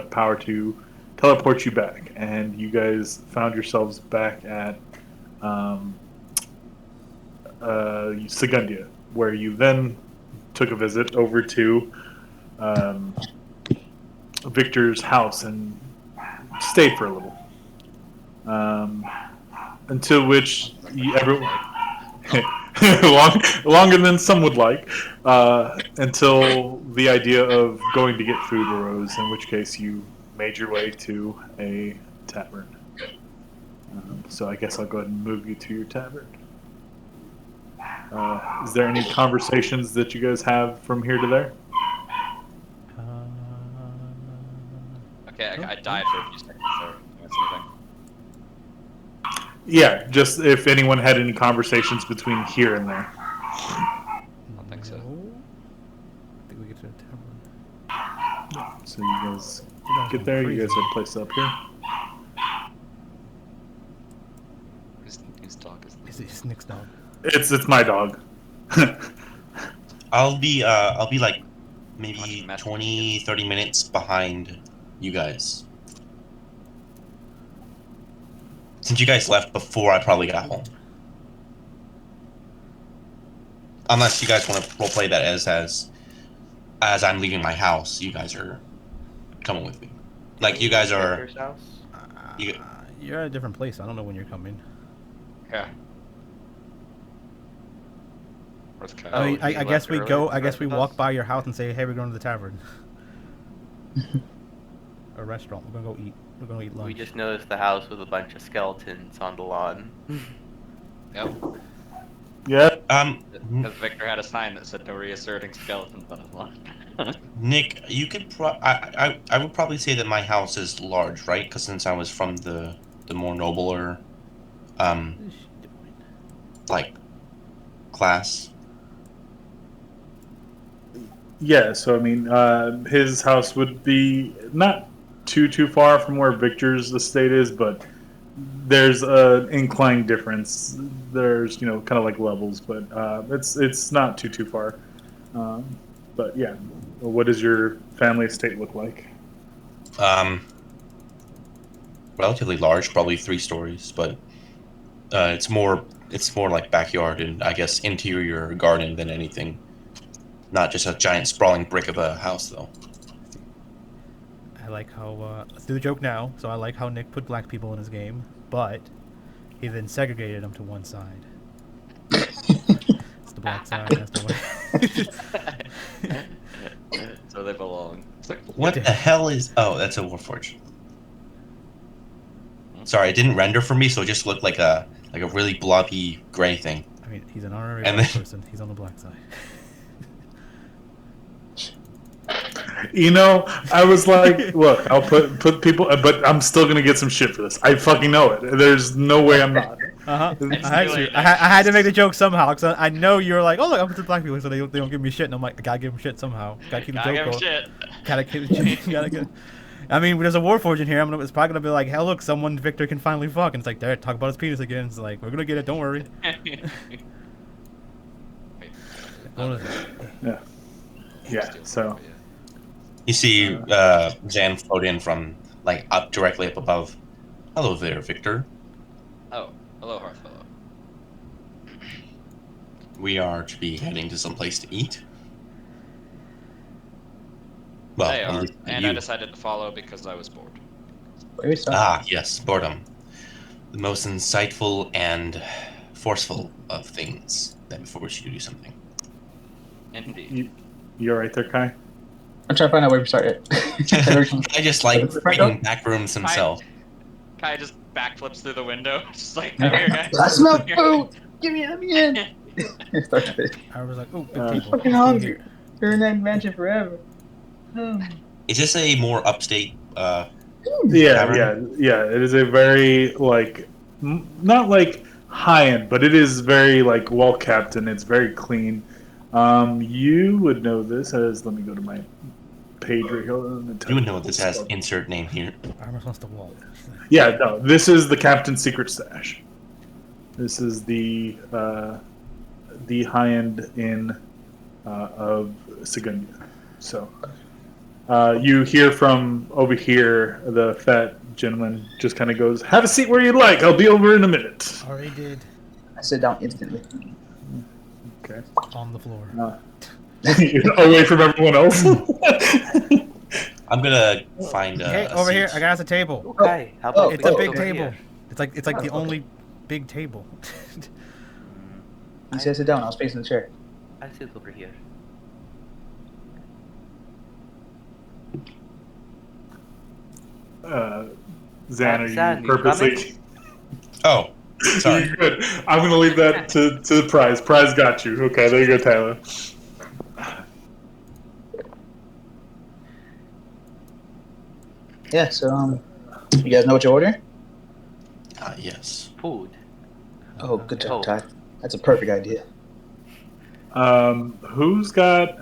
power to teleport you back, and you guys found yourselves back at um, Segundia, where you then took a visit over to um, Victor's house and stayed for a little. Um, until which everyone longer than some would like, until the idea of going to get food arose. In which case, you made your way to a tavern. So I guess I'll go ahead and move you to your tavern. Is there any conversations that you guys have from here to there? Okay, I died for a few seconds there. That's anything. Yeah, just if anyone had any conversations between here and there. I don't think so. I think we get to the tavern. So you guys get there. You guys have a place up here. Whose dog is this? It's Nick's dog. It's my dog. I'll be like maybe 20, 30 minutes behind you guys. Since you guys left before I probably got home. Unless you guys want to roleplay that as I'm leaving my house, you guys are coming with me. Like you guys are. You're at a different place. I don't know when you're coming. Yeah. Where's Kyle? I guess we go. I guess we walk by your house and say, "Hey, we're going to the tavern." A restaurant. We're gonna go eat. We're gonna eat lunch. We just noticed the house with a bunch of skeletons on the lawn. Yep. Yeah. Because Victor had a sign that said no reasserting skeletons on his lawn. Nick, you could I would probably say that my house is large, right? Because since I was from the more nobler, like class. Yeah. So I mean, his house would be not too far from where Victor's estate is, but there's an incline difference. There's kind of like levels, but it's not too far. But yeah, what does your family estate look like? Relatively large, probably 3 stories, but it's more like backyard and I guess interior garden than anything. Not just a giant sprawling brick of a house, though. I like how let's do the joke now. So I like how Nick put black people in his game, but he then segregated them to one side. It's the black side. That's the way. So they belong. What the hell is? Oh, that's a Warforged. Sorry, it didn't render for me, so it just looked like a really blobby gray thing. I mean, he's an honorary And black then- person. He's on the black side. I was like, look, I'll put people, but I'm still gonna get some shit for this. I fucking know it. There's no way I'm not. I had to make the joke somehow because I know you're like, oh look, I'm with the black people, so they don't give me shit, and I'm like, I gotta give them shit somehow. Gotta keep the joke going. Shit. Gotta keep the joke. Gotta get. I mean, there's a Warforged in here. It's probably gonna be like, hell, look, someone Victor can finally fuck, and it's like, there, talk about his penis again. It's like, we're gonna get it. Don't worry. Yeah. So. You see Zan float in from like up directly up above. Hello there, Victor. Oh, hello, Hearthfellow. We are to be heading to some place to eat. Well, They at are, least and you. I decided to follow because I was bored. Yes, boredom. The most insightful and forceful of things that before which you do something. Indeed. You all right there, Kai? I'm trying to find out where we started. I just like bringing back rooms himself. Kai just backflips through the window, just like, come here, guys. I smell food. Let me in. I was like, oh, big people. Fucking hungry. You're in that mansion forever. Is this a more upstate? Yeah. Tavern? It is a very not like high end, but it is very like well kept and it's very clean. You would know this as. Let me go to my page right here. You would know this as insert name here. Armor plus the wall. Yeah, no. This is the Captain's secret stash. This is the high end inn of Segundia. So, You hear from over here, the fat gentleman just kind of goes, "Have a seat where you'd like. I'll be over in a minute." Already did. I sit down instantly. Okay. On the floor. Away from everyone else. I'm gonna find Hey, a over seat. here. I got us a table. Okay, how about It's we a sit big over table. here? It's like the Okay. only big table. He said sit down. I was facing the chair. I sit over here. Zan, are Zan, you you purposely? Oh, sorry. You're good. I'm gonna leave that to the prize. Prize got you. Okay, there you go, Tyler. Yeah. So you guys know what you're ordering? Yes. Food. Oh, good job, Oh. Ty. That's a perfect idea. Who's got?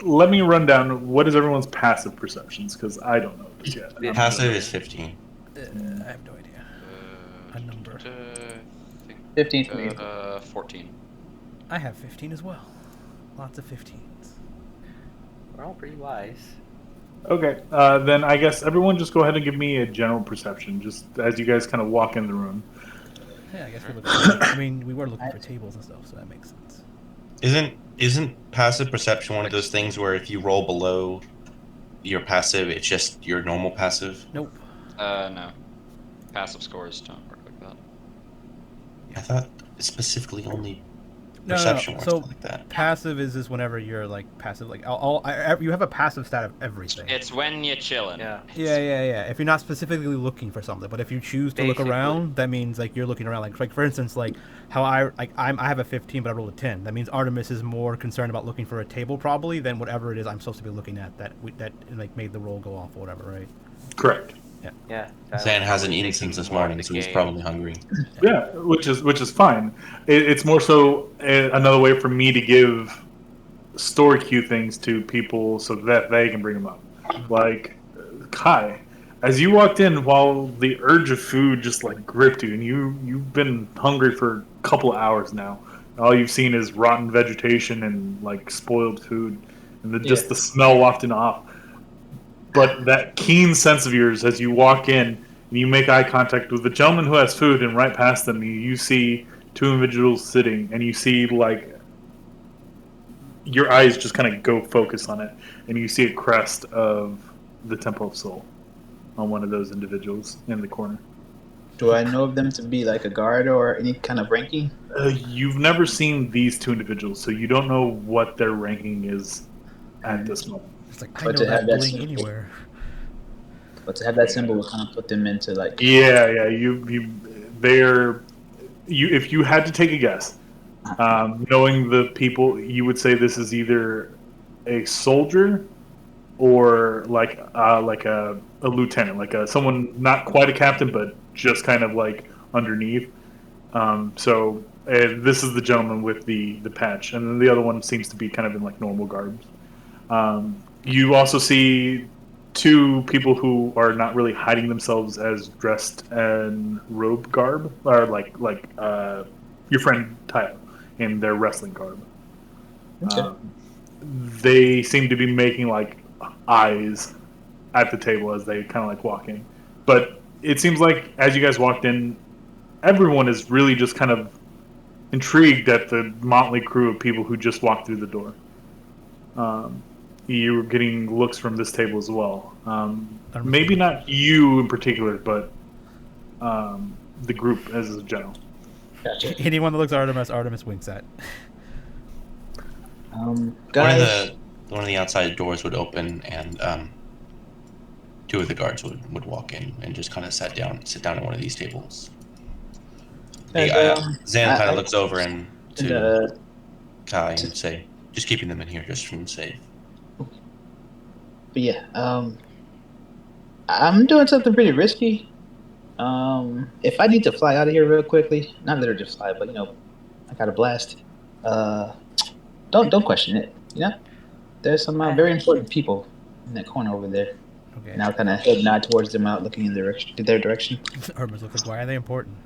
Let me run down. What is everyone's passive perceptions? Because I don't know this yet. Yeah. Passive is 15. I have no idea. A number. 15 for me. 14. I have 15 as well. Lots of 15s. We're all pretty wise. Okay, then I guess everyone just go ahead and give me a general perception, just as you guys kind of walk in the room. Yeah, I guess we're looking. I mean, we were looking for tables and stuff, so that makes sense. Isn't passive perception one of those things where if you roll below your passive, it's just your normal passive? Nope. No. Passive scores don't work like that. I thought specifically only No, perception no. works So like that. passive is just whenever you're like passive, like you have a passive stat of everything. It's when you're chilling. Yeah. Yeah. If you're not specifically looking for something, but if you choose to look Basically. around, that means like you're looking around. Like for instance, like how I have a 15, but I rolled a 10. That means Artemis is more concerned about looking for a table probably than whatever it is I'm supposed to be looking at that like made the roll go off or whatever, right? Correct. Yeah. Zan hasn't eaten thinking since this more of morning, the so he's game. probably hungry. Yeah, which is fine. It's more so another way for me to give story cue things to people so that they can bring them up. Like Kai, as you walked in, while the urge of food just like gripped you, and you've been hungry for a couple of hours now. All you've seen is rotten vegetation and like spoiled food, and just the smell wafting off. But that keen sense of yours as you walk in and you make eye contact with the gentleman who has food, and right past them you see two individuals sitting, and you see like your eyes just kind of go focus on it, and you see a crest of the Temple of Soul on one of those individuals in the corner. Do I know of them to be like a guard or any kind of ranking? You've never seen these two individuals, so you don't know what their ranking is at this moment. It's like I But know to that have that bling symbol. anywhere. But to have that symbol will kind of put them into like. Yeah, if you had to take a guess, knowing the people, you would say this is either a soldier or like a lieutenant, like someone not quite a captain, but just kind of like underneath. So this is the gentleman with the patch, and then the other one seems to be kind of in like normal garbs. You also see two people who are not really hiding themselves as dressed in robe garb, or like your friend Tyler in their wrestling garb. Okay. They seem to be making like eyes at the table as they kind of like walk in. But it seems like as you guys walked in, everyone is really just kind of intrigued at the motley crew of people who just walked through the door. You were getting looks from this table as well. Maybe not you in particular, but the group as a general. Gotcha. Anyone that looks at Artemis winks at. Guys. One of the outside doors would open, and two of the guards would walk in and just kind of sit down at one of these tables. Zan kind of looks over and to Kai and say, "Just keeping them in here, just from safe." But yeah, I'm doing something pretty risky. If I need to fly out of here real quickly, not literally just fly, but I got a blast. Don't question it. There's some very important people in that corner over there. Okay. And I'll kind of head nod towards them, out looking in their direction. Artemis looks like, why are they important?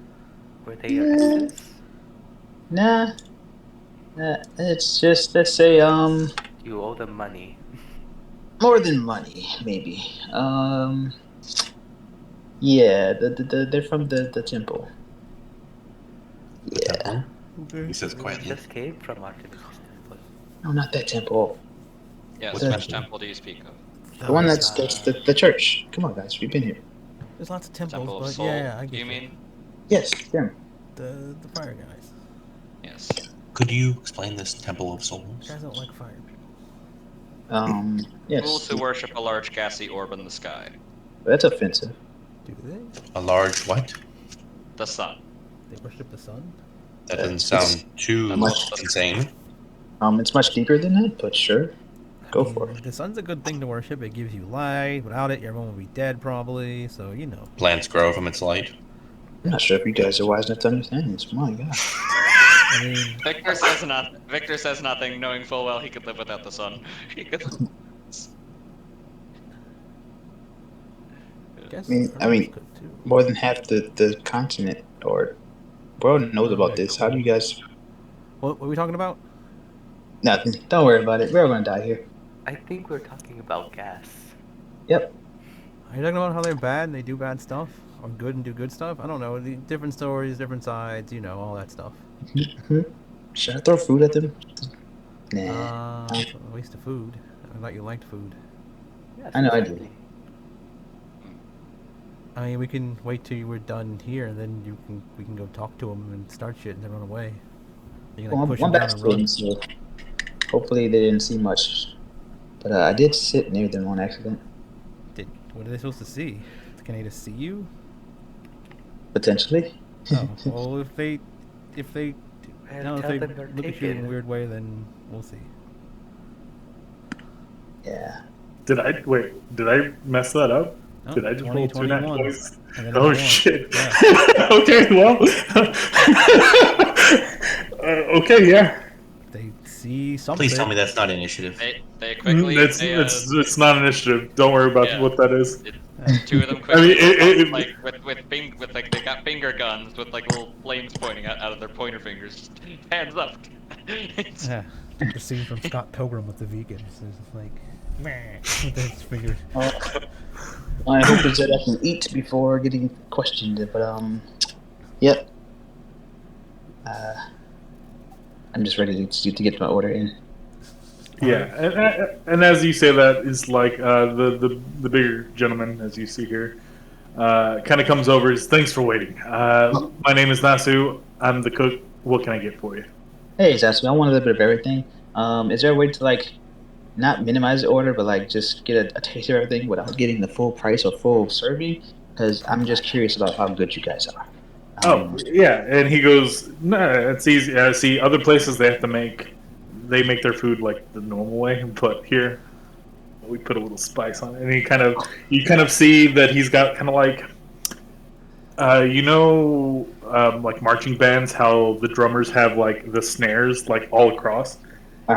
Were they your exes? Nah, it's just let's say You owe them money. More than money, maybe. Yeah, they're from the temple. The temple? Okay. He says We quietly. just came from Artemis' temple. No, not that temple. Yes, What which temple? temple do you speak of? The one that's the church. Come on, guys, we've been here. There's lots of temples, Temple of but Soul, yeah, I do get you you. mean? Yes, them. The fire guys. Yes. Could you explain this Temple of Souls? Guys don't like fire people. Yes. Fools who worship a large gassy orb in the sky. That's offensive. Do they? A large what? The sun. They worship the sun? That doesn't It's sound too much- insane. It's much deeper than that, but sure, go for it. The sun's a good thing to worship. It gives you light. Without it, everyone would be dead probably. So you know. Plants grow from its light. I'm not sure if you guys are wise enough to understand this. My God. I mean, Victor says not. Victor says nothing, knowing full well he could live without the sun. He could. guess I mean- Earth could too. More than half the continent or world knows about this. How do you guys? What are we talking about? Nothing. Don't worry about it. We're all gonna die here. I think we're talking about gas. Yep. Are you talking about how they're bad and they do bad stuff? Or good and do good stuff? I don't know. The different stories, different sides, you know, all that stuff. Should I throw food at them? Nah. It's a waste of food. I thought you liked food. Yes, I know I exactly. do. I mean, we can wait till we're done here, and then we can go talk to them and start shit and then run away. You can Well, push I'm them back down to and run. them, so hopefully they didn't see much. But I did sit near them on accident, What are they supposed to see? Can they just see you? potentially. Oh, well, if they And no, if tell they them you're look at you in a taken. weird way, then we'll see. Yeah. Did I mess that up? Oh, Did I just roll 2 nat 21. twice? And then Oh another one. shit. Yeah. Okay, well. Okay, yeah. They see something. Please tell me that's not initiative. They quickly. It's not initiative. Don't worry about Yeah. what that is. Two of them I quickly. mean, like with like they got finger guns with like little flames pointing out of their pointer fingers. Just hands up. Yeah. The scene from Scott Pilgrim with the vegans. It's like, meh, with his fingers. My hope is that I can eat before getting questioned. But yep. I'm just ready to get my order in. Yeah, and as you say that, is like the bigger gentleman, as you see here, kind of comes over. Is thanks for waiting. My name is Nasu. I'm the cook. What can I get for you? Hey, Zasu, I want a little bit of everything. Is there a way to like not minimize the order, but like just get a taste of everything without getting the full price or full serving? Because I'm just curious about how good you guys are. Oh yeah, and he goes, no, it's easy. See, other places they make their food like the normal way, but here we put a little spice on it, and you kind of see that he's got kind of like, like marching bands, how the drummers have like the snares like all across.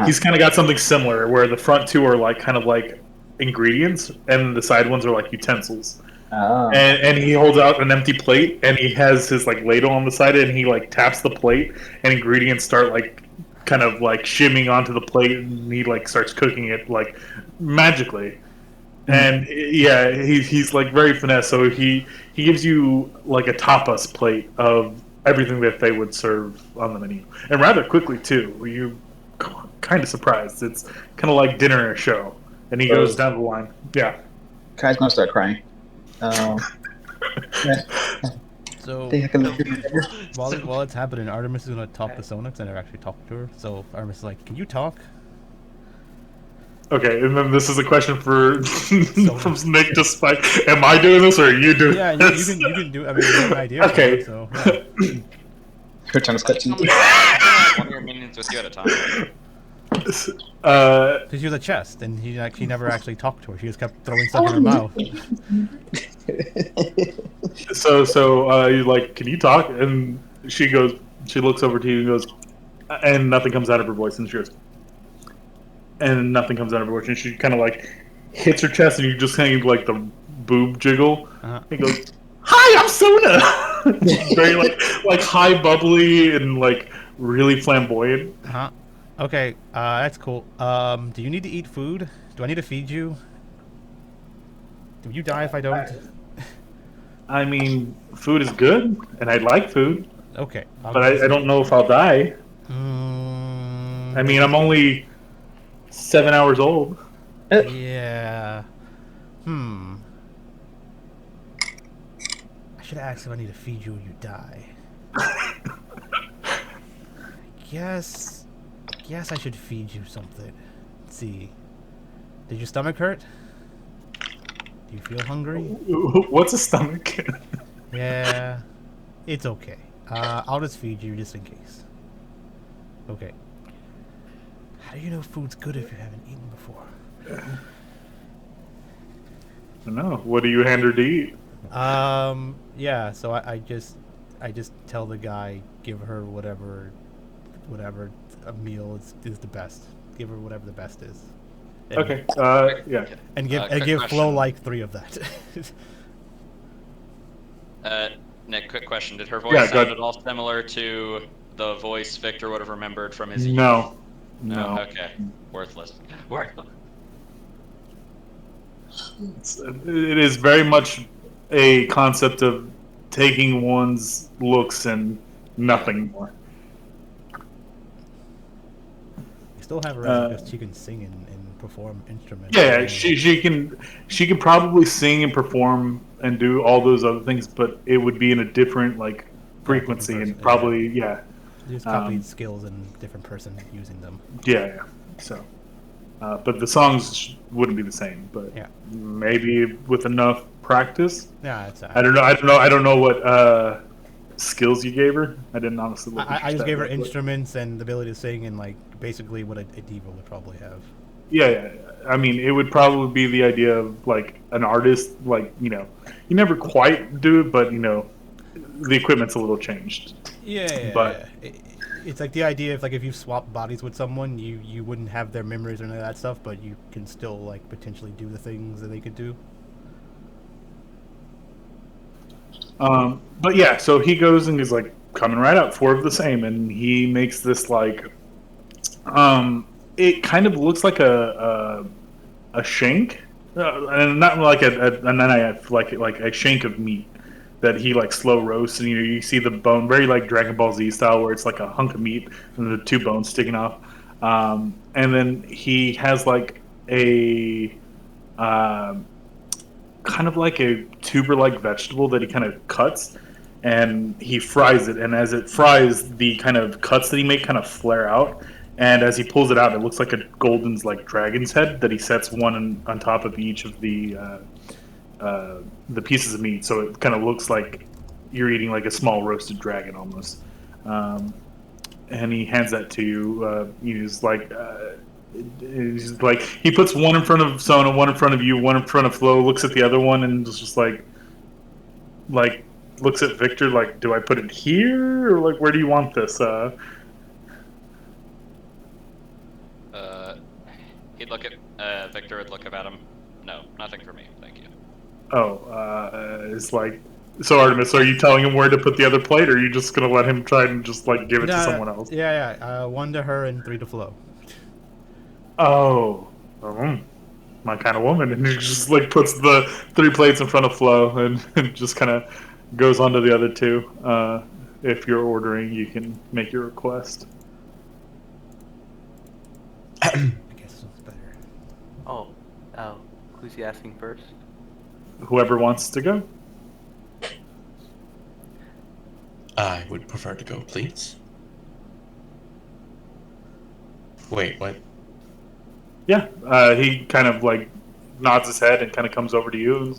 He's kind of got something similar where the front two are like kind of like ingredients, and the side ones are like utensils. And he holds out an empty plate, and he has his like ladle on the side, and he like taps the plate, and ingredients start like kind of like shimming onto the plate, and he like starts cooking it like magically. And yeah, he's like very finesse. So he gives you like a tapas plate of everything that they would serve on the menu, and rather quickly too. You kind of surprised. It's kind of like dinner or a show, and he goes down the line. Yeah. Kai's gonna start crying. So Think I can look at while it's happening, Artemis is gonna talk to Sona, 'cause I never actually talked to her. So Artemis is like, "Can you talk?" Okay, and then this is a question for from Nick to Spike. Am I doing this or are you doing Yeah, this? you can do. I mean, you have an idea. Okay. So yeah. Her tongue is cut One too. of your minions with you at a time. Because she was a chest, and she never actually talked to her. She just kept throwing stuff in her mouth. So you're like, can you talk? And she looks over to you and goes, and nothing comes out of her voice, and she goes, and nothing comes out of her voice, and she kind of like hits her chest, and you just kind of like the boob jiggle. He goes, "Hi, I'm Sona." Very like high bubbly and like really flamboyant. Okay, that's cool. Do you need to eat food? Do I need to feed you? Do you die if I don't? I mean, food is good, and I like food, Okay. but I don't know if I'll die. I mean, I'm only 7 hours old. Yeah. I should ask if I need to feed you when you die. Guess I should feed you something. Let's see. Did your stomach hurt? Do you feel hungry? What's a stomach? Yeah. It's okay. I'll just feed you just in case. Okay. How do you know food's good if you haven't eaten before? I don't know. What do you hand her to eat? Yeah, so I just tell the guy, give her whatever a meal is the best. Give her whatever the best is. And, Okay. Yeah. And give quick Flo question. like 3 of that. Nick, quick question. Did her voice Yeah, go sound ahead. at all similar to the voice Victor would have remembered from his youth? No. No. No. Okay. Worthless. Worthless. It is very much a concept of taking one's looks and nothing more. You still have her as because she can sing and perform instruments. Yeah, she can probably sing and perform and do all those other things, but it would be in a different like frequency person, and probably yeah. There's probably skills in different person using them. Yeah. So, but the songs wouldn't be the same. But Yeah. maybe with enough practice. Yeah, it's. I don't know. I don't know what skills you gave her. I didn't honestly look. I at just that gave her real quick. instruments and the ability to sing and like basically what a diva would probably have. Yeah. I mean, it would probably be the idea of like an artist. Like you never quite do it, but the equipment's a little changed. Yeah, But- it's like the idea of like if you swap bodies with someone, you wouldn't have their memories or none of that stuff, but you can still like potentially do the things that they could do. But yeah, so he goes and he's like coming right up, 4 of the same, and he makes this like, it kind of looks like a shank, and not like a knife, like a shank of meat that he like slow roasts, and you see the bone, very like Dragon Ball Z style, where it's like a hunk of meat and the 2 bones sticking off, and then he has like a kind of like a tuber-like vegetable that he kind of cuts, and he fries it. And as it fries, the kind of cuts that he make kind of flare out. And as he pulls it out, it looks like a golden's like dragon's head that he sets one on top of each of the pieces of meat. So it kind of looks like you're eating like a small roasted dragon almost. And he hands that to you. He's like. He puts one in front of Sona, one in front of you, one in front of Flo, looks at the other one, and is just like looks at Victor like, do I put it here, or like, where do you want this? He'd look at Victor would look up at him. No, nothing for me. Thank you. It's like, so Artemis, are you telling him where to put the other plate, or are you just gonna let him try and just like give it to someone else? Yeah. 1 to her and 3 to Flo. Oh, my kind of woman, and he just like puts the 3 plates in front of Flo and just kind of goes on to the other 2. If you're ordering, you can make your request. I guess it's better. Oh, who's he asking first? Whoever wants to go. I would prefer to go, please. Wait, what? Yeah, he kind of like nods his head and kind of comes over to you.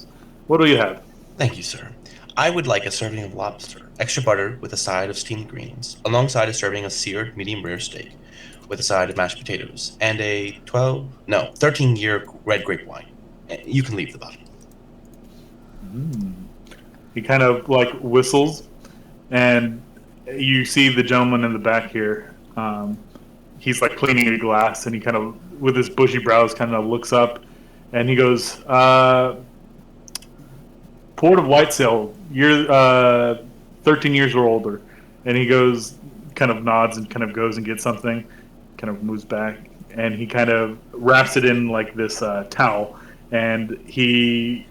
What do you have? Thank you, sir. I would like a serving of lobster, extra butter with a side of steamed greens, alongside a serving of seared medium rare steak, with a side of mashed potatoes, and a 13-year red grape wine. You can leave the bottle. He kind of like whistles, and you see the gentleman in the back here. He's like cleaning a glass, and he kind of, with his bushy brows, kind of looks up, and he goes, "Port of Whitesail, you're 13 years or older." And he goes, kind of nods, and kind of goes and gets something, kind of moves back, and he kind of wraps it in like this towel, and he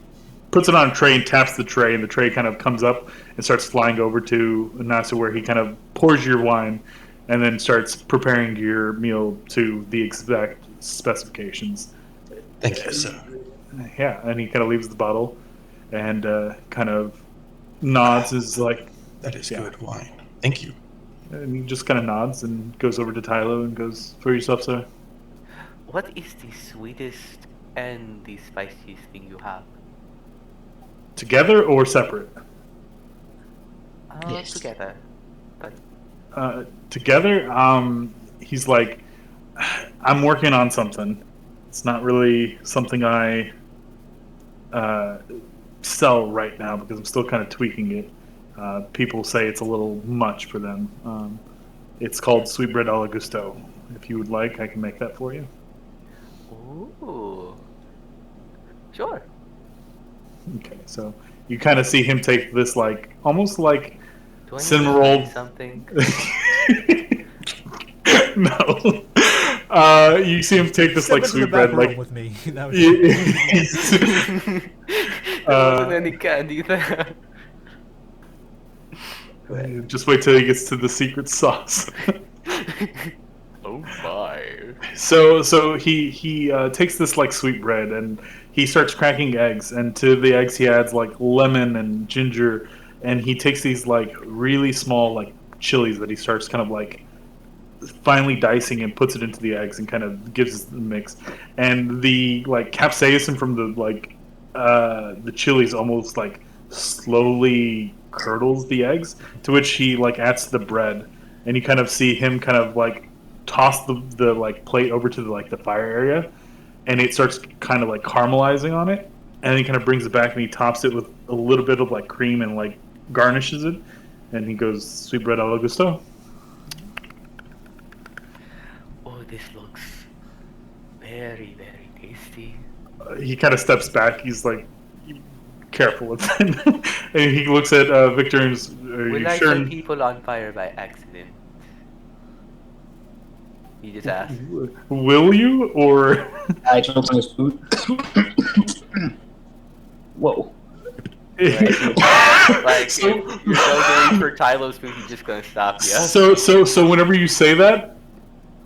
puts it on a tray and taps the tray, and the tray kind of comes up and starts flying over to Nasa, where he kind of pours your wine and then starts preparing your meal to the exact specifications. Thank you, sir. Yeah, and he kind of leaves the bottle and kind of nods, is like, That is Yeah. good wine. Thank you. and he just kind of nods and goes over to Tylo and goes, "For yourself, sir." What is the sweetest and the spiciest thing you have? Together or separate? Yes. Together. But Together, he's like, "I'm working on something. It's not really something I sell right now because I'm still kind of tweaking it. People say it's a little much for them. It's called sweetbread alla gusto. If you would like, I can make that for you." ooh, sure. Okay, so you kind of see him take this, like, almost like Do I need cinnamon to roll. sign something? No. You see him take this, like, Step into the back sweetbread, room like. with me. That was There wasn't any candy there. Just wait till he gets to the secret sauce. Oh my. So he takes this, like, sweet bread, and he starts cracking eggs, and to the eggs he adds, like, lemon and ginger, and he takes these, like, really small, like, chilies that he starts kind of, like, finely dicing and puts it into the eggs and kind of gives us the mix, and the, like, capsaicin from the chilies almost, like, slowly curdles the eggs, to which he, like, adds to the bread, and you kind of see him kind of, like, toss the like plate over to the, like, the fire area, and it starts kind of, like, caramelizing on it, and he kind of brings it back and he tops it with a little bit of, like, cream and, like, garnishes it, and he goes, "Sweetbread alla gusto." Oh, this looks very, very tasty. He kind of steps back. He's like, "Careful with it." And he looks at Victor and is, "Are Will you I sure?" set people on fire by accident? He just asked. Will you, or? I choked on his food. Whoa. Like, So- if you're going to reach for Tylo's food, he's just gonna stop you. So whenever you say that,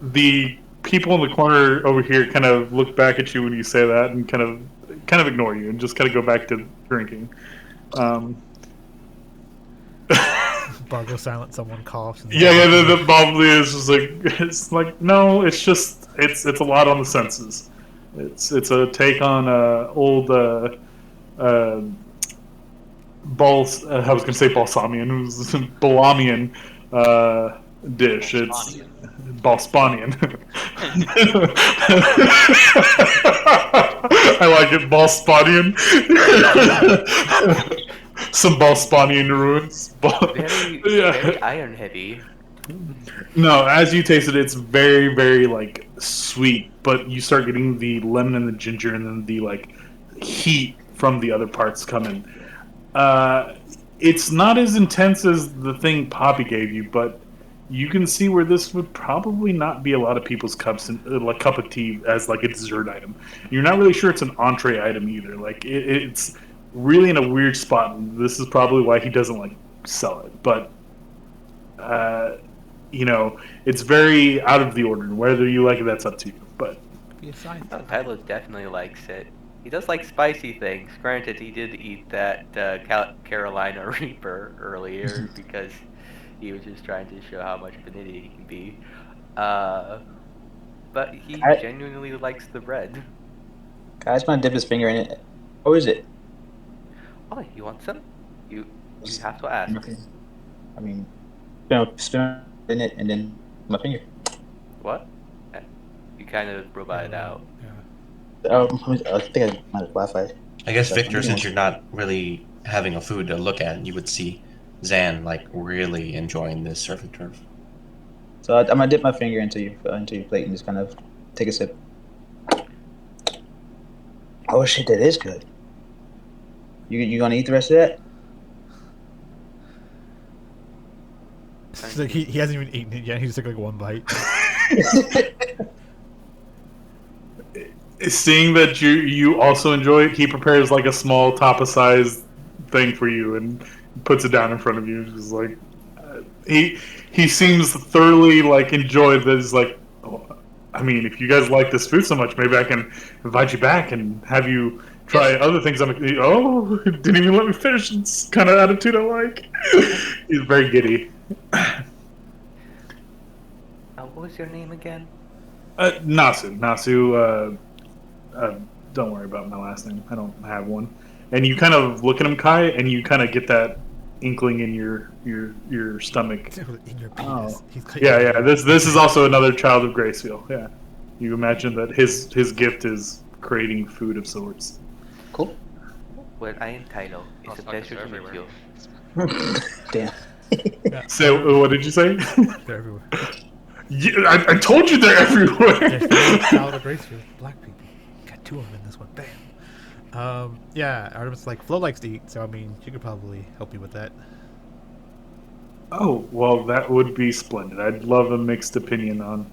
the people in the corner over here kind of look back at you when you say that and kind of ignore you and just kind of go back to drinking. Bar goes silent. Someone coughs. And Yeah, the probably is just like, it's like, no, it's just it's a lot on the senses. It's a take on old balls. I was gonna say balsamian. It was balamian dish. It's balspanian. I like it, balspanian. Some balspanian ruins. Very iron heavy. No, as you taste it, it's very, very, like, sweet, but you start getting the lemon and the ginger, and then the, like, heat from the other parts come in. It's not as intense as the thing Poppy gave you, but you can see where this would probably not be a lot of people's cup of tea as, like, a dessert item. You're not really sure it's an entree item either. Like, it's really in a weird spot, and this is probably why he doesn't, like, sell it. But it's very out of the ordinary. Whether you like it, that's up to you. But Be a sign. Oh, Tylo definitely likes it. He does like spicy things. Granted, he did eat that Carolina Reaper earlier because he was just trying to show how much of an idiot he can be. But he genuinely likes the bread. I just want to dip his finger in it. What is it? Oh, you want some? You have to ask. Okay. I mean, spin in it and then my finger. What? You kind of robot it out. I think I might have Wi-Fi. I guess, Victor, since you're not really having a food to look at, you would see Zan, like, really enjoying this surf and turf. So I'm gonna dip my finger into your plate and just kind of take a sip. Oh shit, that is good. You gonna eat the rest of that? It's like he hasn't even eaten it yet. He just took like one bite. seeing that you also enjoy it, he prepares like a small tapa-sized thing for you and puts it down in front of you. Just like he he seems thoroughly like enjoyed this. Like, oh, I mean, if you guys like this food so much, maybe I can invite you back and have you try other things. I'm like, oh, didn't even let me finish. It's kind of attitude I like. He's very giddy. What was your name again? Nasu. Don't worry about my last name. I don't have one. And you kind of look at him, Kai, and you kind of get that inkling in your stomach. In your Oh. penis. Yeah. This is also another child of Gracefield. Yeah, you imagine that his gift is creating food of sorts. Cool. Well, I am Tylo. It's a Motherfuckers pleasure are to meet everywhere. you. Damn. So what did you say? They're everywhere. Yeah, I told you they're everywhere. There's child of Gracefield, black people. Got 2 of them in this one. Bam. Yeah, Artemis Flo likes to eat, so I mean, she could probably help you with that. Oh well, that would be splendid. I'd love a mixed opinion on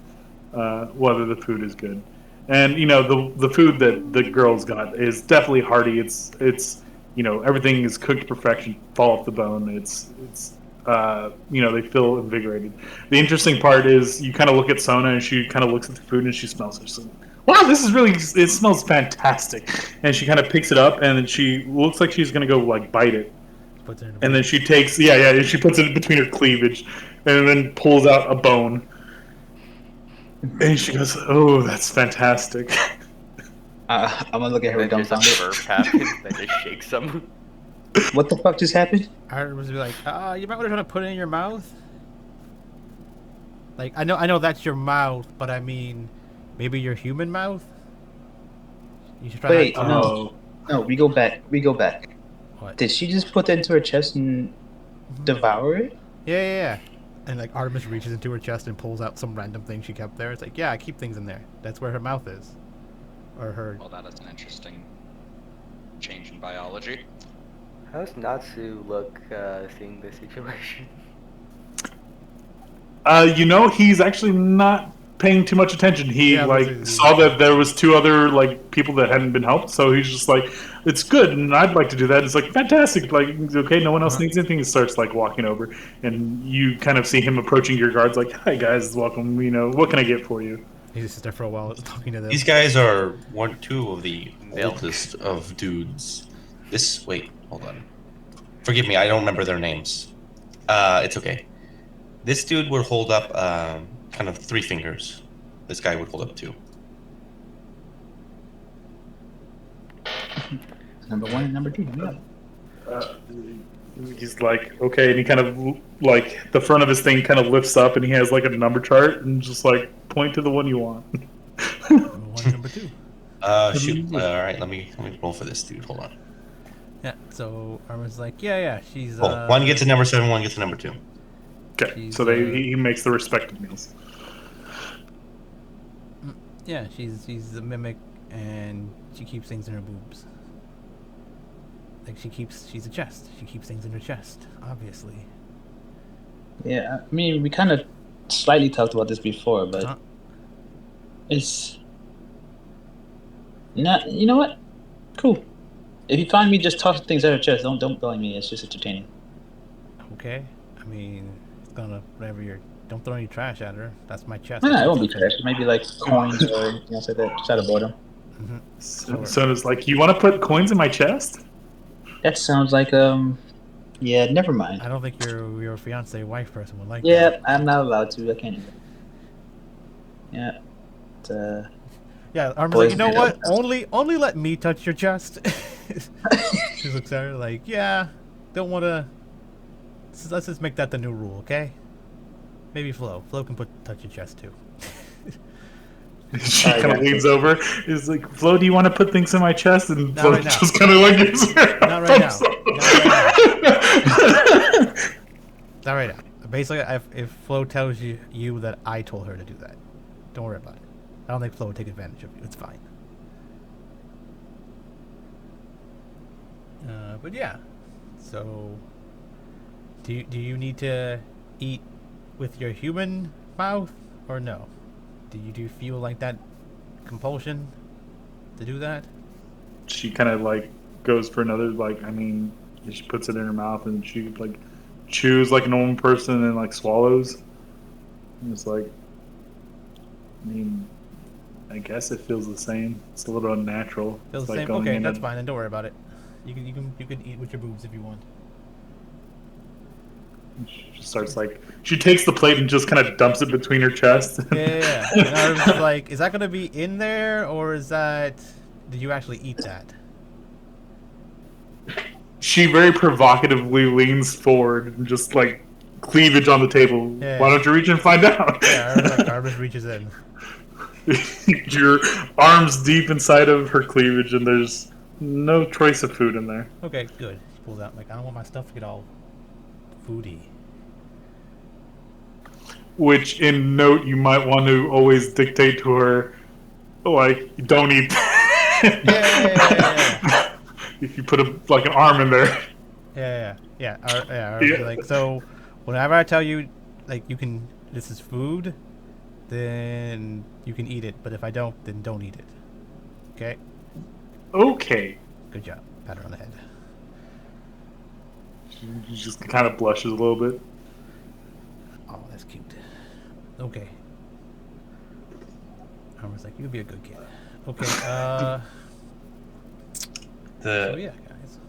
whether the food is good. And the food that the girls got is definitely hearty. It's everything is cooked to perfection, fall off the bone. It's they feel invigorated. The interesting part is you kind of look at Sona and she kind of looks at the food and she smells it. She's like, wow, it smells fantastic. And she kind of picks it up and then she looks like she's gonna go like bite it. Puts it in And then she takes and she puts it between her cleavage and then pulls out a bone. And she goes, oh, that's fantastic. I'm gonna look at her Then just a dumbfounded. burp happens. That just shakes them. What the fuck just happened? Artemis would be like, you might want to try to put it in your mouth. Like, I know that's your mouth, but I mean, maybe your human mouth. You should try. Wait, that. Oh. No, we go back. What? Did she just put that into her chest and devour it? Yeah. And like Artemis reaches into her chest and pulls out some random thing she kept there. It's like, yeah, I keep things in there. That's where her mouth is, or her. Well, that is an interesting change in biology. How does Natsu look seeing this situation? He's actually not paying too much attention. He Yeah, saw that there was 2 other people that hadn't been helped, so he's just like, it's good, and I'd like to do that. It's like fantastic. Like, okay, no one else needs anything. He starts walking over, and you kind of see him approaching your guards, like, hi guys, welcome. What can I get for you? He just sits there for a while talking to them. These guys are 2 of the Milk. oldest of dudes. Wait, hold on. Forgive me, I don't remember their names. It's okay. This dude would hold up kind of 3 fingers. This guy would hold up 2. Number 1 and number 2. Yeah. He's like, okay, and he kind of the front of his thing kind of lifts up, and he has a number chart, and just point to the one you want. Number 1, number 2. Shoot. All right, let me roll for this dude. Hold on. Yeah. So Artemis is like, yeah, she's. Oh, one gets a number 7, one gets a number 2. Okay, so he makes the respective meals. Yeah, she's a mimic, and she keeps things in her boobs. Like she's a chest. She keeps things in her chest, obviously. Yeah, I mean, we kind of slightly talked about this before, but Huh? it's not. You know what? Cool. If you find me just tossing things out of her chest, don't blame me. It's just entertaining. Okay. I mean, it's gonna whatever you're. Don't throw any trash at her. That's my chest. Nah, it won't be trash. Maybe coins or anything else like that. Just out of boredom. So it's like, you want to put coins in my chest? That sounds like Yeah, never mind. I don't think your fiance wife person would like Yeah, that. I'm not allowed to. I can't do that. Yeah. Yeah, Armin's Boys like, you know do what? that. Only let me touch your chest. She looks at her like, yeah, don't want to. Let's just make that the new rule, okay? Maybe Flo. Flo can touch your chest too. She kind of leans over. Is like, Flo, do you want to put things in my chest? And Not Flo right now. just kind of gives her a Not right now. thumbs up. Not right now. Basically, if Flo tells you that I told her to do that, don't worry about it. I don't think Flo would take advantage of you. It's fine. But yeah. So, do you need to eat with your human mouth or no? Do you feel like that compulsion? to do that? She kind of like goes for another, like, I mean, she puts it in her mouth and she like chews like a normal person and like swallows. And it's like, I mean, I guess it feels the same. It's a little unnatural. Feels It's the like same. going Okay, in that's a- fine. Then don't worry about it. You can eat with your boobs if you want. She starts like, she takes the plate and just kind of dumps it between her chest. Yeah. And I was just like, is that gonna be in there, or is that? Did you actually eat that? She very provocatively leans forward and just like cleavage on the table. Yeah. Why don't you reach and find out? Yeah, Arvis reaches in. Your arms deep inside of her cleavage, and there's no trace of food in there. Okay, good. She pulls out like, I don't want my stuff to get all foody. Which, in note, you might want to always dictate to her, like, don't eat. Yeah. If you put like an arm in there. Yeah. Yeah. Like, so, whenever I tell you, like, you can, this is food, then you can eat it. But if I don't, then don't eat it. Okay. Okay. Good job. Pat her on the head. She just kind of blushes a little bit. Oh, that's cute. Okay. I was like, you'd be a good kid. Okay. So yeah, guys.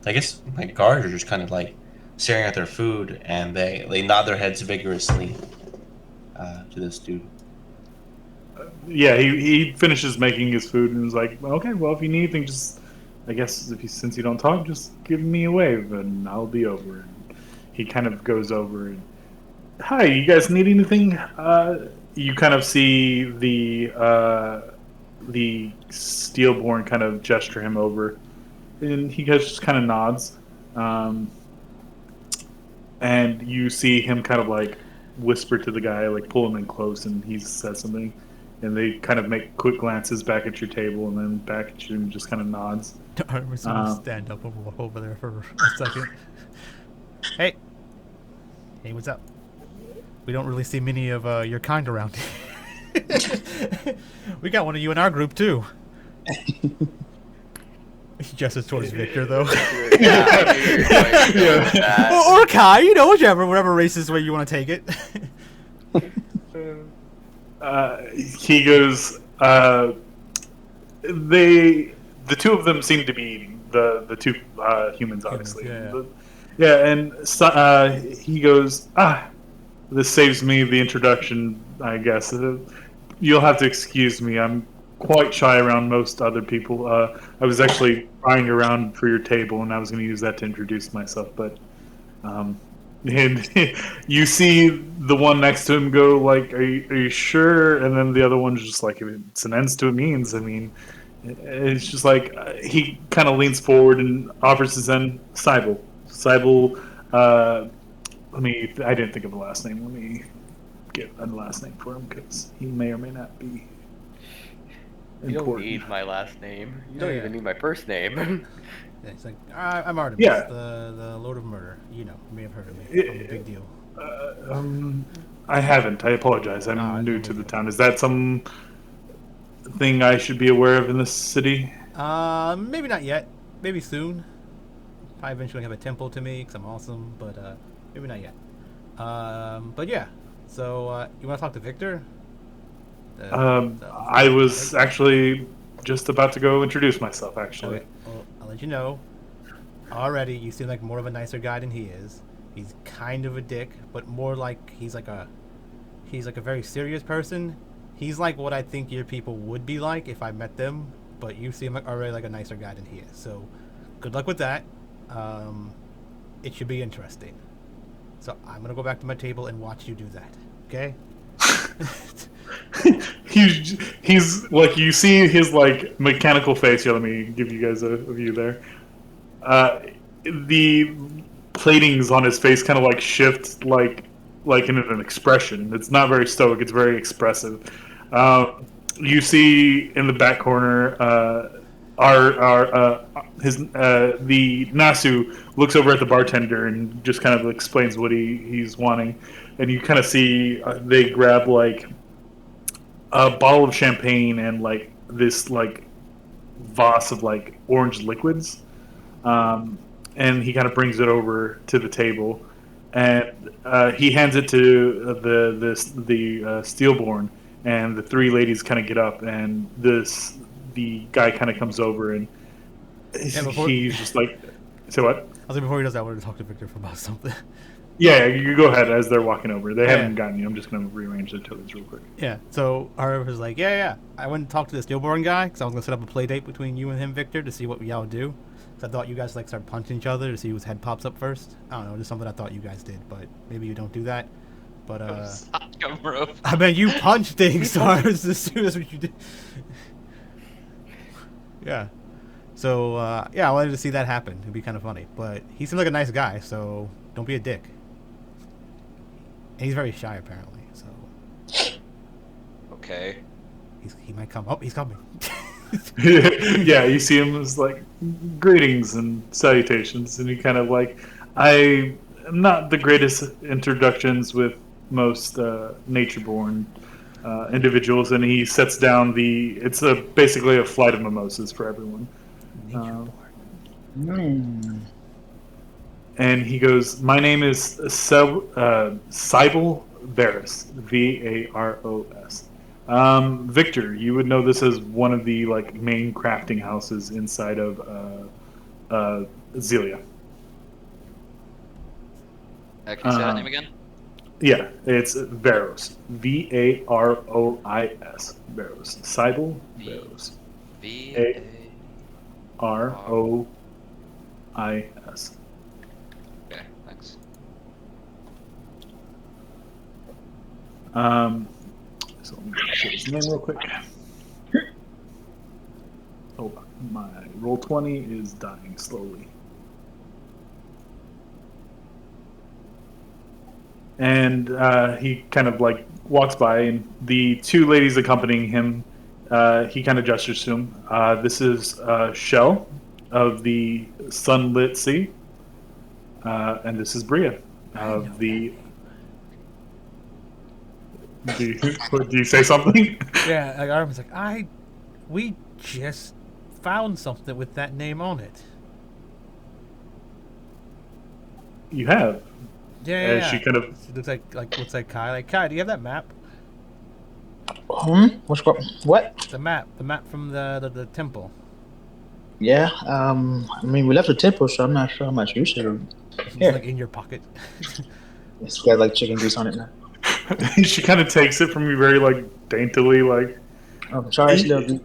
I guess my guards are just kind of like staring at their food, and they nod their heads vigorously to this dude. Yeah, he finishes making his food and is like, okay, well, if you need anything, just, I guess, since you don't talk, just give me a wave and I'll be over. And he kind of goes over and, hi, you guys need anything? You kind of see the Steelborn kind of gesture him over, and he just kind of nods. And you see him kind of like whisper to the guy, like pull him in close, and he says something. And they kind of make quick glances back at your table and then back at you and just kind of nods. Arvis gonna stand up over there for a second. Hey, what's up? We don't really see many of your kind around. We got one of you in our group too. He gestures towards Victor, though. Or Kai, whatever racist way you want to take it. He goes, the two of them seem to be eating, the two humans, obviously. Yeah. And so, he goes, this saves me the introduction, I guess. You'll have to excuse me. I'm quite shy around most other people. I was actually prying around for your table, and I was going to use that to introduce myself. But and you see the one next to him go like, "Are you sure?" And then the other one's just like, "It's an ends to a means." I mean, it's just like he kind of leans forward and offers his end, Cybele. Cybele. I didn't think of a last name. Let me get a last name for him because he may or may not be You don't important. need my last name. You don't Yeah. even need my first name. Yeah, he's like, I'm Artemis, Yeah. the Lord of Murder. You may have heard of me. Yeah. I'm a big deal. I haven't. I apologize. I'm new no to the big town. Is that some thing I should be aware of in this city? Maybe not yet. Maybe soon. Probably eventually have a temple to me because I'm awesome, but maybe not yet. But yeah. So you want to talk to Victor? I was actually just about to go introduce myself, actually. Okay. Well, I'll let you know. Already, you seem like more of a nicer guy than he is. He's kind of a dick, but more like he's like a very serious person. He's like what I think your people would be like if I met them, but you seem like already like a nicer guy than he is. So, good luck with that. It should be interesting. So I'm gonna go back to my table and watch you do that. Okay? he's like, you see his like mechanical face. Here, let me give you guys a view there. The platings on his face kind of like shift like in an expression. It's not very stoic. It's very expressive. You see in the back corner, the Nasu looks over at the bartender and just kind of explains what he's wanting, and you kind of see they grab like a bottle of champagne and like this like vase of like orange liquids, and he kind of brings it over to the table, and he hands it to the Steelborn, and the three ladies kind of get up, and the guy kind of comes over, and he's just like, "So what?" I was like, before he does that, I wanted to talk to Victor about something. Yeah, you go ahead as they're walking over. They Yeah. haven't gotten you. I'm just going to rearrange the tokens real quick. Yeah, so Arv was like, yeah. I went and talked to the Steelborn guy because I was going to set up a play date between you and him, Victor, to see what y'all would do. Because I thought you guys like start punching each other to see whose head pops up first. I don't know, just something I thought you guys did, but maybe you don't do that. But Shotgun rope. I mean, you punch things, Stars, as soon as what you did. Yeah. So yeah, I wanted to see that happen. It'd be kind of funny. But he seems like a nice guy, so don't be a dick. And he's very shy, apparently. So Okay. he might come. Oh, he's coming. Yeah, you see him as like greetings and salutations, and he kind of like, I am not the greatest introductions with most nature-born individuals, and he sets down it's basically a flight of mimosas for everyone. And he goes, "My name is Cybele Varus, Varos. Victor, you would know this as one of the like main crafting houses inside of Zelia. Can you say that name again? Yeah, it's Varos, Varois, Varos, Cybele Varus, Rois. Okay, thanks. So let me get his name real quick. Hold on, my roll 20 is dying slowly. And he kind of like walks by, and the two ladies accompanying him, he kind of gestures to him. This is Shell of the Sunlit Sea, and this is Bria of the. Do you say something? Yeah, like Arvin's like, we just found something with that name on it. You have. Yeah. She kind of. It looks like Kai. Like Kai, do you have that map? What? The map from the temple. Yeah. I mean, we left the temple, so I'm not sure how much use it. It's Here. like in your pocket. It's got like chicken grease on it now. She kind of takes it from you very like daintily, like. Oh, sorry, it's a little.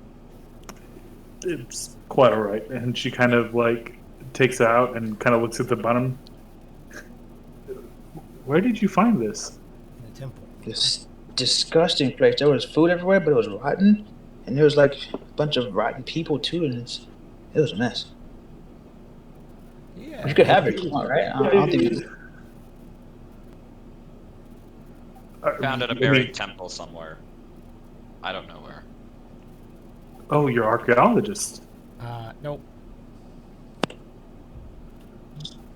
It's quite all right, and she kind of like takes it out and kind of looks at the bottom. Where did you find this? In the temple. This disgusting place. There was food everywhere, but it was rotten, and there was like a bunch of rotten people too, and it was a mess. Yeah. You could have it, all right? I don't think. Found at a buried temple somewhere. I don't know where. Oh, you're archaeologist. Nope.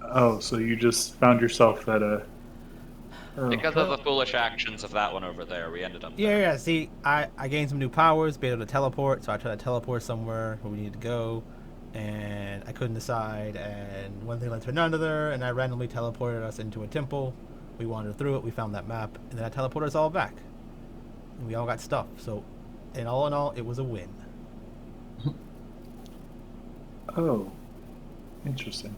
Oh, so you just found yourself at a. Because of the foolish actions of that one over there, we ended up there. Yeah. See, I gained some new powers, be able to teleport, so I tried to teleport somewhere where we needed to go, and I couldn't decide, and one thing led to another, and I randomly teleported us into a temple. We wandered through it, we found that map, and then I teleported us all back. And we all got stuff, so in all, it was a win. Oh, interesting.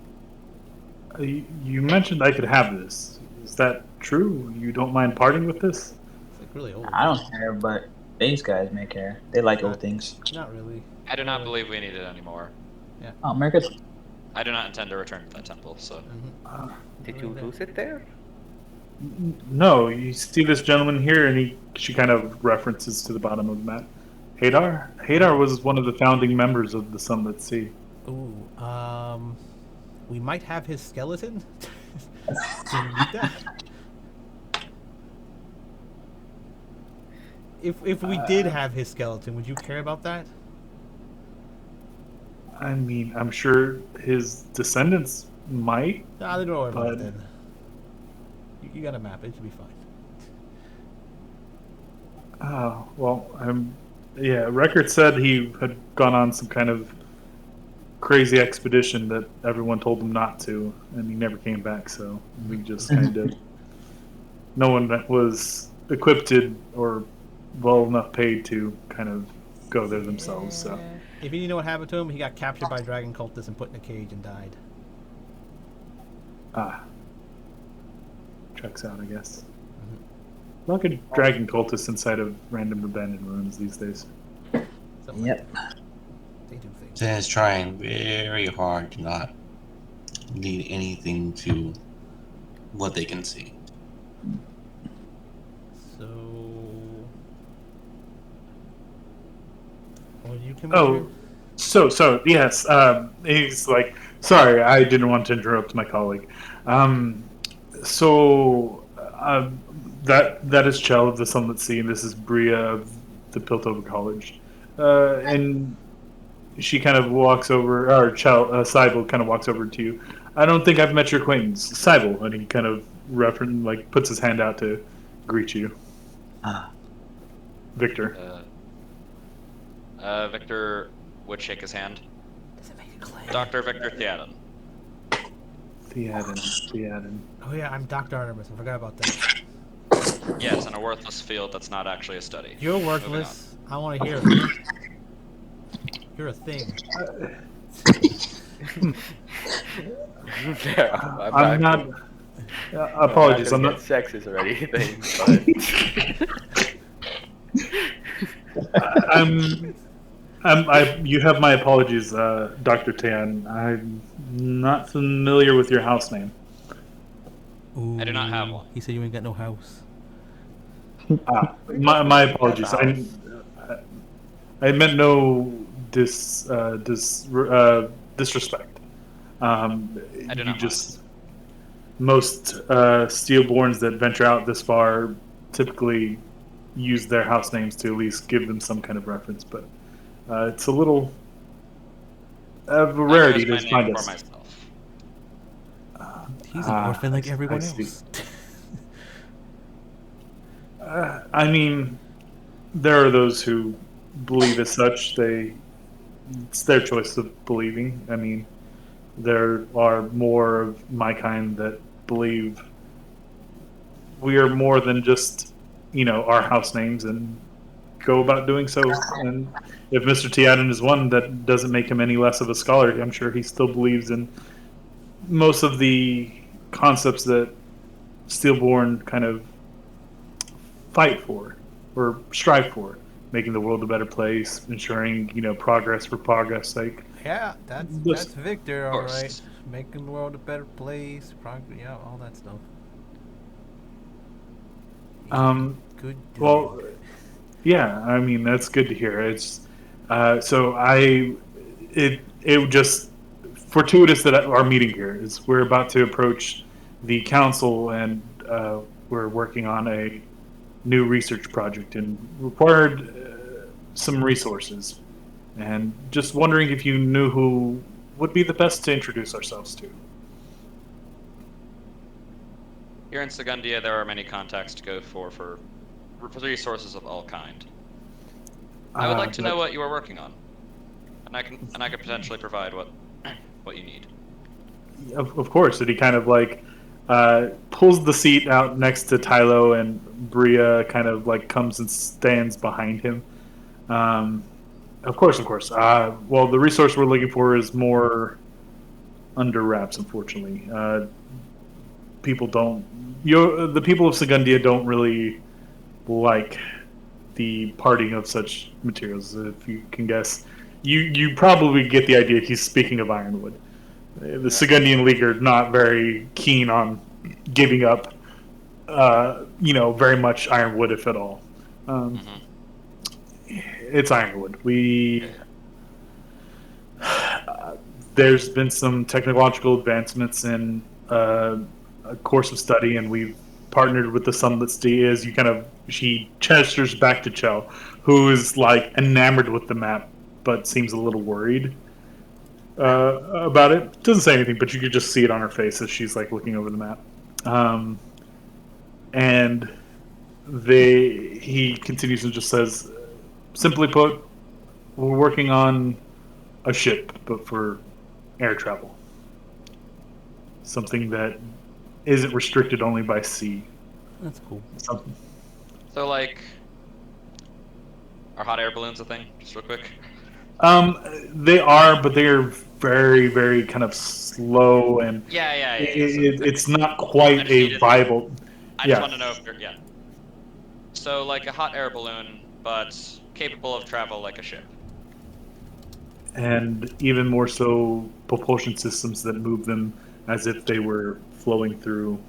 You mentioned I could have this. Is that true? You don't mind parting with this? It's like really old. I don't care, but these guys may care. They like old things. Not really. I do not believe we need it anymore. Oh, America. I do not intend to return to that temple, so. Did you lose it there? No, you see this gentleman here, and she kind of references to the bottom of the map. Hadar? Hadar was one of the founding members of the Sunlit Sea. Ooh, we might have his skeleton. Do you need that? If we did have his skeleton, would you care about that? I mean, I'm sure his descendants might. Nah, don't worry about it But- then. You got a map, it should be fine. Well, I'm Yeah, record said he had gone on some kind of crazy expedition that everyone told him not to, and he never came back. So we just kind of no one that was equipped or well enough paid to kind of go there themselves. So If you know what happened to him, he got captured by dragon cultists and put in a cage and died. checks out, I guess. Look at dragon cultists inside of random abandoned ruins these days. Something Yep. like that. They do things. Zen is trying very hard to not lead anything to what they can see. So, what you can Oh, so yes. He's like, sorry, I didn't want to interrupt my colleague. So that is Chell of the Sunlit Sea, and this is Bria of the Piltover College, and she kind of walks over, or Chell, Cybele kind of walks over to you. I don't think I've met your acquaintance, Cybele, and he kind of puts his hand out to greet you. Victor. Victor would shake his hand. Does it make a claim? Dr. Victor Theaden. Theaden. Oh yeah, I'm Dr. Artemis. I forgot about that. Yes, in a worthless field that's not actually a study. You're worthless. I want to hear it. You're a thing. I'm not. Apologies, I'm not. Sexist or anything, You have my apologies, Dr. Tan. I'm not familiar with your house name. Ooh, I do not have one. He said you ain't got no house. My apologies. I meant no disrespect. I do not Most Steelborns that venture out this far typically use their house names to at least give them some kind of reference, but it's a little of a rarity to find us. myself. He's an orphan like everyone I see. else. I mean, there are those who believe as such. It's their choice of believing. I mean, there are more of my kind that believe we are more than just, our house names and go about doing so. And if Mr. Theaden is one, that doesn't make him any less of a scholar. I'm sure he still believes in most of the concepts that Steelborn kind of fight for or strive for, making the world a better place, ensuring progress for progress' sake. Yeah, that's Victor, all right. Making the world a better place, yeah, all that stuff. Good. Dude. Well, yeah, I mean that's good to hear. It's it just fortuitous that our meeting here is we're about to approach the council and we're working on a new research project and required some resources, and just wondering if you knew who would be the best to introduce ourselves to. Here in Segundia, there are many contacts to go for resources of all kind. I would like to know what you are working on, and I can potentially provide what you need. Of course, and he kind of pulls the seat out next to Tylo, and Bria kind of comes and stands behind him. Of course. Well, the resource we're looking for is more under wraps, unfortunately. The people of Segundia don't really like the parting of such materials. If you can guess, you probably get the idea he's speaking of Ironwood. The Segundian League are not very keen on giving up, very much Ironwood, if at all. It's Ironwood. There's been some technological advancements in a course of study, and we've partnered with the Sunlit Sea. She gestures back to Chell, who is enamored with the map, but seems a little worried about it. Doesn't say anything, but you could just see it on her face as she's looking over the map. And he continues and just says, simply put, we're working on a ship, but for air travel. Something that isn't restricted only by sea. That's cool. Something. So, like, are hot air balloons a thing? Just real quick. They are, but they are very, very kind of slow, and Yeah. it's not I quite just a needed- viable. I just want to know if you're, yeah. So, like a hot air balloon, but capable of travel like a ship. And even more so, propulsion systems that move them as if they were flowing through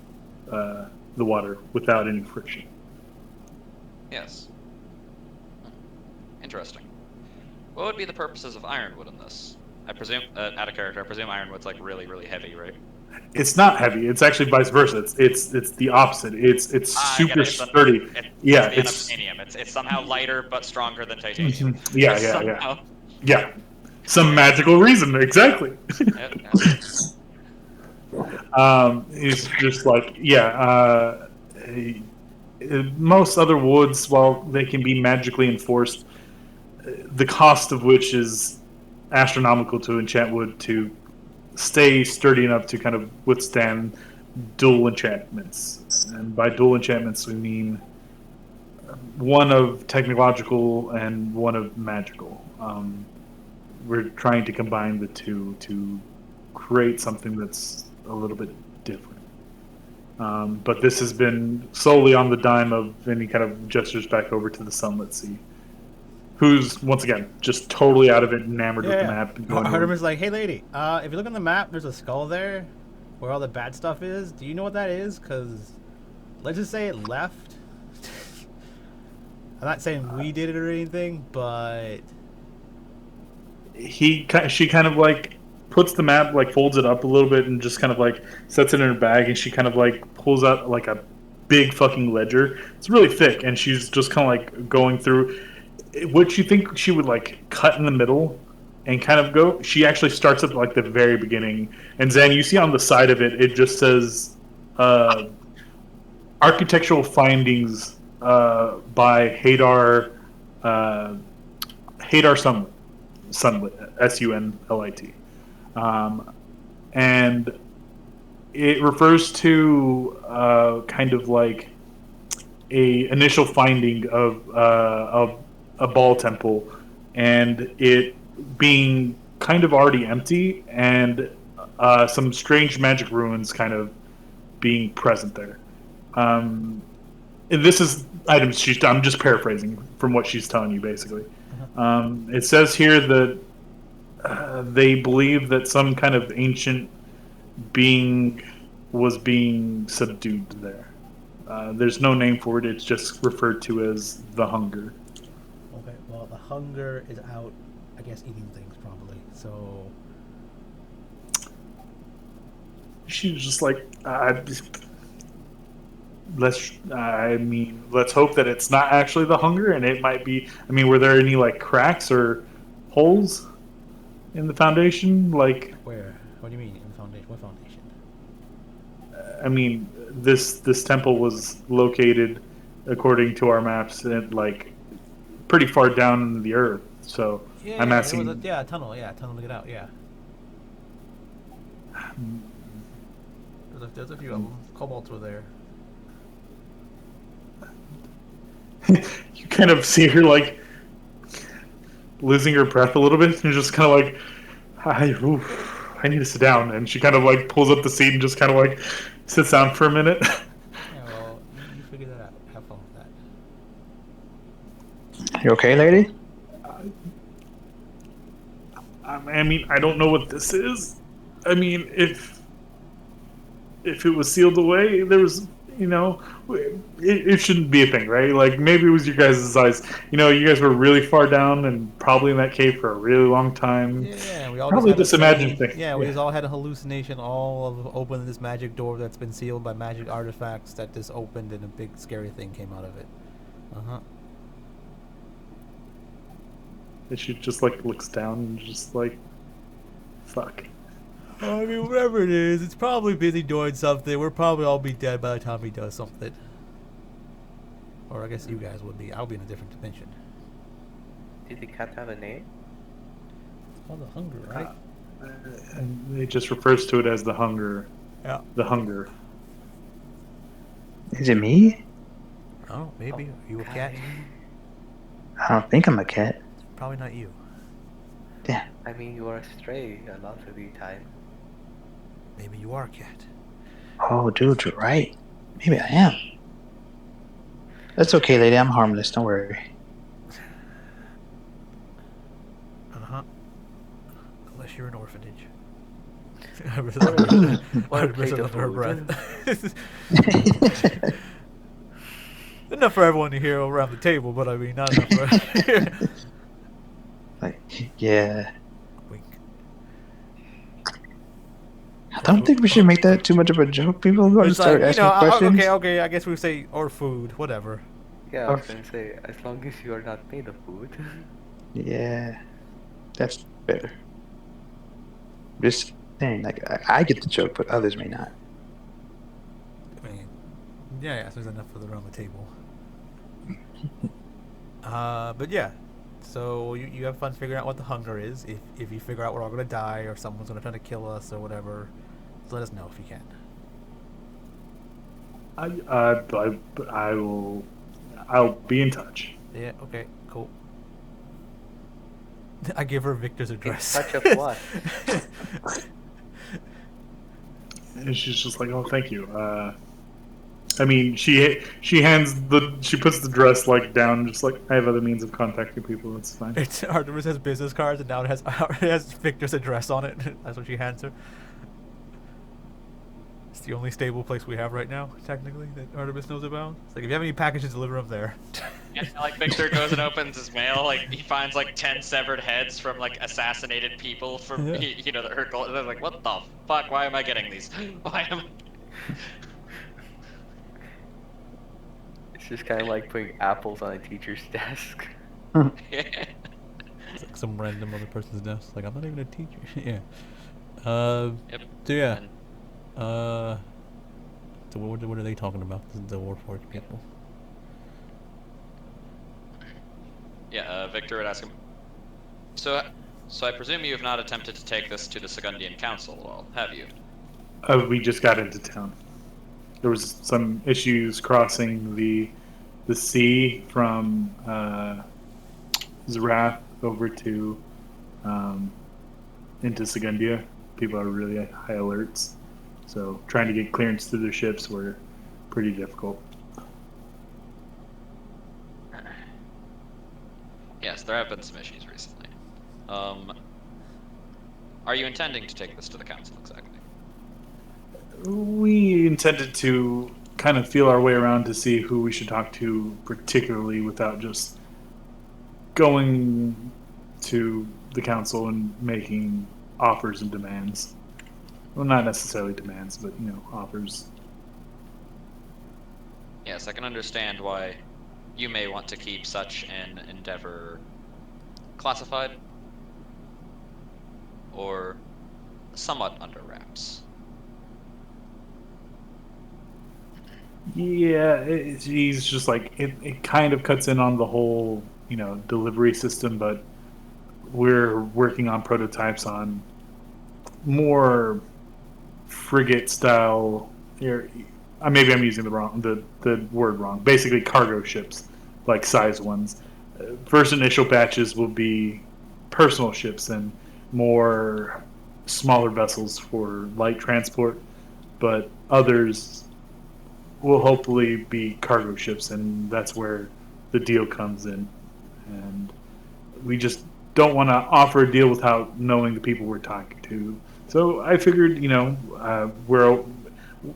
the water without any friction. Yes. Interesting. What would be the purposes of ironwood in this? I presume, out of character, I presume ironwood's like really, really heavy, right? It's not heavy. It's actually vice versa. It's the opposite. It's I get super it. sturdy. It's the It's unobtainium. It's somehow lighter but stronger than titanium. yeah. Somehow. Yeah. Some magical reason, exactly. Yep. It's just like most other woods, while they can be magically enforced, the cost of which is astronomical to enchant wood to stay sturdy enough to kind of withstand dual enchantments. And by dual enchantments, we mean one of technological and one of magical. We're trying to combine the two to create something that's a little bit different. But this has been solely on the dime of any kind of gestures back over to the Sunlit Sea, who's, once again, just totally out of it, enamored with the map. Artemis like, hey lady, if you look on the map, there's a skull there where all the bad stuff is. Do you know what that is? Because let's just say it left. I'm not saying we did it or anything, but she kind of like puts the map, like folds it up a little bit and just kind of like sets it in her bag, and she kind of like pulls out like a big fucking ledger. It's really thick, and she's just kind of like going through what you think she would like cut in the middle and kind of go. She actually starts at like the very beginning, and Zan, you see on the side of it, it just says architectural findings by Hadar Sunlit, Sunlit. And it refers to kind of like a initial finding of a ball temple, and it being kind of already empty, and some strange magic ruins kind of being present there. And this is items I'm just paraphrasing from what she's telling you, basically. It says here that they believe that some kind of ancient being was being subdued there. There's no name for it. It's just referred to as the Hunger. okay. Well, the hunger is out, I guess, eating things probably. So She's just like, let's hope that it's not actually the Hunger, and it might be. I mean, were there any like cracks or holes in the foundation? Like, where? What do you mean in foundation? What foundation? I mean, this temple was located, according to our maps, at like pretty far down in the earth. So Yeah, I'm there asking. was a tunnel. Yeah, tunnel to get out. Yeah. There's a few of them. Kobolds were there. You kind of see her like losing her breath a little bit, and just kind of like, I need to sit down. And she kind of like pulls up the seat and just kind of like sits down for a minute. Yeah, well, you figure that out. Have fun with that. You okay, lady? I mean, I don't know what this is. I mean, if it was sealed away, there was, it shouldn't be a thing, right? Like, maybe it was your guys' eyes. You guys were really far down and probably in that cave for a really long time. Yeah, we all Probably just just had imagine things. Yeah, we just all had a hallucination, all of opening this magic door that's been sealed by magic artifacts that just opened and a big scary thing came out of it. And she just like looks down and just like, fuck. I mean, whatever it is, it's probably busy doing something. We'll probably all be dead by the time he does something. Or I guess you guys would be. I'll be in a different dimension. Did the cat have a name? Oh, the hunger, right? And it just refers to it as the hunger. Yeah. The hunger. Is it me? Oh, maybe. Oh, Are you a God. cat? I don't think I'm a cat. Probably not you. Damn. I mean, you are a stray a lot of the time. Maybe you are a cat. Oh, dude, you're right. Maybe I am. That's okay, lady. I'm harmless. Don't worry. Uh-huh. Unless you're an orphanage. Or a plate Artemis of under her food. breath. Enough for everyone to hear around the table, but I mean, not enough for... Like, yeah. Wink. I don't think we should make that too much of a joke. People are going to It's start like, asking questions. okay, I guess we say, or food, whatever. Yeah, I was gonna say, as long as you are not made of food. Yeah, that's better. Just saying, like, I get the joke, but others may not. I mean, yeah, so there's enough for around the table. But yeah, so you have fun figuring out what the hunger is. If you figure out we're all gonna die or someone's gonna try to kill us or whatever, just let us know if you can. I'll be in touch. Yeah. Okay. Cool. I give her Victor's address. Touch of what? And she's just like, oh, thank you. I mean, she puts the dress like down, just like, I have other means of contacting people. It's fine. It's Artemis has business cards and now it has Victor's address on it. That's what she hands her. It's the only stable place we have right now, technically, that Artemis knows about. It's like, if you have any packages, deliver them there. Yeah, like Victor goes and opens his mail, like he finds like 10 severed heads from like assassinated people from Yeah. you know the Urkel. And they're like, what the fuck? Why am I getting these? Why am? It's just kind of like putting apples on a teacher's desk. It's like some random other person's desk. Like, I'm not even a teacher. Yeah. Yep. So yeah. And So what are they talking about? The Warforged people. yeah, Victor would ask him. So I presume you have not attempted to take this to the Sagundian Council at all, have you? We just got into town. There was some issues crossing the sea from Zarath over to into Sagundia. People are really high alerts, so trying to get clearance through their ships were pretty difficult. Yes, there have been some issues recently. Are you intending to take this to the council exactly? We intended to kind of feel our way around to see who we should talk to, particularly without just going to the council and making offers and demands. Well, not necessarily demands, but offers. Yes, I can understand why you may want to keep such an endeavor classified or somewhat under wraps. Yeah, he's just like it kind of cuts in on the whole delivery system, but we're working on prototypes on more frigate style. Maybe I'm using the word wrong. Basically, cargo ships, like size ones. First initial batches will be personal ships and more smaller vessels for light transport, but others will hopefully be cargo ships, and that's where the deal comes in. And we just don't want to offer a deal without knowing the people we're talking to. So I figured,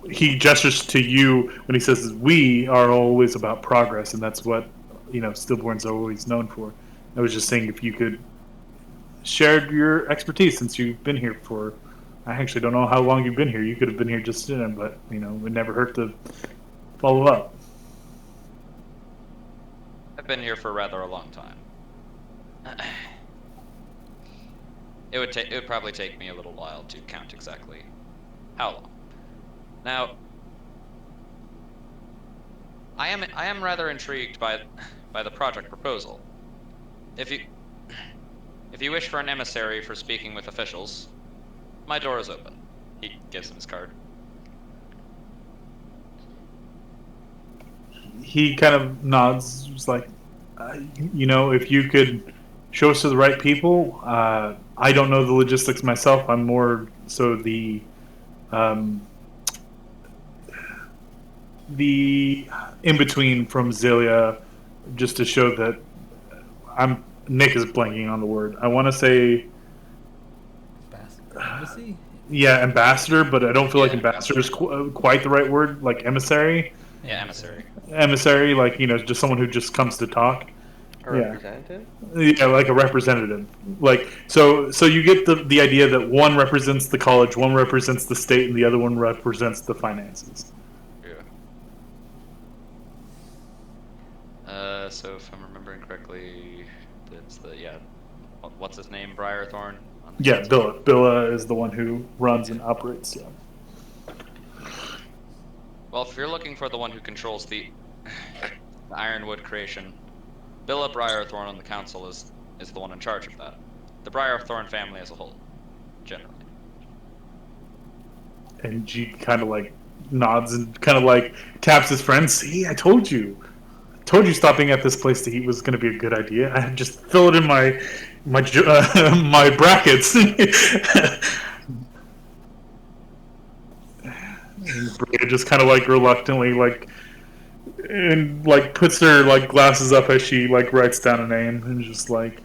he gestures to you when he says we are always about progress, and that's what Stillborn's always known for. I was just saying if you could share your expertise since you've been here for. I actually don't know how long you've been here. You could have been here just then, but it never hurt to follow up. I've been here for rather a long time. It would probably take me a little while to count exactly how long. Now, I am rather intrigued by the project proposal. If If you wish for an emissary for speaking with officials, my door is open. He gives him his card. He kind of nods, just like, if you could show us to the right people. I don't know the logistics myself. I'm more so the in between from Zelia, just to show that Nick is blanking on the word. I want to say Embassy? yeah, ambassador, but I don't feel like Yeah, ambassador is quite the right word. Like emissary. Yeah, emissary. Emissary, like just someone who just comes to talk. A Yeah. representative? Yeah, like a representative. Like so you get the idea that one represents the college, one represents the state, and the other one represents the finances. Yeah. So if I'm remembering correctly, it's what's his name? Briarthorn? Yeah, Billa is the one who runs and operates. Yeah. Well, if you're looking for the one who controls the Ironwood creation, Billa Briarthorn on the council is the one in charge of that. The Briarthorn family as a whole, generally. And G kind of like nods and kind of like taps his friend. See, I told you. Stopping at this place to eat was going to be a good idea. I just fill it in my my brackets. Bria just kind of like reluctantly and puts her glasses up as she writes down a name and just and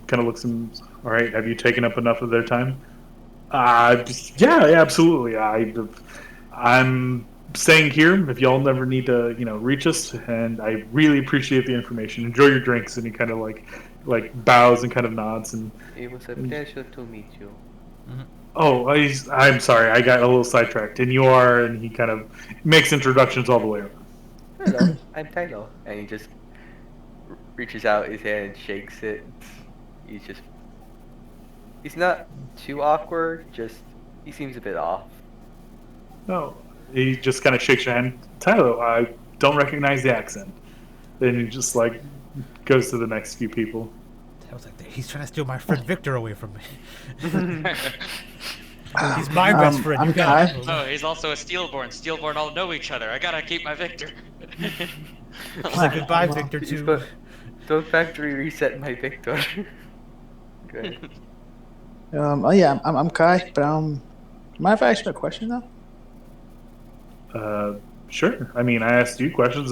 kind of looks at him. All right, have you taken up enough of their time? Yeah, absolutely. I'm staying here if y'all never need to reach us, and I really appreciate the information. Enjoy your drinks. And he kind of like bows and kind of nods and. It was a pleasure to meet you. Oh, I'm sorry, I got a little sidetracked. And you are, and he kind of makes introductions all the way around. Hello, I'm Tylo. And he just reaches out his hand and shakes it. He's not too awkward, he seems a bit off. No, he just kind of shakes your hand. Tylo, I don't recognize the accent. Then he just goes to the next few people. I was like, he's trying to steal my friend Victor away from me. He's my best friend. I'm Kai. Oh, he's also a Steelborn. Steelborn all know each other. I gotta keep my Victor. Say goodbye, Victor, too. Don't factory reset my Victor. Good. I'm Kai, but mind if I ask you a question though? Sure. I mean, I asked you questions.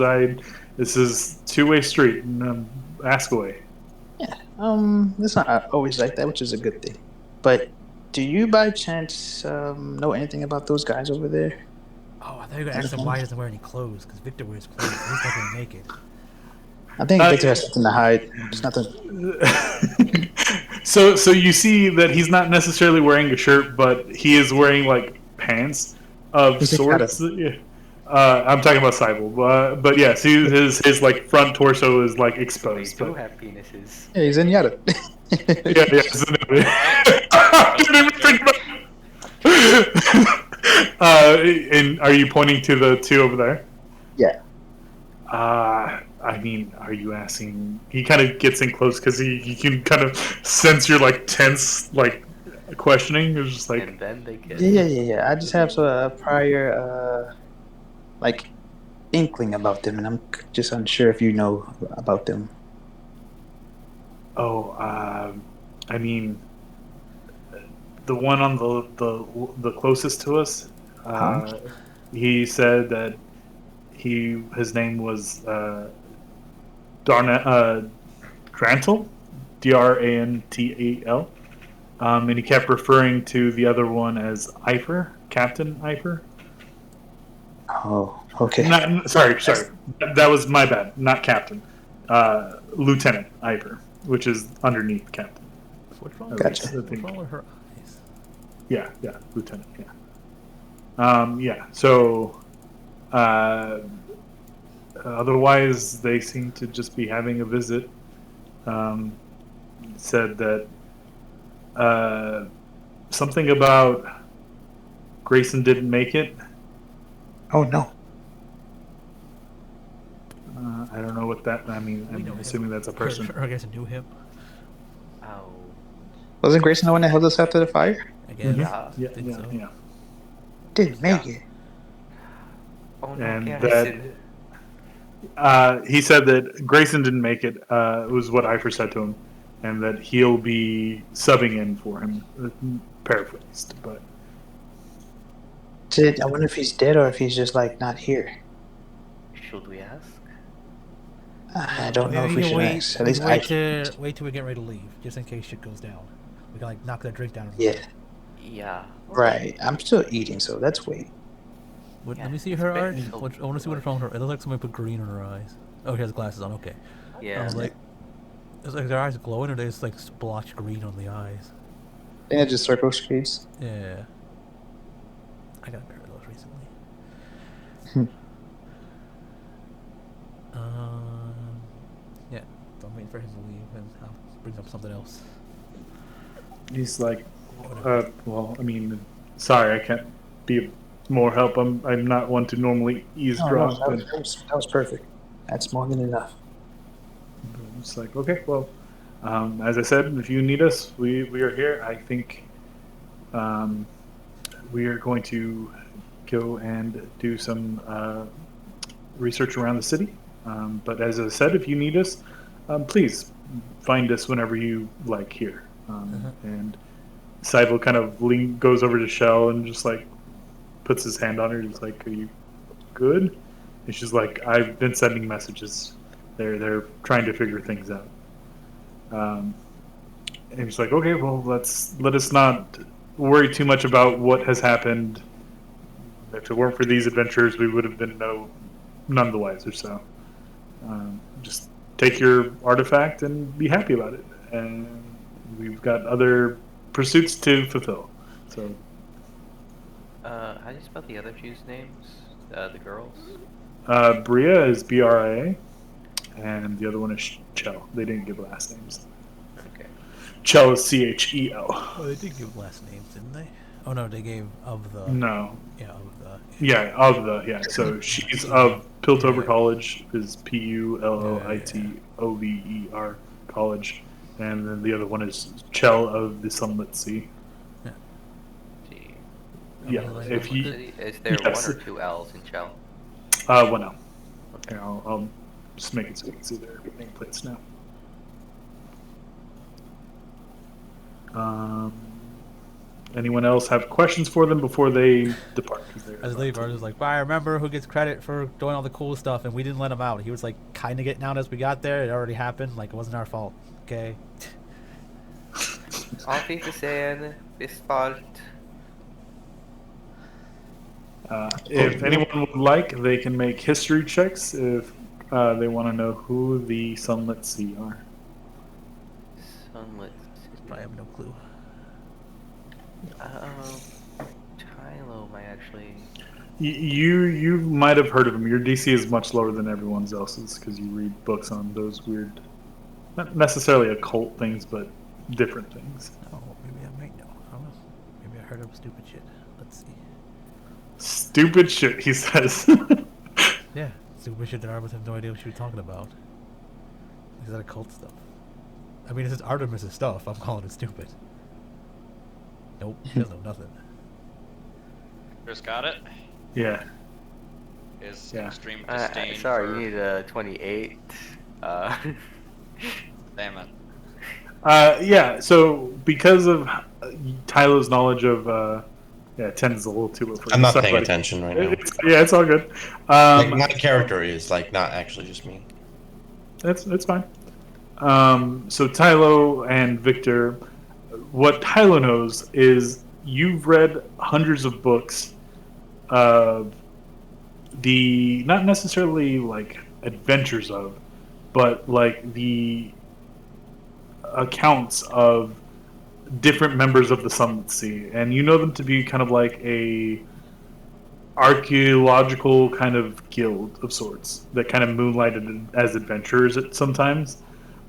This is two-way street. And, ask away. Yeah. It's not always like that, which is a good thing. But do you by chance know anything about those guys over there? Oh, I thought you were going to ask him why he doesn't wear any clothes, because Victor wears clothes. He's not going naked. I think Victor has something to hide. It's nothing. So you see that he's not necessarily wearing a shirt, but he is wearing pants of sorts. I'm talking about Cybele, but yeah, see his front torso is exposed. They do have penises. Yeah, he's in Yada. Yeah. I didn't even think about it. And are you pointing to the two over there? Yeah. I mean, are you asking? He kind of gets in close because he can kind of sense your tense questioning. It's just And then they kiss. Yeah. I just have a prior inkling about them, and I'm just unsure if you know about them. Oh, I mean, the one on the closest to us. He said that his name was Grantel, Drantal, and he kept referring to the other one as Eifer, Captain Eifer. Oh, okay. Sorry. That was my bad. Not Captain. Lieutenant Eifer, which is underneath Captain. What's wrong Gotcha. What's wrong with her eyes? Yeah, Lieutenant. Yeah. So, otherwise, they seem to just be having a visit. Said that something about Grayson didn't make it. Oh no. I don't know what that. I mean, I'm assuming that's a person. Or I guess knew him. Wasn't Grayson the one that held us after the fire? I guess. Yeah. Yeah, think yeah, so. yeah. Didn't make it. Oh no, And Garrison. he said that Grayson didn't make it. It was what Eifer said to him, and that he'll be subbing in for him. Paraphrased, but I wonder if he's dead or if he's just like not here. Should we ask? I don't know if Maybe we should wait, ask. At least wait till we get ready to leave, just in case shit goes down. We can like knock that drink down. Yeah, Yeah. right. I'm still eating, so let's wait. What, Yeah, let me see it's her been eyes. so I want to see what's wrong with her. It looks like somebody put green on her eyes. Oh, she has glasses on. Okay. Yeah. I was like, it's like their eyes glowing, or they just like splotch green on the eyes. Yeah, just circle streets. Yeah. I got a pair of those recently. Yeah. So I'm waiting for him to leave, and I'll bring up something else. he's like, well, I mean, sorry, I can't be of more help. I'm not one to normally eavesdrop. that was perfect. That's more than enough. It's like, okay, well, as I said, if you need us, we are here. I think we are going to go and do some research around the city. But as I said, if you need us, please find us whenever you like here. And Sybil kind of goes over to Shell and just like puts his hand on her. Just like, are you good? And she's like, I've been sending messages. They're trying to figure things out. And he's like, okay, well, let us not worry too much about what has happened. If it weren't for these adventures, we would have been none the wiser. So just take your artifact and be happy about it. And we've got other pursuits to fulfill. So How do you spell the other two's names? The girls? Bria is Bria, and the other one is Chell. They didn't give last names. Okay. Chell is Chel. Oh, they did give last names, didn't they? Oh no, they gave of the. No. Yeah, of the. Yeah, of the So she's of Piltover Yeah. College, is Pullitover College, and then the other one is Chell of the Sunlit Sea. Gee. Yeah, like- if you Is there Yes. one or two L's in Chell? one L. Here, I'll just make it so you can see their nameplates now. Anyone else have questions for them before they depart? 'Cause they're As about they to- were just like, "But I remember who gets credit for doing all the cool stuff, and we didn't let him out. He was like kind of getting out as we got there. It already happened. Like it wasn't our fault. Okay." Auf Wiedersehen. Bis bald. If anyone would like, they can make history checks if they want to know who the Sunlit Sea are. Sunlit. I have no clue. Tylo might actually. You might have heard of them. Your DC is much lower than everyone else's because you read books on those weird, not necessarily occult things, but different things. Oh, maybe I might know. I don't know. Maybe I heard of stupid shit. Let's see. Stupid shit, he says. Yeah, stupid shit that Artemis has no idea what she was talking about. Is that occult stuff? I mean, this is Artemis' stuff. I'm calling it stupid. Nope, she doesn't know nothing. Just got it. Yeah. Is Yeah. extreme disdain Sorry, for... you need a 28. Damn it. Yeah, so because of Tyler's knowledge of, 10 is a little too low for you. I'm not Sorry, paying buddy. attention right now. It's all good. Like, my character is, like, not actually just me. It's fine. So Tylo and Victor, what Tylo knows is you've read hundreds of books of the, not necessarily like adventures of, but like the accounts of different members of the Sunlit Sea, and you know them to be kind of like a archaeological kind of guild of sorts that kind of moonlighted as adventurers at sometimes.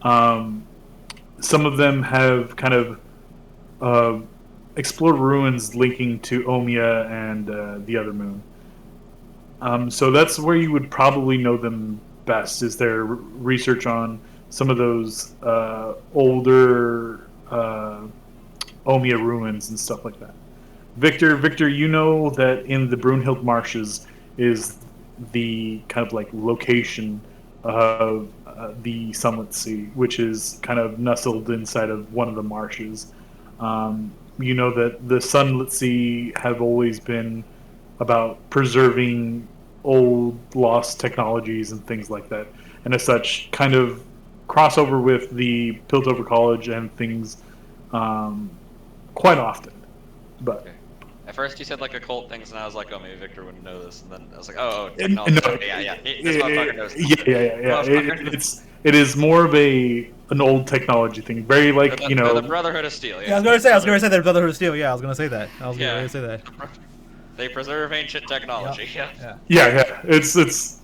Some of them have kind of explored ruins linking to Omia and the other moon. So that's where you would probably know them best, is their research on some of those older Omia ruins and stuff like that. Victor, you know that in the Brunhild Marshes is the kind of like location of the Sunlit Sea, which is kind of nestled inside of one of the marshes. You know that the Sunlit Sea have always been about preserving old lost technologies and things like that, and as such, kind of crossover with the Piltover College and things quite often. But Okay. At first you said like occult things, and I was like, oh, maybe Victor wouldn't know this. And then I was like, oh, technology. no, Okay, yeah. This motherfucker knows. yeah. Motherfucker. It is more of an old technology thing. Very like They're the Brotherhood of Steel. Yeah, I was gonna say the Brotherhood of Steel. Yeah, I was gonna say that. Gonna say that. They preserve ancient technology. Yeah. Yeah. It's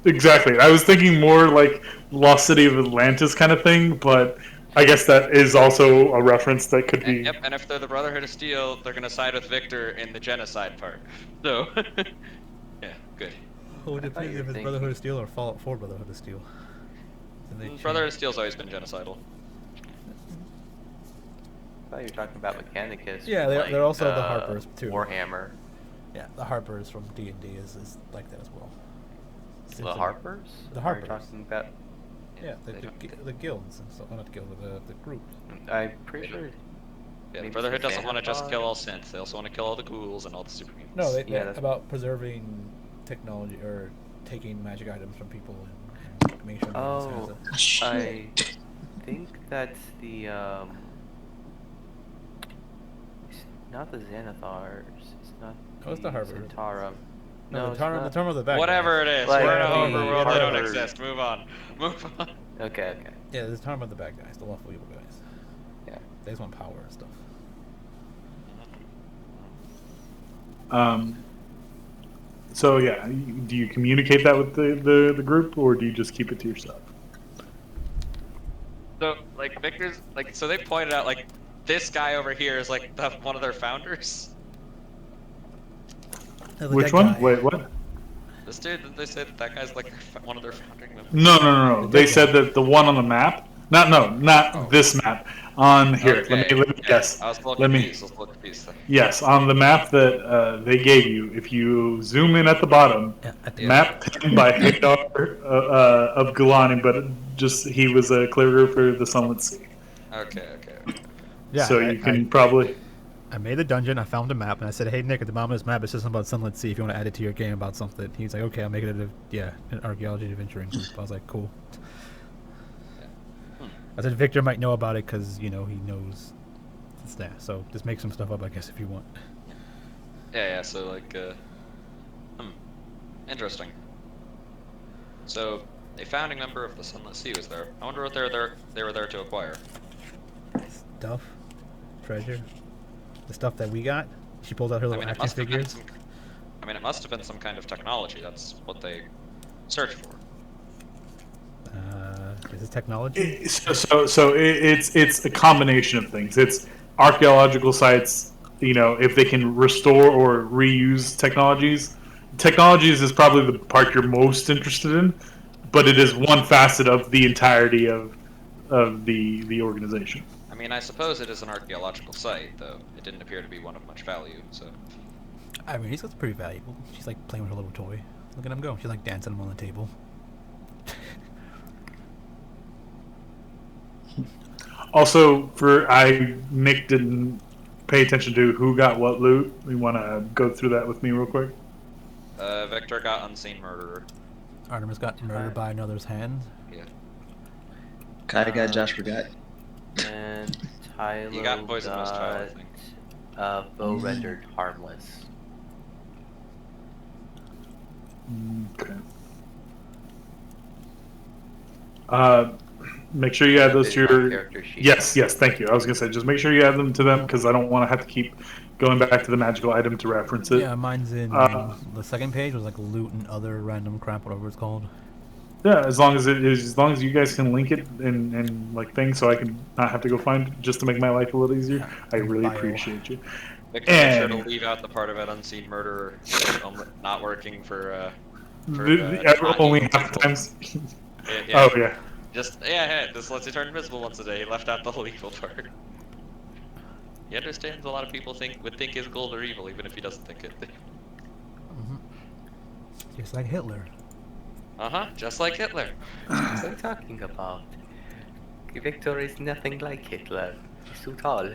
exactly. I was thinking more like Lost City of Atlantis kind of thing, but I guess that is also a reference that could be. Yep, and if they're the Brotherhood of Steel, they're gonna side with Victor in the genocide part. So, yeah, good. Who depends if it's Brotherhood of Steel or Fallout 4 Brotherhood of Steel? Brotherhood of Steel's always been genocidal. I thought you were talking about Mechanicus. Yeah, they're also the Harpers too. Warhammer. Yeah, the Harpers from D&D is like that as well. The Harpers? The Harpers. Are you talking about? Yeah, the guilds and stuff. Well, not guilds, the groups. I'm pretty sure. Yeah, the Brotherhood doesn't want to just kill all synths. They also want to kill all the ghouls and all the super mutants. No, they're about preserving technology or taking magic items from people and making sure. Oh, I think that's the It's not the Xanathars. It's not. Oh, it's the Harpers. Centauri. No, the Term of the Back. Whatever it is, Like, we're in a the overworld. They don't Harpers. exist. Move on. Okay. Yeah, there's Term of the Bad guys, the lawful evil guys. Yeah. They just want power and stuff. So yeah, do you communicate that with the group, or do you just keep it to yourself? So, like, Victor's, like, so they pointed out, like, this guy over here is, like, one of their founders. Which one? Guy. Wait, what? This dude, they said that guy's, like, one of their founding members. No. They said that the one on the map. Not this map. On here, Okay. let me guess. I was looking Let me. confused. Yes, on the map that they gave you. If you zoom in at the bottom, map penned by Hagar of Gulani, but just he was a clearer for the Sunlit Sea. Okay. Yeah, So you can probably. I made the dungeon, I found a map, and I said, hey, Nick, at the bottom of this map, it says something about Sunlit Sea if you want to add it to your game about something. He's like, okay, I'll make it an archaeology adventuring group. I was like, cool. I said Victor might know about it because, he knows it's that. So just make some stuff up, I guess, if you want. Yeah, so, like, interesting. So, a founding member of the Sunlit Sea was there. I wonder what they were there to acquire. Stuff? Treasure? The stuff that we got? She pulled out her little action figures? It must have been some kind of technology. That's what they searched for. Is it technology? So it's a combination of things. It's archaeological sites. If they can restore or reuse technologies. Technologies is probably the part you're most interested in, but it is one facet of the entirety of the organization. I suppose it is an archaeological site, though it didn't appear to be one of much value. So. He's pretty valuable. She's like playing with her little toy. Look at him go. She's like dancing him on the table. Also, Nick didn't pay attention to who got what loot. We want to go through that with me real quick. Victor got Unseen Murderer. Artemis got murdered by another's hand. Yeah. Kai got Josh forgot. And Tylo You got Poisonous Child, I think. Foe rendered harmless. Okay. Make sure you add those to your. Character sheet. Yes. Thank you. I was gonna say, just make sure you add them to them because I don't want to have to keep going back to the magical item to reference it. Yeah, mine's in the second page was like loot and other random crap, whatever it's called. Yeah, as long as you guys can link it and like things, so I can not have to go find it, just to make my life a little easier. Yeah, I really bio. appreciate you. Victor made sure to leave out the part about Unseen Murderer not working for Only half the times. Yeah. Oh yeah. This lets you turn invisible once a day. He left out the whole evil part. He understands a lot of people would think is gold or evil, even if he doesn't think it. Just like Hitler. Just like Hitler. What are you talking about? Victor is nothing like Hitler. He's too tall.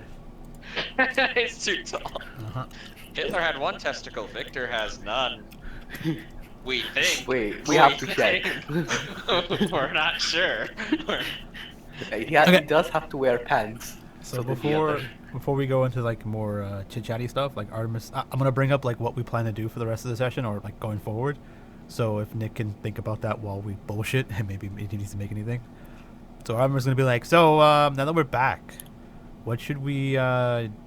He's too tall. Hitler had one testicle. Victor has none. We think. Wait, we have to check. We're not sure. He does have to wear pants. So before we go into like more chit chatty stuff, like Artemis, I'm gonna bring up like what we plan to do for the rest of the session or like going forward. So if Nick can think about that while we bullshit, and maybe he needs to make anything. So Artemis gonna be like, so now that we're back, what should we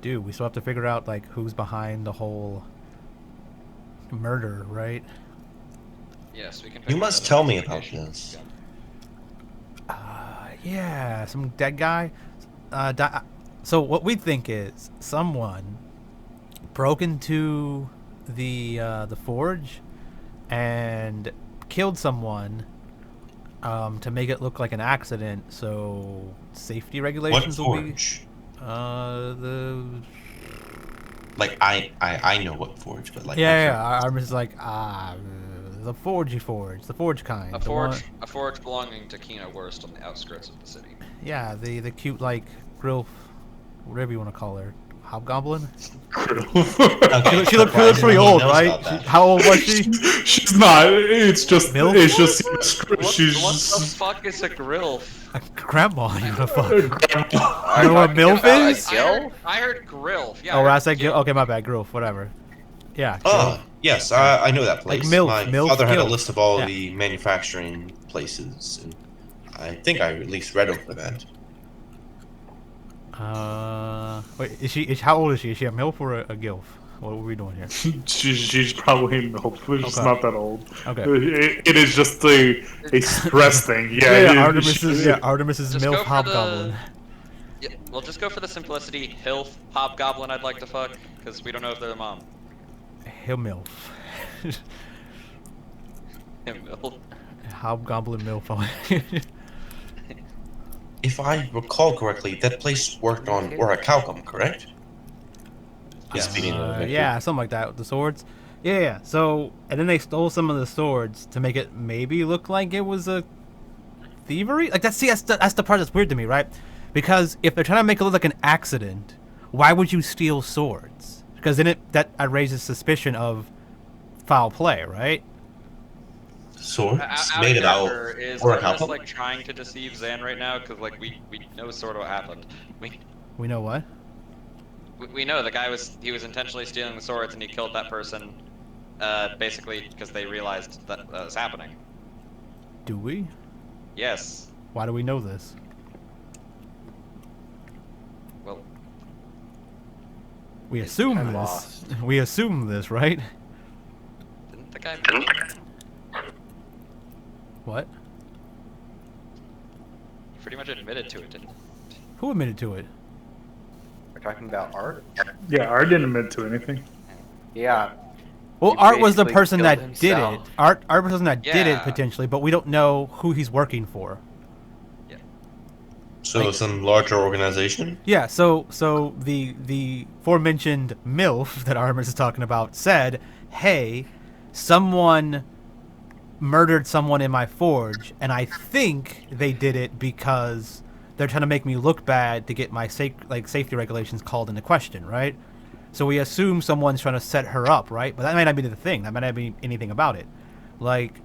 do? We still have to figure out like who's behind the whole murder, right? Yes, we can. You must tell me about this. Yeah, some dead guy. So what we think is someone broke into the forge and killed someone to make it look like an accident. So safety What regulations will be forge? the Like I know what forge, but like I was like the forge, the forge kind. A the forge, one- a forge belonging to Kino Wurst on the outskirts of the city. Yeah, the cute like grill, whatever you want to call her, hobgoblin. Okay, She looked surprisingly, pretty he old, knows right? about that. How old was she? She's not. It's just. Milf? It's just. What She's. the fuck is a grill? A grandma, you wanna fuck? Are You know what talking MILF about is? I heard grill. Yeah. Oh, I I heard said grill. okay, my bad, grillf, whatever. Yeah. Oh, yes, I know that Like place. MILF, My MILF father had a Guild. list of all Yeah. the manufacturing places, and I think I at least read over that. Wait, how old is she? Is she a MILF or a GILF? What are we doing here? She's probably milk. She's Okay. not that old. Okay. It is just a stress thing. Artemis is Just MILF go for hobgoblin. Yeah, we'll just go for the simplicity. Hilf, hobgoblin. I'd like to fuck because we don't know if they're the mom. He'll MILF. Hill. Hobgoblin MILF. If I recall correctly, that place worked on Orichalcum, correct? He's speaking of Victor. Yeah, something like that with the swords. Yeah. So, and then they stole some of the swords to make it maybe look like it was a thievery. Like that's the part that's weird to me, right? Because if they're trying to make it look like an accident, why would you steal swords? Because then that raises suspicion of foul play, right? Swords Out made of about character, is Artemis Orichalcum? like trying to deceive Zan right now? Because like we know sort of what happened. We know what? We know the guy was intentionally stealing the swords and he killed that person, basically because they realized that was happening. Do we? Yes. Why do we know this? Well, We assume I'm this. lost. We assume this, right? didn't the guy? What? He pretty much admitted to it, didn't he? Who admitted to it? We're talking about Art? Yeah, Art didn't admit to anything. Yeah. Well, He Art was the basically person killed that did it. himself. Art was the person that did it Yeah. potentially, but we don't know who he's working for. So some larger organization? Yeah, so the aforementioned MILF that Artemis is talking about said, "Hey, someone murdered someone in my forge, and I think they did it because they're trying to make me look bad to get my safety regulations called into question, right?" So we assume someone's trying to set her up, right? But that might not be the thing. That might not be anything about it. Like,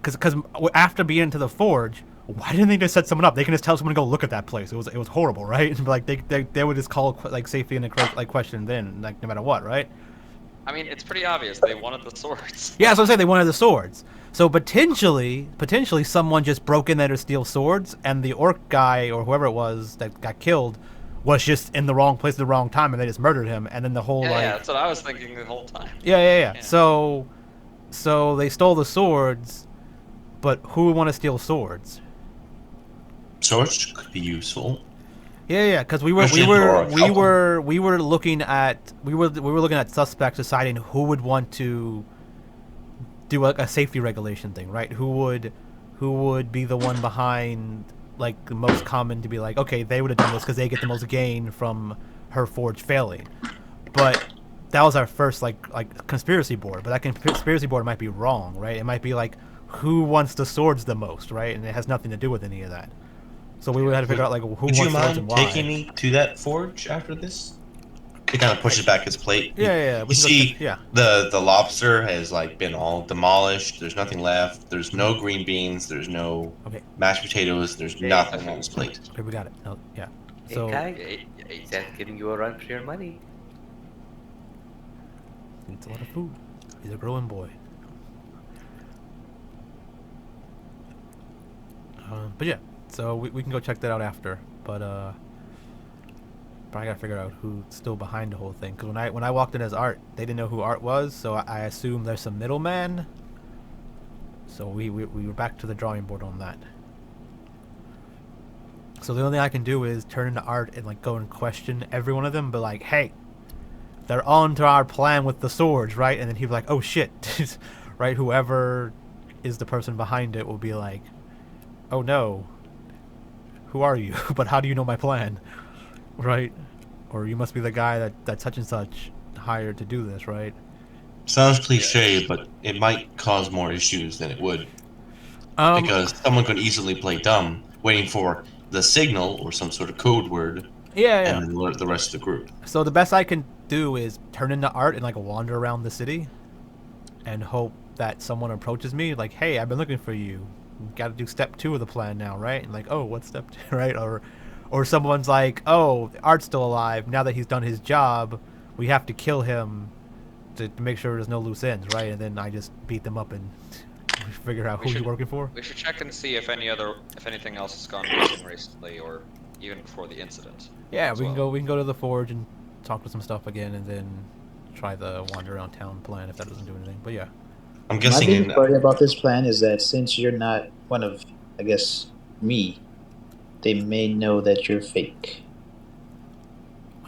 because after being into the forge, why didn't they just set someone up? They can just tell someone to go look at that place. It was horrible, right? Like they would just call like safety into question then, like no matter what, right? I mean, it's pretty obvious they wanted the swords. Yeah, so I'm saying they wanted the swords. So potentially someone just broke in there to steal swords, and the orc guy or whoever it was that got killed was just in the wrong place at the wrong time, and they just murdered him. And then the whole Yeah, that's what I was thinking the whole time. Yeah. So they stole the swords, but who would want to steal swords? Swords could be useful. Yeah, because we were looking at suspects deciding who would want to do a safety regulation thing, right? Who would be the one behind like the most common to be like, okay, they would have done this because they get the most gain from her forge failing. But that was our first like conspiracy board. But that conspiracy board might be wrong, right? It might be like who wants the swords the most, right? And it has nothing to do with any of that. So we would have to figure out like who Would wants you swords and mind why. taking me to that forge after this? He kind of pushes back his plate. Yeah. You We can go see, check- yeah. the lobster has like been all demolished. There's nothing left. There's no green beans. There's no Okay. mashed potatoes. There's nothing on his plate. Okay, we got it. No, yeah. Hey, So Kai, that's giving you a run for your money. it's a lot of food. He's a growing boy. But yeah, so we can go check that out after. But probably gotta figure out who's still behind the whole thing. Because when I walked in as Art, they didn't know who Art was, so I assumed there's some middleman. So we were back to the drawing board on that. So the only thing I can do is turn into Art and like go and question every one of them, but like, hey, they're on to our plan with the swords, right? And then he'd be like, oh shit, right? Whoever is the person behind it will be like, oh no, who are you? But how do you know my plan, right? Or you must be the guy that such and such hired to do this, right? Sounds cliche, but it might cause more issues than it would. Because someone could easily play dumb, waiting for the signal or some sort of code word, yeah. and then alert the rest of the group. So the best I can do is turn into Art and like wander around the city, and hope that someone approaches me like, "Hey, I've been looking for you. Got to do step 2 of the plan now, right?" And like, "Oh, what's step 2?" Right? Or someone's like, "Oh, Art's still alive. Now that he's done his job, we have to kill him to make sure there's no loose ends, right?" And then I just beat them up and figure out who you're working for. We should check and see if anything else has gone missing recently, or even before the incident. Yeah, as we can well. go. We can go to the forge and talk to some stuff again, and then try the wander around town plan if that doesn't do anything. But yeah. I'm My guessing biggest in worry about this plan is that since you're not one of, I guess, me, they may know that you're fake.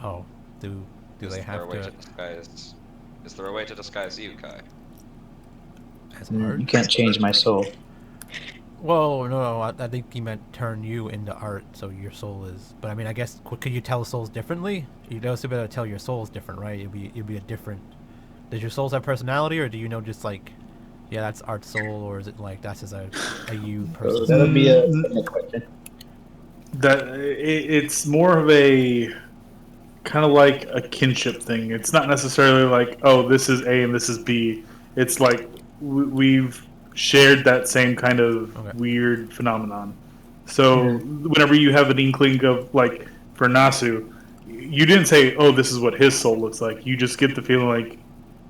Oh, do Is they there have a way to? disguise? Is there a way to disguise you, Kai? As Art? You can't change my soul. Well, no, I think he meant turn you into Art, so your soul is. But I mean, I guess could you tell souls differently? You'd also be able to tell your soul's different, right? It'd be a different. Does your souls have personality, or do you know just like, yeah, that's Art's soul, or is it like that's just a you So person? that would be a question. It's more of a kind of like a kinship thing. It's not necessarily like, oh, this is A and this is B. It's like we've shared that same kind of weird phenomenon. So whenever you have an inkling of like for Nasu, you didn't say, oh, this is what his soul looks like. You just get the feeling like,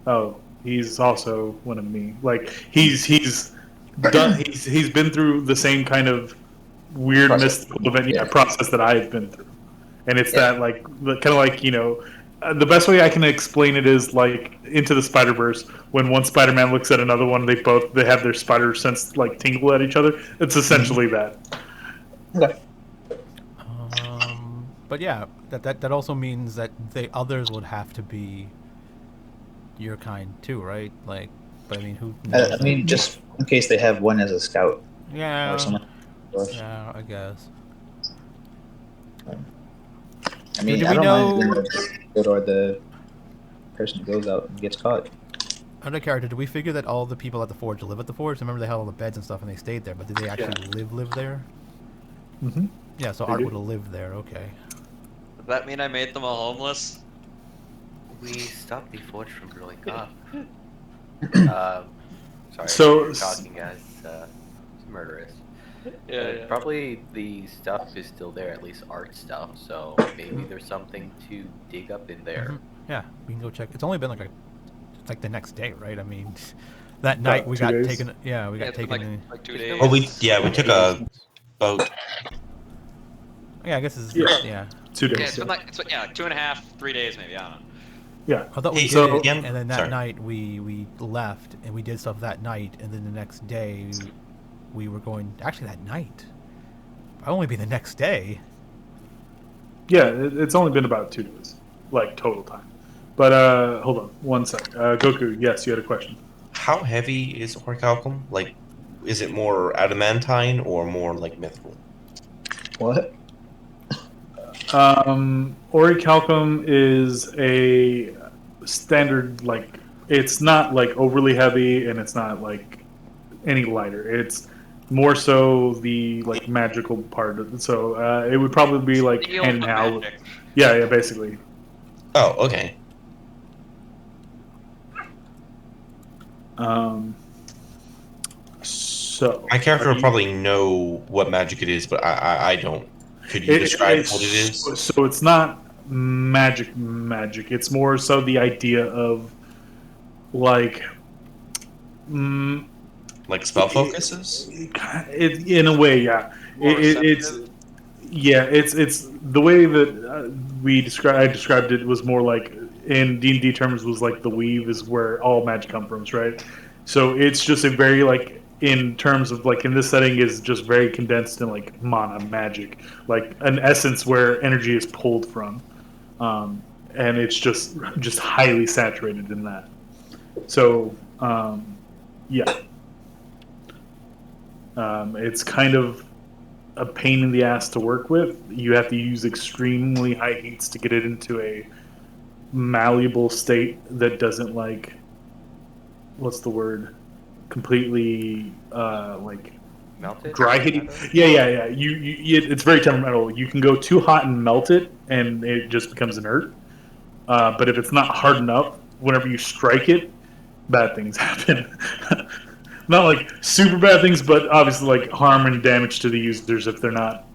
oh, he's also one of me. Like he's been through the same kind of weird mystical event process that I've been through. And it's that like kind of like, you know, the best way I can explain it is like Into the Spider-Verse, when one Spider-Man looks at another one, they have their spider sense like tingle at each other. It's essentially that. Okay. But yeah, that also means that the others would have to be your kind too, right? Like, but I mean, who? I mean, just in case they have one as a scout Yeah. or someone. Yeah, I guess. I mean, Do I we don't know? mind the or the person who goes out and gets caught. Under character, did we figure that all the people at the forge live at the forge? Remember they had all the beds and stuff and they stayed there, but did they actually live there? Mm-hmm. Yeah, so They Art do. would have lived there. Okay. Does that mean I made them all homeless? We stopped the forge from blowing up. Sorry, So- you're talking as murderous. Yeah. Probably the stuff is still there, at least art stuff. So maybe there's something to dig up in there. Mhm. Yeah, we can go check. It's only been it's like the next day, right? I mean, that night we 2 got days. taken. Yeah, we got It's been taken. like 2 days. well, we took a boat. Yeah, I guess it's yeah. 2 days. Yeah, it's been like 2.5, 3 days maybe. I don't know. Yeah. I thought we Hey, did so- it, again- and then that sorry. night we left and we did stuff that night, and then the next day we were going. Actually, that night. I'd only be the next day. Yeah, it's only been about 2 days, like total time. But hold on, 1 sec. Goku, yes, you had a question. How heavy is orichalcum? Like, is it more adamantine or more like mithril? What? Orichalcum is a standard, like, it's not like overly heavy and it's not like any lighter. It's more so the like magical part of it. So it would probably be like Steel hand in but hand. magic. Yeah, basically. Oh, okay. Um, so My character are would you- probably know what magic it is, but I don't. Could you describe what it is? So it's not magic. It's more so the idea of like. Mm, Like spell focuses? in a way, yeah. More It's receptive? it's the way that I described it was more like in D&D terms was like the weave is where all magic comes from, right? So it's just a very like in terms of like in this setting is just very condensed in like mana magic, like an essence where energy is pulled from, and it's just highly saturated in that. So yeah. It's kind of a pain in the ass to work with. You have to use extremely high heats to get it into a malleable state that doesn't like what's the word? Completely like Melted? dry heating. Yeah. It's very temperamental. You can go too hot and melt it, and it just becomes inert. But if it's not hard enough, whenever you strike it, bad things happen. Not like super bad things, but obviously like harm and damage to the users if they're not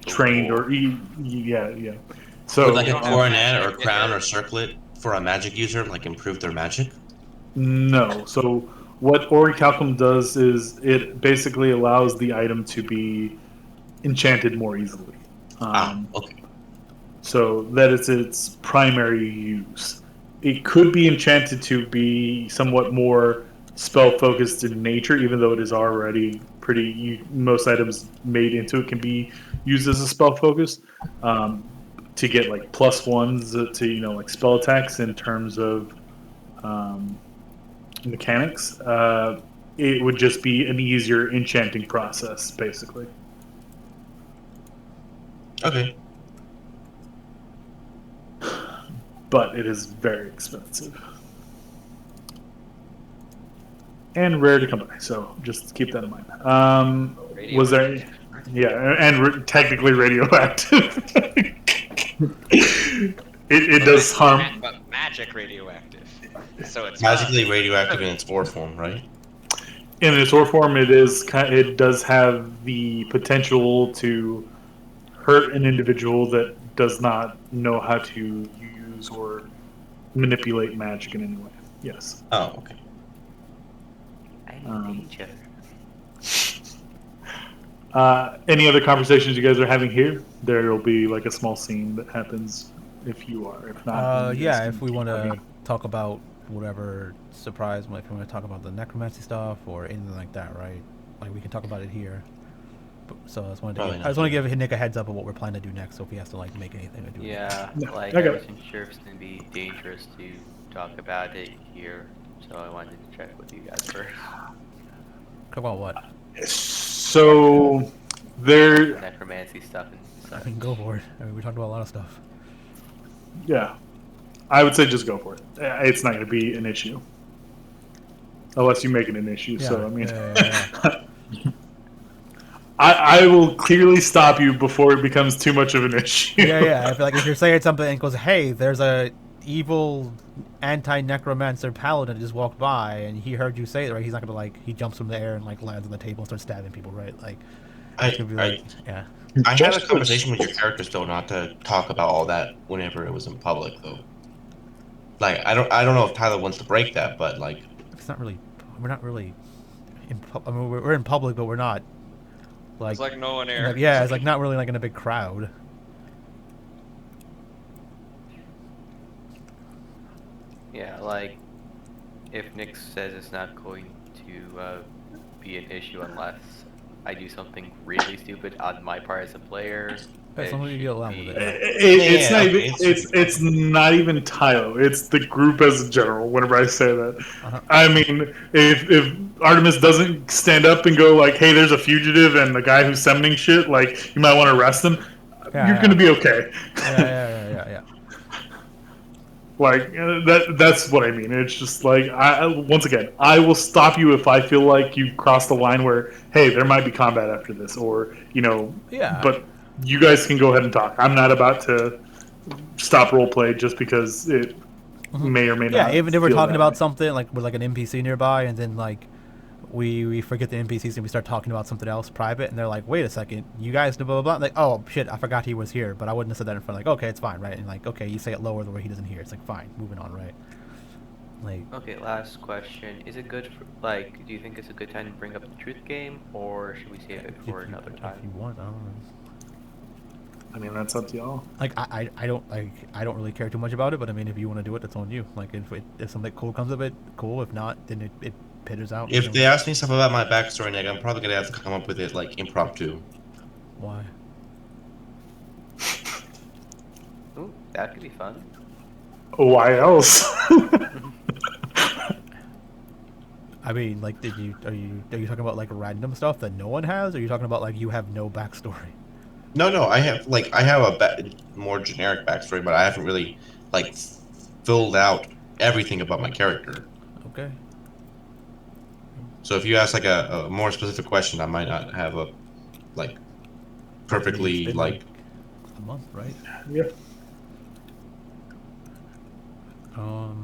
trained or yeah. So Would like a don't have coronet magic, or crown yeah. or circlet for a magic user like improve their magic? no. So what Orichalcum does is it basically allows the item to be enchanted more easily. Okay. So that is its primary use. It could be enchanted to be somewhat more spell focused in nature, even though it is already pretty. Most items made into it can be used as a spell focus to get like +1s to like spell attacks in terms of um, mechanics. It would just be an easier enchanting process, basically. Okay. But it is very expensive and rare to come by. So just keep that in mind. Was there? Yeah, and technically radioactive. it does harm. But magic radioactive. So it's Magically radioactive in its ore form, right? In its ore form, it does have the potential to hurt an individual that does not know how to use or manipulate magic in any way. Yes. Oh, okay. I'm in danger. Any other conversations you guys are having here? There will be like a small scene that happens if you are. If not, then you guys Yeah, can if we keep want to talking. talk about whatever surprise, like if we want to talk about the necromancy stuff or anything like that, right? Like we can talk about it here. But, so I just wanted Probably to not. give Nick a heads up of what we're planning to do next. So if he has to like make anything to do. with it. Yeah, No, like I I got it. wasn't sure if it's gonna be dangerous to talk about it here, so I wanted to check with you guys first. Talk about what? So there, Necromancy stuff and I such. mean, go for it. I mean, we talked about a lot of stuff. yeah, I would say just go for it. It's not going to be an issue unless you make it an issue. Yeah, So I mean, yeah. I will clearly stop you before it becomes too much of an issue. Yeah. I feel like if you're saying something and it goes, "Hey, there's a evil anti-necromancer paladin that just walked by," and he heard you say it, right? He's not gonna he jumps from the air and lands on the table and starts stabbing people, right? Like, it's gonna be yeah. I had Just a conversation with your characters though, not to talk about all that whenever it was in public though. Like I don't know if Tyler wants to break that, but like It's not really. We're not really. I mean, we're in public, but we're not. It's like no one air. Yeah, it's like not really like in a big crowd. Yeah, like if Nick says it's not going to be an issue unless I do something really stupid on my part as a player. As long as you get along with it. It's Yeah, not okay, even it's not even Tylo. It's the group as a general. Whenever I say that, I mean if Artemis doesn't stand up and go like, "Hey, there's a fugitive and the guy who's summoning shit. Like, you might want to arrest him." you're gonna be okay. Yeah. Like that's what I mean. It's just like once again, I will stop you if I feel like you've crossed the line where hey, there might be combat after this, or Yeah. But you guys can go ahead and talk. I'm not about to stop roleplay just because it may or may Yeah, not. even if we're feel talking that about way. something like with like an NPC nearby, and then like we forget the NPCs and we start talking about something else private, and they're like, "Wait a second, you guys do blah blah blah." Like, "Oh shit, I forgot he was here," but I wouldn't have said that in front. Like, okay, it's fine, right? And like, okay, you say it lower the way he doesn't hear. It's like fine, moving on, right? Like, Okay, last question. Is it good for, like, do you think it's a good time to bring up the truth game, or should we save it for another if time? you want, I don't know. I mean, that's up to y'all. Like I don't really care too much about it, but I mean if you want to do it, that's on you. Like if something cool comes of it, cool. If not, then it pitters out. If they ask me stuff about my backstory, Nick, I'm probably gonna have to come up with it like impromptu. Why? Ooh, that could be fun. Why else? I mean, like, are you talking about like random stuff that no one has, or are you talking about like you have no backstory? No, I have a more generic backstory, but I haven't really like filled out everything about my character. Okay. So if you ask like a more specific question, I might not have a like perfectly It's been, like a month, right? Yeah.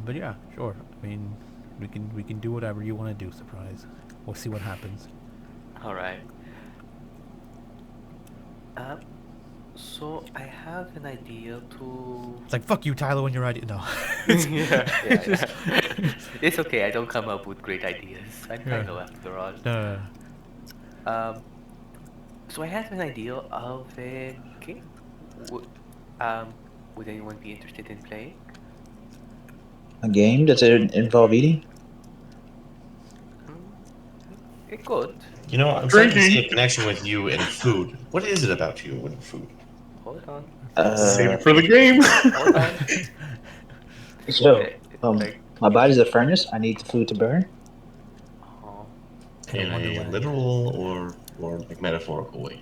But yeah, sure. I mean, we can do whatever you want to do. Surprise. We'll see what happens. All right. So I have an idea to. It's like fuck you, Tyler, when you're right. No. yeah. It's okay. I don't come up with great ideas. I'm Yeah. Tyler after all. Uh, So I have an idea of a game. Would anyone be interested in playing? A game? Does it involve eating? It could. you know I'm starting to see a Drinking. connection with you and food. What is it about you and food? Hold on. Save Uh, it for the game. Hold on. so, Okay, like, my body's a furnace. I need the food to burn. oh, In a Wonderland. literal or like metaphorical way?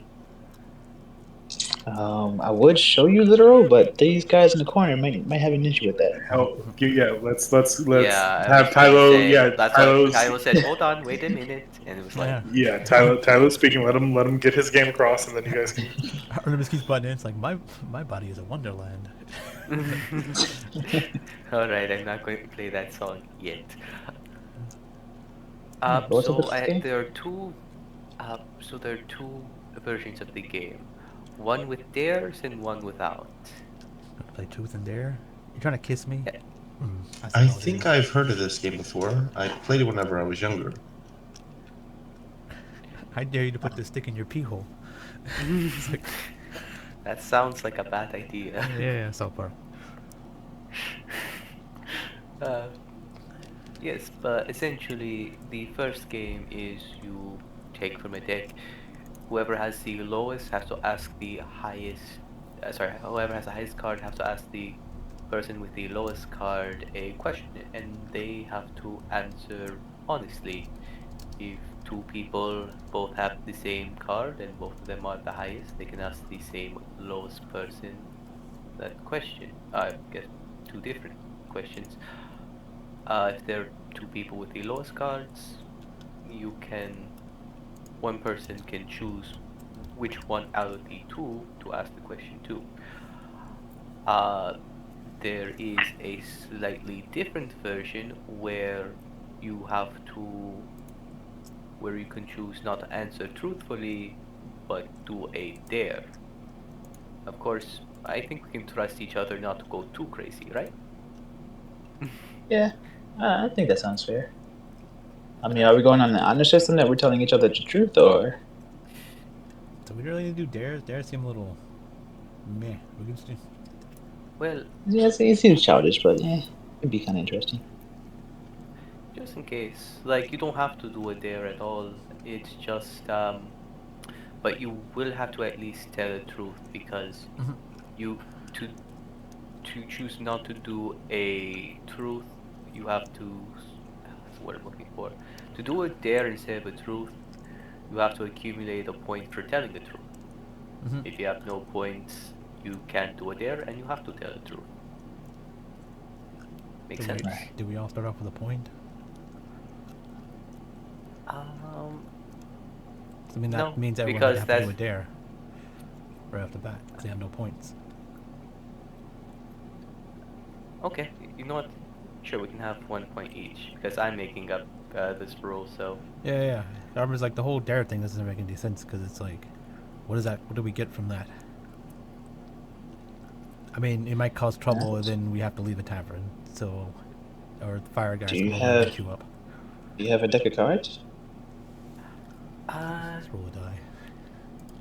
I would show you literal, but these guys in the corner might have an issue with that. Oh, yeah. Let's yeah, I have was gonna Tylo. say, Yeah, that's why Tylo's. Tyler said, "Hold on, wait a minute," and it was like, Yeah. Yeah, Tylo's speaking. Let him get his game across, and then you guys can. Artemis keeps butting in. It's like my body is a wonderland. "All right, I'm not going to play that song yet." What's up with this game? There are two. There are two versions of the game, one with dares and one without. Play truth and dare. You trying to kiss me? Yeah. That's I how it think is. I've heard of this game before. I played it whenever I was younger. I dare you to put this stick in your pee hole. It's like, That sounds like a bad idea. yeah, South Park. Yes, but essentially the first game is you take from a deck. Whoever has the lowest has to ask the highest. Whoever has the highest card has to ask the person with the lowest card a question, and they have to answer honestly. If two people both have the same card and both of them are the highest, they can ask the same lowest person that question. I guess two different questions. If there are two people with the lowest cards, one person can choose which one out of the two to ask the question to. There is a slightly different version where you can choose not to answer truthfully, but do a dare. Of course, I think we can trust each other not to go too crazy, right? Yeah, I think that sounds fair. I mean, are we going on the honor system that we're telling each other the truth, or? Do we really need to do dares? Dares seem a little meh. We can just do. Well, Yeah, it seems childish, but it'd be kind of interesting. just in case, like, you don't have to do a dare at all. It's just, but you will have to at least tell the truth, because Mhm. you to choose not to do a truth, you have to. That's what I'm looking for. To do a dare instead of a truth, you have to accumulate a point for telling the truth. Mhm. If you have no points, you can't do a dare and you have to tell the truth. Makes sense. Do we all start off with a point? I mean, that No, means everyone because would have to do a that's- dare right off the bat because they have no points. Okay, you know what? Sure, we can have 1 point each because I'm making up this rule. So Yeah. I remember like the whole dare thing doesn't make any sense because it's like, what is that? What do we get from that? I mean, it might cause trouble, and then we have to leave the tavern. So, or the fire guys Do you come over and have- beat you up. Do you have a deck of cards? Let's roll a die.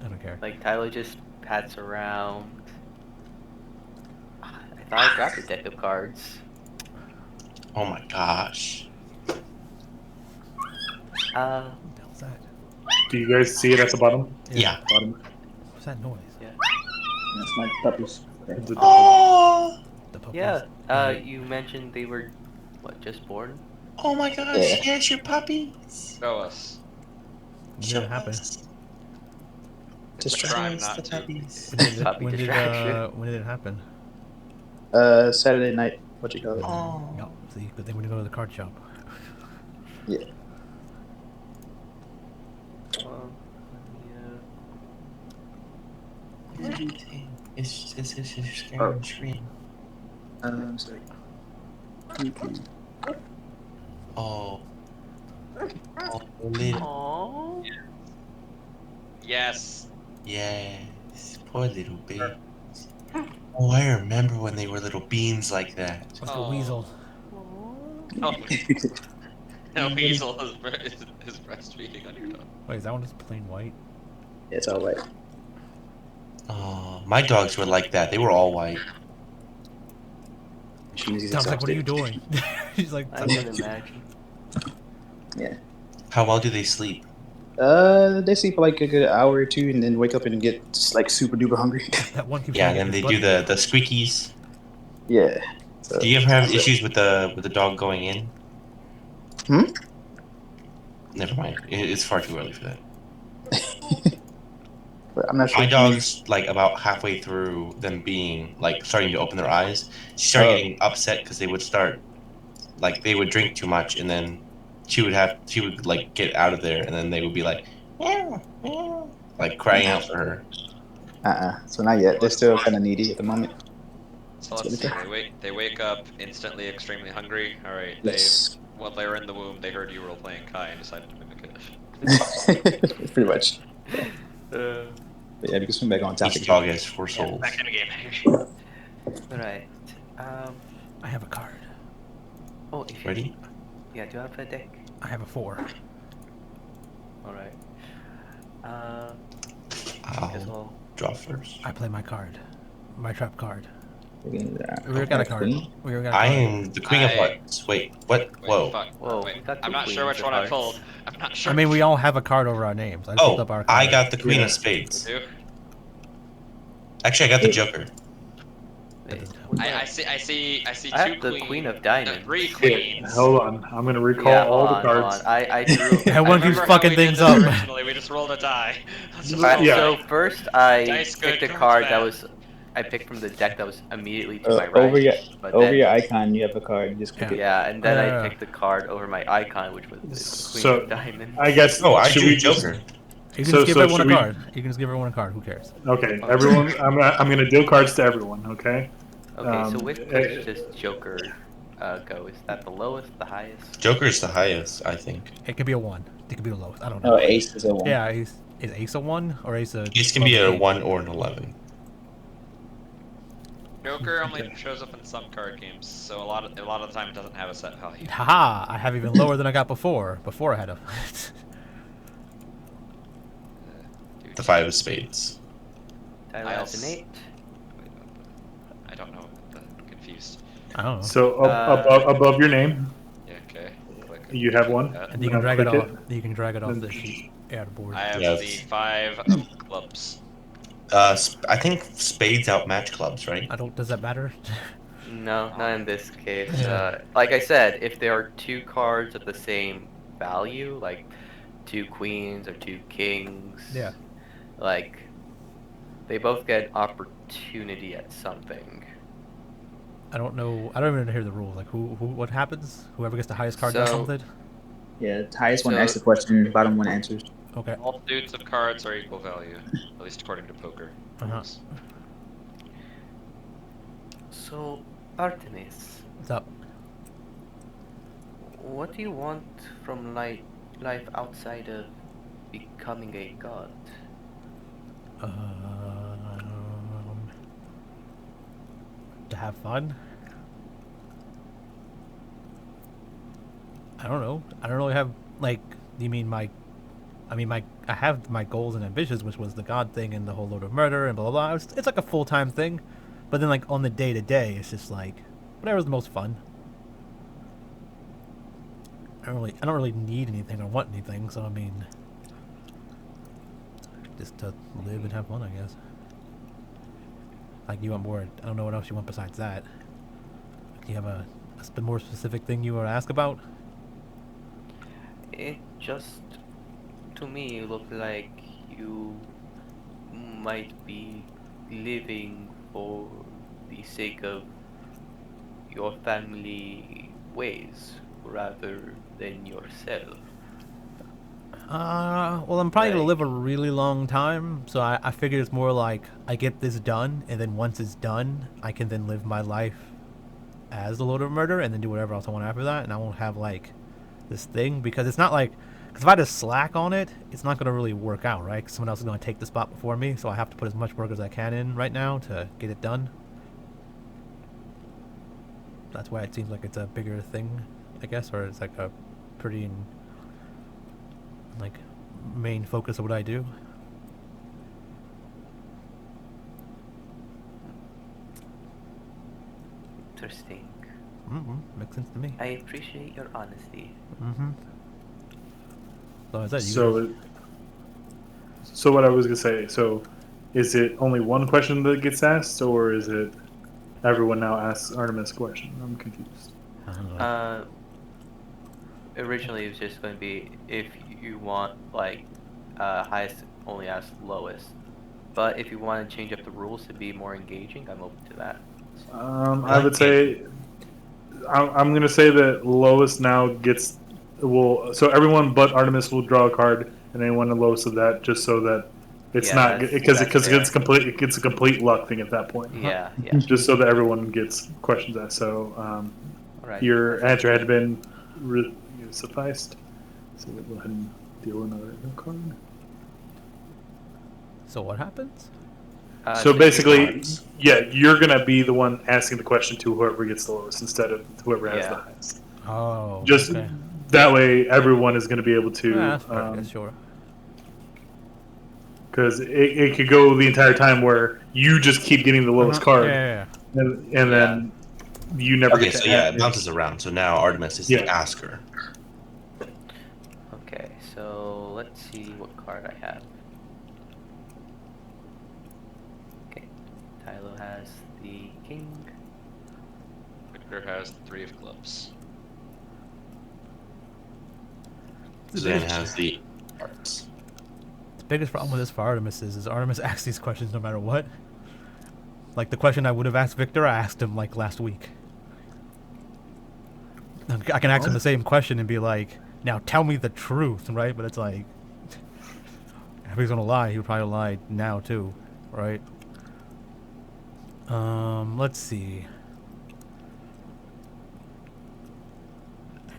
I don't care. like Tyler just pats around. I thought I grabbed a deck of cards. Oh my gosh. Uh, What the hell's that? Do you guys see it at the bottom? Yeah. Bottom. What's that noise? That's my puppies. The- Oh. The puppies? yeah. You mentioned they were, what, just born? Oh my gosh. Yeah. Yes, your puppies. Show us. When did it happen? us. It's a crime not the to. puppies. Puppy distraction. When did it happen? Saturday night. What you call it? Oh. No, see, good thing we didn't go to the card shop. Yeah. Well, What do you think? It's your scary Oh. screen. Sorry. Oh. Oh, little. Aww. Yes. Yes. Poor little babies. Oh, I remember when they were little beans like that. What's the Oh. weasel? Oh. No, Weasel is breastfeeding on your dog. Wait, is that one just plain white? It's all right. Oh, my dogs were like that. They were all white. She's Tom's like, what are you exhausted. doing? He's like, I can imagine. Yeah. How well do they sleep? They sleep for like a good hour or two and then wake up and get just, like super duper hungry. that one keeps Yeah, trying to then get they his do butt the squeakies. Yeah. So, Do you ever have issues with the dog going in? Hmm? Never mind. It's far too early for that. but I'm not sure. My if you- dog's like about halfway through them being like starting to open their eyes. She started Oh. getting upset because they would start like they would drink too much, and then she would like get out of there, and then they would be like, "Meow, meow," like crying out for her. So not yet. They're still kind of needy at the moment. So That's let's what see. it They wake up instantly extremely hungry. All right. Yes. While they were in the womb, they heard you role playing Kai and decided to mimic it. Pretty much. Uh, But yeah, we can swim back on Each topic. dog has 4 souls. Back in the game. Alright. I have a card. Oh, if you, Ready? Yeah, do you have a deck? I have a 4. Alright. Guess I'll I'll... draw first. I play my card. My trap card. We We got a card. Queen? We got a card. I am the queen of I- hearts. Wait, what? Wait, Whoa. fuck. Whoa, Wait, we got I'm two not sure queens which of one I hearts. pulled. I'm not sure. I mean, we all have a card over our names. I just Oh, looked up our I card. got the queen Yeah. of spades. do. Actually, I got the joker. Wait, doesn't what's I that? see I two have the queens. queen of No, diamonds. 3 Yeah, queens. hold on. I'm gonna recall Yeah, all hold the on, cards. hold on. I drew... Everyone I keeps remember how fucking we did things this up. Originally, we just rolled a die. Let's just Right, roll yeah. So first I Dice good, picked a cards card that bad. was... I picked from the deck that was immediately to my right. Over your but over then, your icon, you have a card. You just click Yeah. it. Yeah, and then Yeah. I picked the card over my icon, which was the queen So, of diamonds. I guess. Oh, I should drew we just- joker. You can So- just give so everyone a should we- card. You can just give everyone a card. Who cares? Okay, everyone. I'm gonna deal cards to everyone. Okay. Okay, so which uh, place does Joker go? Is that the lowest, the highest? Joker is the highest, I think. It could be a 1. It could be the lowest. I don't Oh, know. ace is a one. Yeah, is Ace a 1 or Ace a? This can be a 8? 1 or an 11. Joker only shows up in some card games, so a lot of the time it doesn't have a set value. Haha! I have even lower than I got before. Before I had a. Dude, The 5 of spades. Tyler has an 8. I don't know. I'm confused. I don't know. So Uh, above your name, Yeah. Okay. Click. you have one. That. And you can Now drag it click off. You can drag it off the sheet. Yeah, the board. I have Yes. the 5 of clubs. I think spades outmatch clubs, right? I don't. Does that matter? No, not in this case. Yeah. Like I said, if there are 2 cards of the same value, like 2 queens or 2 kings, Yeah. like They both get opportunity at something. I don't know. I don't even hear the rules. Like what happens? Whoever gets the highest card does So- something. Yeah, the highest one So- asks the question, bottom one answers. Okay. All suits of cards are equal value, at least according to poker Uh-huh. rules. So, Artemis, What's up? what do you want from life outside of becoming a god? To have fun. I don't know. I don't really have like. You mean my? I mean my. I have my goals and ambitions, which was the god thing and the whole load of murder and blah blah blah. It's like a full-time thing, but then like on the day to day, it's just like whatever's the most fun. I don't really need anything or want anything, so I mean, just to live and have fun, I guess. Like you want more? I don't know what else you want besides that. Do you have a more specific thing you want to ask about? It just, to me, looked like you might be living for the sake of your family ways rather than yourself. Well, I'm probably gonna Like- live a really long time, so I figure it's more like I get this done, and then once it's done, I can then live my life as the Lord of Murder, and then do whatever else I want after that, and I won't have like this thing because it's not like because if I just slack on it, it's not gonna really work out, right? 'Cause someone else is gonna take the spot before me, so I have to put as much work as I can in right now to get it done. That's why it seems like it's a bigger thing, I guess, or it's like a pretty like main focus of what I do. Interesting. Makes sense to me. I appreciate your honesty. So is that you? So, so what I was gonna say. So, is it only one question that gets asked, or is it everyone now asks Artemis a question? I'm confused. I don't know. Originally it was just going to be if you want like highest only ask lowest, but if you want to change up the rules to be more engaging, I'm open to that. I would say I'm gonna say that lowest now gets will so everyone but Artemis will draw a card, and anyone the lowest of that, just so that it's Yeah, not that's because fair. it's complete it gets a complete luck thing at that point. Yeah, yeah. Just so that everyone gets questions asked. So All right. your answer had been sufficed. So we'll go ahead and deal another card. So what happens? So basically, cards. yeah, you're gonna be the one asking the question to whoever gets the lowest instead of whoever has Yeah. the highest. Oh, Just okay. that way, everyone is gonna be able to, Yeah, that's fair, I guess, sure. because it could go the entire time where you just keep getting the lowest card, Yeah. and then you never Okay, get to so yeah, add it bounces around. So now Artemis is Yeah. the asker. Okay, so let's see what card I have. Okay, Tylo has the king. Victor has the 3 of clubs. Zan has the hearts. The biggest problem with this for Artemis is Artemis asks these questions no matter what. Like the question I would have asked Victor, I asked him like last week. I can ask him the same question and be like, "Now tell me the truth," right? But it's like, if he's gonna lie, he would probably lie now too, right? Let's see.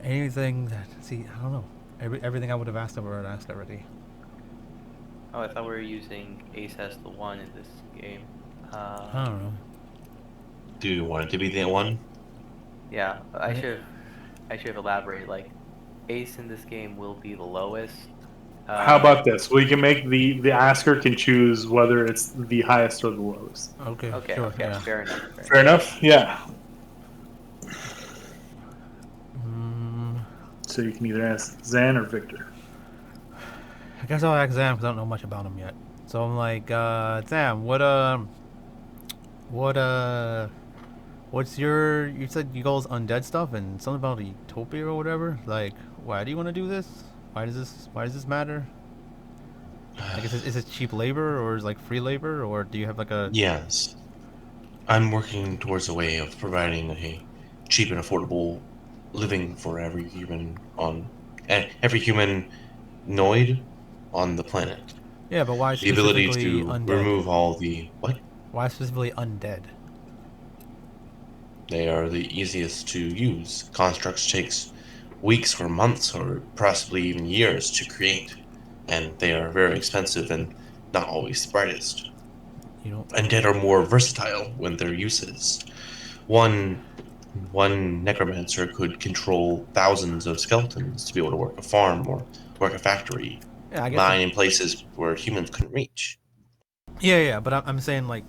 Anything that I don't know. Everything I would have asked him, I asked already. Oh, I thought we were using ace as the 1 in this game. I don't know. Do you want it to be the one? Yeah, I should have elaborated. Like, ace in this game will be the lowest. How about this? We can make the asker can choose whether it's the highest or the lowest. Okay. Okay, Sure. okay, Yeah. fair enough. Fair enough. Yeah. So you can either ask Zan or Victor. I guess I'll ask Zam because I don't know much about him yet. So I'm like, Zam, what's your? You said you goes undead stuff and something about utopia or whatever. Like, why do you want to do this? Why does this matter? Like, is it cheap labor or is it, like, free labor, or do you have like a? Yes, I'm working towards a way of providing a cheap and affordable living for every human noid on the planet. Yeah, but why The ability specifically to undead? remove all the what? Why specifically undead? They are the easiest to use. Constructs takes weeks or months or possibly even years to create, and they are very expensive and not always the brightest. You know. Undead are more versatile when their uses. One one necromancer could control thousands of skeletons to be able to work a farm or work a factory, Yeah, I guess. mine in places where humans couldn't reach. Yeah, but I'm saying like,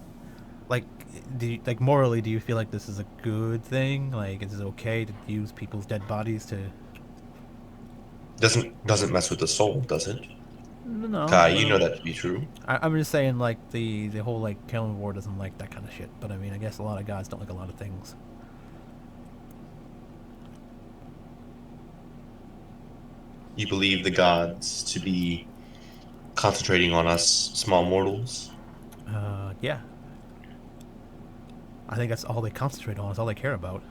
morally, do you feel like this is a good thing? Like, is it okay to use people's dead bodies to? Doesn't mess with the soul, does it? No. Kai, you know that to be true. I'm just saying, like, the whole, like, Kalim War doesn't like that kind of shit. But I mean, I guess a lot of gods don't like a lot of things. You believe the gods to be concentrating on us small mortals? Yeah. I think that's all they concentrate on. Is all they care about.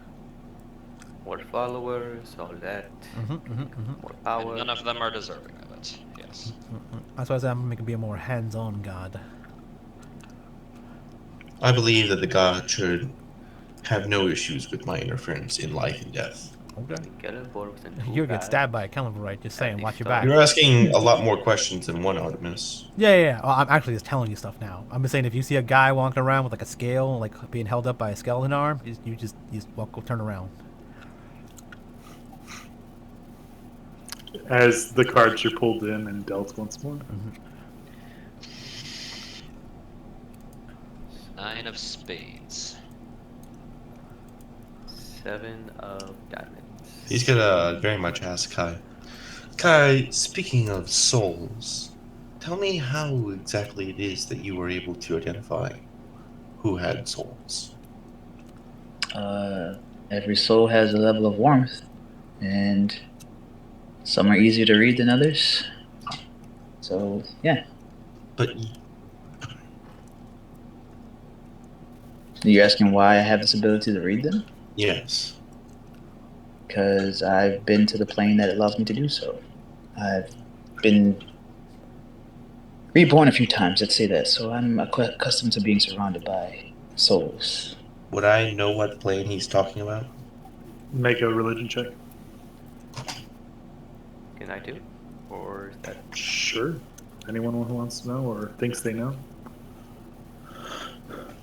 More followers, all that. More And power. none of them are deserving of it. Yes. That's why I said I'm making be a more hands-on god. I believe that the god should have no issues with my interference in life and death. Okay. Celeborn was an You'll get god. stabbed by a Caliburite. Just saying, think watch your so. back. You're asking a lot more questions than one, Artemis. Yeah. Well, I'm actually just telling you stuff now. I'm just saying, if you see a guy walking around with like a scale, like being held up by a skeleton arm, you just walk, turn around. As the cards are pulled in and dealt once more. Nine of spades. 7 of diamonds. He's gonna very much ask Kai. Kai, speaking of souls, tell me how exactly it is that you were able to identify who had souls. Every soul has a level of warmth, and some are easier to read than others. So, yeah. But You're asking why I have this ability to read them? yes, Because I've been to the plane that allows me to do so. I've been reborn a few times, let's say that, so I'm accustomed to being surrounded by souls. would I know what plane he's talking about? Make a religion check. Can I do? Or is that Sure. Anyone who wants to know or thinks they know?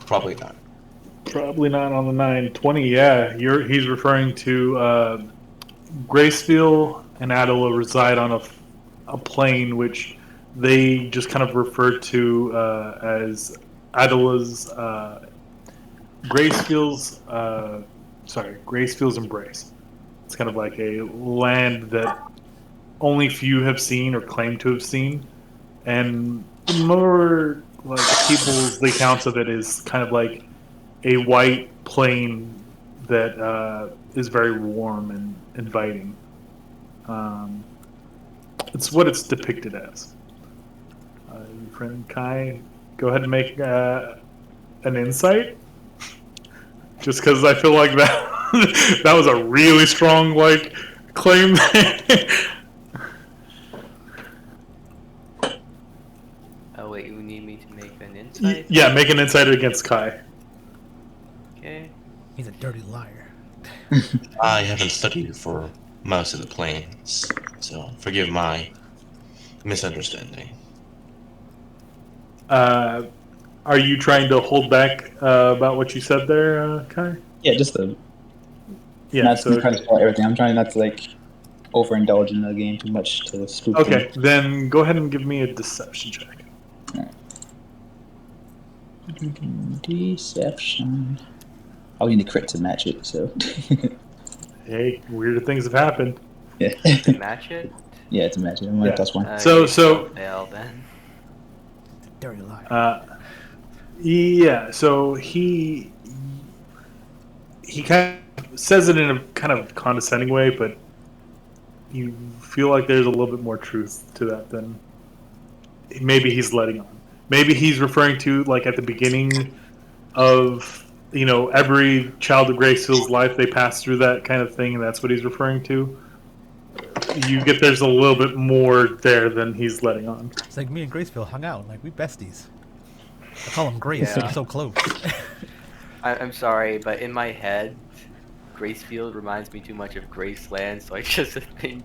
Probably not. Probably not on the 920. Yeah, he's referring to Gracefield and Adela reside on a plane which they just kind of refer to as Adela's Gracefield's embrace. It's kind of like a land that only few have seen or claim to have seen, and more like people's accounts of it is kind of like a white plain that is very warm and inviting. It's what it's depicted as. Your friend Kai, go ahead and make an insight. Just because I feel like that that was a really strong claim. Oh wait, you need me to make an insight? Yeah, make an insight against Kai. Okay. He's a dirty liar. I haven't studied for most of the planes, so forgive my misunderstanding. Are you trying to hold back about what you said there, Kai? Yeah, just to Yeah. not So trying to spoil everything. I'm trying not to overindulge in the game too much to spook okay, then go ahead and give me a deception check. them. Deception. I'll need a crit to match it, so. Hey, weirder things have happened. Yeah. To match it? Yeah, to match it. I'm Yeah. plus one. So- fail then. Dirty liar. Yeah, so he kind of says it in a kind of condescending way, but you feel like there's a little bit more truth to that than maybe he's letting on. Maybe he's referring to like at the beginning of every child of Gracefield's life they pass through that kind of thing, and that's what he's referring to. You get there's a little bit more there than he's letting on. It's like me and Gracefield hung out, like we besties. I call him Grace. Yeah. We're so close. I'm sorry, but in my head, Gracefield reminds me too much of Graceland, so I just think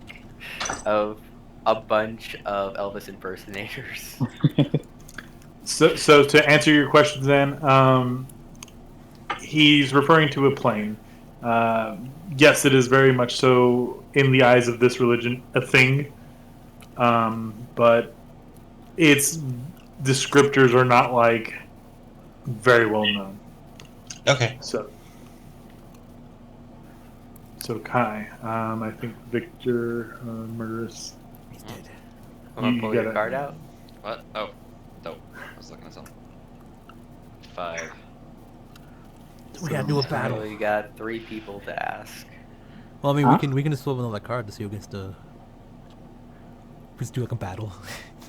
of a bunch of Elvis impersonators. So to answer your question, then, he's referring to a plane. Yes, it is very much so in the eyes of this religion a thing, but its descriptors are not like very well known. Okay. So Kai, I think Victor, Murderous. He's dead. I'm gonna You pull your gotta- card out. What? Oh, no. I was looking at something. 5. We gotta do a So battle. you got 3 people to ask. Well, I mean, Huh? we can just flip another card to see who gets to. Just do like a battle,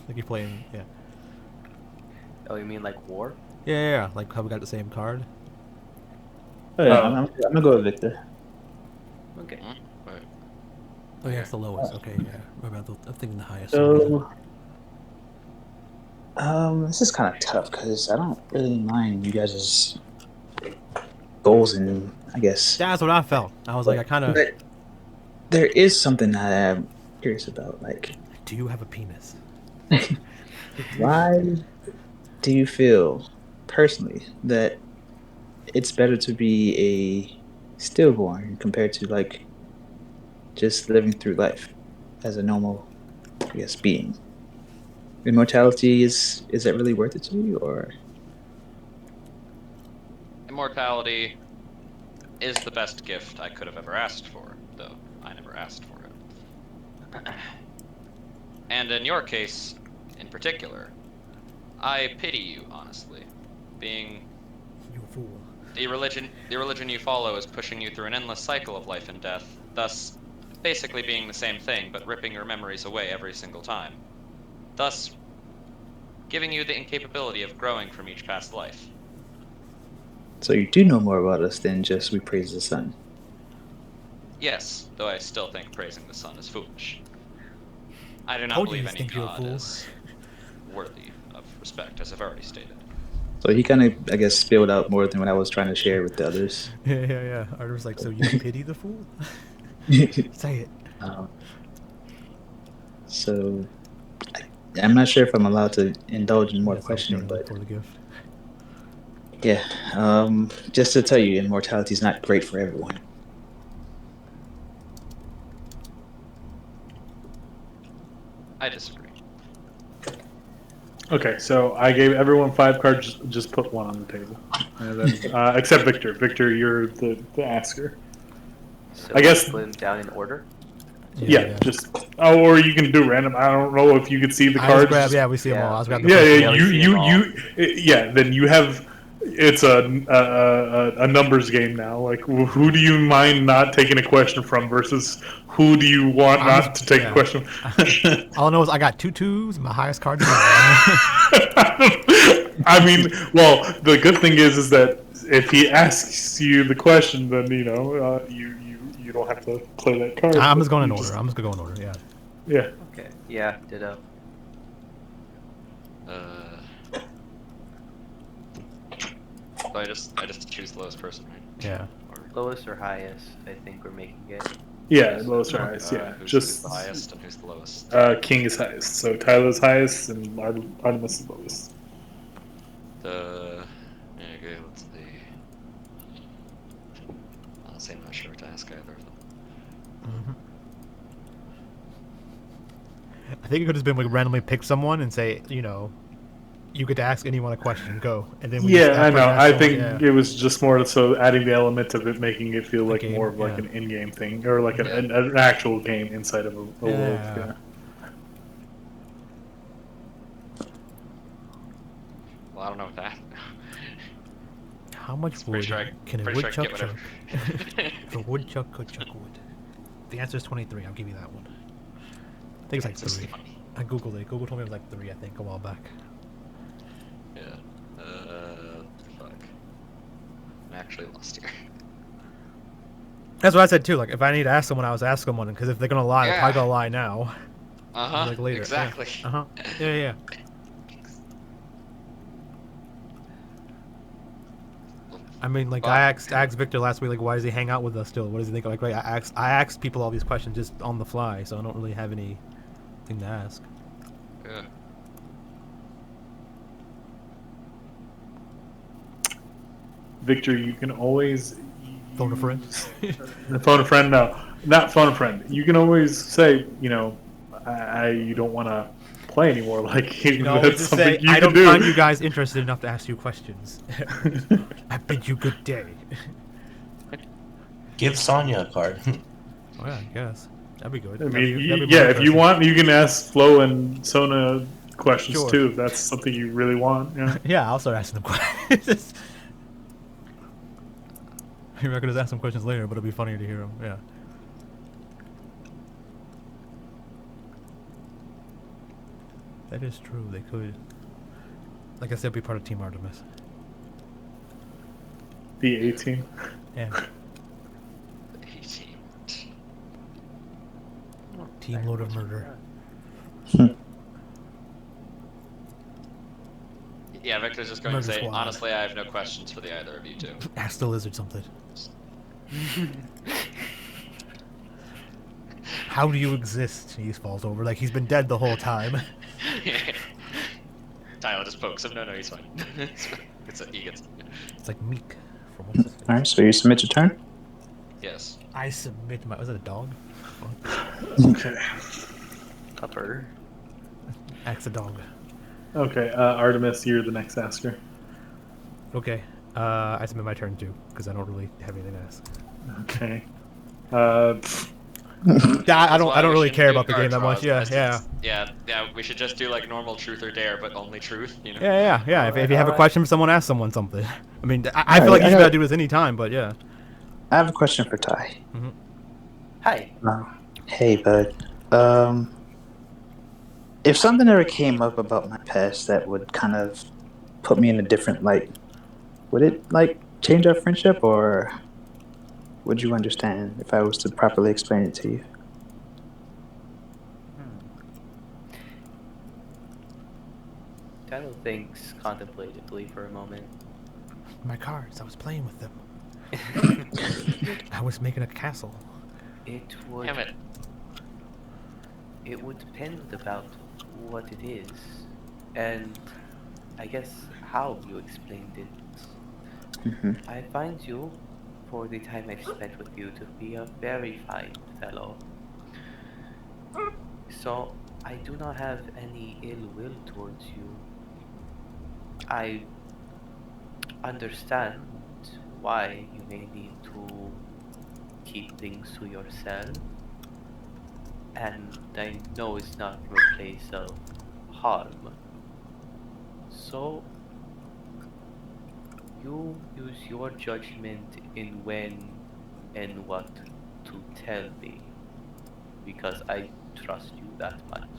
like you're playing. Yeah. Oh, you mean like war? Yeah. Like how we got the same card. Oh, yeah, I'm gonna go with Victor. Okay. Wait. Oh yeah, it's the lowest. Okay, yeah. I'm thinking the highest. So, this is kind of tough because I don't really mind you guys' goals and I guess. That's what I felt. I was like, I kind of. But there is something that I'm curious about. Like, Do you have a penis? why do you feel personally that it's better to be a stillborn compared to like just living through life as a normal, I guess, being? Immortality is that really worth it to you, or? Immortality is the best gift I could have ever asked for, though I never asked for it. And in your case, in particular, I pity you, honestly. Being You fool. the religion you follow is pushing you through an endless cycle of life and death, thus basically being the same thing, but ripping your memories away every single time. Thus, giving you the incapability of growing from each past life. So you do know more about us than just we praise the sun. Yes, though I still think praising the sun is foolish. I do not Told you believe you any think you're a god fool. is worthy of respect, as I've already stated. So he kind of, I guess, spilled out more than what I was trying to share with the others. Yeah. Arthur was like, so you pity the fool? Say it. So I'm not sure if I'm allowed to indulge in more Yes, questioning, I'll but for the gift. yeah, just to tell you, immortality is not great for everyone. I disagree. Okay, so I gave everyone 5 cards. Just put one on the table, and then, except Victor. Victor, you're the asker. So I guess- put them down in order. Yeah, just or you can do random. I don't know if you can see the I cards. just grabbed, yeah, we see them Yeah. all. I was grabbing the Yeah, first yeah, one. we see 'em all. yeah. Then you have. It's a numbers game now. Like, who do you mind not taking a question from versus who do you want I'm not just- to take yeah. a question? All I know is I got 2 2s, my highest card. I mean, well, the good thing is that if he asks you the question, then you don't have to play that card. I'm just going in You order. I'm just going to go in order, yeah. Yeah. Okay. Yeah, ditto. So I just choose the lowest person, right? Yeah. Or, Lowest or highest, I think we're making it. Yeah, lowest or highest. Yeah, who's just the highest and who's the lowest? King is highest. So Tyler's highest and Artemis is lowest. Okay, let's see. Honestly, I'm not sure what to ask either of them. I think it could have been like randomly pick someone and say, you get to ask anyone a question, go. And then we just Yeah, I ask know. someone, I think yeah. it was just more so adding the element of it, making it feel like game, more of like yeah. an in-game thing, or like an actual game inside of a world. Yeah. Yeah. Well, I don't know what that. How much Pretty wood sure I- can a pretty sure I can woodchuck get chuck? whatever. If a woodchuck could chuck wood. The answer is 23. I'll give you that one. I think it's like It's just 3. funny. I googled it. Google told me it was like 3, I think, a while back. Yeah. Fuck. I'm actually lost here. That's what I said too. Like, if I need to ask someone, I was ask someone, because if they're gonna lie, they're probably Yeah. gonna lie now. Uh-huh. Like later. Exactly. Yeah. Yeah. I mean, like, I asked Victor last week, like, why does he hang out with us still? What does he think? Like, right? I asked people all these questions just on the fly, so I don't really have anything to ask. Yeah. Victor, you can always Phone a friend. phone a friend. No, not phone a friend. You can always say, you don't want to play anymore. Like, You know, always that's just something say, you I can don't do. find you guys interested enough to ask you questions. I bid you good day. Give Sonya a card. Oh yeah, I guess that'd be good. I That'd mean, be more if you interesting. want, you can ask Flo and Sona questions Sure. too. If that's something you really want. Yeah. Yeah, I'll start asking them questions. Maybe I could just ask some questions later, but it'll be funnier to hear them. Yeah. That is true. They could. Like I said, be part of Team Artemis. The 18. Yeah. 18. Team Load of Murder. Yeah, Victor's just going Murder to say, Squad. honestly, I have no questions for the either of you two. Ask the lizard something. How do you exist? He falls over like he's been dead the whole time. Tyler just pokes him. No, he's fine. He gets. It's like Meek from what's his face. All right, so you submit your turn. Yes. I submit my. Was it a dog? Okay. Upper. Axe a dog. Okay, Artemis, you're the next asker. Okay. I submit my turn too because I don't really have anything to ask. Okay. I don't really shouldn't care do about the game that card much. Yeah, draws. yeah. Yeah. We should just do like normal truth or dare, but only truth. You know. Yeah. If you have a Alright. question for someone, ask someone something. I mean, I feel like you should be able to do this anytime, but yeah. I have a question for Ty. Hi. Hey, bud. If something ever came up about my past that would kind of put me in a different light, would it like change our friendship, or would you understand if I was to properly explain it to you? Tyler thinks contemplatively for a moment. My cards. I was playing with them. I was making a castle. It would. Damn it. It would depend about what it is, and I guess how you explained it. I find you, for the time I've spent with you, to be a very fine fellow. So I do not have any ill will towards you. I understand why you may need to keep things to yourself, and I know it's not from a place of harm. So you use your judgment in when and what to tell me, because I trust you that much.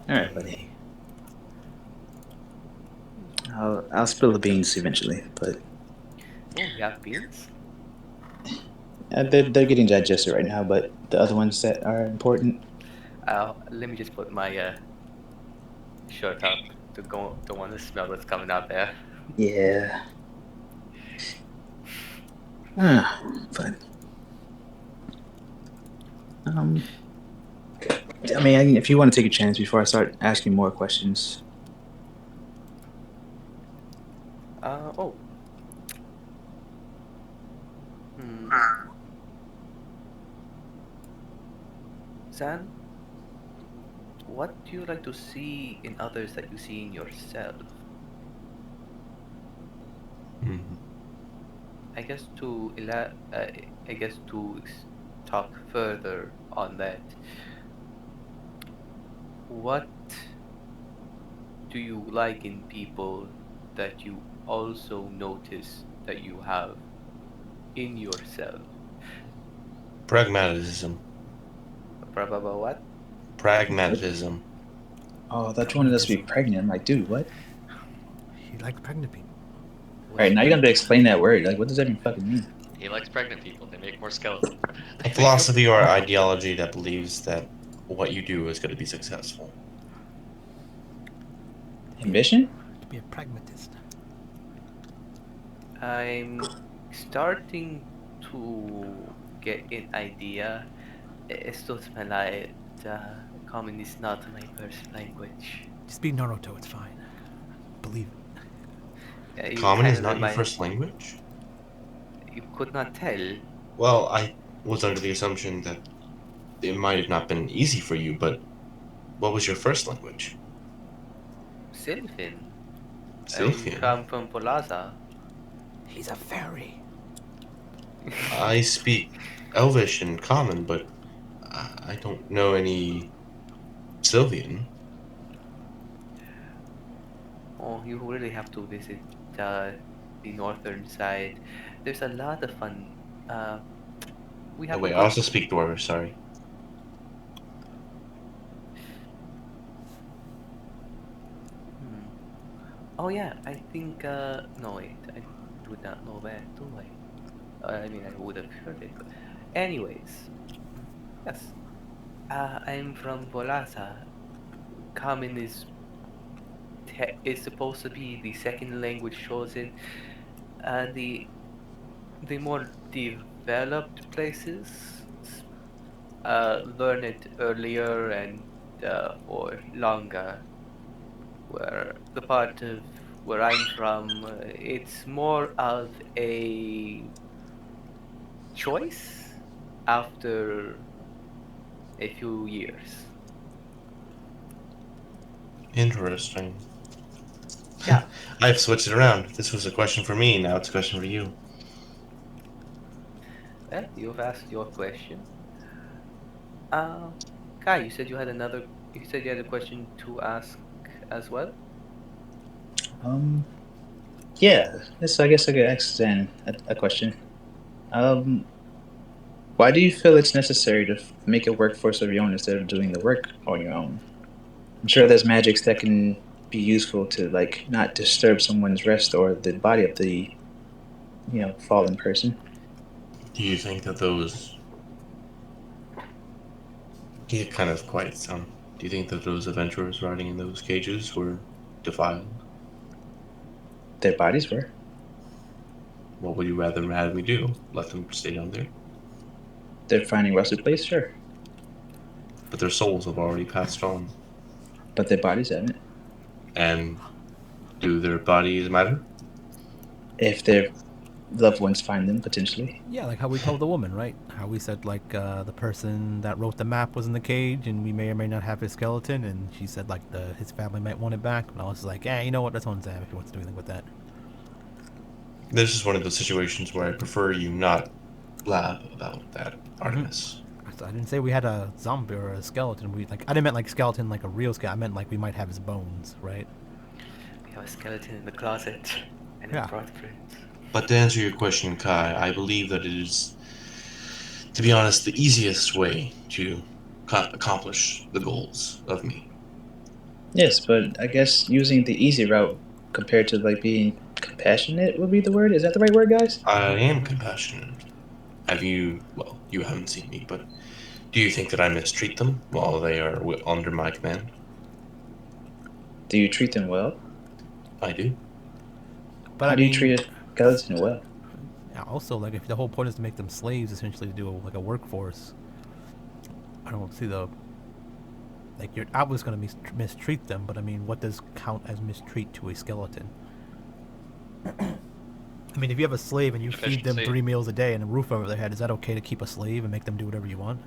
All right, buddy. I'll spill the beans eventually, but Oh, you have beans? they're getting digested right now. But the other ones that are important, Let me just put my shirt up to go. Don't want to smell what's coming out there. yeah. But I mean, if you want to take a chance before I start asking more questions. Oh. Zan, what do you like to see in others that you see in yourself? I guess to talk further on that. What do you like in people that you also notice that you have in yourself? Pragmatism. What? Pragmatism. Oh, I thought you wanted us to be pregnant. I'm like, dude, what? He likes pregnant people. All right, now you're gonna explain that word. Like, what does that even fucking mean? He likes pregnant people. They make more skeletons. A philosophy or ideology that believes that what you do is going to be successful. Ambition? To be a pragmatist. I'm starting to get an idea. Esto es malay. Common is not my first language. Just be Naruto, it's fine. Believe it. You Common is kinda not your remind- first language? You could not tell. Well, I was under the assumption that it might have not been easy for you, but what was your first language? Sylvan. I Sylvian. come from Polaza. He's a fairy. I speak Elvish and Common, but I don't know any Sylvian. Oh, you really have to visit the northern side. There's a lot of fun. We Oh have wait, a I good. also speak Dwarvish, sorry. Hmm. Oh yeah, I think. No wait, I would not know that, do I? I mean, I would have heard it, but anyways, yes. I'm from Volasa. Common is supposed to be the second language chosen. The more developed places learn it earlier and or longer. Where the part of where I'm from, it's more of a choice after a few years. Interesting. Yeah. I've switched it around. This was a question for me, now it's a question for you. Well, you've asked your question. Uh, Kai, you said you had another. You said you had a question to ask as well. Yeah. So I guess I could ask Zen a question. Why do you feel it's necessary to make a workforce of your own instead of doing the work on your own? I'm sure there's magics that can be useful to like not disturb someone's rest or the body of the fallen person. Do you think that those... You get kind of quiet sound. Do you think that those adventurers riding in those cages were defiled? Their bodies were. What would you rather have me do? Let them stay down there? They're finding rusted place, sure, But their souls have already passed on. but their bodies haven't. And do their bodies matter? If their loved ones find them, potentially. Yeah, like how we told the woman, right? How we said like the person that wrote the map was in the cage, and we may or may not have his skeleton, and she said like his family might want it back. And I was like, yeah, you know what? That's on Sam if he wants to do anything with that. This is one of those situations where I prefer you not blab about that, Artemis. I didn't say we had a zombie or a skeleton. I didn't meant like skeleton like a real skeleton. I meant like we might have his bones, right? We have a skeleton in the closet and Yeah. it brought friends. But to answer your question, Kai, I believe that it is, to be honest, the easiest way to accomplish the goals of me. Yes, but I guess using the easy route compared to like being compassionate would be the word. Is that the right word, guys? I am compassionate. Well, you haven't seen me, but do you think that I mistreat them while they are under my command? Do you treat them well? I do. But How do you treat a skeleton well? Yeah, also, like if the whole point is to make them slaves, essentially to do a workforce, I don't see the you're obviously going to mistreat them. But I mean, what does count as mistreat to a skeleton? I mean, if you have a slave and you feed them Efficiency. 3 meals a day and a roof over their head, is that okay to keep a slave and make them do whatever you want?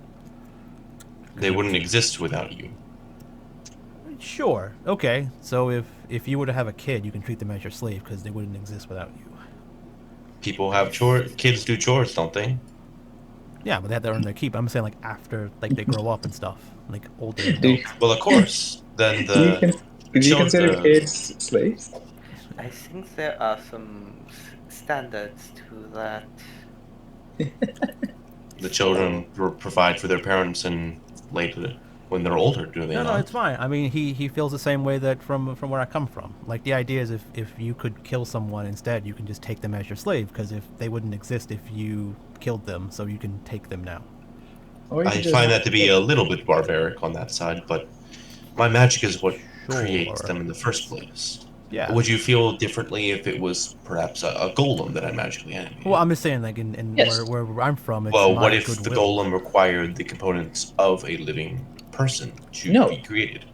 They wouldn't exist without you. Sure. Okay. So if you were to have a kid, you can treat them as your slave because they wouldn't exist without you. People have chores. Kids do chores, don't they? Yeah, but they have to earn their keep. I'm saying like after they grow up and stuff, like older Do you, adults. Well, of course. Then do you, the do you consider the- kids slaves? I think there are some standards to that. the children provide for their parents and later when they're older, do they No, not? no, it's fine. I mean, he feels the same way that from where I come from. Like the idea is if you could kill someone instead, you can just take them as your slave because if they wouldn't exist if you killed them, so you can take them now. Or you I could just find that to be a little bit barbaric on that side, but my magic is what creates Sure. them in the first place. Yeah. Would you feel differently if it was perhaps a golem that I magically animated? Well, I'm just saying, like in Yes. where I'm from, it's Well, what my if the goodwill. golem required the components of a living person to No. be created?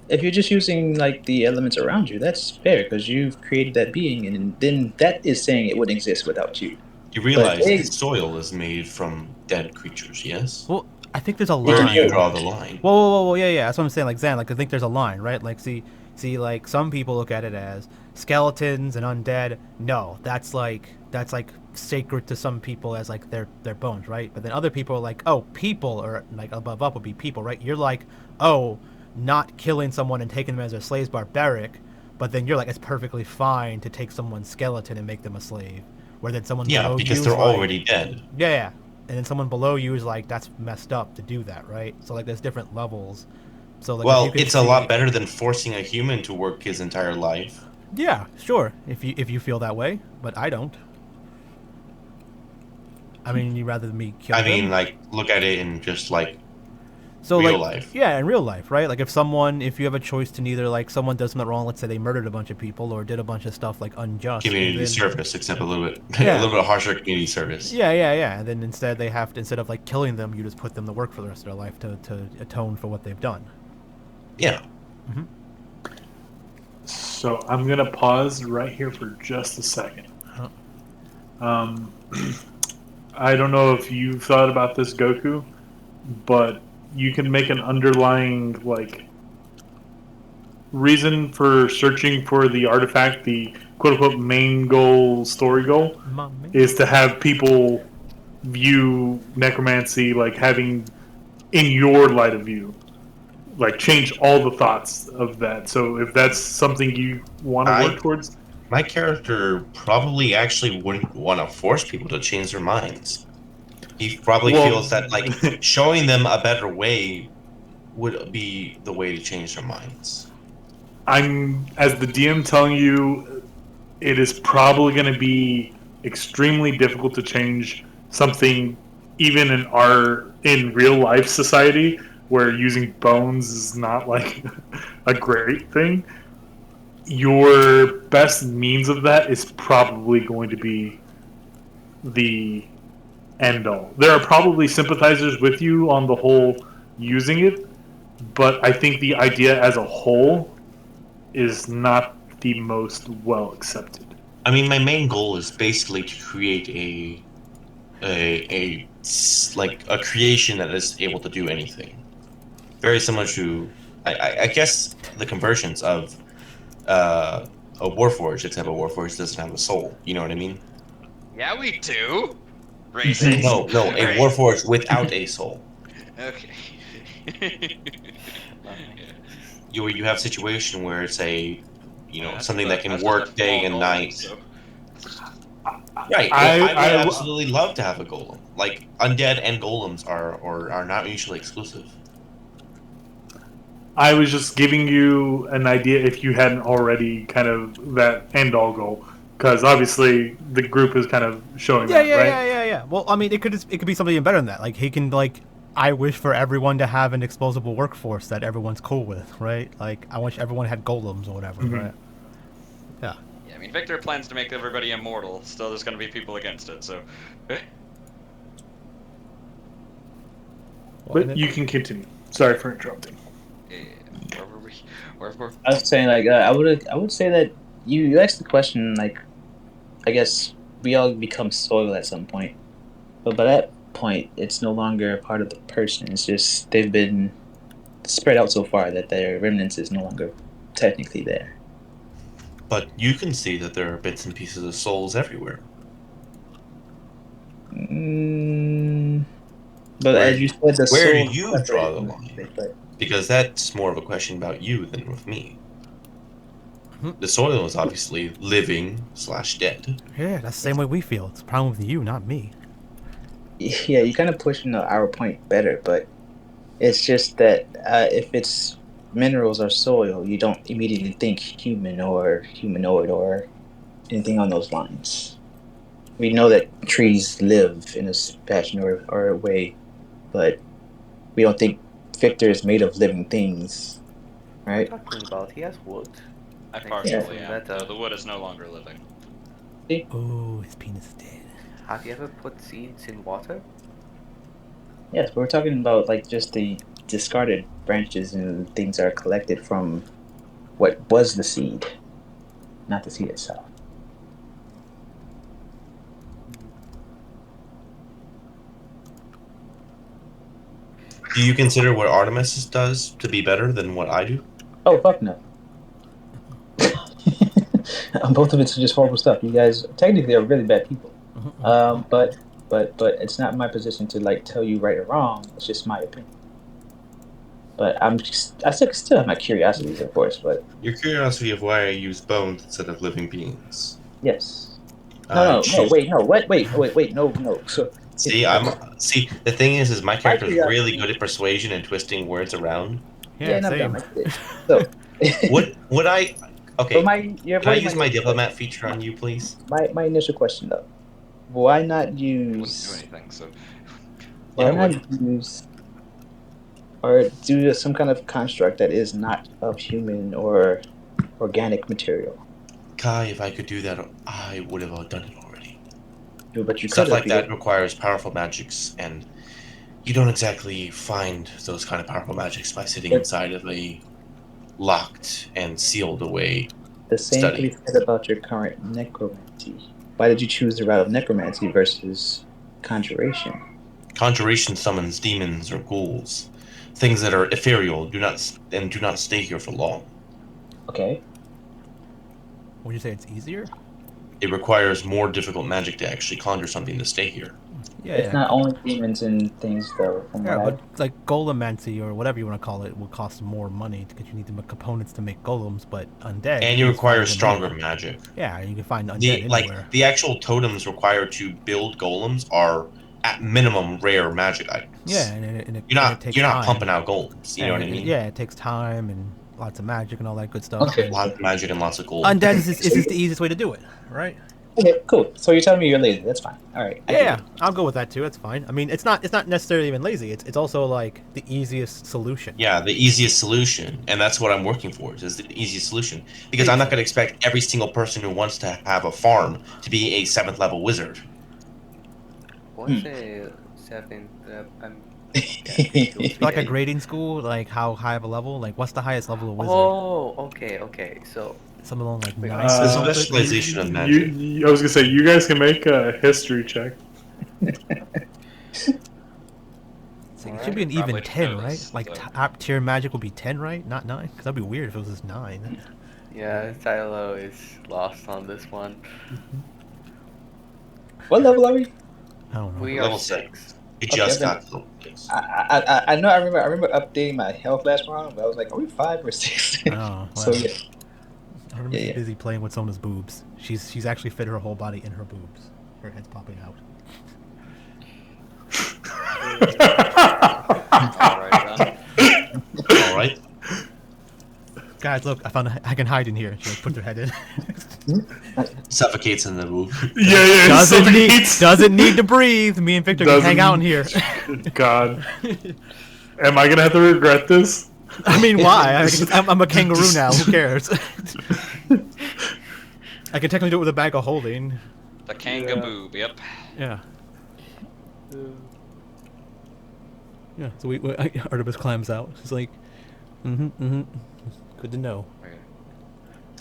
If you're just using like the elements around you, that's fair because you've created that being, and then that is saying it wouldn't exist without you. You realize they- that soil is made from dead creatures, yes? Well, I think there's a Where line. do you draw the line? Whoa, yeah. That's what I'm saying. Like Zan, like I think there's a line, right? Like, see, like some people look at it as skeletons and undead. No, that's like sacred to some people as like their bones, right? But then other people are like, oh, people, or like above up would be people, right? You're like, oh, not killing someone and taking them as their slaves barbaric, but then you're like, it's perfectly fine to take someone's skeleton and make them a slave. Where then someone Yeah, below because you they're is like, already dead. yeah. And then someone below you is like, that's messed up to do that, right? So like there's different levels. So like if Well, you could it's a see- lot better than forcing a human to work his entire life. Yeah, sure. If you feel that way, but I don't. I mean, you rather me kill I them? mean, like, look at it in just like so real like, life. Yeah, in real life, right? Like if you have a choice to neither like someone does something wrong, let's say they murdered a bunch of people or did a bunch of stuff like unjust. Community then- service, except a little bit, Yeah. a little bit harsher community service. Yeah. And then instead of like killing them, you just put them to work for the rest of their life to atone for what they've done. Yeah. So I'm gonna pause right here for just a second. I don't know if you've thought about this, Goku, but you can make an underlying like reason for searching for the artifact. The quote unquote main goal, story goal, Mommy. is to have people view necromancy like having in your light of view. Like change all the thoughts of that. So if that's something you want to work towards, My character probably actually wouldn't want to force people to change their minds. He probably Well- feels that like showing them a better way would be the way to change their minds. I'm as the DM telling you, it is probably going to be extremely difficult to change something, even in real life society where using bones is not like a great thing. Your best means of that is probably going to be the end all. There are probably sympathizers with you on the whole using it, but I think the idea as a whole is not the most well accepted. I mean, my main goal is basically to create a creation that is able to do anything. Very similar to, I guess, the conversions of a Warforged, except a Warforged doesn't have a soul. You know what I mean? Yeah, we do. Racist. No, a Right. Warforged without a soul. Okay. You have a situation where it's That's something the- that can that's work the day small and goal, night. so- Right. I I would w- absolutely love to have a golem. Like undead and golems are not mutually exclusive. I was just giving you an idea if you hadn't already kind of that end all goal, because obviously the group is kind of showing that, right? Yeah. Well, I mean, it could be something even better than that. Like he can like, I wish for everyone to have an exposable workforce that everyone's cool with, right? Like I wish everyone had golems or whatever, Mhm. right? Yeah. Yeah, I mean, Victor plans to make everybody immortal. Still, there's going to be people against it. So, Well, But and you can continue. Sorry for interrupting. where were we? Where were? I was saying like I would say that you asked the question like I guess we all become soil at some point, but by that point it's no longer a part of the person. It's just they've been spread out so far that their remnants is no longer technically there. But you can see that there are bits and pieces of souls everywhere. But as you said, the where do soul you separated draw the from line? it, but Because that's more of a question about you than with me. Mhm. The soil is obviously living/dead. Yeah, that's the same way we feel. It's a problem with you, not me. yeah, you kind of pushing our point better, but It's just that if it's minerals or soil, you don't immediately think human or humanoid or anything on those lines. We know that trees live in a fashion or a way, but we don't think Victor is made of living things, What are you right? talking about? He has wood. I Thanks for partially bringing am, that though up. the wood is no longer living. Oh, his penis is dead. Have you ever put seeds in water? Yes, but we're talking about like just the discarded branches and things that are collected from what was the seed, not the seed itself. Do you consider what Artemis does to be better than what I do? Oh fuck no! Both of it's just horrible stuff. You guys technically are really bad people. But it's not my position to like tell you right or wrong. It's just my opinion. But I still have my curiosities, of course. But Your curiosity of why I use bones instead of living beings. yes, I no, choose. wait, no, what, wait, no. So See, the thing is my my character is really curiosity. good at persuasion and twisting words around. Yeah, Yeah, and I'm same. done. I get it. So, Would I? but Okay, your can I what is my use my initial diplomat question? feature on you, please? My initial question though, why not It wouldn't do use anything, so. why Yeah, not what? use or do some kind of construct that is not of human or organic material? Kai, if I could do that, I would have done it already. But you could Stuff have. like that requires powerful magics, and you don't exactly find those kind of powerful magics by sitting But inside of a locked and sealed away the same can be study. said about your current necromancy. Why did you choose the route of necromancy versus conjuration? Conjuration summons demons or ghouls, things that are ethereal, do not stay here for long. Okay. Would you say it's easier? It requires more difficult magic to actually conjure something to stay here. Yeah, It's yeah. not only demons and things though, from Yeah, what but I like golemancy or whatever you want to call it will cost more money because you need the components to make golems. But undead, And you you can just find require them stronger anywhere. magic. Yeah, you can find undead anywhere. The actual totems required to build golems are at minimum rare magic items. Yeah, and it takes You're not time. pumping out golems. You know what I mean? Yeah, it takes time and lots of magic and all that good stuff. Okay. And A lot of magic and lots of gold. undead is just the easiest way to do it, right? Okay, cool. So you're telling me you're lazy. That's fine. All right. I get Yeah, it. I'll go with that too. That's fine. I mean, it's not necessarily even lazy. It's also like the easiest solution. Yeah, the easiest solution, and that's what I'm working for. Is the easiest solution because I'm not going to expect every single person who wants to have a farm to be a 7th level wizard. What's a seventh? Like a grading school, like how high of a level? Like what's the highest level of wizard? Oh, okay. So Something along like Wait, 9 It's or the something. specialization of magic. I was gonna say you guys can make a history check. So it should be an even Probably 10, know right? this, Like so. top tier magic would be 10, right? Not 9? Because that'd be weird if it was just 9. yeah, Silo is lost on this one. What level are we? I don't know. We Level are 6. It Okay, just then- got to level 6. I know. I remember updating my health last round, but I was like, are we 5 or 6? Oh, well. So yeah. I remember she's Yeah. busy playing with Sona's boobs. She's actually fit her whole body in her boobs. Her head's popping out. Alright then. All right. Guys, look, I can hide in here. She like put her head in. Suffocates in the roof. Yeah. doesn't need to breathe. Me and Victor can hang out in here. God, am I gonna have to regret this? I mean, why? I'm a kangaroo now. Who cares? I can technically do it with a bag of holding. The Kangaboob, yep. Yeah. Yeah. So Artemis climbs out. She's like, good to know.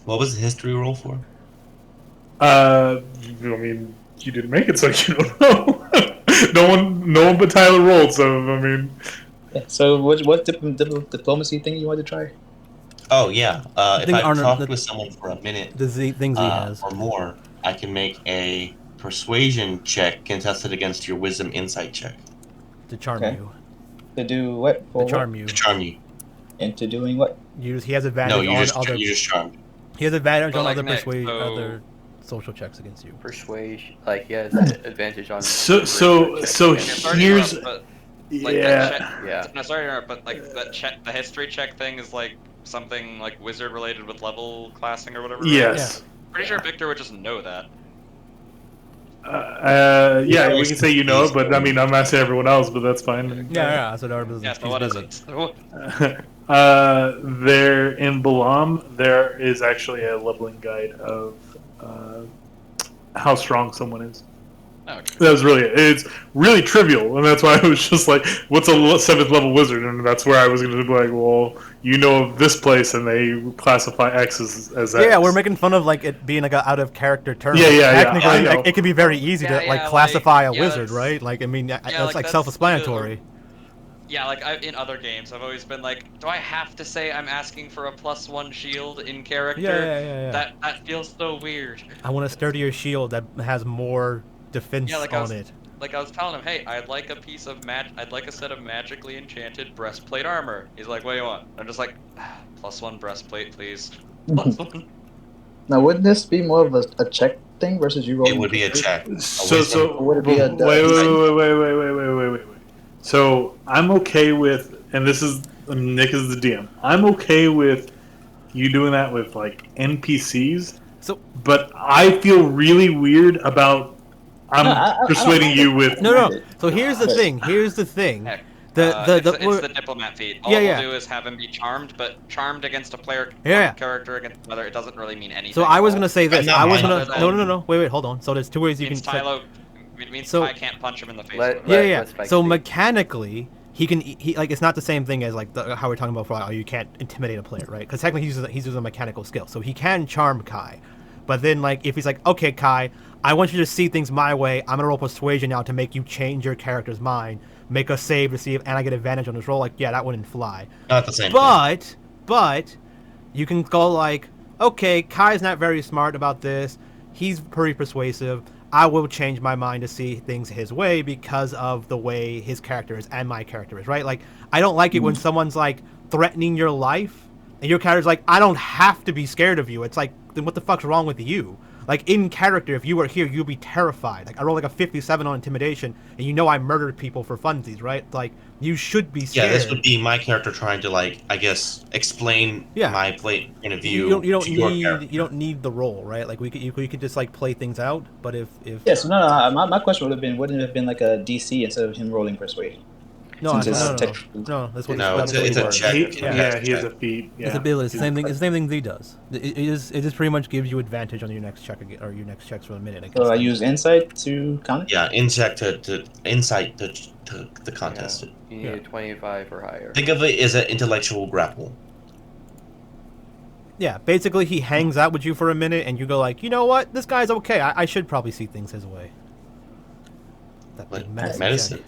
What was the history roll for? I mean, you didn't make it, so you don't know. no one but Tyler rolled. So I mean, Yeah, so what diplomacy thing you want to try? Oh yeah. If think I've Arnold- talked with someone for a minute The things he has. or more, I can make a persuasion check contested against your wisdom insight check To charm Okay. you. To do what? For To charm you. to charm you. And to doing what? He has advantage No, on other. you just charmed. He has advantage But on like other Nick, persuade so- other social checks against you. Persuasion, like he has advantage on. so persuasion checks so against here's- If you're starting off, but Like Yeah. that check. Yeah. No, sorry to interrupt, but like that check, the history check thing is like something like wizard related with level classing or whatever. Right? Yes. Pretty sure Victor would just know that. Yeah, we can say you know it, but I mean, I'm asking everyone else, but that's fine. Yeah, that's what our business. Yeah, so He's what is busy. it? There in Balam, there is actually a leveling guide of how strong someone is. Oh, okay. That was really it. It's really trivial, and that's why I was just like, "What's a 7th level wizard?" And that's where I was going to be like, "Well, you know of this place, and they classify X as X." Yeah, we're making fun of like it being like an out of character term. Yeah, yeah, Technically, I know. like, it can be very easy Yeah, to like yeah, classify a like, yeah, wizard, that's- right? Like, I mean, that's like, like that's self-explanatory. Yeah, like in other games, I've always been like, do I have to say I'm asking for a +1 shield in character? Yeah. That feels so weird. I want a sturdier shield that has more defense Yeah, like on it. Like I was telling him, hey, I'd like a piece of I'd like a set of magically enchanted breastplate armor. He's like, what do you want? I'm just like, +1 breastplate, please. +1. Now, wouldn't this be more of a check thing versus you rolling? It would be a check. So Would it be a wait. So I'm okay with, and this is Nick is the DM. I'm okay with you doing that with like NPCs. So But I feel really weird about I persuading don't you mind with. no. So here's the thing. Heck, The it's the diplomat feat. All Yeah, we'll yeah. do is have him be charmed, but charmed against a player Yeah. character against another, it doesn't really mean anything. So I was at all. gonna say this. not I was mine. gonna no. Wait, hold on. So there's two ways you It can. means Tylo. It means So- Ty can't punch him in the face. Let- Yeah. let Spike So speak. mechanically, he like it's not the same thing as like how we're talking about for like, oh, you can't intimidate a player, right? Because technically he's using a mechanical skill, so he can charm Kai. But then like if he's like, okay, Kai, I want you to see things my way. I'm gonna roll persuasion now to make you change your character's mind. Make a save to see if and I get advantage on this roll. Like yeah, that wouldn't fly. Not the same. But you can go like, okay, Kai's not very smart about this. He's pretty persuasive. I will change my mind to see things his way because of the way his character is and my character is, right? Like, I don't like it when someone's like threatening your life and your character's like, I don't have to be scared of you. It's like, then what the fuck's wrong with you? Like, in character, if you were here, you'd be terrified. Like, I rolled like a 57 on intimidation, and you know I murdered people for funsies, right? Like, you should be scared. Yeah, this would be my character trying to like, I guess, explain Yeah. my point of view. You don't to your need character. you don't need the role, right? Like we could just like play things out. But if Yes, no. My question would have been, wouldn't it have been like a DC instead of him rolling persuasion? no, Since it's no, technically- that's what No, that's it's what a it check. works. Yeah, he has a feat. Yeah. It's ability. It's the same thing. It's the same thing Z does. It just pretty much gives you advantage on your next check or your next checks for a minute. I guess. So I use insight to count it. Yeah, insight to the contest. Yeah. You need a 25 or higher. Think of it as an intellectual grapple. Yeah, basically he hangs out with you for a minute, and you go like, you know what, this guy's okay. I should probably see things his way. That Like big medicine. check.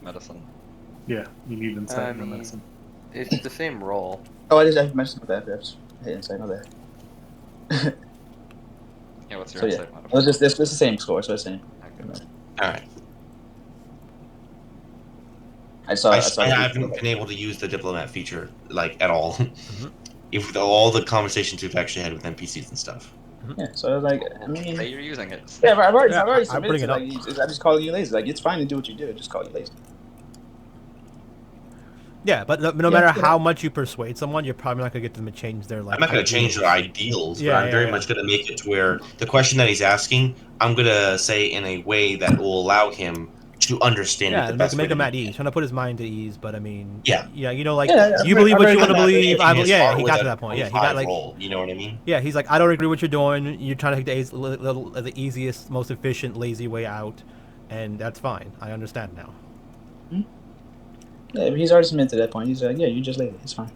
Medicine. Yeah, you need insight I for mean- medicine. It's the same roll. Oh, I just mentioned my bad. Perhaps I hit insight. My bad. Yeah, what's your So yeah, insight it was modifier? just it's the same score. So it's the same. Okay. All right. I saw. I haven't been able to use the diplomat feature like at all. With all the conversations we've actually had with NPCs and stuff. Yeah. So I was like, I Say mean, you're using it. yeah, I've already Yeah, I submitted. bring to, it like, up. I just call you lazy. Like it's fine to do what you do. Just call you lazy. Yeah, but no Yeah, matter yeah. how much you persuade someone, you're probably not gonna get them to change their like. I'm not going to change ideals. their ideals, Yeah, but I'm yeah, very yeah. much going to make it to where the question that he's asking, I'm going to say in a way that will allow him to understand it Yeah, the make, best make way him to at make ease. Trying to put his mind at ease, but I mean, Yeah. you know, like Yeah, you I've believe what already you want to done that. believe. Taking his Yeah, part he with got to a that point. Yeah, he 25 got like, roll, you know what I mean? yeah, he's like, I don't agree with what you're doing. You're trying to take the easiest, most efficient, lazy way out, and that's fine. I understand now. Yeah, he's already submitted to that point. He's like, yeah, you just lazy. It's fine.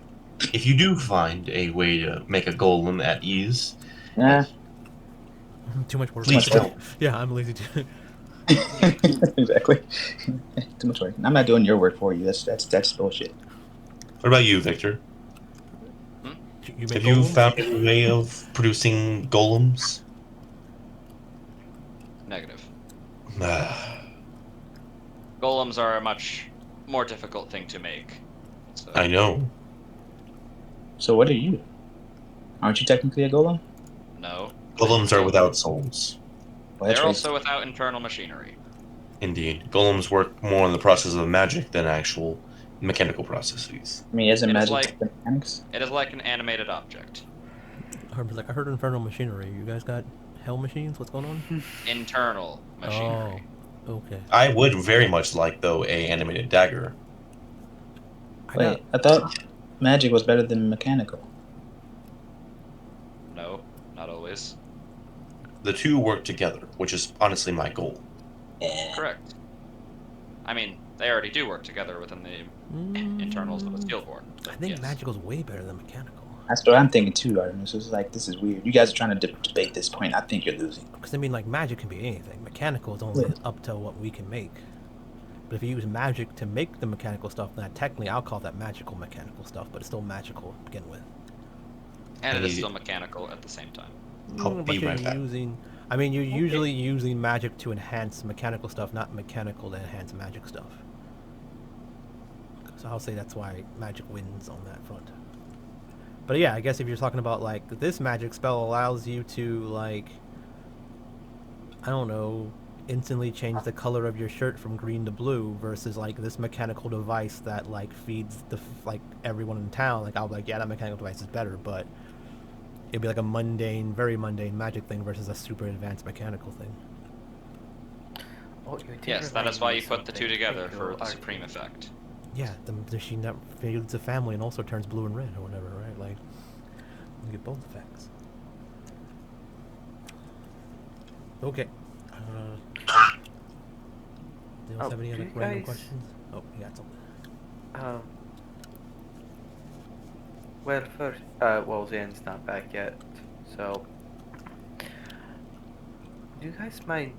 If you do find a way to make a golem at ease, Yeah. Too much work. Please don't. Yeah, I'm lazy too. Exactly. Too much work. I'm not doing your work for you. That's bullshit. what about you, Victor? You make Have you golems? found a way of producing golems? Negative. Ah, Golems are a much more difficult thing to make. So, I know. So what are you? Aren't you technically a golem? No. Golems are without souls. Well, that's They're racist. also without internal machinery. Indeed. Golems work more on the process of magic than actual mechanical processes. I mean, isn't It is magic like- mechanics? It is like an animated object. I heard infernal machinery. You guys got hell machines? What's going on? Internal machinery. Oh, okay. I would very much like, though, a animated dagger. Wait, I thought magic was better than mechanical. No, not always. The two work together, which is honestly my goal. Correct. I mean, they already do work together within the internals of a Steelborn. I think yes. magical's way better than mechanical. That's what I'm thinking too, Artemis. It's like, this is weird. You guys are trying to debate this point. I think you're losing. Because I mean, like, magic can be anything. Mechanical is only up to what we can make. But if you use magic to make the mechanical stuff, then technically I'll call that magical mechanical stuff, but it's still magical to begin with. And it is still mechanical at the same time. I'll But be you're right back. you're usually using magic to enhance mechanical stuff, not mechanical to enhance magic stuff. So I'll say that's why magic wins on that front. But yeah, I guess if you're talking about, like, this magic spell allows you to, like, I don't know, instantly change the color of your shirt from green to blue versus, like, this mechanical device that, like, feeds everyone in town. Like, I'll be like, yeah, that mechanical device is better, but it'd be like a mundane, very mundane magic thing versus a super advanced mechanical thing. Oh, you did Yes, that remind is why me you of put the two something. together Thank you, for the Arthur. supreme effect. Yeah, the machine that feeds a family and also turns blue and red or whatever, right? Like, you get both effects. Okay. Do you Oh, have any do other you random guys- questions? Oh, you got something. Well, first, Zan's not back yet, so do you guys mind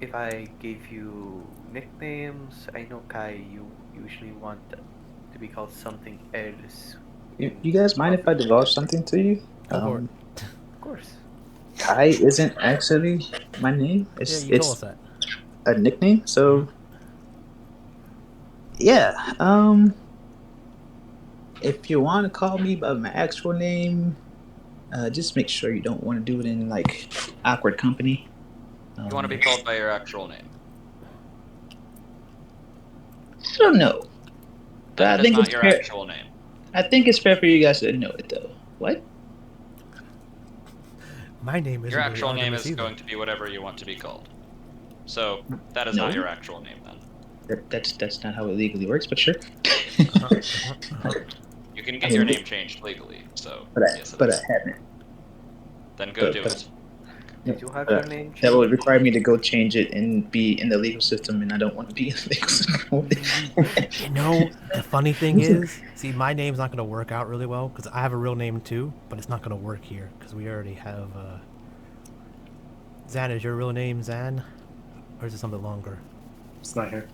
if I gave you nicknames? I know, Kai, you usually want to be called something else. You guys mind if I divulge something to you? Go for it. Of course. Kai isn't actually my name. Yeah, It's you told us that. a nickname. So yeah, if you want to call me by my actual name, just make sure you don't want to do it in like awkward company. You want to be called by your actual name. I don't know, but That I is think not it's your fair. actual name. I think it's fair for you guys to know it though. What? My name is Your actual name is going to be whatever you want to be called. So that is No. not your actual name then. That's not how it legally works, but sure. You can get your name changed legally. So But yes, it I is. haven't. Then go do but- it. Did you have But your name that would changed? require me to go change it and be in the legal system, and I don't want to be in the legal system. You know, the funny thing is, see, my name's not going to work out really well because I have a real name too, but it's not going to work here because we already have. Zan, is your real name Zan, or is it something longer? It's not here.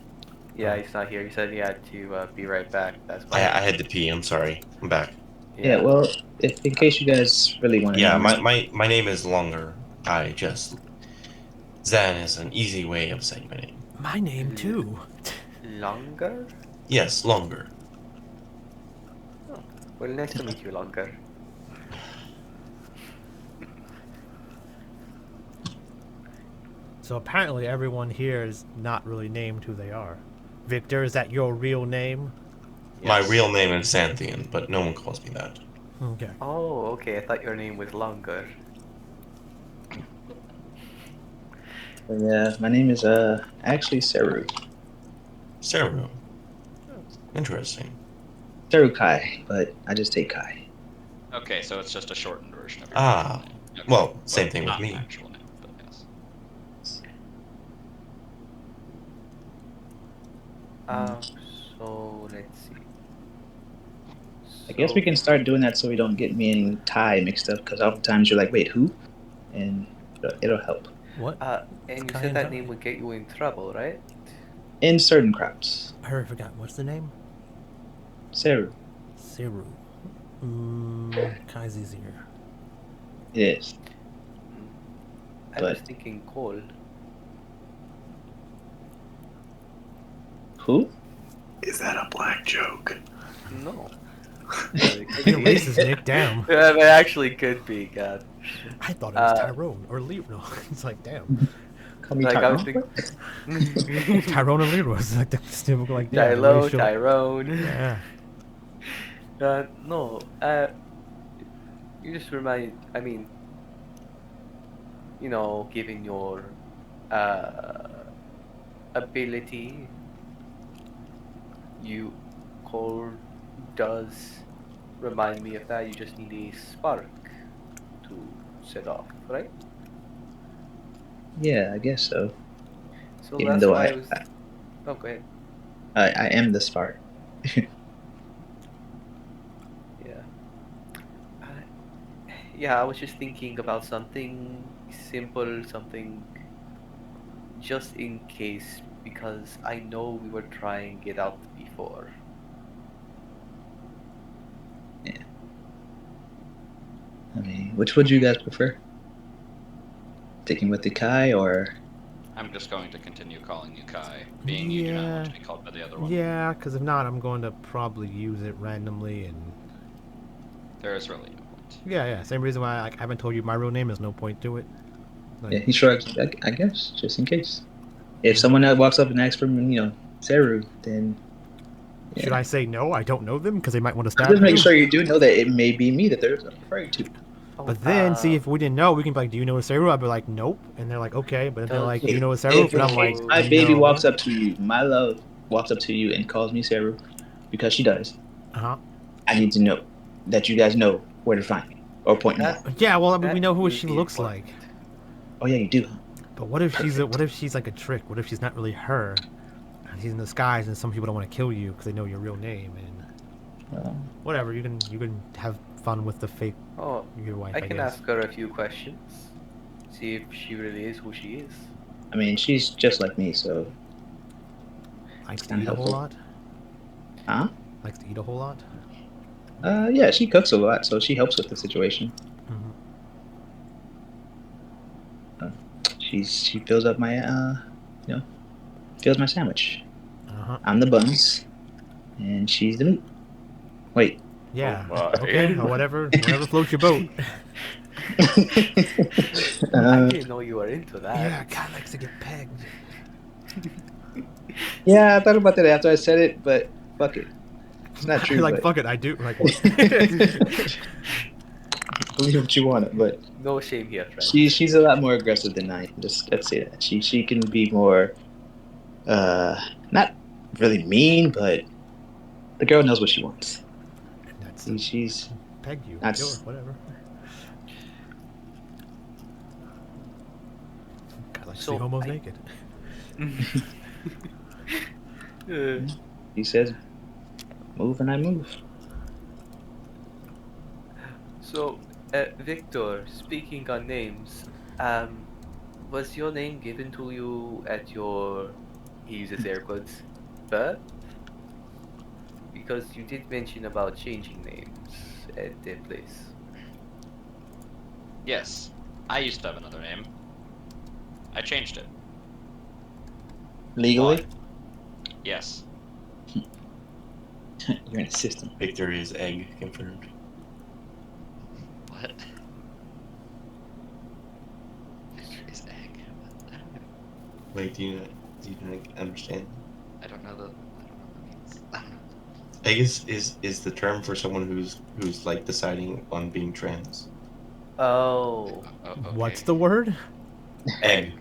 Yeah, he's not here. He said he had to be right back. That's why. I had to pee. I'm sorry. I'm back. Yeah, well, if in case you guys really want to Yeah, know, my name is longer. Zan is an easy way of saying my name. My name too. Longer? Yes, longer. Well, nice to meet you, Longer. So apparently everyone here is not really named who they are. Victor, is that your real name? My Yes. real name is Xanthian, but no one calls me that. Okay. Oh, okay. I thought your name was Longer. yeah, my name is actually Seru. Seru. Interesting. Seru Kai, but I just take Kai. Okay, so it's just a shortened version of your Ah, actual name. Okay. well, same thing with not me. an actual name, but yes. So let's see. I guess we can start doing that so we don't get me and Ty mixed up, because oftentimes you're like, wait, who? And it'll help. What? And you Kai said and that Kai. name would get you in trouble, right? In certain crowds. I already forgot. What's the name? Seru. Seru. Kai's easier. Yes. I was But- thinking Cole. Who? Is that a black joke? No. You're racist, Nick. Damn. Yeah, it actually could be, God. I thought it was Uh, Tyrone or Leo. No, it's like, damn. Call me Like, I was Tyrone. thinking. Tyrone and Leroy was like the typical like yeah, Tylo, racial- Tyrone. Yeah. No, you just remind. I mean, given your uh, ability, you core does remind me of that. You just need a spark to set off, right? Yeah, I guess so. So Even that's though why I was. Oh, go ahead. I am the spark. Yeah. Yeah, I was just thinking about something simple, something just in case, because I know we were trying it out before. I mean, which would you guys prefer? Sticking with the Kai or? I'm just going to continue calling you Kai, being you do not want to be called by the other one. Yeah, because if not, I'm going to probably use it randomly and. There is really no point. Yeah. Same reason why I haven't told you my real name. There's no point to it. Like, Yeah, he shrugs. I guess just in case. If someone that walks up and asks for Seru, then yeah. Should I say no? I don't know them because they might want to I'm stab just you. making sure you do know that it may be me that they're afraid to. Oh, But then, see, if we didn't know, we can be like, do you know a Seru? I'd be like, nope. And they're like, okay. But then they're like, do you know a Seru? If And I'm like, my baby no. walks up to you, my love walks up to you and calls me Seru, because she does, Uh-huh. I need to know that you guys know where to find me or point me That- out. Yeah, well, I mean, That we know who would she be looks important. like. Oh yeah, you do. Huh? But what if she's like a trick? What if she's not really her? And she's in disguise, and some people don't want to kill you because they know your real name. And whatever, you can have fun with the fake Oh, your wife. I can guess. ask her a few questions. See if she really is who she is. I mean, she's just like me, so Likes to kinda eat a whole helpful. lot. huh? Likes to eat a whole lot. Yeah, she cooks a lot, so she helps with the situation. She fills up my fills my sandwich. Uh-huh. I'm the buns, and she's the meat. Wait. Yeah. Oh my. Okay. Or whatever floats your boat. I didn't know you were into that. Yeah, God likes to get pegged. Yeah, I thought about that after I said it, but fuck it. It's not true. Like but fuck it, I do. Like what? believe what you want, but No shame here, friend. she's a lot more aggressive than I am. Let's say that she can be more, not really mean, but the girl knows what she wants. That's She's pegged you. that's- Kill her, whatever. God, like So see homos I- naked. he says, move and I move. So, Victor, speaking on names, was your name given to you at your, he uses air quotes, birth? Because you did mention about changing names at their place. Yes, I used to have another name. I changed it. Legally, Why? Yes. you're an assistant. Victor is egg confirmed. What? Is egg? Wait, do you not understand? I don't know what that means. Egg is the term for someone who's like deciding on being trans. Oh. Okay. What's the word? Egg.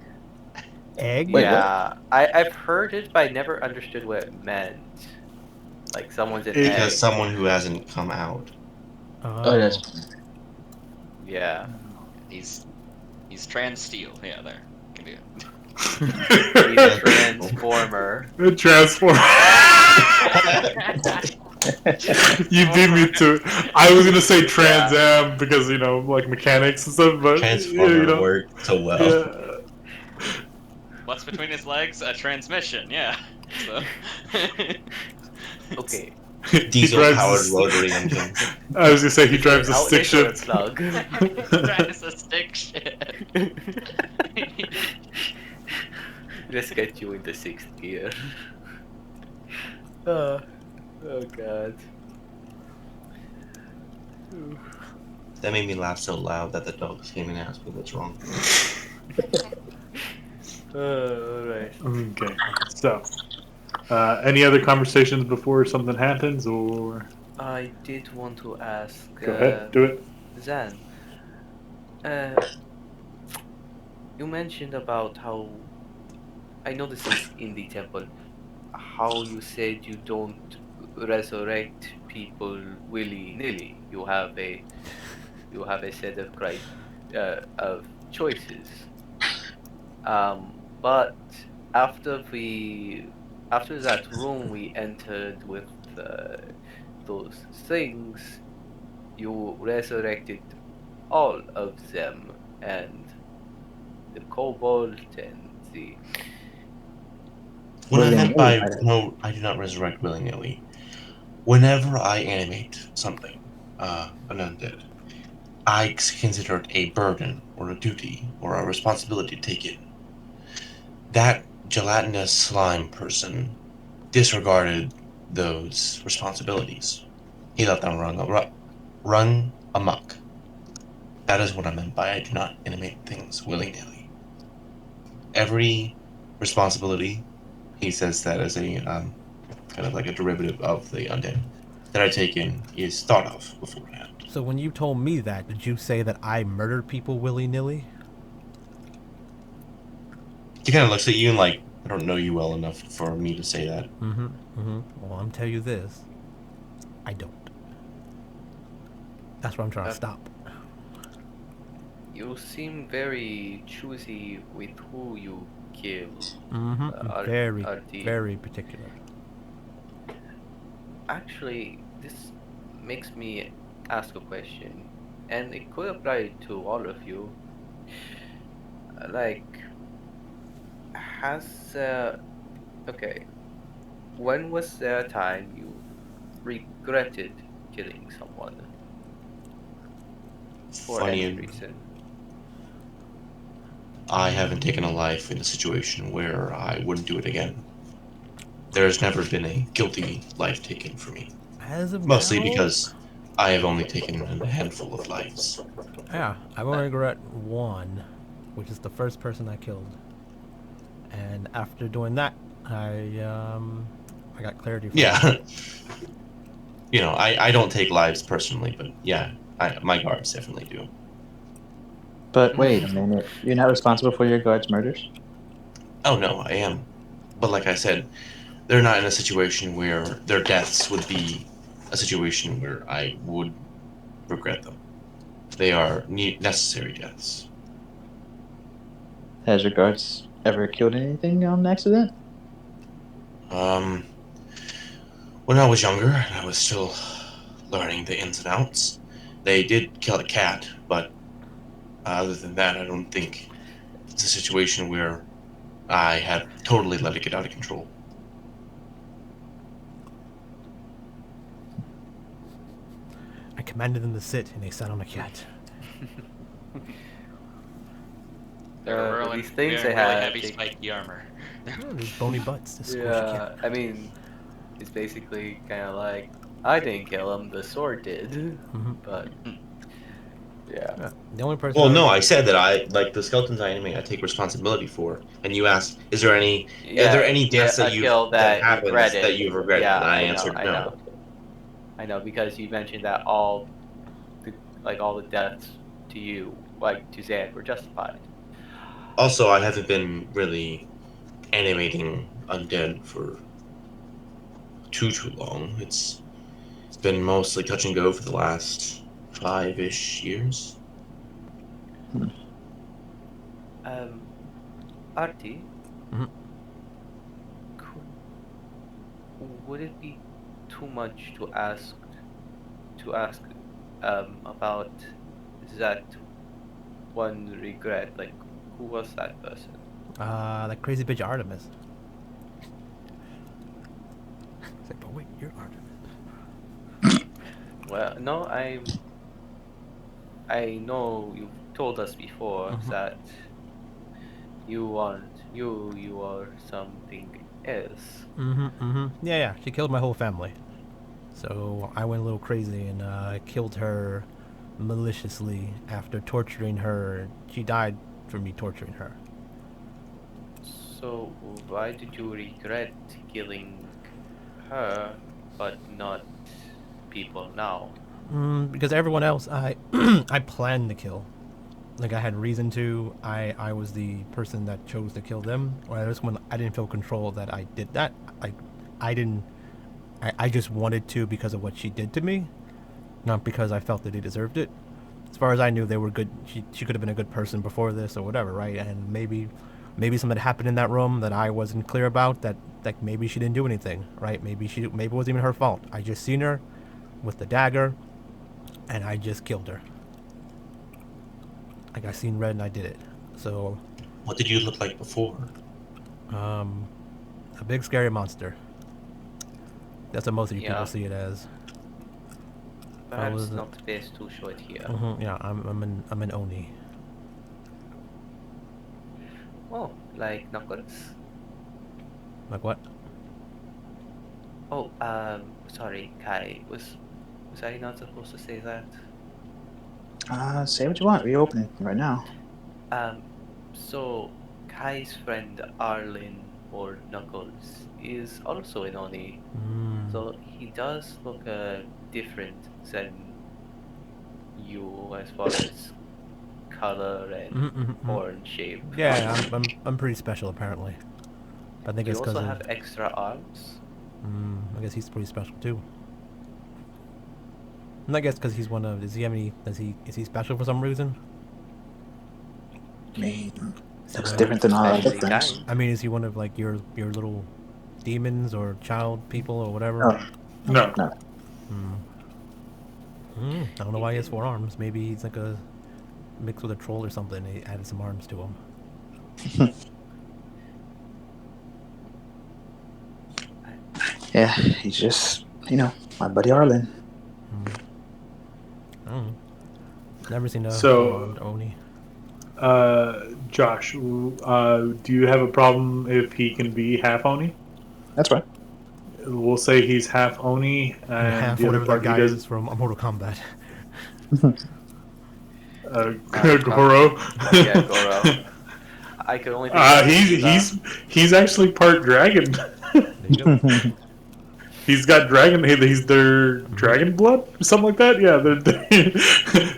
Egg? Wait, Yeah, I've heard it, but I never understood what it meant. Like someone's an egg. Because someone who hasn't come out. Oh, that's Yeah. He's trans steel. Yeah, there. Can do it. He's a transformer. Transform. You beat me to it. I was gonna say Trans Am because like mechanics and stuff, but Transformer worked so well. Yeah. What's between his legs? A transmission. Yeah. So. Okay. Diesel powered rotary engine. I was gonna say he drives a Outlet stick or a shift. plug? Drives a stick shit. Let's get you into sixth gear. Oh god. That made me laugh so loud that the dogs came and asked me what's wrong. Alright. Okay. So, any other conversations before something happens, or I did want to ask, go ahead, do it. Zan, uh, you mentioned about how, I know this is in the temple, how you said you don't resurrect people willy-nilly. You have a set of of choices. But after after that room we entered with those things, you resurrected all of them, and the kobold and the What I meant Willy-nilly, by no, I do not resurrect willy nilly. Whenever I animate something, an undead, I consider it a burden or a duty or a responsibility to take in. That gelatinous slime person disregarded those responsibilities. He let them run amok. That is what I meant by I do not animate things willy nilly. Every responsibility, he says that as a kind of like a derivative of the undead that I take in is thought of beforehand. So when you told me that, did you say that I murdered people willy nilly? He kind of looks at you and like, I don't know you well enough for me to say that. Well, I'm tell you this, I don't. That's what I'm trying to stop. you seem very choosy with who you kill. Very, Are the very particular. Actually, this makes me ask a question, and it could apply to all of you. Like, has okay, when was there a time you regretted killing someone for Funny, any reason? I haven't taken a life in a situation where I wouldn't do it again. There's never been a guilty life taken for me. As of Mostly now, because I have only taken a handful of lives. yeah, I've only regret one, which is the first person I killed. And after doing that, I got clarity from Yeah. I don't take lives personally, but yeah, my guards definitely do. But wait a minute, you're not responsible for your guards' murders? Oh no, I am. But like I said, they're not in a situation where their deaths would be a situation where I would regret them. They are necessary deaths. Has your guards ever killed anything on accident? Um, when I was younger and I was still learning the ins and outs, they did kill a cat, but other than that, I don't think it's a situation where I have totally let it get out of control. I commanded them to sit, and they sat on a cat. They were wearing, These things they wearing really have, heavy they- spiky armor. Oh, there's bony butts. This squishy yeah, cat. I mean, it's basically kind of like I didn't kill him, the sword did. But yeah, The only person. Well, I no, would- I said that I like the skeletons I animate. I take responsibility for. And you asked, are there any deaths a that kill that that happens that regretted. you've regretted? Yeah, And I I know, answered I no. know, I know, because you mentioned that all the deaths to you, like to Zan, were justified. Also, I haven't been really animating undead for too long. It's been mostly touch and go for the last 5-ish years. Artie, Mhm. could, would it be too much to ask to ask about that one regret? Like, who was that person? That crazy bitch Artemis. It's like, but wait, you're Artemis. Well, no, I know you've told us before that you aren't you are something else. Yeah, yeah. She killed my whole family. So I went a little crazy and killed her maliciously after torturing her. She died from me torturing her. So why did you regret killing her, but not people now? Because everyone else, I I planned to kill. Like I had reason to. I was the person that chose to kill them. Whereas when I didn't feel control that I did that. Like I didn't. I just wanted to because of what she did to me, not because I felt that they deserved it. As far as I knew, they were good. She could have been a good person before this or whatever, right? And maybe something happened in that room that I wasn't clear about. That like maybe she didn't do anything, right? Maybe it wasn't even her fault. I just seen her with the dagger, and I just killed her. Like I seen red and I did it. So, What did you look like before? a big scary monster. That's what most of you Yeah. people see it as. Perhaps was it? not best too short here. Yeah, I'm an oni. Oh, like Knuckles? Like what? Oh, sorry, Kai. Was I not supposed to say that? Say what you want. Reopening right now. So Kai's friend Arlen or Knuckles is also an Oni. So he does look different than you as far as color and horn shape. Yeah, I'm pretty special apparently. I think Do you it's because also of. have extra arms? I guess he's pretty special too. And I guess because he's one of. Does he have any? Is he special for some reason? I mean, looks Uh, different than all our other Especially friends. Kai. I mean, is he one of like your little demons or child people or whatever? Oh, No. no. I don't know why he has 4 arms. Maybe he's like a mix with a troll or something. He added some arms to him. Yeah, he's just, my buddy Arlen. I don't know. Never seen a So- full-on oni. Josh, do you have a problem if he can be half Oni? That's right. We'll say he's half Oni, and Half the other whatever part that he guy is does from Mortal Kombat. Goro. Yeah, Goro. I could only think of He's actually part dragon. There you go. He's got dragon. He's their dragon blood, something like that. Yeah,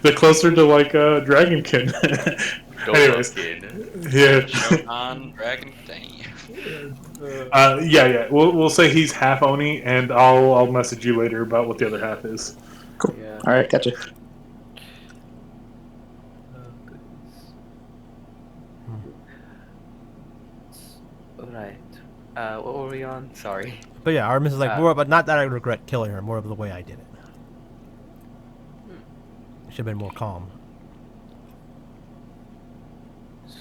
they're closer to like dragonkin. Anyways, yeah. Shogun, Dragon, dang. Yeah. We'll say he's half Oni, and I'll message you later about what the other half is. Cool. Yeah. All right, gotcha. Alright. What were we on? Sorry. But yeah, Artemis is like more, but not that I regret killing her. More of the way I did it. Should have been more calm.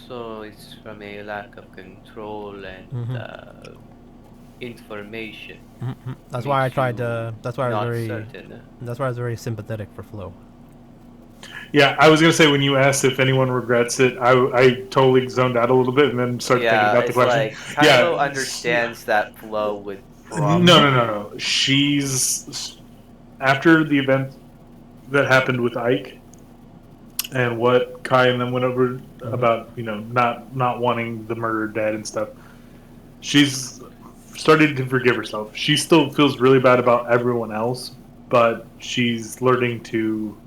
So it's from a lack of control and information. That's why I Makes tried you to. That's why I Not was very. certain. That's why I was very sympathetic for Flo. Yeah, I was gonna say when you asked if anyone regrets it, I totally zoned out a little bit and then started thinking Yeah, about the it's question. like Kylo understands that Flo would probably. No. She's after the event that happened with Ike and what Kai and them went over about, not wanting the murdered dad and stuff. She's started to forgive herself. She still feels really bad about everyone else, but she's learning to.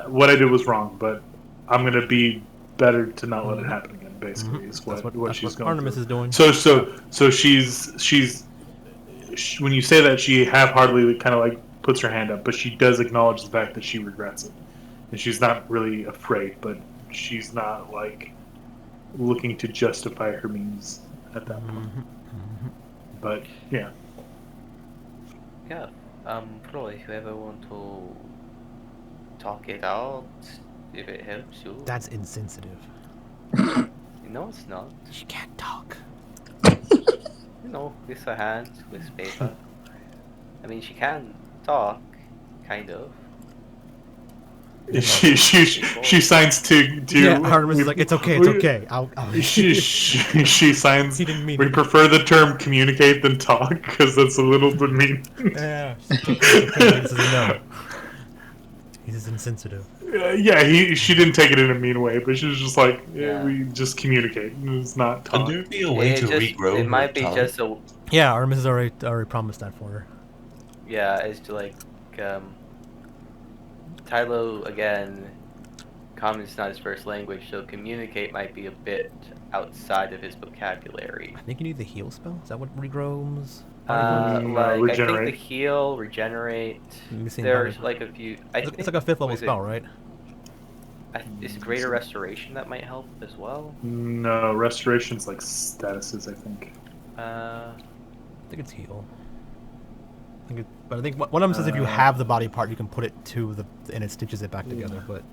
What I did was wrong, but I'm gonna be better to not let it happen again. Basically, is That's what what she's going Artemis through. is doing. So she's when you say that, she half-heartedly kind of like puts her hand up, but she does acknowledge the fact that she regrets it, and she's not really afraid, but she's not like looking to justify her means at that point. But yeah, Yeah. Flo, if you ever want to talk it out, if it helps you. That's insensitive. No, it's not. She can't talk. With her hands, with paper. I mean, she can talk, kind of. she signs to Yeah, Artemis is like, it's okay, it's okay. I'll she signs. He didn't mean We it. prefer the term communicate than talk because that's a little bit mean. Yeah, it's okay. This is a no. He's insensitive. Yeah, she didn't take it in a mean way, but she was just like, Yeah. we just communicate. It's not Could talk. there be a way to regrow It her might be tongue? just a Yeah, Artemis has already promised that for her. yeah. It's to like Tylo again. Common's not his first language, so communicate might be a bit outside of his vocabulary. I think you need the heal spell. Is that what regrows? Like I think the regenerate. heal, regenerate. Missing There's body. like a few. It's like a 5th level spell, right? Is greater restoration that might help as well? No, restoration's like statuses, I think. I think it's heal. But I think one of them says if you have the body part, you can put it to and it stitches it back together. But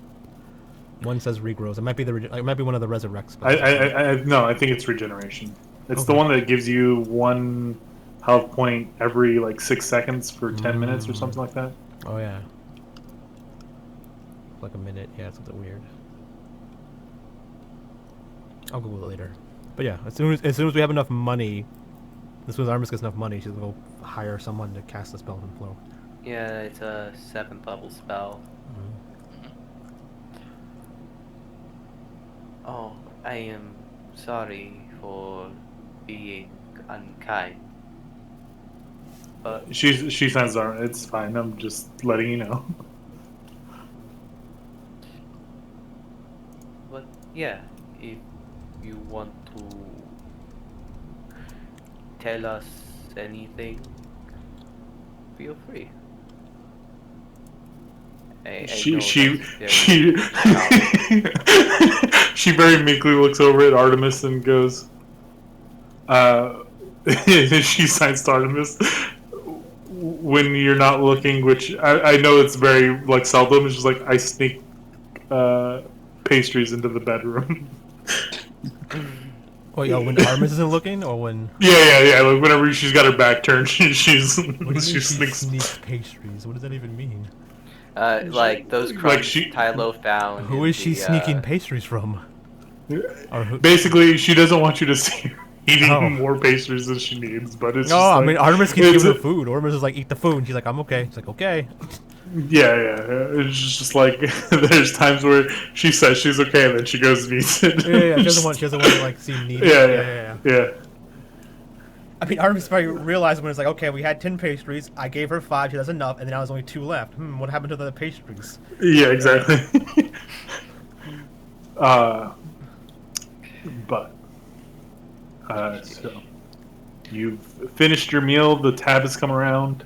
one says regrows. It might be it might be one of the resurrect spells. No, I think it's regeneration. It's the Okay. one that gives you 1 health point every like 6 seconds for 10 minutes or something like that. Oh yeah. Like a minute. Yeah, it's something weird. I'll Google it later. But yeah, as soon as we have enough money, as soon as Artemis gets enough money, she's gonna go hire someone to cast the spell from Flow. Yeah, it's a 7th level spell. Oh, I am sorry for being unkind. But She sounds alright. It's fine. I'm just letting you know. yeah, if you want to tell us anything, feel free. I She know she that's she she very meekly looks over at Artemis and goes, she signs to Artemis when you're not looking, which I know it's very like seldom. It's just like I sneak pastries into the bedroom. Oh yeah, when Artemis isn't looking, or when Yeah. Like whenever she's got her back turned, she's what do you mean she sneaks. sneaks pastries? What does that even mean? like those Like crumbs she- Tylo found. Who in is she the, sneaking pastries from? Or who? Basically, she doesn't want you to see her eating Oh. more pastries than she needs. But it's No, just I like, mean Artemis keeps it's giving her a- food. Artemis is like, eat the food. And she's like, I'm okay. She's like, okay. Yeah. It's just like there's times where she says she's okay, and then she goes and eats it. Yeah. She doesn't want to like seem needy. Yeah. I mean, Artemis probably realized when it's like, okay, we had 10 pastries. I gave her 5. She has enough, and then now there's only 2 left. What happened to the other pastries? Yeah, exactly. But so you've finished your meal. The tab has come around.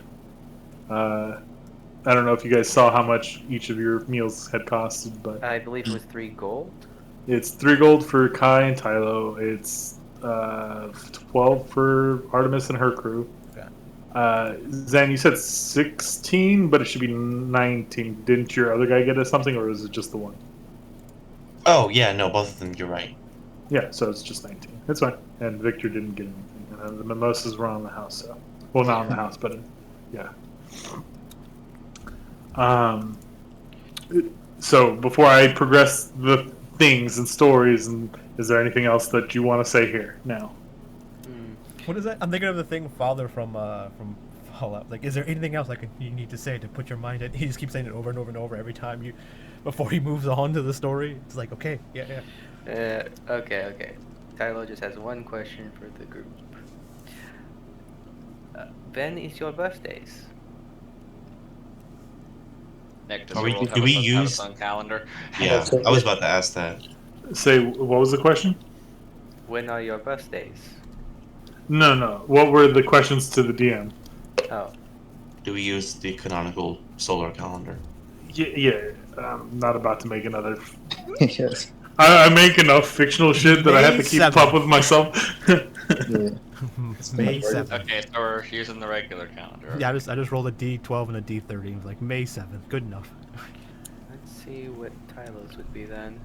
I don't know if you guys saw how much each of your meals had costed, but I believe it was 3 gold. it's 3 gold for Kai and Tylo. It's 12 for Artemis and her crew. Okay. Zan, you said 16, but it should be 19. Didn't your other guy get us something, or was it just the one? Oh yeah, no, both of them. You're right. Yeah, so it's just 19. It's fine. And Victor didn't get anything. And the mimosas were on the house, so. Well, not on the house, but yeah. So before I progress the things and stories, and is there anything else that you want to say here now? What is that? I'm thinking of the thing Father from Fallout. Like, is there anything else you need to say to put your mind at? He just keeps saying it over and over and over every time before he moves on to the story. It's like, okay, yeah. Okay. Tylo just has one question for the group. When is your birthdays? Nick, does Are the we- world do we have use- its own calendar? Yeah, I was about to ask that. Say, what was the question? When are your birthdays? No. What were the questions to the DM? Oh, Do we use the canonical solar calendar? Yeah. I'm not about to make another. Yes. I make enough fictional shit that I have to May keep 7th. up with myself. Yeah. May 7th. Okay, so we're using the regular calendar. Yeah, I just rolled a D12 and a D30. It was like May 7th. Good enough. let's see what Tylo's would be then.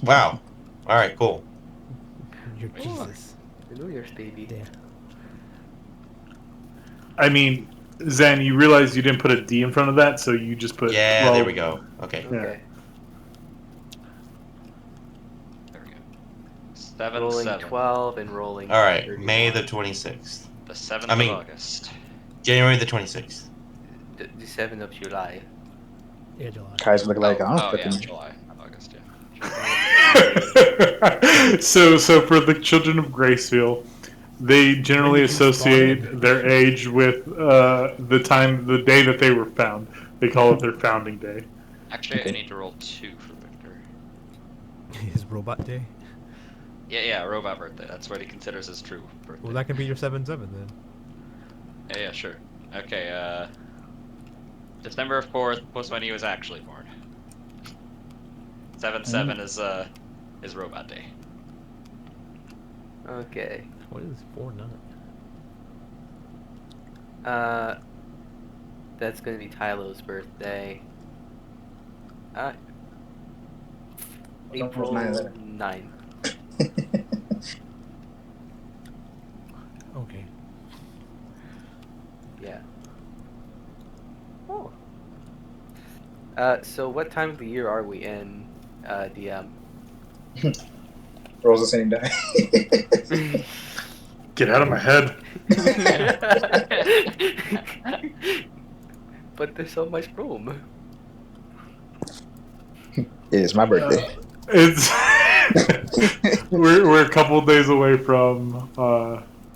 Wow. All right, cool. You're Jesus. The New Year's baby. Yeah. I mean, Zan, you realize you didn't put a D in front of that, so you just put. Yeah, well, there we go. Okay. Yeah. Okay. There we go. rolling 7-7. 12 and rolling. All right, 31. May the 26th. The 7th I mean- of August. January the 26th. The 7th of July. Yeah, July. Guys look like I don't oh yeah, fucking. July, not August. Yeah. So for the children of Gracefield, they generally associate their age with the day that they were found. They call it their founding day. Actually, Okay. I need to roll 2 for Victor. His robot day. Yeah, robot birthday. That's what he considers his true birthday. Well, that can be your 7-7 then. Yeah, sure. Okay, December 4th was when he was actually born. 7-7 is robot day. Okay. What is 4-9? That's gonna be Tylo's birthday. April 9. Okay. Yeah. Oh. So what time of the year are we in, DM? Rolls the same die. Get out of my head. But there's so much room. It's my birthday. It's we're a couple of days away from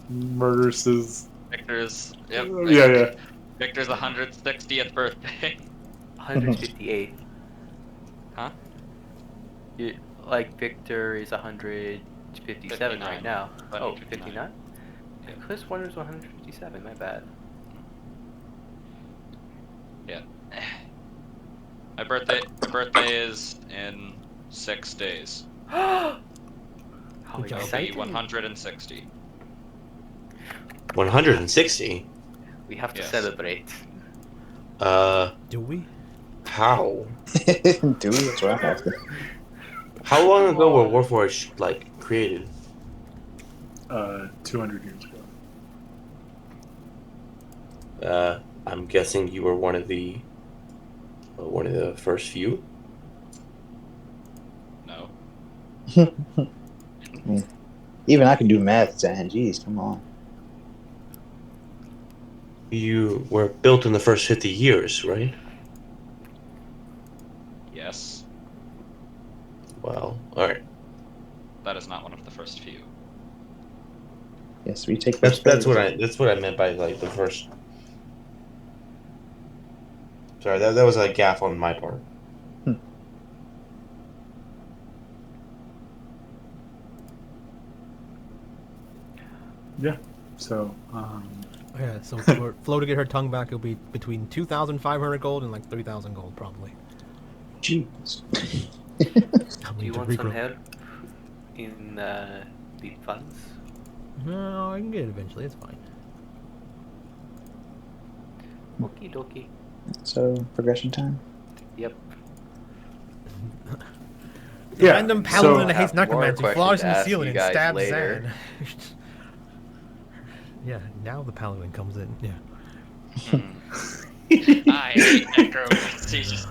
Murder's. Victor's. Yep. Yeah. Victor's 160th birthday. 158. Huh? Like Victor is 157 right 59. now. Oh, 159. 59? Yeah. Chris Wonder's 157, my bad. Yeah. My birthday is in 6 days. How Good job. It'll be exciting. 160. 160. We have to Yes. celebrate. Do we? How? Dude, that's what I have to. How long ago were Warforged created? 200 years ago. I'm guessing you were one of the first few. No. Even I can do math, Zan. Jeez, come on. You were built in the first 50 years, right? Yes. Well, all right. That is not one of the first few. Yes, we take That's first what place. I meant by like the first. Sorry, that was a gaffe on my part. Yeah. So. Yeah, so for Flo to get her tongue back, it'll be between 2,500 gold and like 3,000 gold, probably. Jeez. Do you want some help in the funds? No, I can get it eventually. It's fine. Okie dokie. So, progression time? Yep. Yeah, Random so- paladin that hates I have more necromancy questions flies to in the ask ceiling you and guys stabs later. Zan. Yeah, now the paladin comes in. Yeah. I hate necromancy. Just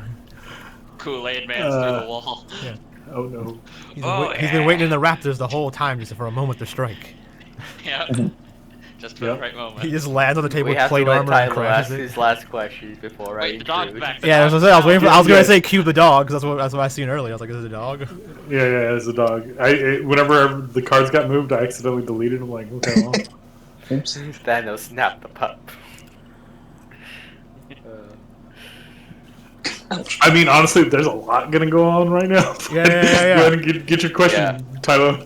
Kool-Aid man through the wall. Yeah. Oh no. He's Oh, been yeah. waiting in the raptors the whole time just for a moment to strike. Yep. Just for Yep. the right moment. He just lands on the table We with have to plate let armor and Tyler ask crashes it. his last questions before I Wait, the dog's intrude. back. Yeah, that's what I was waiting for. I was gonna Yeah. say cue the dog, 'cause that's what I seen earlier. I was like, is it a dog? Yeah, as a dog. Whenever the cards got moved, I accidentally deleted them. Like, okay, well. Oops. Thanos snapped the pup. I mean, honestly, there's a lot gonna go on right now. Yeah. Go ahead and get your question, Yeah. Tyler.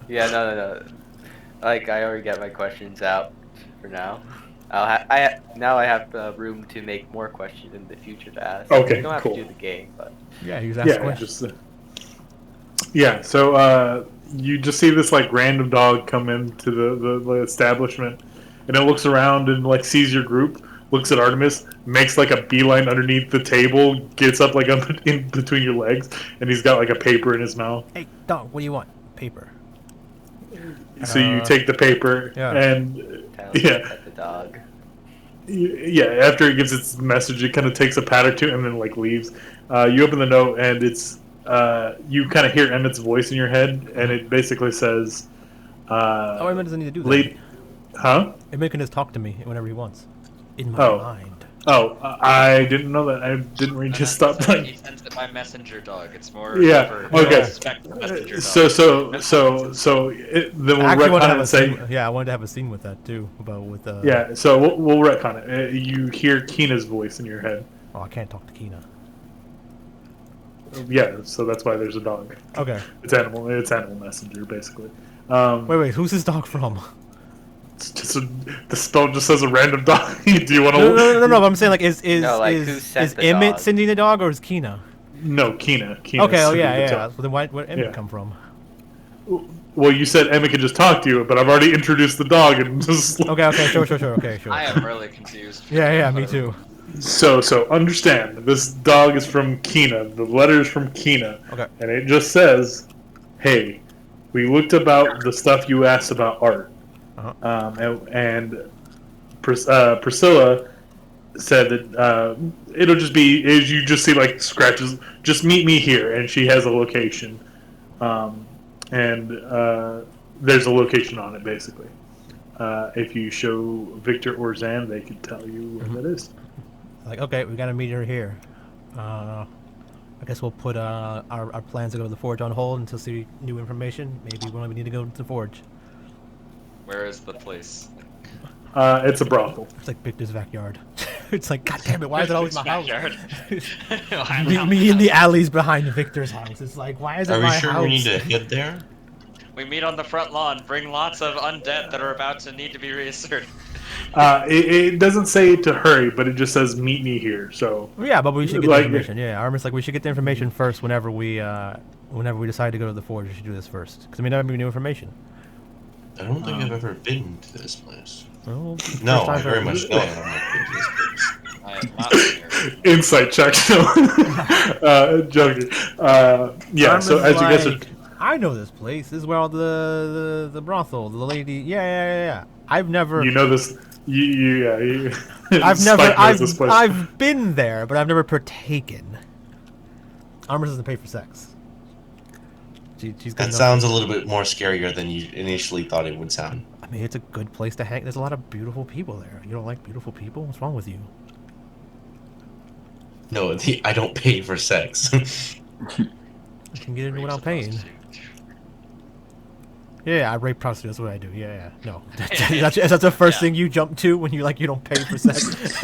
Yeah, no. Like, I already got my questions out for now. Now I have room to make more questions in the future to ask. Okay, You don't have cool. to do the game, but Yeah, he was asking Yeah, questions. just yeah. So you just see this like random dog come into the establishment, and it looks around and like sees your group, looks at Artemis, makes like a beeline underneath the table, gets up like up in between your legs, and he's got like a paper in his mouth. Hey, dog, what do you want? Paper. So you take the paper yeah. and Tyler yeah. looks at the dog. Yeah, after it gives its message, it kind of takes a pat or two and then like leaves. You open the note and it's you kind of hear Emmett's voice in your head, and it basically says, Oh, Emmett doesn't need to do that. late, huh? Emmett can just talk to me whenever he wants. In my Oh. mind. Oh, I didn't know that. I didn't read. Just stop He playing. sends it by messenger dog. It's more. Yeah, For okay. Respect for messenger dog. Then we'll I actually want to retcon it have a and say, scene. Yeah, I wanted to have a scene with that too. With. yeah. So we'll retcon it. You hear Keena's voice in your head. Oh, I can't talk to Keena. Yeah, so that's why there's a dog. Okay. It's animal messenger, basically. Wait, who's this dog from? It's just the spell just says a random dog. Do you want to? No. But I'm saying like, is No, like, who sent the Emmett dog? sending the dog or is Keena? No, Keena. Okay. Oh sending yeah, the yeah. dog. Well, then where'd Emmett Yeah. come from? Well, you said Emma could just talk to you, but I've already introduced the dog and just. Okay. Sure. Okay, sure. I am really confused. Yeah. Me too. So understand, this dog is from Keena. The letter is from Keena. Okay. And it just says, "Hey, we looked about the stuff you asked about art." And Priscilla said that it'll just be, as you just see like scratches, just meet me here, and she has a location. And there's a location on it, basically. If you show Victor or Zan, they can tell you where that is. Like, okay, we gotta meet her here. I guess we'll put our plans to go to the forge on hold until see new information. Maybe we need to go to the forge. Where is the place? It's a brothel. It's like Victor's backyard. It's like, God damn it, why is it always my house? Backyard. me in the alleys behind Victor's house. It's like, why is it Are we my sure house? we need to head there? We meet on the front lawn. Bring lots of undead that are about to need to be reasserted. It doesn't say to hurry, but it just says meet me here. So Yeah, but we should get Like- the information. Yeah, Armin's like, we should get the information first whenever we decide to go to the forge. We should do this first. Because we never have new information. I don't think I've ever been to this place. Well, No, first I time very for- much know that I'm not been to this place. I am not here. insight check. Joking. Yeah. So Armin's as you guys are. like, I know this place. This is where all the brothel, the lady. Yeah. I've never. You know this. I've Spike never. knows this place. I've been there, but I've never partaken. Armin doesn't pay for sex. She's got That no- sounds a little bit more scarier than you initially thought it would sound. I mean, it's a good place to hang. There's a lot of beautiful people there. You don't like beautiful people? What's wrong with you? No, I don't pay for sex. You can get into without paying. Yeah, I rape prostitutes. That's what I do. Yeah. No, that's the first thing you jump to when you don't pay for sex.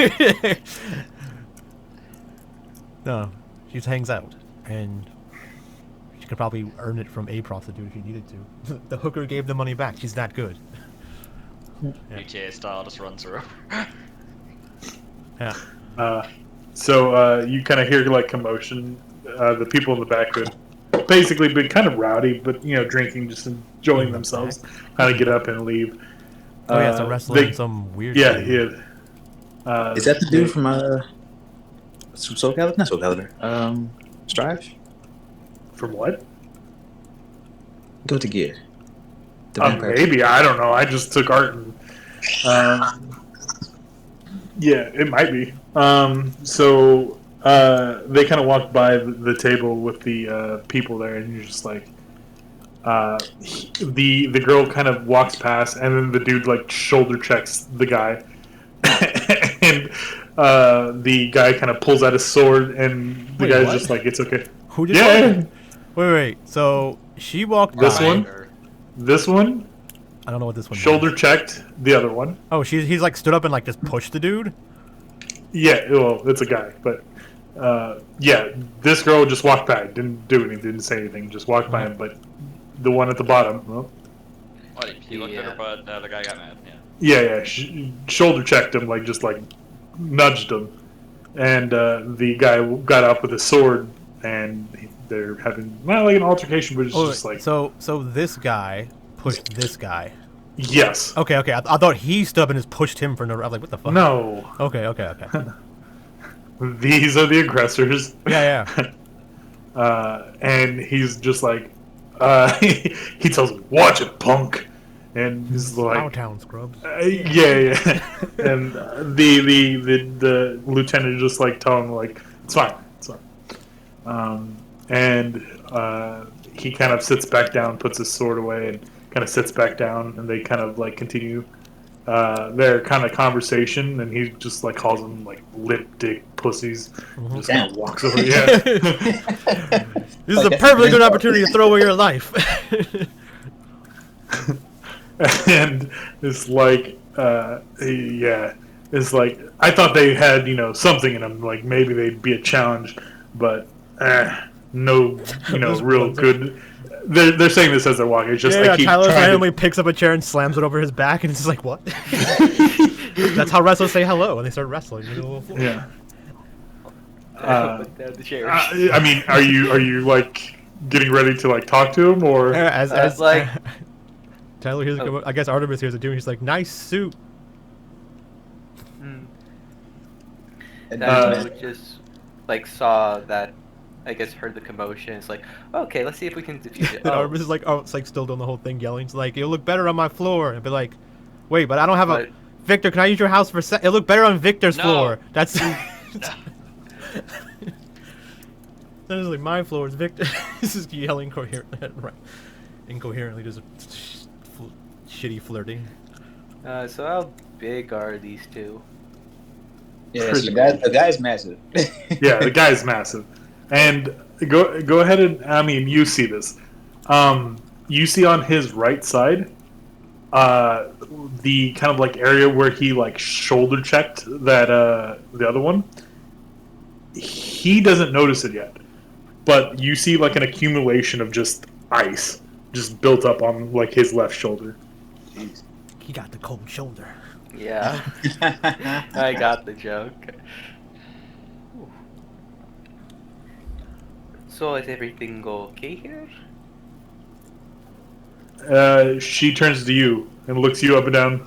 No, she just hangs out, and she could probably earn it from a prostitute if she needed to. The hooker gave the money back. She's that good. GTA style just runs her over. Yeah. So you kind of hear like commotion. The people in the back had basically been kind of rowdy, but drinking, just enjoying themselves. Kind of get up and leave. Oh yeah, it's a wrestler and some weird. Yeah, dude. yeah. Is that the dude from Soul Calibur? Not Soul Calibur. Strive? From what? Go to Gear. The vampire. Maybe, I don't know. I just took art and yeah, it might be. So they kind of walked by the table with the people there, and you're just like, the girl kind of walks past, and then the dude like shoulder checks the guy, and the guy kind of pulls out his sword, and the Wait, guy's what? just like, it's okay. Who just? Yeah, Wait. So she walked This by. one? this one I don't know what this one. shoulder means. checked the other one. Oh, he's like stood up and like just pushed the dude. Yeah, well, it's a guy, but yeah, this girl just walked by, didn't do anything, didn't say anything, just walked by him. But the one at the bottom, well, What? He looked at her, but the guy got mad. yeah, Yeah. shoulder checked him, like just like nudged him, and the guy got up with his sword, and they're having not like an altercation, but it's just like so this guy pushed this guy. yes, Okay. I thought he stood up and just pushed him for no. I was like, what the fuck? no, Okay. these are the aggressors. Yeah. And he's just like, he tells him, "Watch it, punk," and he's like, Cowtown scrubs. yeah. And the lieutenant just like telling him like, it's fine. and he kind of sits back down, puts his sword away, and kind of sits back down, and they kind of like continue their kind of conversation, and he just like calls them like lip dick pussies. Just kind of walks over. Yeah. This is a perfectly good opportunity to throw away your life. And it's like, yeah, it's like I thought they had something in them, like maybe they'd be a challenge, but no, real good. They're saying this as they're walking. It's just I keep Tyler trying randomly picks up a chair and slams it over his back, and it's just like, what? That's how wrestlers say hello when they start wrestling. Yeah. Put down the chair. I mean, are you like getting ready to like talk to him, or As like- Tyler hears, I guess Artemis hears it too. He's like, nice suit. And Uh, I just like saw that. I guess heard the commotion. It's like, okay, let's see if we can defuse it. And Artemis is like, it's like still doing the whole thing, yelling. He's like, it'll look better on my floor. And be like, wait, but I don't have But- a. Victor, can I use your house for it'll look better on Victor's No. floor. That's. That is like my floor is Victor. This is yelling incoherently, just shitty flirting. So how big are these two? Yeah, so the guy's massive. yeah, the guy's massive. And go ahead and you see this. You see on his right side, the kind of like area where he like shoulder checked that the other one. He doesn't notice it yet, but you see like an accumulation of just ice just built up on like his left shoulder. Jeez. He got the cold shoulder. Yeah, I got the joke. So is everything okay here? She turns to you and looks you up and down.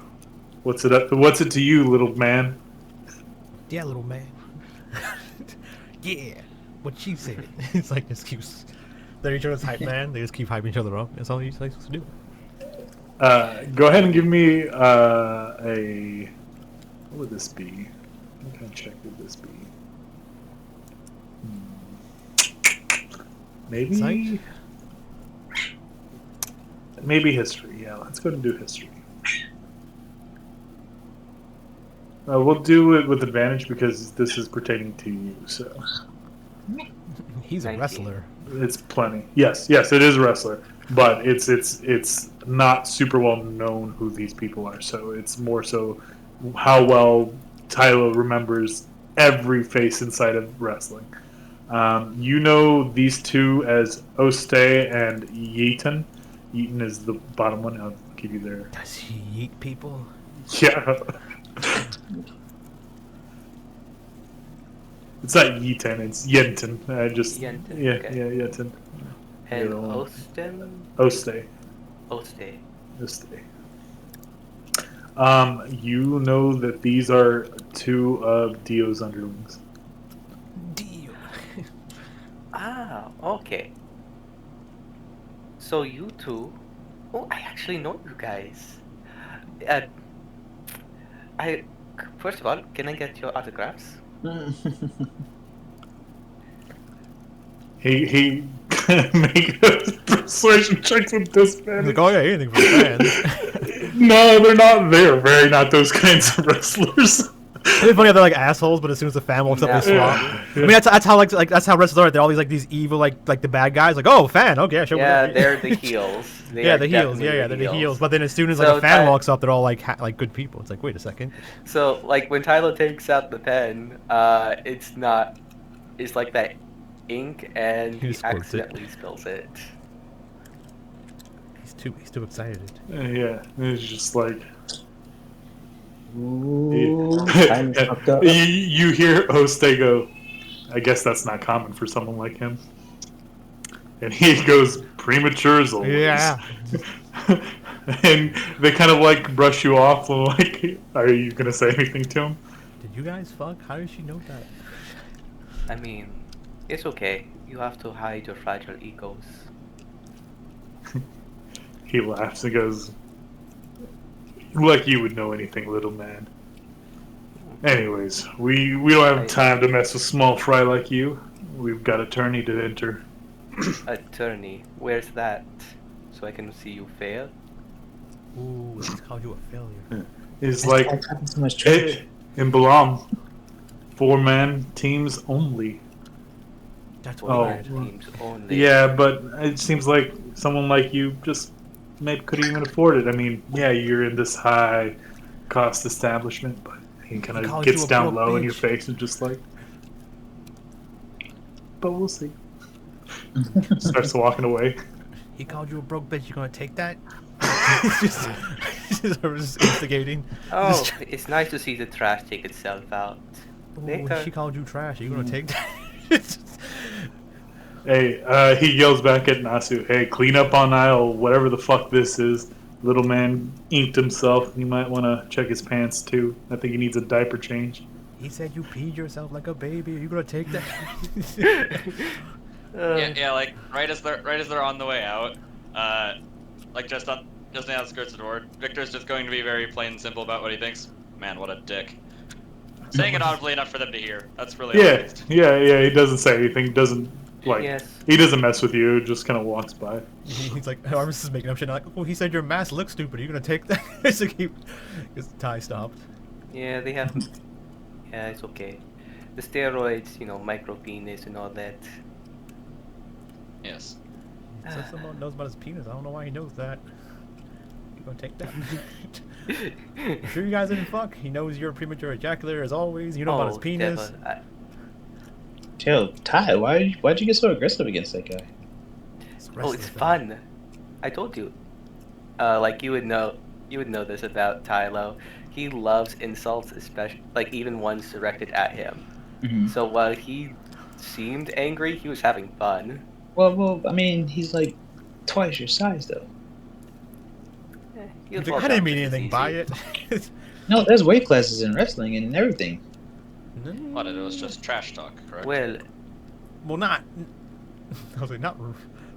What's it to you, little man? Yeah, little man. Yeah, what she said. It's like this keeps. They're each other's hype man. They just keep hyping each other up. That's all he's supposed to do. Go ahead and give me a. What would this be? What kind of check would this be? Maybe. Insight? Maybe history. Yeah, let's go and do history. We'll do it with advantage because this is pertaining to you. So He's a 19. wrestler. it's plenty. Yes, it is a wrestler, but it's not super well known who these people are. So it's more so how well Tyler remembers every face inside of wrestling. You know these two as Ostay and Yeaton. Yeaton is the bottom one. I'll give you their. Does he eat people? Yeah. It's not Yeaton, it's Yenton. Yenton, Yeah, okay. yeah, Yenton. And Yeah. Osten? Ostay. Ostay. Ostay. You know that these are two of Dio's underlings. Deal. Ah, okay. So you two... Oh, I actually know you guys. First of all, can I get your autographs? He make a persuasion checks with He's disadvantage. like, oh yeah, anything for the fans. No, they're not. They're very not those kinds of wrestlers. It's funny how they're like assholes, but as soon as the fan walks up, they swap. Yeah. I mean, that's how like that's how wrestlers are. They're all these evil like the bad guys. Like, oh, fan, okay, sure. Yeah, whatever. they're the heels. They Yeah, are the heels. definitely Yeah, they're the heels. But then as soon as like So a fan Ty- walks up, they're all like like good people. It's like, wait a second. So, like, when Tyler takes out the pen, it's not... It's like that ink, and He he just squirts it. accidentally spills it. He's too excited. Yeah, it's just like Ooh, I'm fucked up. you hear Ostay go. I guess that's not common for someone like him. And he goes premature as always. Yeah. And they kind of like brush you off. Like, are you gonna say anything to him? Did you guys fuck? How did she know that? I mean, it's okay. You have to hide your fragile egos. He laughs and goes, "Like you would know anything, little man." Anyways, we don't have time to mess with small fry like you. We've got a tourney to enter. Attorney, where's that? So I can see you fail. Ooh, it's called you a failure. Is like That's talking so much trash. in Balam, 4-man teams only. That's Oh. weird. Teams only. Yeah, but it seems like someone like you just couldn't even afford it. I mean, yeah, you're in this high cost establishment, but he kind He of called gets you a down broke low in your bitch. face and just like, but we'll see. Starts walking away. He called you a broke bitch. You gonna take that? just, just instigating. Oh, Just- it's nice to see the trash take itself out. Ooh, Later. she called you trash. Are you gonna take that? Hey, he yells back at Nasu, hey, clean up on aisle, whatever the fuck this is. Little man inked himself. You might want to check his pants too. I think he needs a diaper change. He said you peed yourself like a baby. Are you gonna take that? Yeah, like right as they're on the way out, like just on the outskirts of the door, Victor's just going to be very plain and simple about what he thinks. Man, what a dick. Saying it audibly enough for them to hear. That's really all it Yeah, is. yeah. He doesn't say anything. Doesn't like. Yes. He doesn't mess with you. Just kind of walks by. He's like, Armis is making up shit. Like, well, he said your mask looks stupid. Are you gonna take that? So keep. His tie stopped. Yeah, they have. Yeah, it's okay. The steroids, micro penis and all that. Yes. He said someone knows about his penis. I don't know why he knows that. You gonna take that? You sure you guys didn't fuck? He knows you're a premature ejaculator as always. You know about his penis. Yo, Ty, why'd you get so aggressive against that guy? It's Oh, wrestling it's thing. fun. I told you. Like you would know this about Tylo. He loves insults, especially like even ones directed at him. Mm-hmm. So while he seemed angry, he was having fun. Well, I mean, he's like twice your size, though. He was He's like, well I didn't done, mean just as anything easy. by it. No, there's weight classes in wrestling and everything. What, it was just trash talk, correct? Well, Well, not. I was like, not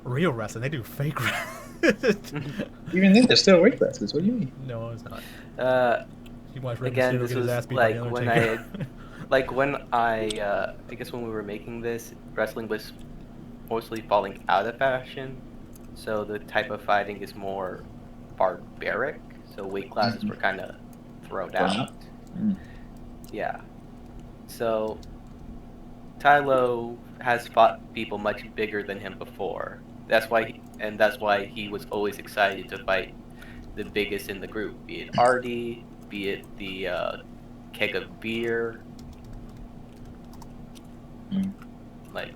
real wrestling. They do fake wrestling. Even then, there's still weight classes. What do you mean? No, it's not. uh, You watch Rey again, Mysterio this get his was ass beat by like the when I Undertaker. had, like when I guess when we were making this, wrestling was mostly falling out of fashion. So the type of fighting is more barbaric. So weight classes were kind of thrown Thrown out. out? Mm. Yeah. So Tylo has fought people much bigger than him before. That's why he was always excited to fight the biggest in the group, be it Artie, be it the keg of beer. Mm. Like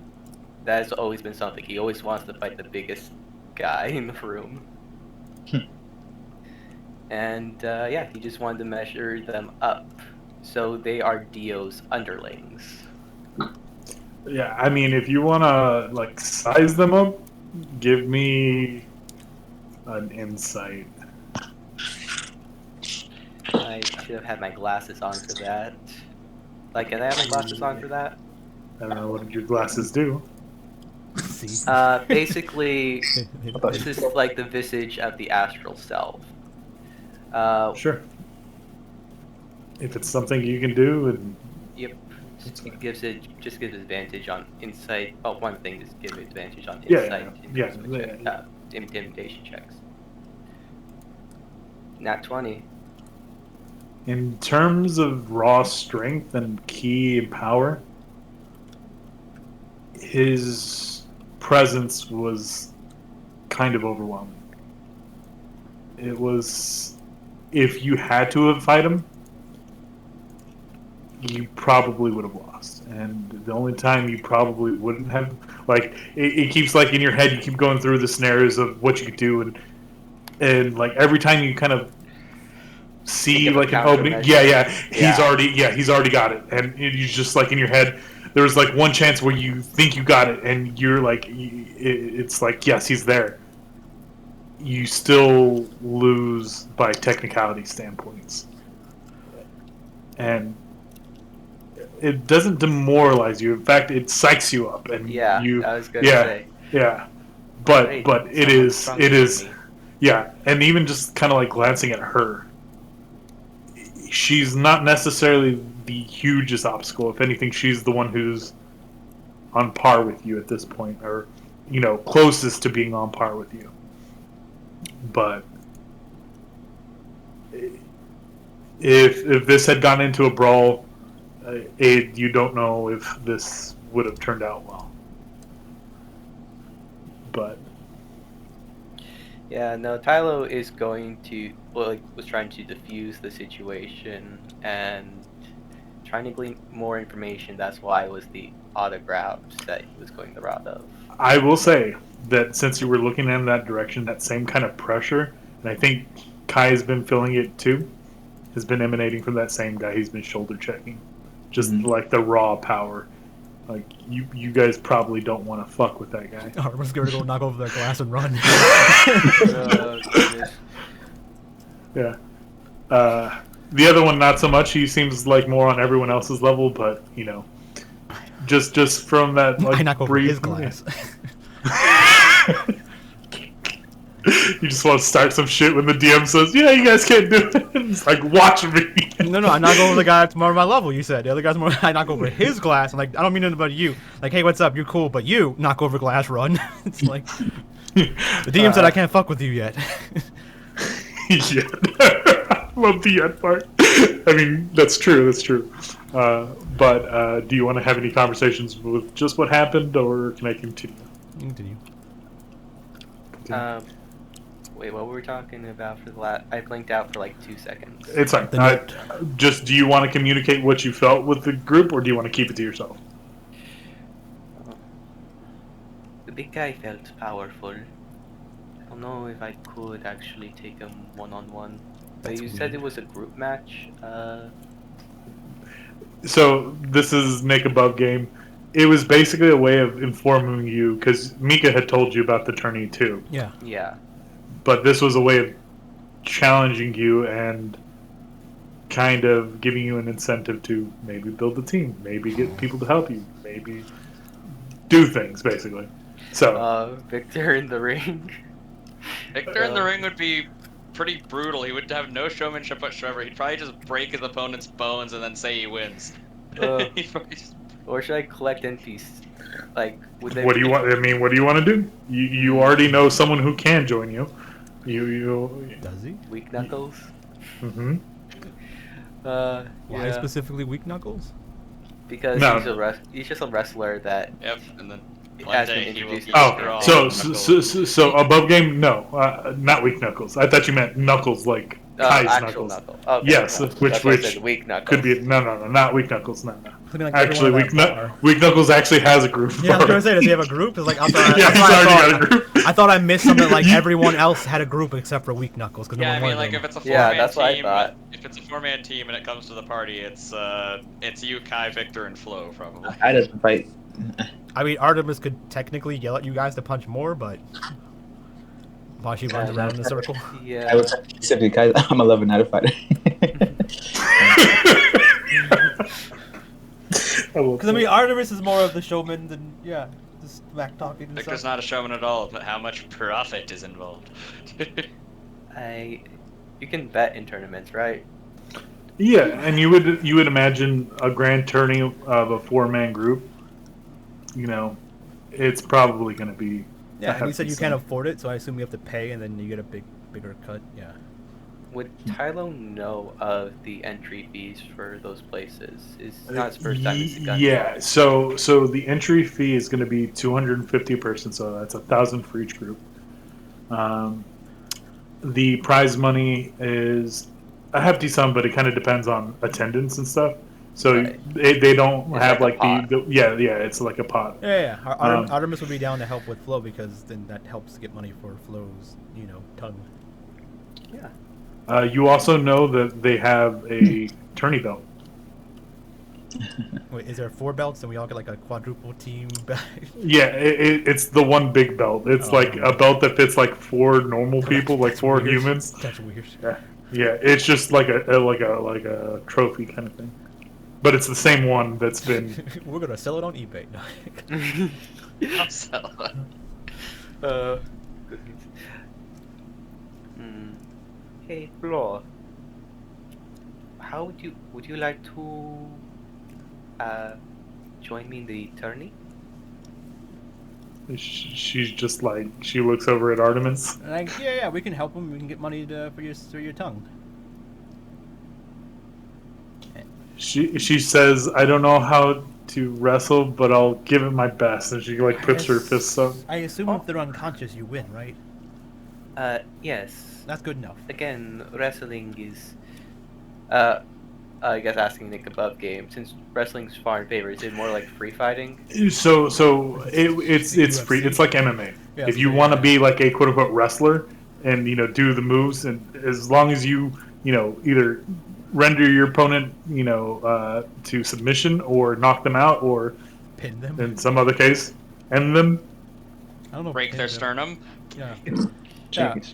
that has always been something. He always wants to fight the biggest guy in the room. And yeah, he just wanted to measure them up. So they are Dio's underlings. Yeah, I mean, if you wanna like size them up, give me an insight. I should have had my glasses on for that. Like, can I have my glasses on for that? I don't know what your glasses do. See? Basically, thought this you- is like the visage of the astral self. Sure. If it's something you can do, and Yep. It gives advantage on insight. Oh, one thing is give advantage on Yeah, insight. yeah, and yeah. intimidation checks. Nat 20. in terms of raw strength and key and power, his presence was kind of overwhelming. It was, if you had to have fight him, you probably would have lost. And the only time you probably wouldn't have, like, it keeps like in your head, you keep going through the scenarios of what you could do, and like every time you kind of see Think of a like an opening, countermeasure. he's already got it, and you just like in your head, there was like one chance where you think you got it, and you're like, it's like yes, he's there. You still lose by technicality standpoints, and it doesn't demoralize you. In fact, it psychs you up, and Yeah, you, I was gonna yeah, say. yeah. But Hey, it someone is stronger than me. yeah, and even just kind of like glancing at her, she's not necessarily the hugest obstacle. If anything, she's the one who's on par with you at this point, or closest to being on par with you. But if this had gone into a brawl, you don't know if this would have turned out well. But Yeah, no, Tylo is going to, was trying to defuse the situation and trying to glean more information. That's why it was the autographs that he was going the route of. I will say that since you were looking in that direction, that same kind of pressure, and I think Kai has been feeling it too, has been emanating from that same guy he's been shoulder checking. Just like the raw power. Like, you guys probably don't want to fuck with that guy. Artemis going to go knock over their glass and run. Goodness. Yeah. The other one, not so much. He seems like more on everyone else's level, but, just from that, like, I knock over brief... his glass. You just want to start some shit when the DM says, yeah, you guys can't do it. It's like, watch me. No, I knock over the guy that's more of my level, you said. The other guy's more... I knock over his glass. I'm like, I don't mean anything about you. Like, hey, what's up? You're cool, but you knock over glass, run. It's like... The DM said I can't fuck with you yet. Yeah. I love the yet part. I mean, that's true. But do you want to have any conversations with just what happened, or can I continue? Continue. Wait, what were we talking about for the last? I blinked out for like 2 seconds. It's fine. Just, do you want to communicate what you felt with the group, or do you want to keep it to yourself? The big guy felt powerful. I don't know if I could actually take him one-on-one. But you said it was a group match. So this is Nick Above game. It was basically a way of informing you, because Mika had told you about the tourney too. Yeah. Yeah. But this was a way of challenging you and kind of giving you an incentive to maybe build a team, maybe get people to help you, maybe do things, basically. So Victor in the ring. Victor in the ring would be pretty brutal. He would have no showmanship whatsoever. He'd probably just break his opponent's bones and then say he wins. He'd probably just... Or should I collect NPCs? Like, would they? what do you want? I mean, what do you want to do? You already know someone who can join you. Does he? Weak Knuckles. Mm-hmm. Why specifically Weak Knuckles? Because No. he's just a wrestler that Yep, and then one has day been he will introduced. be Oh, strong. so above game? No, not Weak Knuckles. I thought you meant Knuckles, like Kai's actual Knuckles. Knuckle. Okay, Yes, no. which That's why I said Weak Knuckles. could be no, not Weak Knuckles. No. Something like Actually, everyone at that bar. Weak Knuckles actually has a group. Yeah, I was gonna say, does he have a group? It's like, I thought, Yeah, he's already got a group. I thought I missed something like everyone else had a group except for Weak Knuckles. Cause Yeah, no I one mean, wanted like them. if it's a Yeah, four-man that's what I team, thought. if it's a four-man team and it comes to the party, it's you, Kai, Victor, and Flo probably. I just fight. I mean, Artemis could technically yell at you guys to punch more, but while she runs around in a circle. Yeah. I would specifically because I'm a lover, not a fighter. Because I mean, Artemis is more of the showman than just smack talking. And Victor's stuff. not a showman at all, but how much profit is involved? You can bet in tournaments, right? Yeah, and you would imagine a grand tourney of a 4-man group. It's probably going to be. Yeah, and you said you hefty can't sum. afford it, so I assume you have to pay, and then you get a bigger cut. Yeah. Would Tylo know of the entry fees for those places? It's not his first time in Uganda. Yeah, so the entry fee is going to be $250 a person, so that's $1,000 for each group. The prize money is a hefty sum, but it kind of depends on attendance and stuff. So Right. they don't It's have like a like the yeah, it's like a pot. Yeah. Artemis would be down to help with Flo because then that helps get money for Flo's, tongue. Yeah. You also know that they have a tourney belt. Wait, is there 4 belts and we all get like a quadruple team belt? Yeah, it's the one big belt. It's like a belt that fits like 4 normal people, like 4 weird. humans. That's weird. Yeah, it's just like a trophy kind of thing. But it's the same one that's been. We're gonna sell it on eBay. I'll sell it. Goodness. Hey, Flo. Would you like to join me in the tourney? She's just like, she looks over at Artemis. Like, yeah, we can help him. We can get money for your tongue. She says, I don't know how to wrestle, but I'll give it my best. And she like puts her fists up. I assume if they're unconscious, you win, right? Yes. That's good enough. Again, wrestling is, I guess asking Nick above game, since wrestling's far in favor, is it more like free fighting? So it's free. It's like MMA. Yeah, If you want to be like a quote unquote wrestler and do the moves, and as long as you either render your opponent to submission or knock them out or Pin them. in some other case end them. I don't know. Break their sternum. Yeah. Jeez.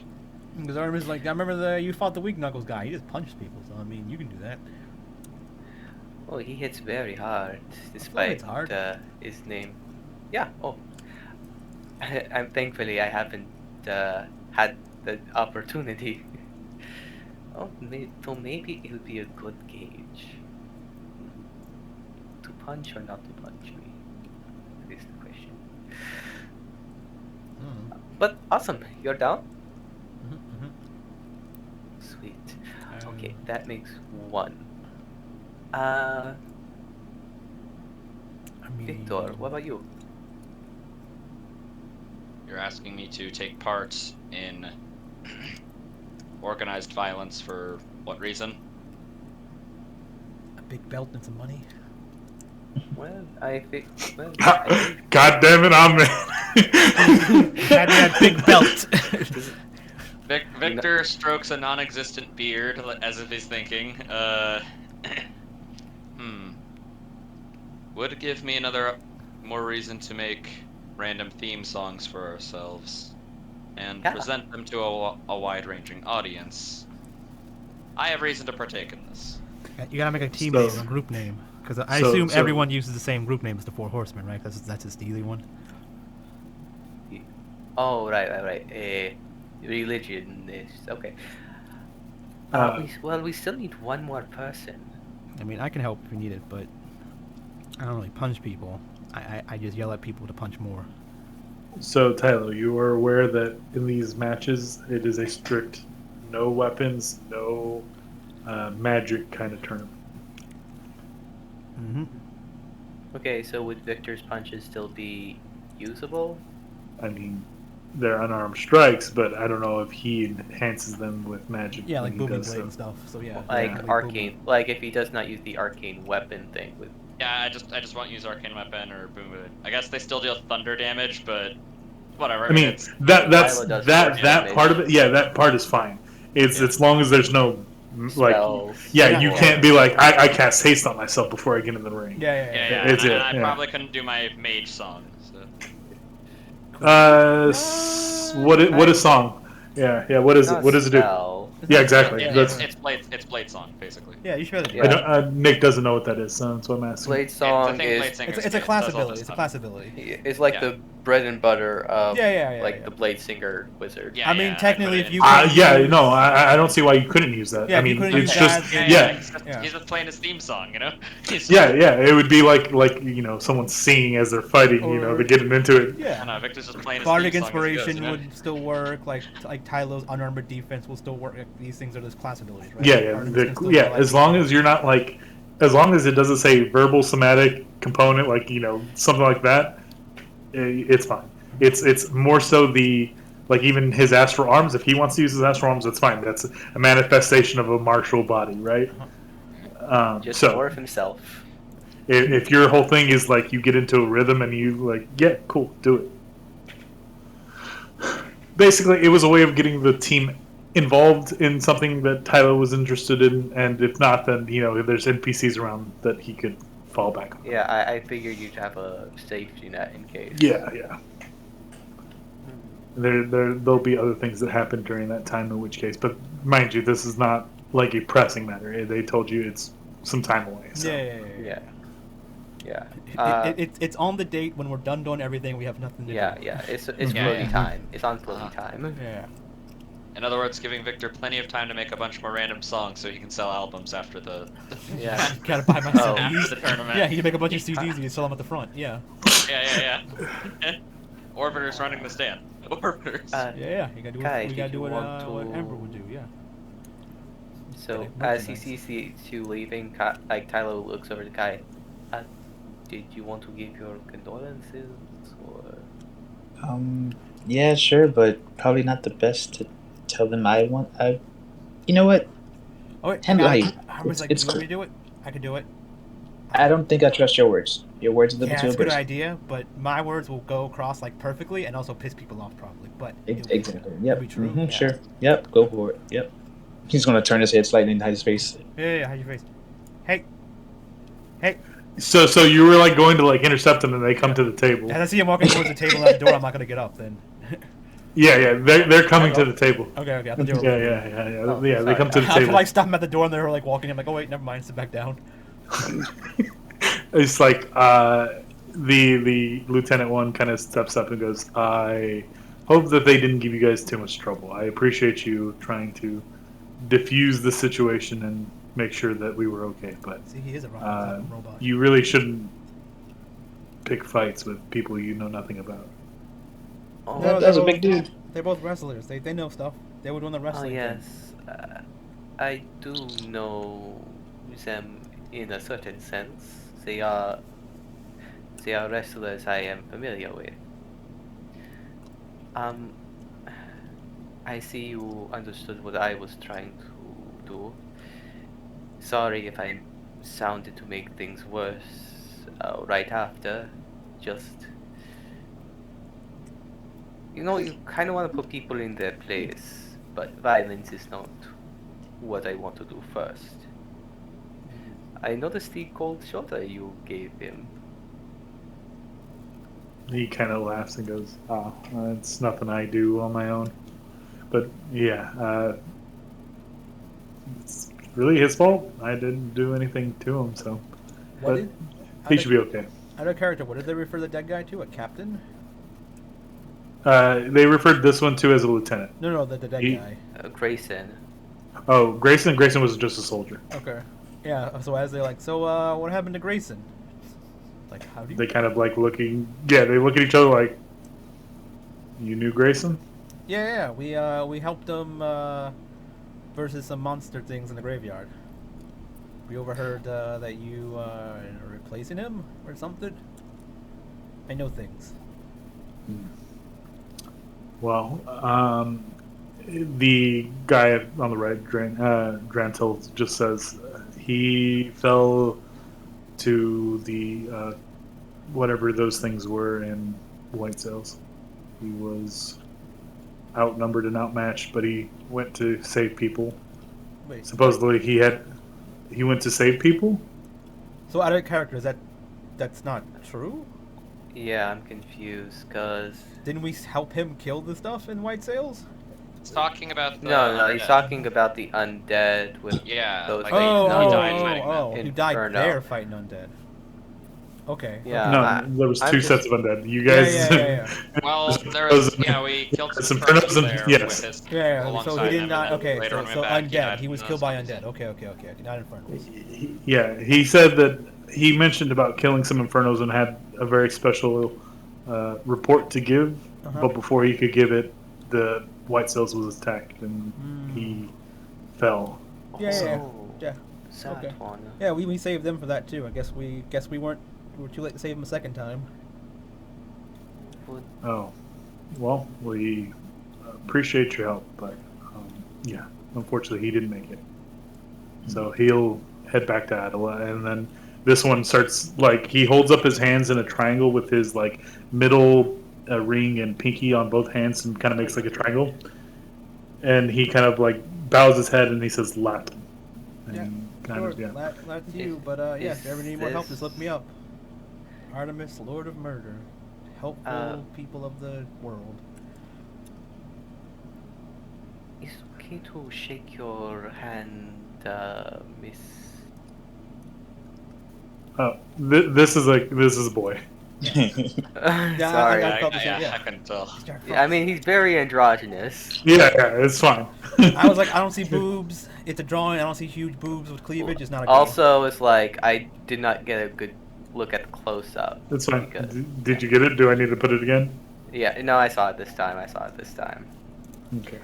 Because Artemis is like, I remember you fought the weak knuckles guy. He just punched people. So I mean, you can do that. Oh, he hits very hard, despite it's hard. His name. Yeah. Oh. I'm thankfully I haven't had the opportunity. Oh, so maybe it would be a good gauge. To punch or not to punch me? That is the question. But awesome, you're down? Sweet. Okay, that makes 1. I mean, Victor, what about you? You're asking me to take part in organized violence for what reason? a big belt and some money. Well, I think. Well, God damn it, I'm Had that big belt. Victor strokes a non-existent beard as if he's thinking. Would give me another more reason to make random theme songs for ourselves and present them to a wide-ranging audience. I have reason to partake in this. You gotta make a team So- name, a group name, because I so- assume so- everyone uses the same group name as the Four Horsemen, right? That's just the easy one. Oh, right. Religion is okay. We still need one more person. I mean, I can help if you need it, but I don't really punch people. I just yell at people to punch more. So, Tyler, you are aware that in these matches, it is a strict no weapons, no magic kind of tournament. Mm-hmm. Okay, so would Victor's punches still be usable? I mean, they're unarmed strikes, but I don't know if he enhances them with magic. Yeah, when like he booming does blade so. and stuff. So yeah, Like yeah, arcane, like if he does not use the arcane weapon thing with. Yeah, I just won't use arcane weapon or boom it. I guess they still deal thunder damage, but whatever. I mean, it's, that's Lila does that force that damage. part of it. Yeah, that part is fine. It's as long as there's no like. Spells. Yeah, you Yeah. can't be like I cast haste on myself before I get in the ring. yeah. It's and it, I yeah. probably couldn't do my mage song. So. What is song? Yeah. What is it? Not What does it do? spell. Yeah, exactly. It, That's, it's blade song basically. Yeah, you should. Yeah. I don't, Nick doesn't know what that is, so that's what I'm asking. Blade I song think is Blade Singers It's a class does all ability. this It's a stuff. class ability. it's like Yeah. the bread and butter of Yeah, like yeah. the Blade Singer wizard. Yeah, I mean, yeah, technically, put it if in. you Yeah, no, I don't see why you couldn't use that. Yeah, I if you mean, couldn't it's use just that, yeah. He's just playing his theme song, you know. Yeah, it would be like someone singing as they're fighting, Or- to get them into it. I Yeah. don't know, Victor's just playing his Bardic theme song as he goes, Inspiration you know? would still work. Like Tylo's unarmored defense will still work. These things are just class abilities, right? Yeah, Artemis can still go, like, as long as you're not like, as long as it doesn't say verbal somatic component, like something like that, it's fine. It's more so the like even his astral arms. If he wants to use his astral arms, that's fine. That's a manifestation of a martial body, right? Just So more of himself. if your whole thing is like you get into a rhythm and you like, yeah, cool, do it. Basically, it was a way of getting the team involved in something that Tyler was interested in, and if not, then there's NPCs around that he could fall back on. Yeah, I figured you'd have a safety net in case. Yeah. There'll be other things that happen during that time, in which case, but mind you, this is not like a pressing matter. They told you it's some time away. So. Yeah. It's on the date when we're done doing everything. We have nothing to do. Yeah. It's Yeah, floaty yeah. time. It's on floaty time. Yeah. In other words, giving Victor plenty of time to make a bunch more random songs so he can sell albums after the Yeah. Gotta buy my Oh. after CDs. the tournament. Yeah, you can make a bunch of CDs and you sell them at the front. Yeah. Yeah. Orbiter's running the stand. Orbiters. Yeah, you gotta do Kai, what, we gotta did do you what, want what to- Amber would do. Yeah. So Okay, as he merchandise. sees you leaving, like Tyler looks over to Kai. Did you want to give your condolences or? Yeah, sure, but probably not the best to tell them you know what? Oh wait, Handle it how you. Armor's like, It's you want cool. me to do it? I can do it. I don't think I trust your words. Your words are a little Yeah, too it's a good abrasive. idea, but my words will go across like perfectly and also piss people off probably. But Exactly. it'll Yep. be true. Hmm Yeah. Sure. Yep. Go for it. Yep. He's gonna turn his head slightly and hide his face. Yeah, hide your face. Hey, hey. So you were like going to like intercept them, and they come to the table. As I see him walking towards the table at the door, I'm not gonna get up then. Yeah, they're coming to the table. Okay, I thought they were. Yeah. Oh, Yeah, they come to the I table. like stop them at the door and they're like walking. I'm like, oh wait, never mind, sit back down. It's like the lieutenant one kind of steps up and goes, "I hope that they didn't give you guys too much trouble. I appreciate you trying to diffuse the situation and make sure that we were okay. But See, he is a robot. you really shouldn't pick fights with people you know nothing about." Oh, No, That's a big dude. They're both wrestlers. They know stuff. They were doing the oh wrestling. yes, I do know them in a certain sense. They are wrestlers I am familiar with. I see you understood what I was trying to do. Sorry if I sounded to make things worse right after. Just, you know, you kind of want to put people in their place, but violence is not what I want to do first. I noticed the cold shoulder you gave him. He kind of laughs and goes, "Oh, it's nothing I do on my own." But yeah, it's really his fault. I didn't do anything to him, so What but did, he should be okay. Out of character, what did they refer the dead guy to? A captain? They referred this one to as a lieutenant. No, the dead guy. Grayson. Oh, Grayson. Grayson was just a soldier. Okay. Yeah. So as they like, so what happened to Grayson? Like, how do you? They kind of like looking. Yeah, they look at each other like, "You knew Grayson?" Yeah. We helped them versus some monster things in the graveyard. We overheard that you are replacing him or something. I know things. Well, the guy on the right, Drantil, just says he fell to the whatever those things were in White Sails. He was outnumbered and outmatched, but he went to save people. Wait. Supposedly, he went to save people. So out of character, that's not true? Yeah, I'm confused, cause... Didn't we help him kill the stuff in White Sails? He's talking about the... No, he's talking about the undead with Yeah, those like things. he died fighting oh! them. He died Inferno. there fighting undead. Okay. Yeah. No, there was I'm two just- sets of undead. You guys. Yeah. Well, there was... Yeah, we killed some Infernos Infernos and- there yes. with his... Yeah. So alongside he did him, not. and then Okay. later So, on we so went back, undead. died He was from killed those by zombies. undead. Okay. Not infernals. Yeah, he said that he mentioned about killing some Infernos and had a very special report to give, but before he could give it, the White Sails was attacked and he fell. Yeah. Sad Okay. one. Yeah, we saved them for that too. I guess we weren't. We were too late to save them a second time. Oh, well, we appreciate your help, but yeah, unfortunately, he didn't make it. So he'll head back to Adela, and then this one starts like he holds up his hands in a triangle with his like middle ring and pinky on both hands, and kind of makes like a triangle. And he kind of like bows his head and he says, "Lap." And kind Sure, of, yeah. that's you. But yeah, if you ever need more help, just look me up. Artemis, Lord of Murder, helpful people of the world. It's okay to shake your hand, Miss. Oh, this is a boy. Sorry. I felt the same, Yeah, yeah. I couldn't tell. I mean, he's very androgynous. Yeah, it's fine. I was like, I don't see boobs. It's a drawing. I don't see huge boobs with cleavage. It's not a good Also, it's like I did not get a good look at the close-up. It's fine. because- Did you get it? Do I need to put it again? Yeah, no, I saw it this time. Okay.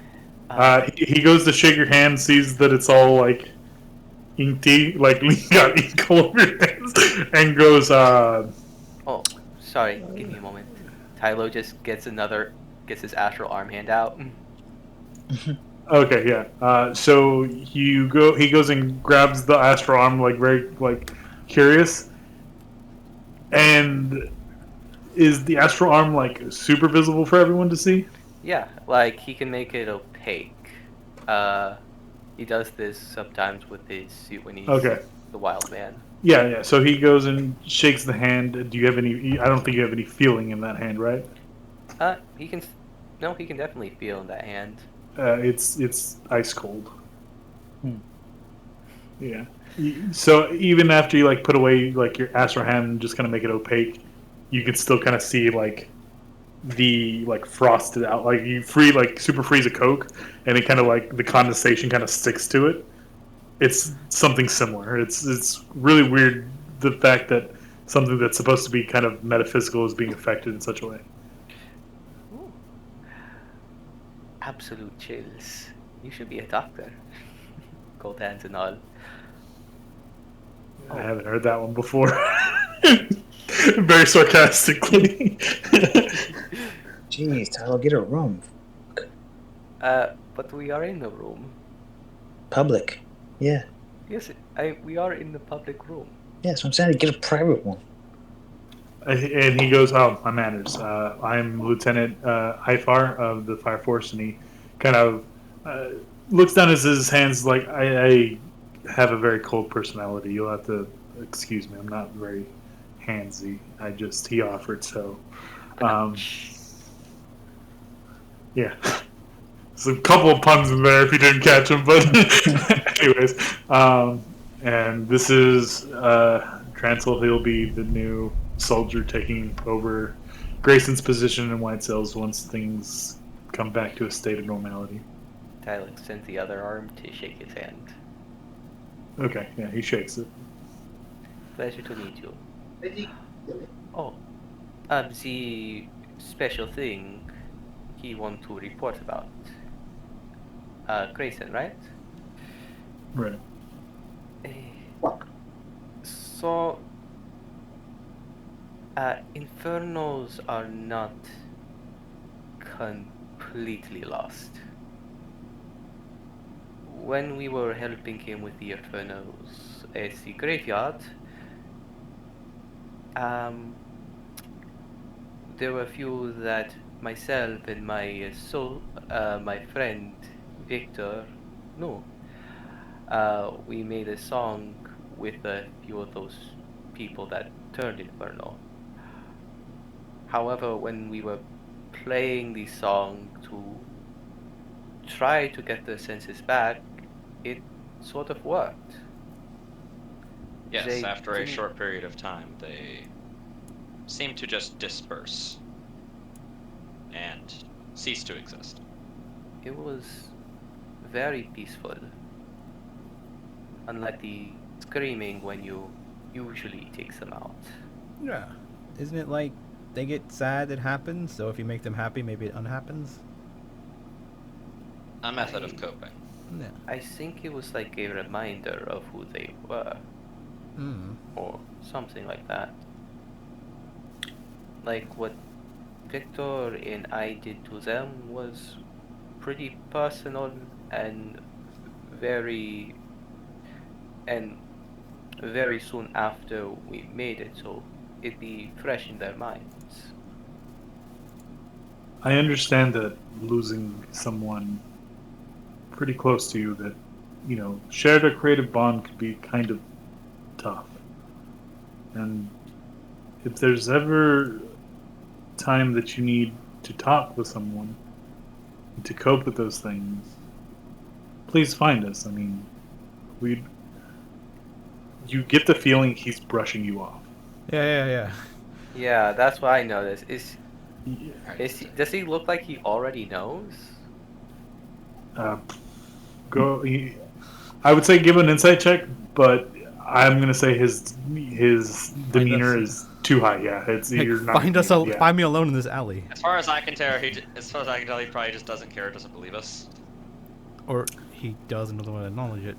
Uh, He goes to shake your hand, sees that it's all like inky, like got ink all over your hands, and goes, oh, sorry. Give me a moment. Tylo just gets his astral arm hand out. okay, yeah. So he goes and grabs the astral arm, like very like curious, and is the astral arm like super visible for everyone to see? Yeah, like he can make it opaque. Uh, he does this sometimes with his suit when he's Okay. the wild man. Yeah, yeah. So he goes and shakes the hand. Do you have any? I don't think you have any feeling in that hand, right? He can. No, he can definitely feel in that hand. It's ice cold. Hmm. Yeah. So even after you like put away like your astral hand and just kind of make it opaque, you can still kind of see like the like frosted out. Like you super freeze a Coke, and it kind of like the condensation kind of sticks to it. It's something similar. It's really weird the fact that something that's supposed to be kind of metaphysical is being affected in such a way. Ooh. Absolute chills. You should be a doctor. Cold hands and all. I haven't heard that one before. Very sarcastically. Jeez, Tyler, get a room. But we are in the room. Public. Yeah. Yes, we are in the public room. Yeah, so I'm saying to get a private one. And he goes, "Oh, my manners. I'm Lieutenant Ifar of the Fire Force," and he kind of looks down at his hands like, I have a very cold personality. You'll have to excuse me. I'm not very handsy. He offered, so yeah. There's a couple of puns in there if you didn't catch them, but anyways. And this is Transil. He'll be the new soldier taking over Grayson's position in White Sails once things come back to a state of normality. Tyler extends the other arm to shake his hand. Okay, yeah, he shakes it. Pleasure to meet you. Oh, the special thing he want to report about. Grayson, right? Right. So, Infernos are not completely lost. When we were helping him with the Infernos at the graveyard, there were a few that myself and my friend Victor knew. We made a song with a few of those people that turned infernal. However, when we were playing the song to try to get their senses back, it sort of worked. Yes, They after a didn't- short period of time, they seem to just disperse and cease to exist. It was very peaceful. Unlike the screaming when you usually takes them out. Yeah. Isn't it like they get sad, it happens, so if you make them happy, maybe it unhappens? A method of coping. Yeah. I think it was like a reminder of who they were, or something like that. Like what Victor and I did to them was pretty personal and very very soon after we made it, so it'd be fresh in their minds. I understand that losing someone pretty close to you that, shared a creative bond could be kind of tough. And if there's ever time that you need to talk with someone to cope with those things, please find us. I mean, you get the feeling he's brushing you off. Yeah. Yeah, that's what I noticed. Yeah. Does he look like he already knows? Go. I would say give an insight check, but I'm gonna say his demeanor is too high. Yeah, it's Like, you're not. find me alone in this alley, As far as I can tell, he probably just doesn't care, doesn't believe us. or he does and doesn't want to acknowledge it.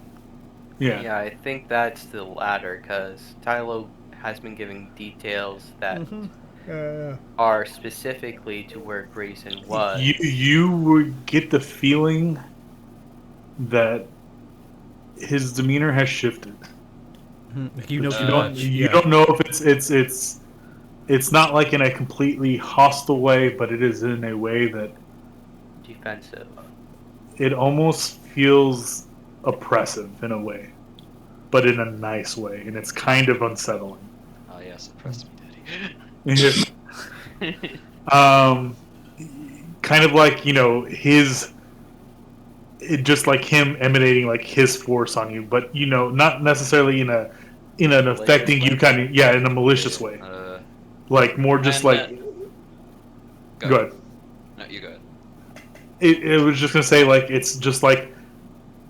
Yeah. Yeah, I think that's the latter, because Tylo has been giving details that are specifically to where Grayson was. You would get the feeling that his demeanor has shifted. Like, you know But too you don't much. you don't know if it's not like in a completely hostile way, but it is in a way that Defensive. it almost feels oppressive in a way, but in a nice way, and it's kind of unsettling. Oh yes, impress me, Daddy. Kind of like just like him emanating like his force on you, but not necessarily in an Malicious affecting you way? kind of in a malicious way, like more just and, like go ahead. No, you go ahead. It was just gonna say like it's just like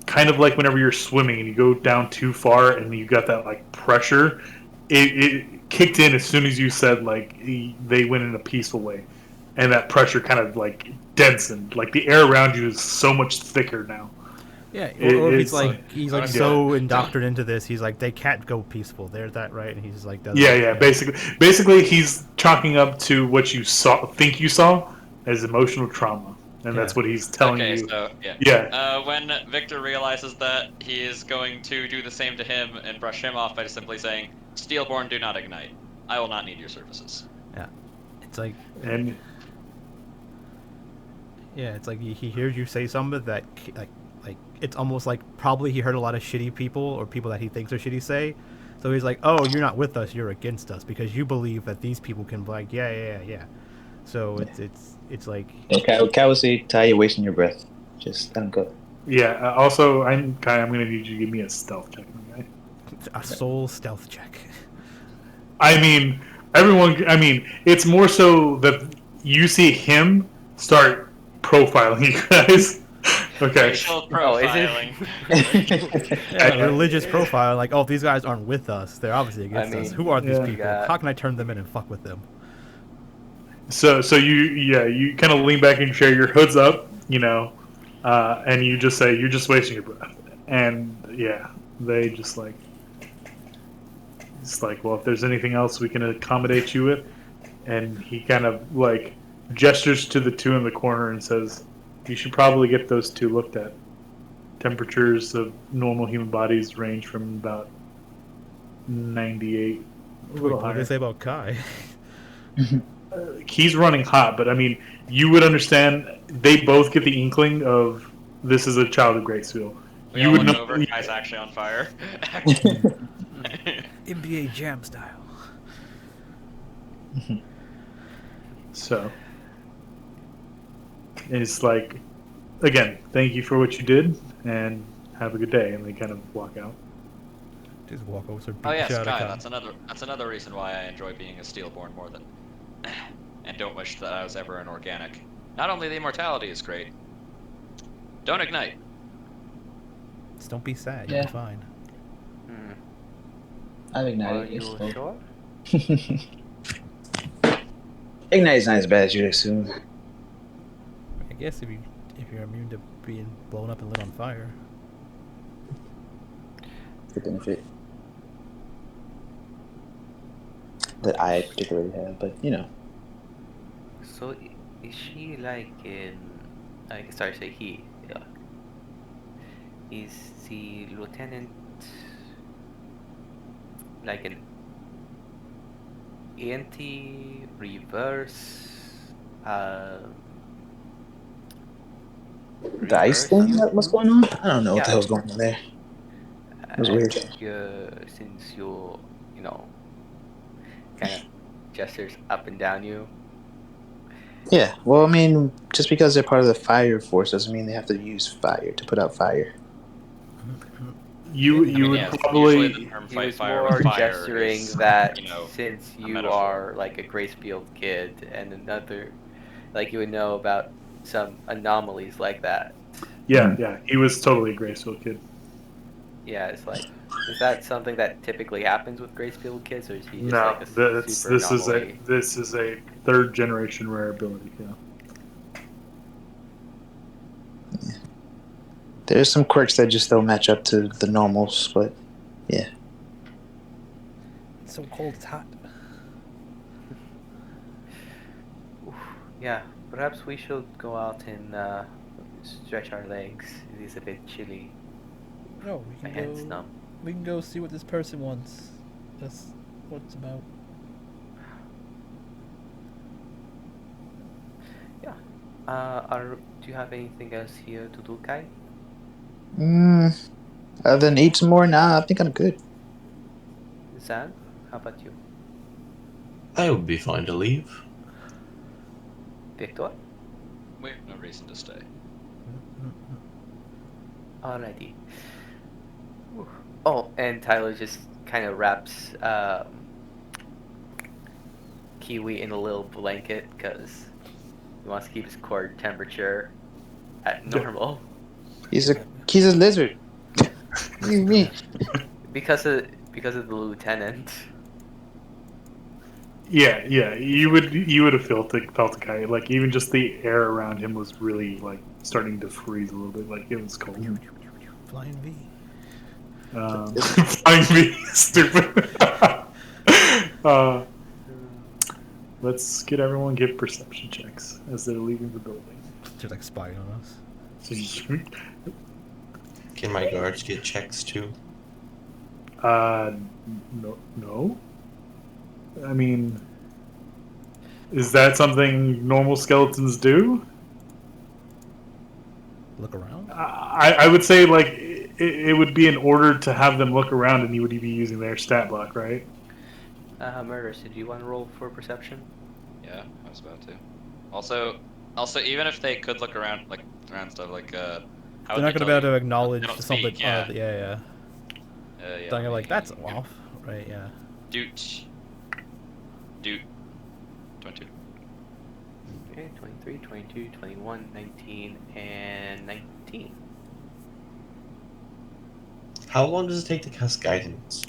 kind of like whenever you're swimming and you go down too far and you got that like pressure. It kicked in as soon as you said like they went in a peaceful way, and that pressure kind of like densened. Like the air around you is so much thicker now. Yeah, or if It's he's like so indoctrinated into this, he's like they can't go peaceful. There's that right, and he's like doesn't. Yeah. Basically, he's chalking up to what you think you saw as emotional trauma, and that's what he's telling you. So yeah. Yeah. When Victor realizes that he is going to do the same to him and brush him off by just simply saying, "Steelborn, do not ignite. I will not need your services." Yeah, it's like And it's like he hears you say something that like it's almost like probably he heard a lot of shitty people or people that he thinks are shitty say. So he's like, "Oh, you're not with us. You're against us because you believe that these people can be like, yeah." So it's like Cowardly, Ty, you're wasting your breath. Just let him go. yeah. Also, I'm gonna need you to give me a stealth check, okay? a soul stealth check. I mean, it's more so that you see him start profiling you guys. Okay. Racial Oh, is it? profiling. Yeah, religious profile, like, oh, if these guys aren't with us, they're obviously against us. mean, Who are these yeah. people? Yeah. How can I turn them in and fuck with them? So you kind of lean back in your chair, your hood's up, and you just say you're just wasting your breath, and yeah, they just like it's like, well, if there's anything else we can accommodate you with, and he kind of like gestures to the two in the corner and says, you should probably get those two looked at. Temperatures of normal human bodies range from about 98. A little What do higher. they say about Kai? He's running hot, but I mean, you would understand. They both get the inkling of this is a child of Gracefield. We You all would look know. over. Guy's actually on fire. NBA Jam style. So it's like, again, thank you for what you did, and have a good day. And they kind of walk out. Just walk over, beat Oh the yes, shit out of Kai. Kai. That's another reason why I enjoy being a Steelborn more than, and don't wish that I was ever an organic. Not only the immortality is great. Don't ignite. Just don't be sad. Yeah. You'll be fine. I've Are ignited. you It's sure? Ignite's not as bad as you'd assume. I guess if you're immune to being blown up and lit on fire. The benefit that I particularly have, but So is she like in? Sorry, say he. Yeah. Is the lieutenant like an anti-reverse? the ice thing. What's going on? I don't know what the Yeah. hell's going on there. was I weird. think since you kind of gestures up and down you. Yeah, well, I mean, just because they're part of the fire force doesn't mean they have to use fire to put out fire. You would Usually probably. the term He fight was fire more with fire gesturing is, that since a you metaphor. are like a Gracefield kid and another, like you would know about some anomalies like that. Yeah. He was totally a Graceful kid. Yeah, it's like, is that something that typically happens with Gracefield kids, or is he just No, like a super anomaly? this is a third generation rare ability. Yeah. There's some quirks that just don't match up to the normals, but yeah. It's so cold, it's hot. Oof, yeah, perhaps we should go out and stretch our legs. It is a bit chilly. No, My hands numb. we can go see what this person wants. That's what it's about. Yeah. Do you have anything else here to do, Kai? Other than eat some more, nah, I think I'm good. Zan, how about you? I would be fine to leave. Victor? We have no reason to stay. Alrighty. Oof. Oh, and Tyler just kind of wraps Kiwi in a little blanket because he wants to keep his core temperature at normal. He's a lizard. What do you mean? because of the lieutenant. Yeah, you would have felt the guy, like even just the air around him was really like starting to freeze a little bit, like it was cold. Flying V. Flying me, stupid. Let's get everyone give perception checks as they're leaving the building. They're like spying on us. Can my guards get checks too? No. I mean, is that something normal skeletons do? Look around. I would say like it would be in order to have them look around, and you would be using their stat block, right? Murderous, did you want to roll for perception? Yeah, I was about to. Also, even if they could look around, like around stuff, like how They're not gonna be able to acknowledge They don't something. speak, yeah. Yeah. yeah, They're like, that's off, right? Yeah. Doot. 22. Okay, 23, 22, 21, 19, and 19. How long does it take to cast guidance?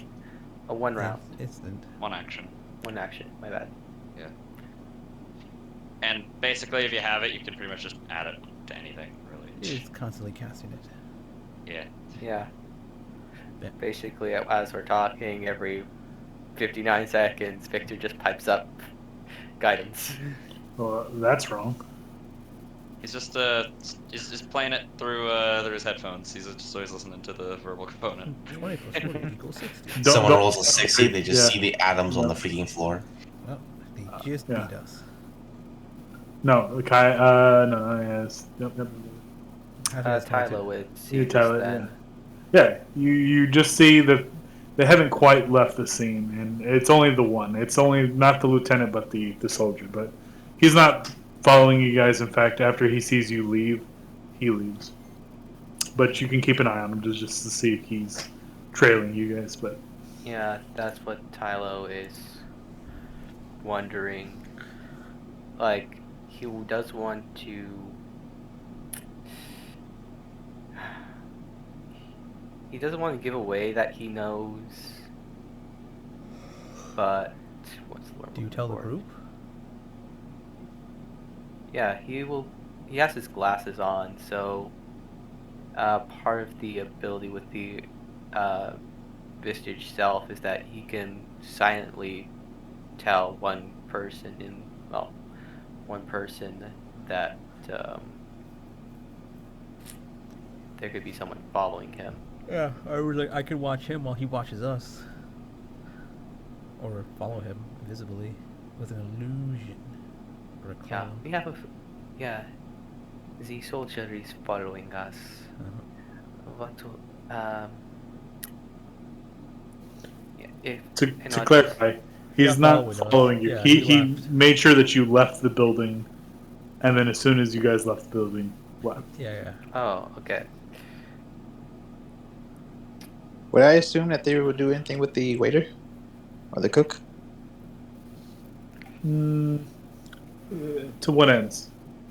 A one round. Instant. One action. One action, my bad. Yeah. And basically, if you have it, you can pretty much just add it to anything, really. He's constantly casting it. Yeah. Yeah. Yeah. Basically, as we're talking, every 59 seconds, Victor just pipes up guidance. Well, that's wrong. He's just he's playing it through his headphones. He's just always listening to the verbal component. 20 plus 40 equals 60. Someone rolls a 60, they just yeah. see the atoms on the freaking floor. Well, they just yeah. beat us. No, Kai. No, yes. Yep. I think it's Tyler would see You this Tyler, then. Yeah, you just see that they haven't quite left the scene, and it's only the one. It's only not the lieutenant, but the soldier. But he's not following you guys. In fact, after he sees you leave, he leaves. But you can keep an eye on him just to see if he's trailing you guys. But Yeah, that's what Tylo is wondering. Like, he does want to. He doesn't want to give away that he knows, but what's the word? Do you tell the group? Yeah, he will. He has his glasses on, so part of the ability with the Vistage self is that he can silently tell one person that there could be someone following him. Yeah, I could watch him while he watches us. Or follow him visibly with an illusion. Or a Yeah, clone. we have the soldier is following us. What to to clarify, he's not following you. Yeah, he left. made sure that you left the building, and then as soon as you guys left the building, left. Yeah. Oh, okay. Would I assume that they would do anything with the waiter or the cook? To what ends?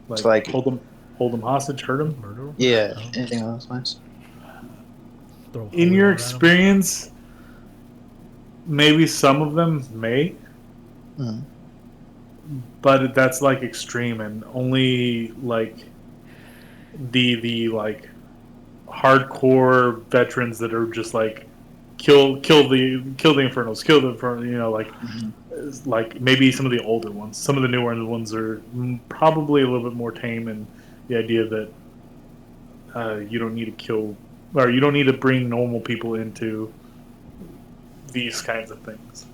Like hold them hostage, hurt them. Murder? Yeah, Oh. anything along those lines. Throw In holy your water at 'em. experience, maybe some of them may, Mhm. but that's like extreme, and only like the like hardcore veterans that are just like kill the infernals, kill the inferno. You know, Mhm. like maybe some of the older ones. Some of the newer ones are probably a little bit more tame, and the idea that you don't need to kill or you don't need to bring normal people into these kinds of things.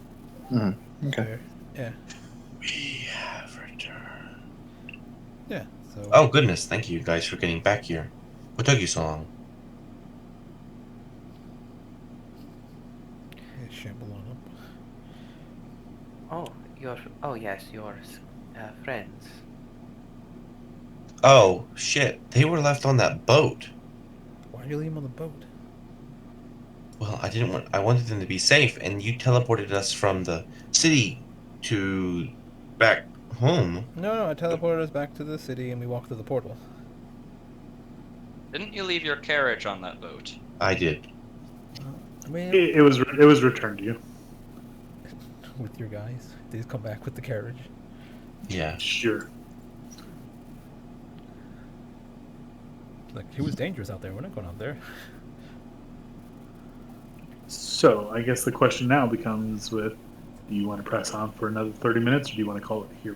Mhm. Okay. Fair. Yeah. We have returned. Yeah. So. Oh goodness, thank you guys for getting back here. What took you so long? Yeah, shamble on up. Oh yes, your friends. Oh shit, they were left on that boat. Why are you leave them on the boat? Well, I wanted them to be safe, and you teleported us from the city to back home. No, I teleported us back to the city and we walked through the portal. Didn't you leave your carriage on that boat? I did. I mean, It was returned to you. with your guys, they just come back with the carriage. Yeah. Sure. Like, it was dangerous out there. We're not going out there. So I guess the question now becomes: with do you want to press on for another 30 minutes, or do you want to call it here?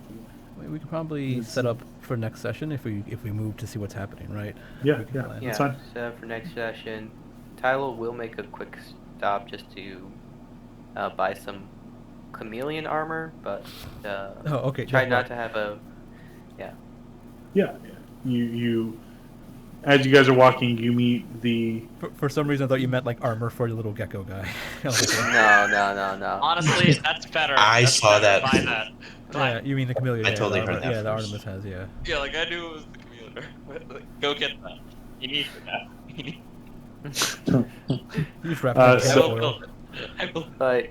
I mean, we could probably set up for next session if we move to see what's happening, right? Yeah, We can yeah. plan. Yeah. That's fine. So for next session, Tyler will make a quick stop just to buy some chameleon armor, but Oh, okay. try yeah, not right. to have a Yeah. You as you guys are walking, you meet the. For some reason, I thought you meant like armor for your little gecko guy. I was like, no. Honestly, that's better. I That's saw better. that. Buy that. yeah, you mean the chameleon? I Yeah, totally the heard armor, that yeah, the first. Artemis has, yeah. Yeah, like I knew it was the chameleon. Go get that. You need that. You just wrap Uh, it in so- I will foil. build it. I will. But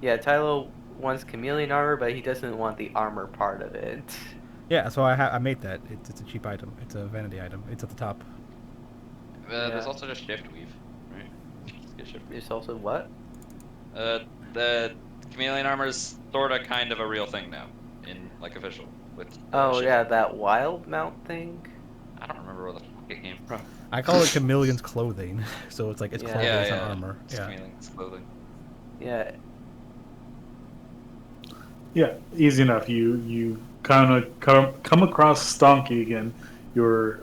yeah, Tyler wants chameleon armor, but he doesn't want the armor part of it. Yeah, so I made that. It's a cheap item. It's a vanity item. It's at the top. There's Yeah. also just shift weave, right? Just get shift weave. There's also what? The chameleon armor's sorta kind of a real thing now in like official with. Oh shift. yeah, that wild mount thing. I don't remember where the fuck it came from. I call it chameleon's clothing, so it's like it's Yeah. clothing, Yeah, it's not yeah. armor. It's Yeah. chameleon's clothing. Yeah. Yeah, easy enough. You kind of come across Stonky again, your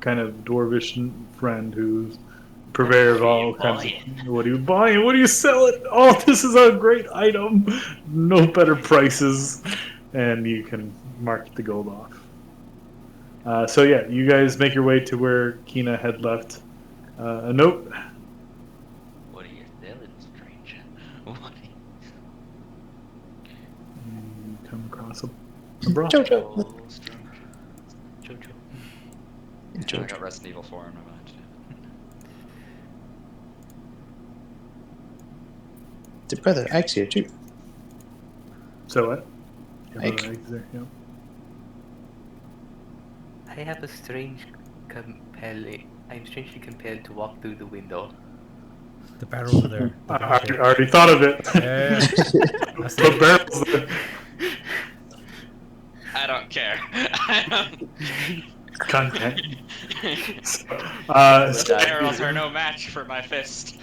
kind of dwarvish friend who's purveyor of all kinds of. What are you buying? What are you selling? Oh, this is a great item. No better prices, and you can mark the gold off. So yeah, you guys make your way to where Kina had left a note. What are you selling, stranger? What are you... You come across a bra. Jojo. Oh, stranger. Jojo. I got Resident Evil 4 in my mind. The brother, Ike's here too. So what? Ike. Yeah. I have a strange I'm strangely compelled to walk through the window. The barrels are there. The I barrels are already thought of it. there. That's The it. barrels there. I don't care. I don't... Content. Barrels are no match for my fist.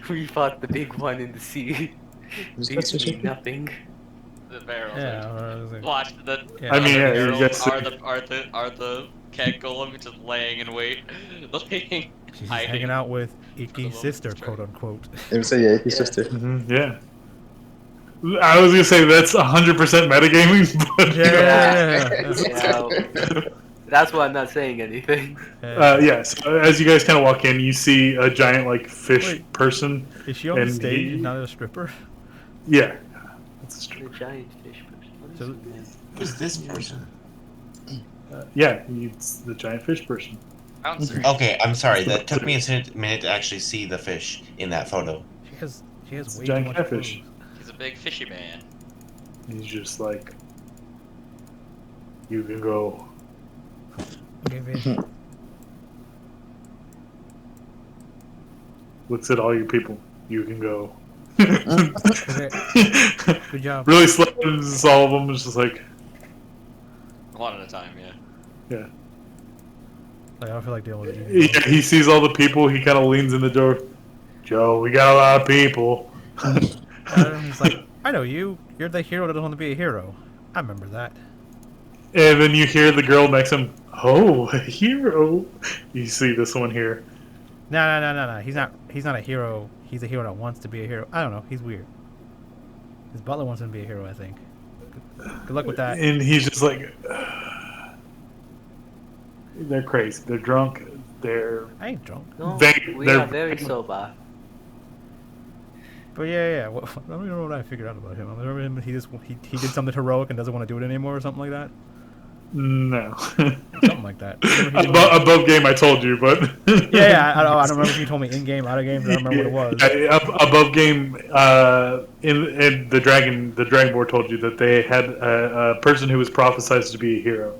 We fought the big one in the sea. That's These what you- mean nothing. The barrels. Yeah. Watch the. Yeah. I mean, yeah, you barrels guys- are the keg golem just laying in wait, laying. She's hiding. hanging out with Iki's Little sister, sister. quote unquote. It was yeah, his Yeah. sister. Yeah. I was gonna say that's 100% metagaming, but Yeah. That's why I'm not saying anything. yes. As you guys kind of walk in, you see a giant like fish Wait. person. Is she on the And stage he- and not a stripper? Yeah. That's a The stripper. giant fish person. What is So- it, man? Who's this person? Yeah, it's the giant fish person. Bouncer. Okay, I'm sorry. That took me a minute to actually see the fish in that photo. She has It's a way giant too much catfish. clothes. He's a big fishy man. He's just like, you can go. Okay, fish. looks at all your people. You can go. Okay. Good job. Really slams all of them. It's just like, One at a time, yeah. yeah. Like, I don't feel like dealing with it. Yeah, he sees all the people. He kind of leans in the door. Joe, we got a lot of people. He's like, I know you. You're the hero that doesn't want to be a hero. I remember that. And then you hear the girl next to him. Oh, a hero! You see this one here. No. He's not a hero. He's a hero that wants to be a hero. I don't know. He's weird. His butler wants him to be a hero, I think. Good luck with that. And he's just like, they're crazy. They're drunk. I ain't drunk. No, we they're are very sober. But yeah. I don't even know what I figured out about him. I remember him. He did something heroic and doesn't want to do it anymore, or something like that. No. Something like that. Above game, I told you, but Yeah. I don't remember if you told me in game, out of game. But I don't remember what it was. Yeah, above game, in the dragon board told you that they had a person who was prophesized to be a hero,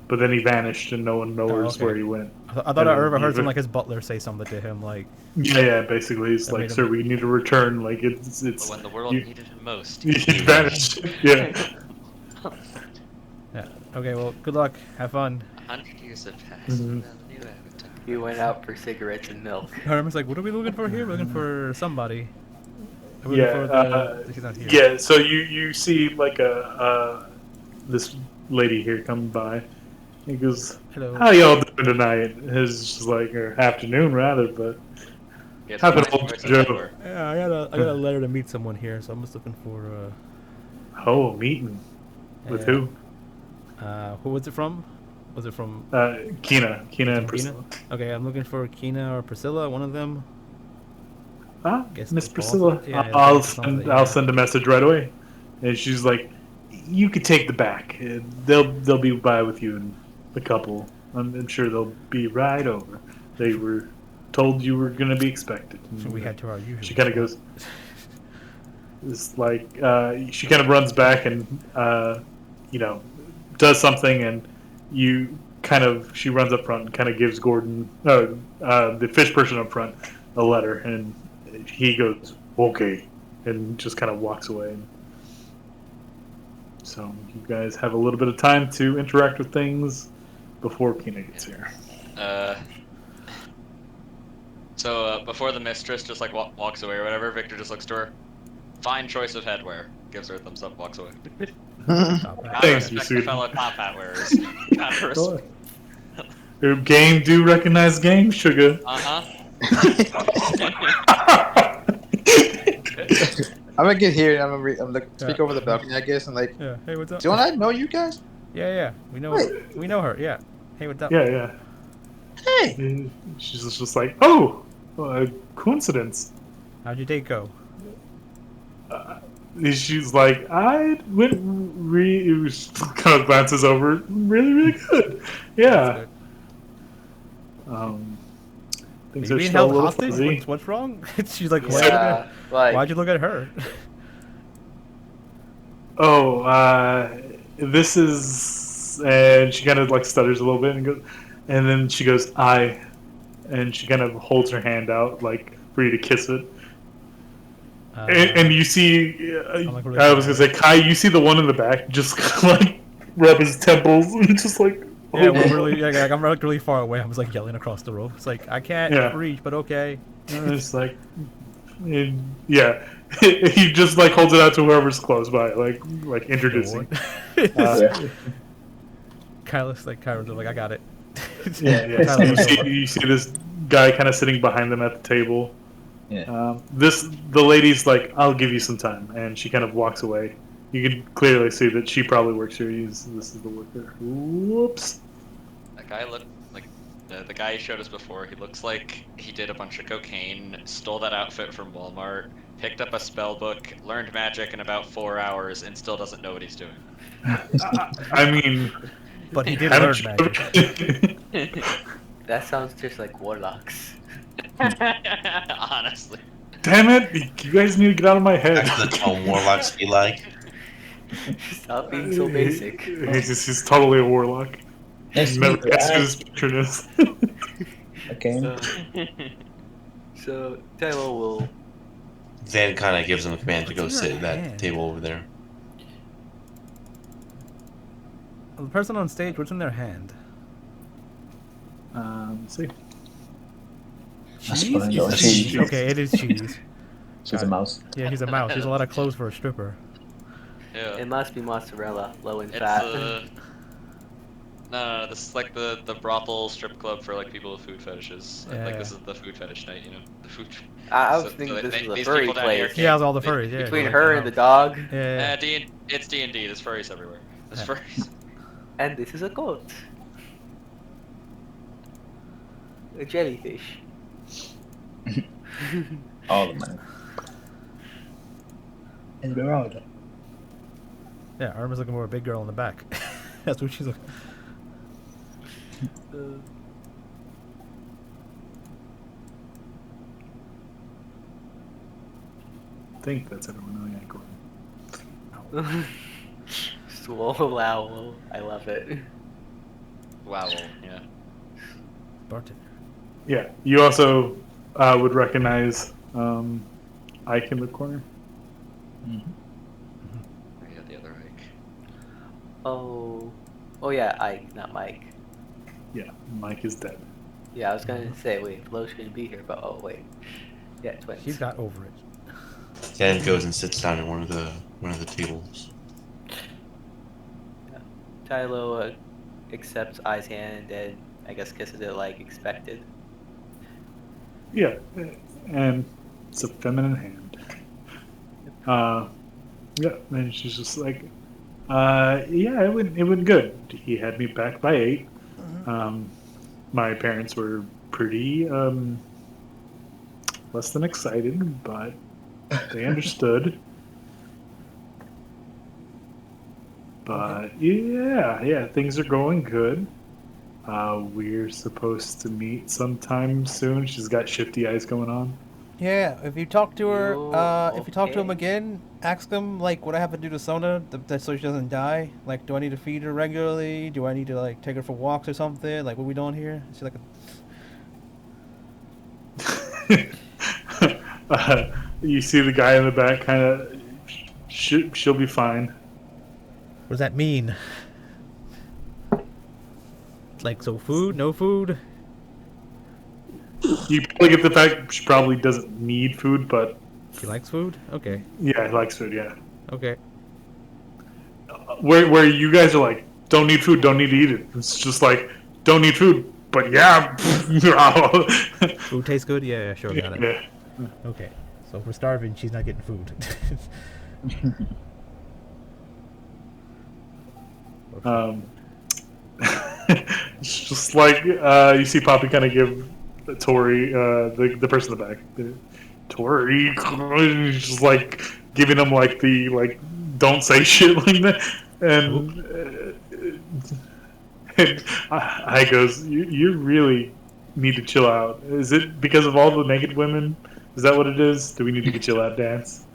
but then he vanished and no one knows okay. where he went. I thought I heard something like his butler say something to him, like. Yeah. Basically, it's That like, made him- sir, we need to return. Like it's But when the world you- needed him most. he vanished. Yeah. Yeah. Okay. Well, good luck. Have fun. 100 years have passed. Mhm. Well, new avatar. He went out for cigarettes and milk. Herman's like, what are we looking for here? We're looking for somebody. We're looking Yeah. for he's not here. Yeah. So you see like this lady here come by. He goes, Hello. "How y'all doing tonight?" It's just like, or afternoon rather, but Yes, Have an nice old choice of Joe. hardware. Yeah, I got a letter to meet someone here, so I'm just looking for. oh, a meeting with Yeah. who? Who was it from? Was it from Kina and Kina? Priscilla. Okay, I'm looking for Kina or Priscilla, one of them. Ah, Guess Miss the boss- Priscilla. yeah, yeah, I'll something, I'll yeah. send a message right away. And she's like, "You could take the back. They'll be by with you in a couple. I'm sure they'll be right over. They were told you were going to be expected." So we had to our usual. She kind of goes. It's like she kind of runs back and does something, and she runs up front and kind of gives Gordon, the fish person up front, a letter, and he goes okay, and just kind of walks away. So you guys have a little bit of time to interact with things before Kina gets here. So before the mistress just like walks away or whatever, Victor just looks to her. Fine choice of headwear. Gives her a thumbs up, walks away. Stop it. Gotta Thanks, respect you the sweetie. fellow top hat wearers. Gotta respect. Game do recognize game, sugar. I'm gonna get here and I'm gonna speak Yeah. over the balcony, I guess, and like, Yeah. Hey, what's up? don't I know you guys? Yeah. We know. Wait. We know her. Yeah. Hey, what's up? Yeah. Hey, And she's just like, oh, coincidence. How'd your date go? She's like, I went kind of glances over, really good. Yeah. That's Things good. are You being still a held little hostage? fuzzy. What's wrong? She's like, Yeah, like why'd you look at her? Oh, this is, and she kind of like stutters a little bit and goes, and then she goes, and she kind of holds her hand out like for you to kiss it. And you see, like, really I was gonna say, Kai, you see the one in the back just like rub his temples and just like, yeah, oh. we're really. Like, I'm like really far away. I was like yelling across the room. It's like I can't Yeah. reach, but okay. And it's like, yeah, he just like holds it out to whoever's close by, like introducing. Kyle's like, I got it. Yeah. Tyler You was see, over. you see this guy kind of sitting behind them at the table. Yeah. The lady's like, I'll give you some time, and she kind of walks away. You can clearly see that she probably works here. This is the worker. Whoops. That guy looked like the guy he showed us before. He looks like he did a bunch of cocaine, stole that outfit from Walmart, picked up a spell book, learned magic in about 4 hours, and still doesn't know what he's doing. I mean, But he did learn haven't magic. you- that sounds just like warlocks. Honestly. Damn it! You guys need to get out of my head. That's the tone warlocks be like. Stop being so basic. He's totally a warlock. Nice to Never meet you. guessed who his patron is. Okay. So Tylo will. Then kind of gives him the command to go What's in sit your at that hand? table over there. The person on stage, what's in their hand? Let's see. A Cheese? sponge or It's cheese. Okay, it is cheese. She's a mouse. Yeah, he's a mouse. He's a lot of clothes for a stripper. Yeah. It must be mozzarella, low in It's fat. no, this is like the brothel strip club for like people with food fetishes. Yeah, Like yeah. this is the food fetish night, you know. The food. I was so thinking this they- was a these furry people down here place. Yeah, it was all the they- furries. Yeah, Between like, her and the dog, Yeah. It's D&D. There's furries everywhere. There's Yeah. furries. and this is a goat. A jellyfish. All of them. Esmeralda. Yeah, Arma's looking for a big girl in the back. That's what she's looking. I think that's everyone. Oh, yeah, Gordon. Swole owl. I love it. Wow. Yeah. Bartender. Yeah, you also would recognize Ike in the corner. I got the other Ike. Oh. Oh yeah, Ike, not Mike. Yeah, Mike is dead. Yeah, I was gonna say, wait, Lo shouldn't be here, but oh wait. Yeah, twins. She's got over it. Then goes and sits down at one of the tables. Tylo accepts I's hand and I guess kisses it like expected. Yeah, and it's a feminine hand. Yeah, and she's just like, yeah, it went good. He had me back by 8. My parents were pretty less than excited, but they understood. But yeah, things are going good. We're supposed to meet sometime soon. She's got shifty eyes going on. Yeah, if you talk to her, if you talk to him Okay. again, ask him like what I have to do to Sona so she doesn't die. Like, do I need to feed her regularly? Do I need to like take her for walks or something? Like, what we doing here? Is she like a... You see the guy in the back, kind of. She'll be fine. What does that mean? Like, so food? No food? You probably get the fact she probably doesn't need food, but She likes food? Okay. yeah, he likes food. Yeah. Okay. Where you guys are like, don't need food, don't need to eat it. It's just like, don't need food, but yeah. Food tastes good? Yeah, sure, got it. Yeah. Okay. So if we're starving, she's not getting food. It's just like you see Poppy kind of give Tori, the person in the back, Tori, he's just like giving him like the like don't say shit like that, and I goes, you really need to chill out. Is it because of all the naked women? Is that what it is? Do we need to get you a lap dance?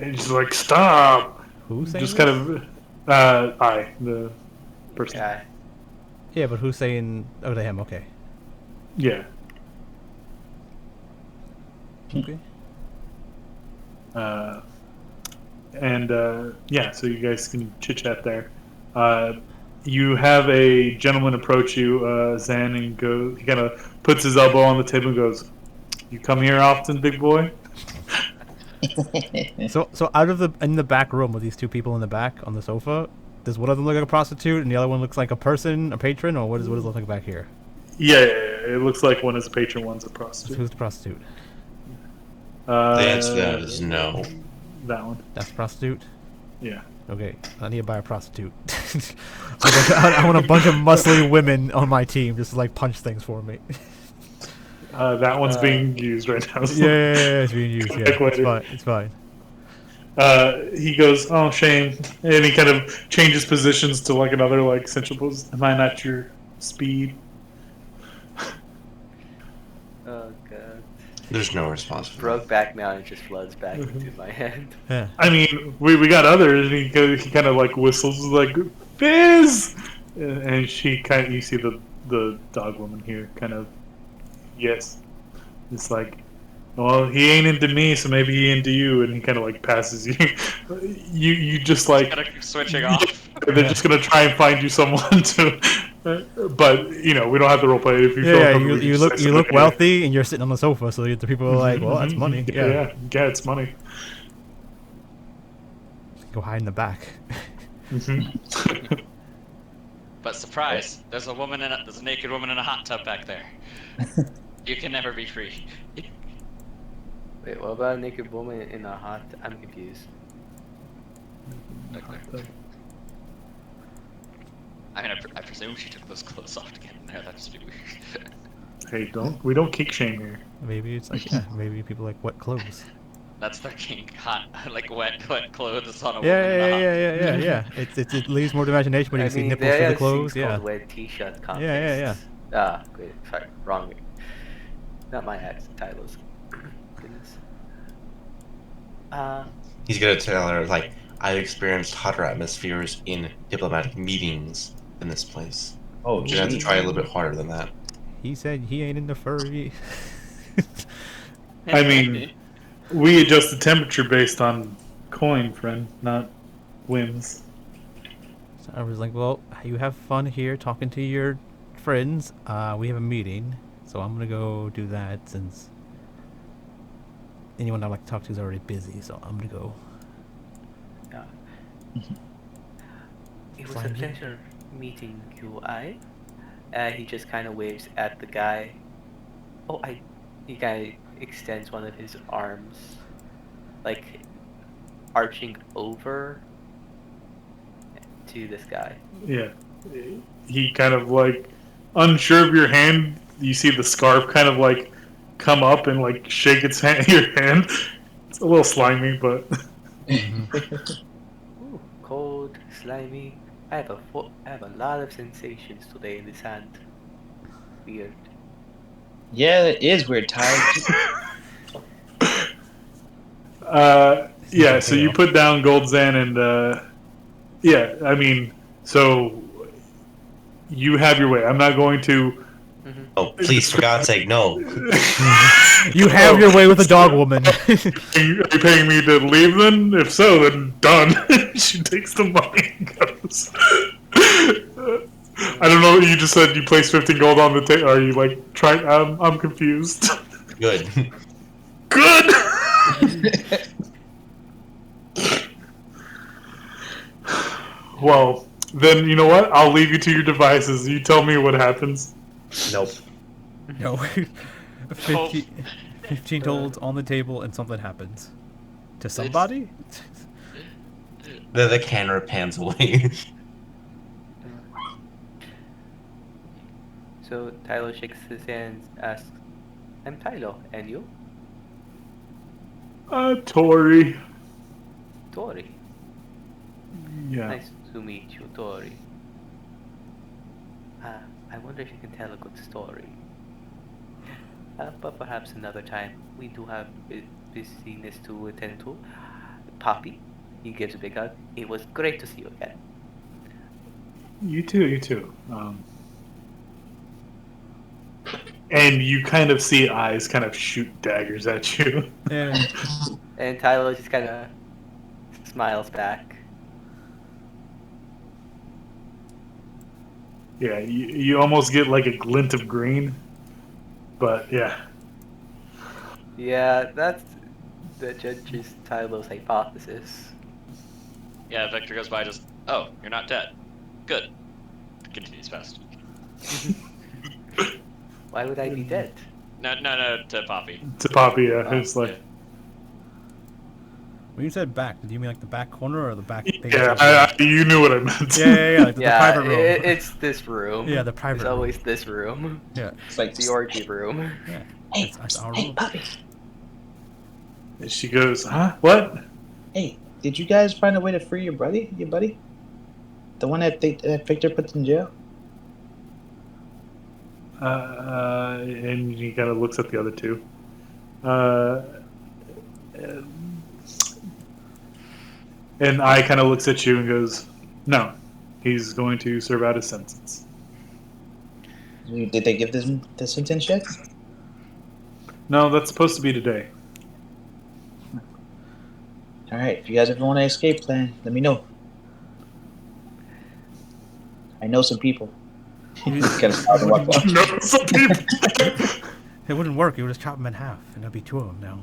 And she's like, stop. Who's saying Just this? kind of the person. Guy. Yeah, but who's saying... Oh, to him, okay. Yeah. Okay. Yeah, so you guys can chit chat there. You have a gentleman approach you, Zan, and go. He kind of puts his elbow on the table and goes, "You come here often, big boy?" So out of in the back room with these two people in the back on the sofa, does one of them look like a prostitute and the other one looks like a person, a patron, or what does it look like back here? Yeah, it looks like one is a patron, one's a So prostitute. who's the prostitute? The answer to that is no. That one. That's a prostitute? Yeah. Okay, I need to buy a prostitute. I want a bunch of muscly women on my team just to like punch things for me. That one's being used right now. Yeah, it's being used. Come Yeah, back later. it's fine. He goes, "Oh, shame," and he kind of changes positions to like another like central pose. Am I not your speed? Oh god. There's no response. For that. Brokeback Mountain just floods back into my head. Yeah. I mean, we got others, and he kind of like whistles like Fizz, and she kind of you see the dog woman here kind of yes, It's like, well, he ain't into me, so maybe he into you, and he kind of like passes you. You just like Gotta keep switching off. they're just gonna try and find you someone to. But you know, we don't have to roleplay. If you feel Yeah, uncomfortable, you just look say you look something. wealthy and you're sitting on the sofa, so the people are like, well, that's money. Yeah, it's money. Go hide in the back. Mhm. But surprise, there's a naked woman in a hot tub back there. You can never be free. Wait, what about a naked woman in a hot? I'm confused. Back there. I mean, I presume she took those clothes off to get in there. That'd just be weird. Hey, we don't kink shame here. Maybe it's like, yeah, maybe people like wet clothes. That's their kink. Hot, like wet clothes on a Yeah, woman in a hot. yeah. It leaves more to imagination when you see nipples through the clothes. Things Yeah. called wet t-shirt contests. Yeah. Ah, wait, sorry, wrong. Not my accent, Tyler's. Goodness. He's gonna tell her, like, I've experienced hotter atmospheres in diplomatic meetings than this place. Oh, You're gonna have to geez. try a little bit harder than that. He said he ain't into furry. I mean, we adjust the temperature based on coin, friend, not whims. So I was like, well, you have fun here talking to your friends. We have a meeting, so I'm gonna go do that since anyone I'd like to talk to is already busy. So I'm gonna go. Yeah. It was a Find you. pleasure meeting you, he just kind of waves at the guy. He kind of extends one of his arms, like arching over to this guy. Yeah. He kind of like unsure of your hand. You see the scarf kind of like come up and like shake its hand, your hand. It's a little slimy, but Ooh, cold, slimy. I have a lot of sensations today in this hand. Weird. Yeah, it is weird, Ty. yeah. So you put down Goldzan and yeah. I mean, so you have your way. I'm not going to. Oh, please, for God's sake, no. You have your way with a dog woman. Are you paying me to leave then? If so, then done. She takes the money and goes. I don't know. You just said you placed 15 gold on the table. Are you like trying? I'm confused. Good. Good. Well, then you know what? I'll leave you to your devices. You tell me what happens. Nope. No. 15 golds on the table and something happens. To somebody? The camera pans away. So Tylo shakes his hand, asks, "I'm Tylo, and you?" Tori. Tori. Yeah. Nice to meet you, Tori. I wonder if you can tell a good story. But perhaps another time. We do have business to attend to. Poppy, he gives a big hug. It was great to see you again. You too. You too. And you kind of see eyes kind of shoot daggers at you. Yeah. And Tylo just kind of smiles back. Yeah, you almost get like a glint of green. But yeah. Yeah, that's the judge's Tylo's hypothesis. Yeah, Victor goes by just, oh, you're not dead. Good. Continues fast. Why would I be dead? No, to Poppy. To Poppy, yeah. Oh, It's like, When you said back, did you mean like the back corner or the back? yeah, you knew what I meant. Yeah, like the private room. It's this room. Yeah, the private It's room. always this room. Yeah. It's like, The orgy room. Yeah. hey, It's our hey, room. puppy. And she goes, huh? What? Hey, did you guys find a way to free your buddy? The one that Victor put in jail? And he kind of looks at the other two. And I kind of looks at you and goes, no, he's going to serve out his sentence. Did they give this the sentence yet? No, that's supposed to be today. All right, if you guys ever want an escape plan, let me know. I know some people. You- Kind of start to walk off. No, some people. It wouldn't work. You would just chop them in half, and there'd be two of them now.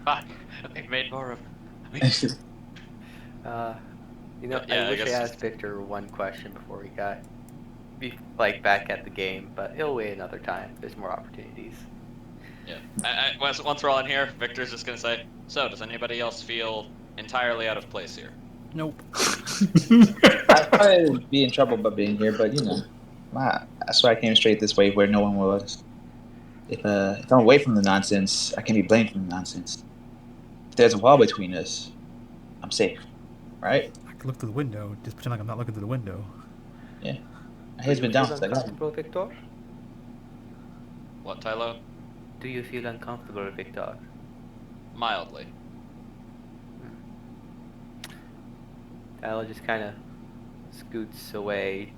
Fuck. We've made more of them. Yeah, I I wish I guess asked Victor one question before we got back at the game, but he'll wait another time. There's more opportunities. Yeah. Once we're all in here, Victor's just gonna say, so, does anybody else feel entirely out of place here? Nope. I probably would be in trouble by being here, but that's why I came straight this way where no one was. If I'm away from the nonsense, I can be blamed for the nonsense. If there's a wall between us, I'm safe, right? I could look through the window. Just pretend like I'm not looking through the window. Yeah. My head's been down since I got here. Uncomfortable, Victor? What, Tylo? Do you feel uncomfortable, Victor? Mildly. Tyler just kind of scoots away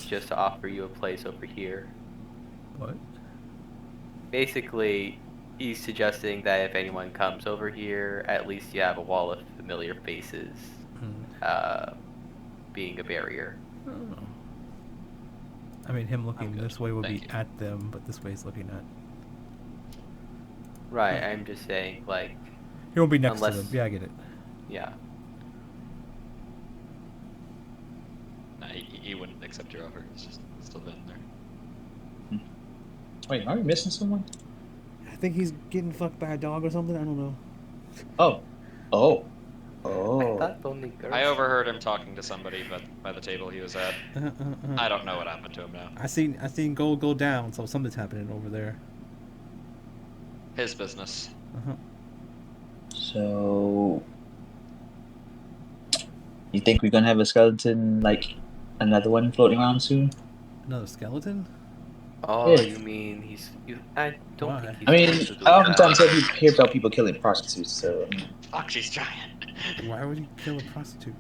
just to offer you a place over here. What? Basically, he's suggesting that if anyone comes over here, at least you have a wall of familiar faces being a barrier. Oh. I mean, him looking this way would Thank be you. at them, but this way is looking at. Right, I'm just saying, like, He won't be next Unless- to them. Yeah, I get it. yeah. Nah, he wouldn't accept your offer. He's just still been there. Wait, are we missing someone? I think he's getting fucked by a dog or something. I don't know. Oh. I thought only girls. I overheard him talking to somebody by the table he was at. I don't know what happened to him now. I seen gold go down, so something's happening over there. His business. So, you think we're gonna have a skeleton, like another one floating around soon? Another skeleton? Oh, Yeah. you mean I don't Why? think he's I mean, supposed to do I oftentimes that. hear about people killing prostitutes, so I mean, Fuck, she's giant. Why would he kill a prostitute?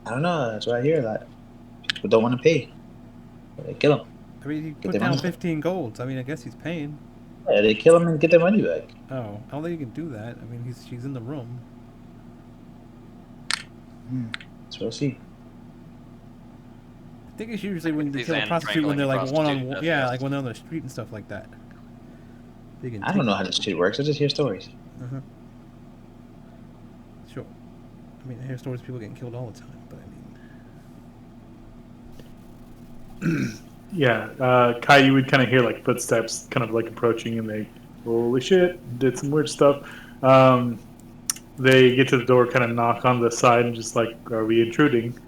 I don't know. That's what I hear a lot. People don't want to pay. So they kill them. I mean, he Get put their down money back. 15 golds. I mean, I guess he's paying. Yeah, they kill them and get their money back. Oh, I don't think you can do that. I mean, she's in the room. So we'll see. I think it's usually when they He's kill a in prostitute when they're like strangling a one on prostitute, one. that's Yeah, yes. like when they're on the street and stuff like that. They can I take don't know it. how this shit works. I just hear stories. Sure. I mean, I hear stories of people getting killed all the time, but I mean, Yeah, Kai, you would kind of hear like footsteps kind of like approaching, and they, holy shit, did some weird stuff. They get to the door, kind of knock on the side, and just like, are we intruding?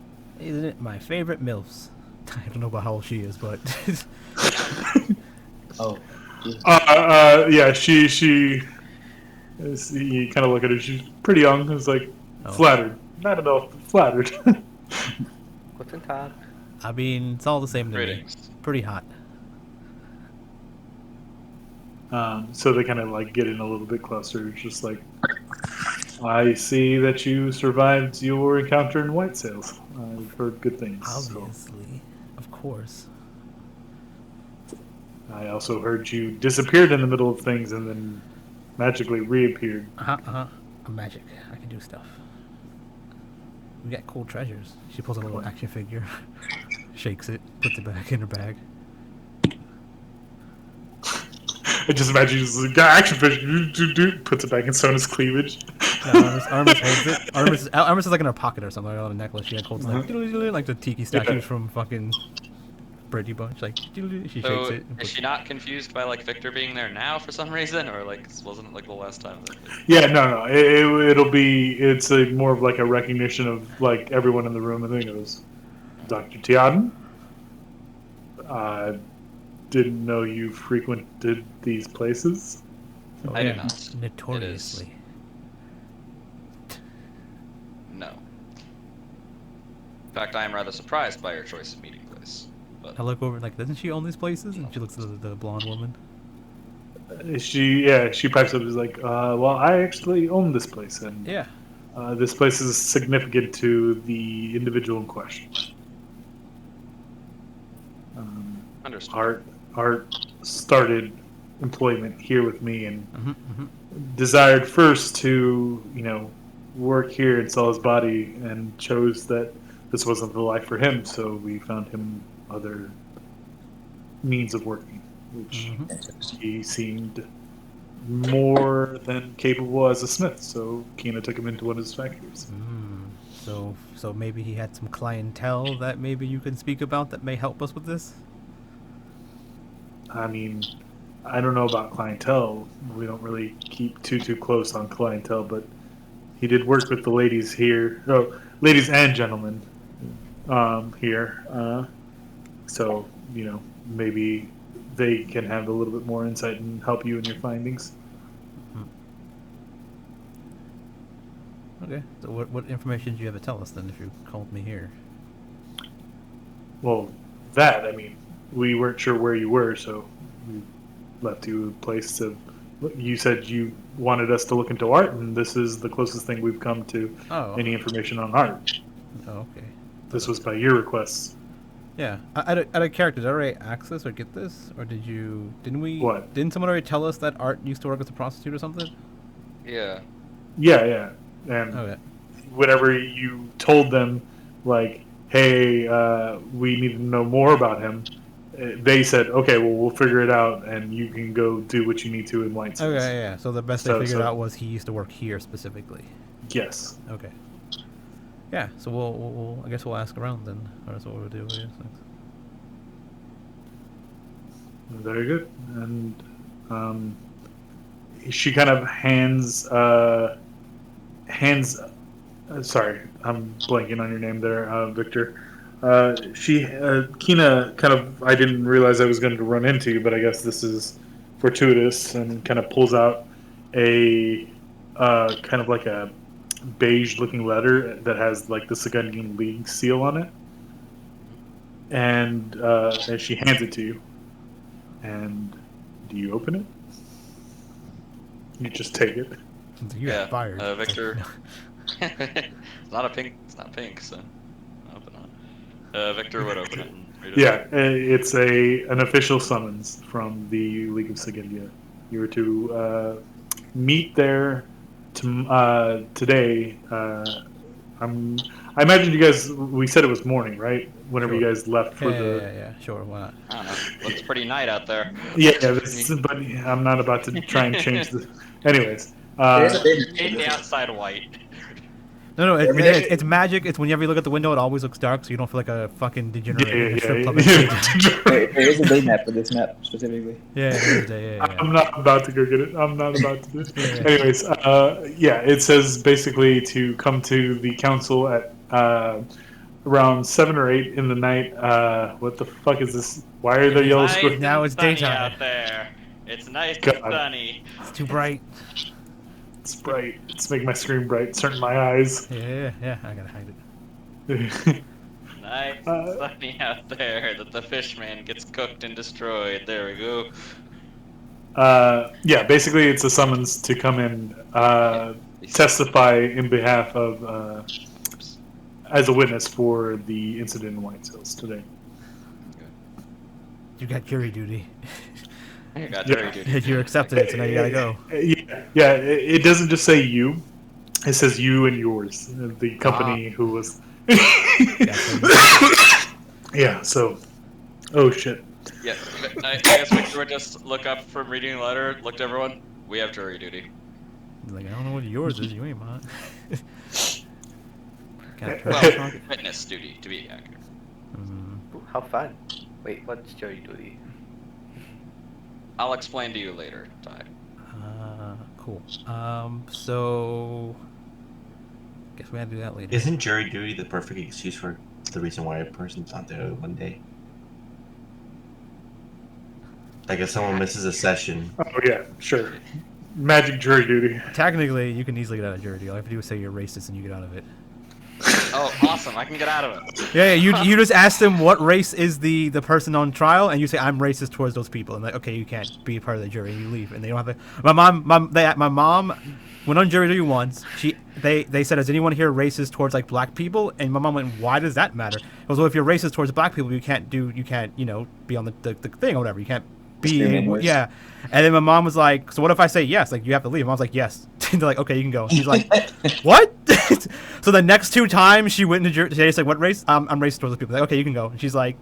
isn't it my favorite MILFs? I don't know about how old she is, but Oh. Jesus. Yeah, she. You kind of look at her. She's pretty young. It's like Oh. flattered, not at all flattered. Guten Tag. I mean, it's all the same to me. Greetings. Pretty hot. So they kind of like get in a little bit closer. It's just like, I see that you survived your encounter in White Sails. I've heard good things. So Obviously, of course. I also heard you disappeared in the middle of things and then magically reappeared. I'm magic. I can do stuff. We got cool treasures. She pulls a little action figure, shakes it, puts it back in her bag. I just imagine you just got action fish, puts it back in Sona's cleavage. Artemis holds it. Artemis is like in her pocket or something, like on a necklace. She like holds like the tiki statues from fucking Brady Bunch. Like she shakes So it. and is puts she not confused by like Victor being there now for some reason, or like wasn't it like the last time? Yeah, no. It's a more of like a recognition of like everyone in the room, and then it goes, Dr. Tiaden? I didn't know you frequented these places. Oh, I do yeah, not. notoriously. No. In fact, I am rather surprised by your choice of meeting place. But I look over like, doesn't she own these places? And she looks at the blonde woman. She pipes up and is like, well, I actually own this place, and Yeah. this place is significant to the individual in question. understood. Art started employment here with me and Mm-hmm. desired first to, work here and sell his body, and chose that this wasn't the life for him. So we found him other means of working, which he seemed more than capable as a smith. So Kina took him into one of his factories. So maybe he had some clientele that maybe you can speak about that may help us with this. I mean, I don't know about clientele. We don't really keep too close on clientele, but he did work with the ladies here. Oh, ladies and gentlemen here. So, maybe they can have a little bit more insight and help you in your findings. Okay. So what information do you have to tell us then if you called me here? Well, we weren't sure where you were, so we left you a place to. You said you wanted us to look into art, and this is the closest thing we've come to any information on art. Oh, okay. This was by your request. Yeah. Out of character, did I already access or get this? Or didn't we? What? Didn't someone already tell us that Art used to work as a prostitute or something? Yeah. Yeah. And Okay. whatever you told them, like, hey, we need to know more about him, they said, okay, well, we'll figure it out, and you can go do what you need to in White Sands. Okay, yeah. So the best they figured out was he used to work here specifically. Yes. Okay. Yeah. So we'll I guess we'll ask around then. Or that's what we'll do. I guess next. Very good. And she kind of hands. Sorry, I'm blanking on your name there, Victor. Kina kind of. I didn't realize I was going to run into you, but I guess this is fortuitous, and kind of pulls out a kind of like a beige-looking letter that has like the Sagundian League seal on it, and she hands it to you. And do you open it? You just take it. You're fired. Victor. It's not pink, so open it. Victor would open it and read it. Yeah, it's an official summons from the League of Sigindia. You were to meet there today. I imagine you guys. We said it was morning, right? Whenever you guys left for Yeah, sure. Why not? I don't know. Looks pretty night out there. Yeah, but I'm not about to try and change the. Anyways, Paint the outside white. No, it's magic. It's whenever you look at the window, it always looks dark, so you don't feel like a fucking degenerate in a strip club. There's a day map for this map specifically. Yeah, there's a day. Yeah. I'm not about to go get it. I'm not about to do it. Anyways, it says basically to come to the council at around 7 or 8 in the night. What the fuck is this? Why are there yellow squares? Now it's sunny daytime out there. It's nice God. and sunny. It's too bright. It's bright. It's making my screen bright. It's hurting my eyes. Yeah. I gotta hide it. Nice and sunny out there that the fishman gets cooked and destroyed. There we go. Basically it's a summons to come in, testify in behalf of, as a witness for the incident in White Hills today. You got jury duty. You got jury duty. You accepted it, so now you gotta go. Yeah. It doesn't just say you. It says you and yours. The company who was. Yeah. So. Oh shit. Yeah. I guess Victor would just look up from reading the letter. Look to everyone. We have jury duty. Like, I don't know what yours is. You ain't mine. Well, witness duty to be accurate. Ooh, how fun. Wait, what's jury duty? I'll explain to you later, Ty. Cool. So guess we had to do that later. Isn't jury duty the perfect excuse for the reason why a person's not there one day? Like if someone misses a session. Oh yeah, sure. Magic jury duty. Technically, you can easily get out of jury duty. All you have to do is say you're racist and you get out of it. Oh, awesome! I can get out of it. Yeah, you just ask them what race is the person on trial, and you say I'm racist towards those people, and like, okay, you can't be a part of the jury, and you leave, and they don't have to. My mom went on jury duty once. They said, is anyone here racist towards like black people? And my mom went, why does that matter? It was, well, if you're racist towards black people, you can't be on the thing or whatever. You can't Screaming voice. yeah. And then my mom was like, so what if I say yes? Like, you have to leave. Mom's like, yes. They're like, okay, you can go. She's like, what? So the next 2 times she went into she's like, what race? I'm racist towards those people. Like, okay, you can go. And she's like,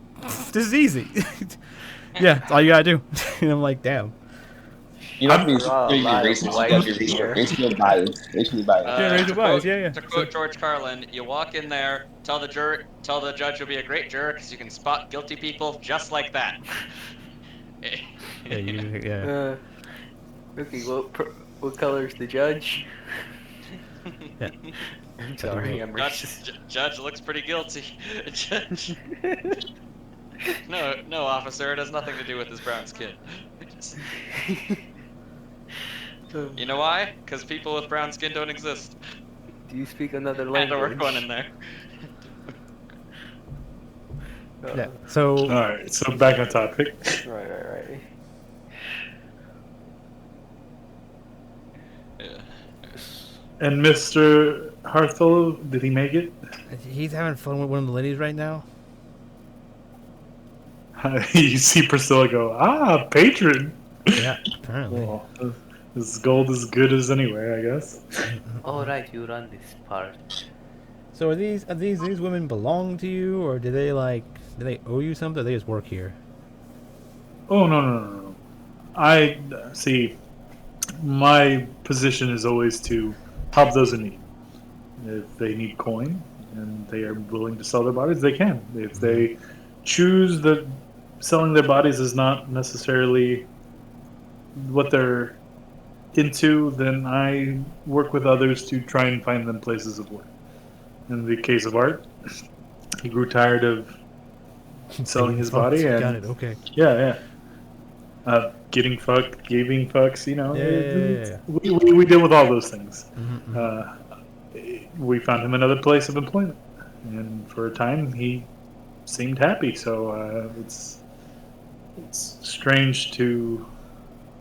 this is easy. Yeah, that's all you gotta do. And I'm like, damn. You don't have to be Draw a really lot of racist. You white gotta be here. racially biased. Racially biased. Yeah, racial bias, yeah. To quote George Carlin, you walk in there, tell the judge you'll be a great juror because you can spot guilty people just like that. Yeah. Okay, what color's the judge? Yeah. I'm sorry, I'm racist. Judge looks pretty guilty. Judge. No, officer. It has nothing to do with his brown skin. You know why? Because people with brown skin don't exist. Do you speak another Had language? to work one in there. Yeah. So All right, so back on topic. Right. Yeah. And Mr. Harthel, did he make it? he's having fun with one of the ladies right now. You see Priscilla go, patron. Yeah, apparently. Well, this gold is good as anyway, I guess. Alright, you run this part. So are these women belong to you, or do they owe you something? Or they just work here? Oh, no. I see. My position is always to help those in need. If they need coin and they are willing to sell their bodies, they can. If they choose that selling their bodies is not necessarily what they're into, then I work with others to try and find them places of work. In the case of Art, he grew tired of selling his body, and got it. Okay. yeah. Getting fucked, giving fucks, Yeah. We deal with all those things. Mm-hmm. We found him another place of employment, and for a time he seemed happy. So it's strange to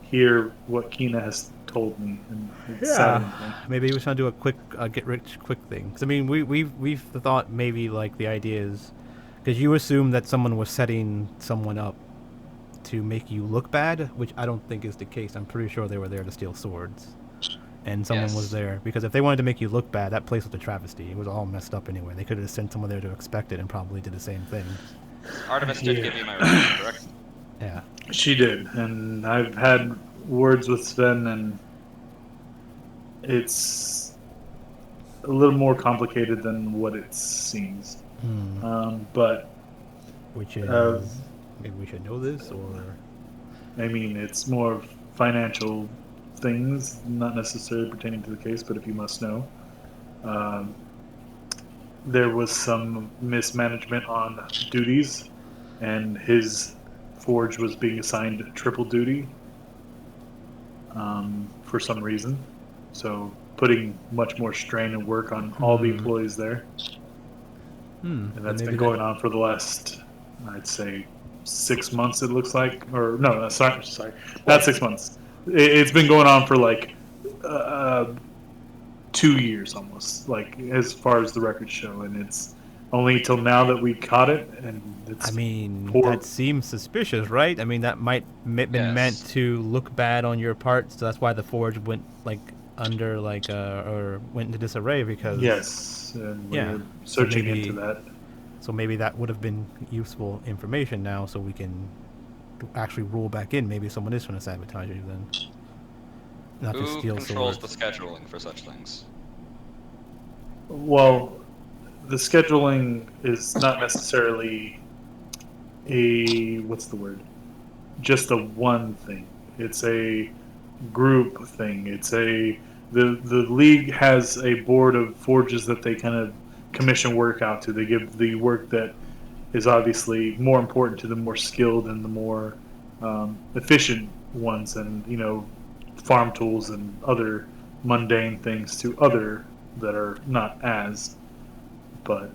hear what Kina has told me, and it's saddening me. Maybe he was trying to do a quick get rich quick thing. 'Cause, I mean, we've thought maybe like the idea is because you assume that someone was setting someone up to make you look bad, which I don't think is the case. I'm pretty sure they were there to steal swords, and someone was there because if they wanted to make you look bad, that place was a travesty. It was all messed up anyway. They could have sent someone there to inspect it and probably did the same thing. Artemis did give you my resume, correct? Yeah. She did, and I've had words with Sven, and it's a little more complicated than what it seems. But Which is maybe we should know this, or I mean, it's more of financial things, not necessarily pertaining to the case, but if you must know. There was some mismanagement on duties, and his forge was being assigned triple duty for some reason. So putting much more strain and work on all the employees there. And that's been going on for the last, I'd say, 6 months, it looks like. Or, no, sorry, not 6 months. It's been going on for like 2 years almost, like as far as the records show. And it's only till now that we caught it. And it's that seems suspicious, right? I mean, that might been meant to look bad on your part, so that's why the forge went like under or went into disarray because and we're searching into that. So maybe that would have been useful information now, so we can actually rule back in. Maybe someone is trying to sabotage you then. Not Who to steal controls swords. the scheduling for such things? Well, the scheduling is not necessarily just a one thing. It's a group thing. It's the league has a board of forges that they kind of commission work out to. They give the work that is obviously more important to the more skilled and the more efficient ones, and farm tools and other mundane things to other that are not as. But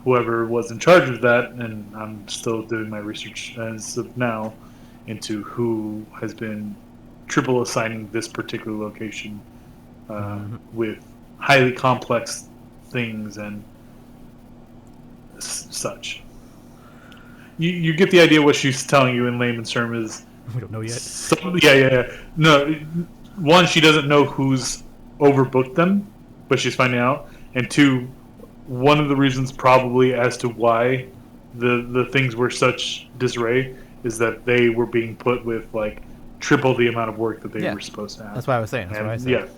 whoever was in charge of that, and I'm still doing my research as of now into who has been triple assigning this particular location with highly complex things and such. You get the idea. What she's telling you in layman's terms is We don't know yet. Yeah. No, one, she doesn't know who's overbooked them, but she's finding out. And two, one of the reasons probably as to why the things were such disarray is that they were being put with like triple the amount of work that they were supposed to have. That's what I was saying. That's what I said.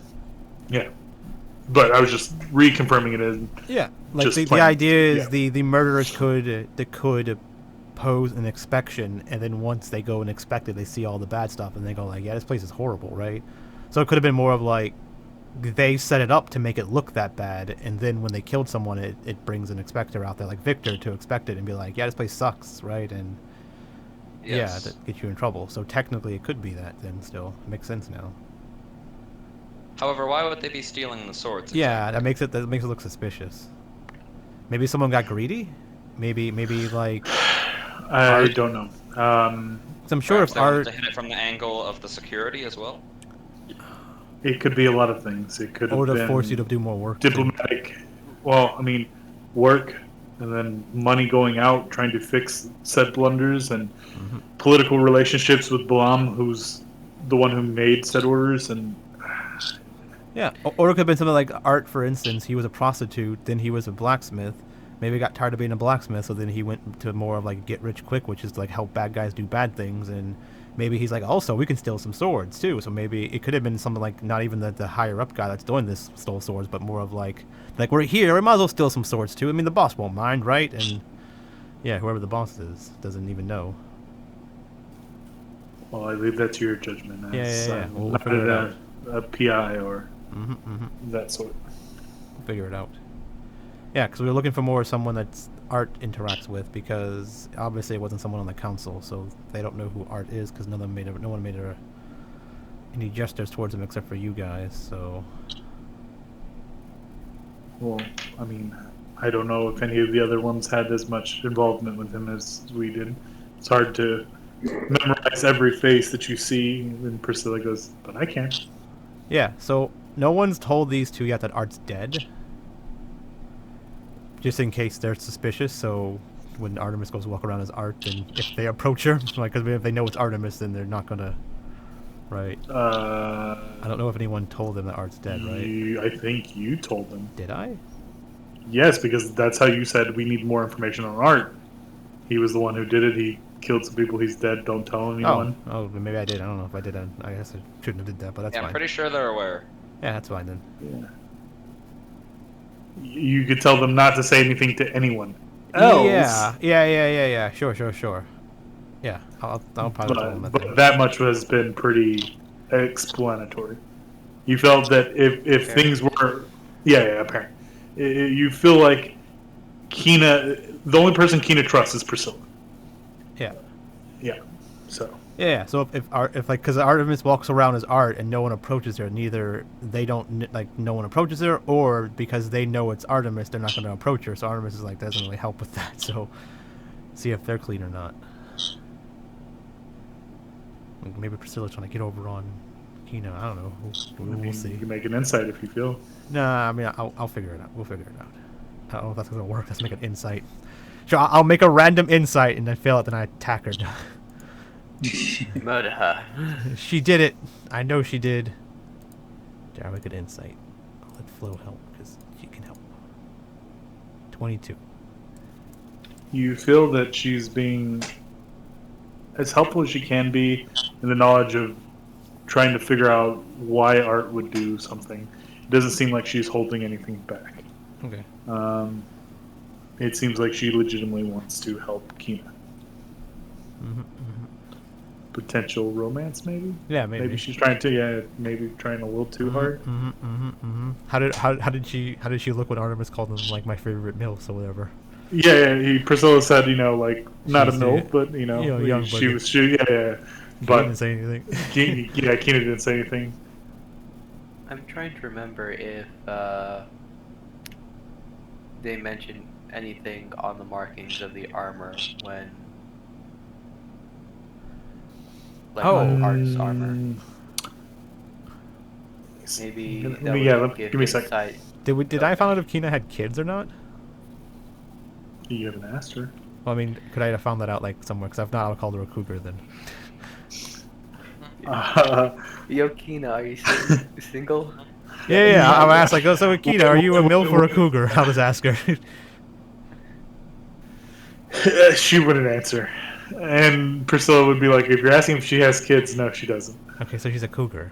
Yeah. But I was just reconfirming it as like just the idea is yeah. the murderers could pose an inspection, and then once they go and inspect it, they see all the bad stuff, and they go like, yeah, this place is horrible, right? So it could have been more of like they set it up to make it look that bad, and then when they killed someone, it brings an inspector out there like Victor to inspect it and be like, yeah, this place sucks, right? And Yes. that gets you in trouble. So technically it could be that then still. It makes sense now. However, why would they be stealing the swords? Yeah, that makes it look suspicious. Maybe someone got greedy? Maybe like I don't know. 'cause I'm sure Perhaps if they wanted art to hit it from the angle of the security as well. It could be a lot of things. It could have or to been force you to do more work. diplomatic. Well, I mean, work, and then money going out trying to fix said blunders, and political relationships with Blam, who's the one who made said orders, and Yeah, or it could have been something like Art, for instance. He was a prostitute, then he was a blacksmith. Maybe he got tired of being a blacksmith, so then he went to more of like get rich quick, which is like help bad guys do bad things. And maybe he's like, also, we can steal some swords too. So maybe it could have been something like not even the higher up guy that's doing this stole swords, but more of like we're here, we might as well steal some swords too. I mean, the boss won't mind, right? And yeah, whoever the boss is doesn't even know. well, I leave that to your judgment. As, Yeah. We'll not figure it out. a PI or Mm-hmm. that sort. We'll figure it out. Yeah, because we were looking for more someone that's Art interacts with, because obviously it wasn't someone on the council, so they don't know who Art is, because no one made any gestures towards him except for you guys. So Well, I mean, I don't know if any of the other ones had as much involvement with him as we did. It's hard to memorize every face that you see. And Priscilla goes, but I can. yeah, so no one's told these two yet that Art's dead, just in case they're suspicious. So when Artemis goes walk around as Art, then if they approach her, like, because if they know it's Artemis, then they're not gonna. Right. I don't know if anyone told them that Art's dead, right? I think you told them. Did I? Yes, because that's how you said we need more information on Art. He was the one who did it. He killed some people. He's dead. Don't tell anyone. Oh, maybe I did. I don't know if I did. I guess I shouldn't have did that, but that's Yeah, fine. I'm pretty sure they're aware. Yeah, that's fine then. Yeah. You could tell them not to say anything to anyone else. Yeah. Sure. Yeah, I'll probably tell them that. But that much has been pretty explanatory. You felt that if things were, apparent. You feel like Kina, the only person Kina trusts is Priscilla. Yeah. Yeah. So. Yeah. So if like, because Artemis walks around as Art and no one approaches her, no one approaches her, or because they know it's Artemis, they're not going to approach her. So Artemis is like, doesn't really help with that. So see if they're clean or not. Maybe Priscilla's trying to get over on Kina. I don't know. We'll see. You can make an insight if you feel. Nah, I mean, I'll figure it out. We'll figure it out. I don't know if that's going to work. Let's make an insight. Sure, I'll make a random insight and then fail it, then I attack her. Murder her. She did it. I know she did. Yeah, I'll make an insight. I'll let Flo help, because she can help. 22. You feel that she's being as helpful as she can be in the knowledge of trying to figure out why Art would do something. It doesn't seem like she's holding anything back. Okay. It seems like she legitimately wants to help Kina. Potential romance, maybe? Yeah, maybe. Maybe she's trying to, maybe trying a little too hard. How did she look when Artemis called them like my favorite MILFs or whatever? Priscilla said, not a She's MILF, but young she buddy. was, Kina but didn't say anything. Kina didn't say anything. I'm trying to remember if they mentioned anything on the markings of the armor when, on Art's armor. Maybe that would give me a second. insight. Did I find out if Kina had kids or not? You haven't asked her. Well, I mean, could I have found that out like somewhere? Because if not, I'll call her a cougar then. Yo, Kina, are you single? Yeah. I'm asked like, oh, so Akita, are you a MILF or a cougar? I'll just ask her. She wouldn't answer. And Priscilla would be like, if you're asking if she has kids, no, she doesn't. Okay, so she's a cougar.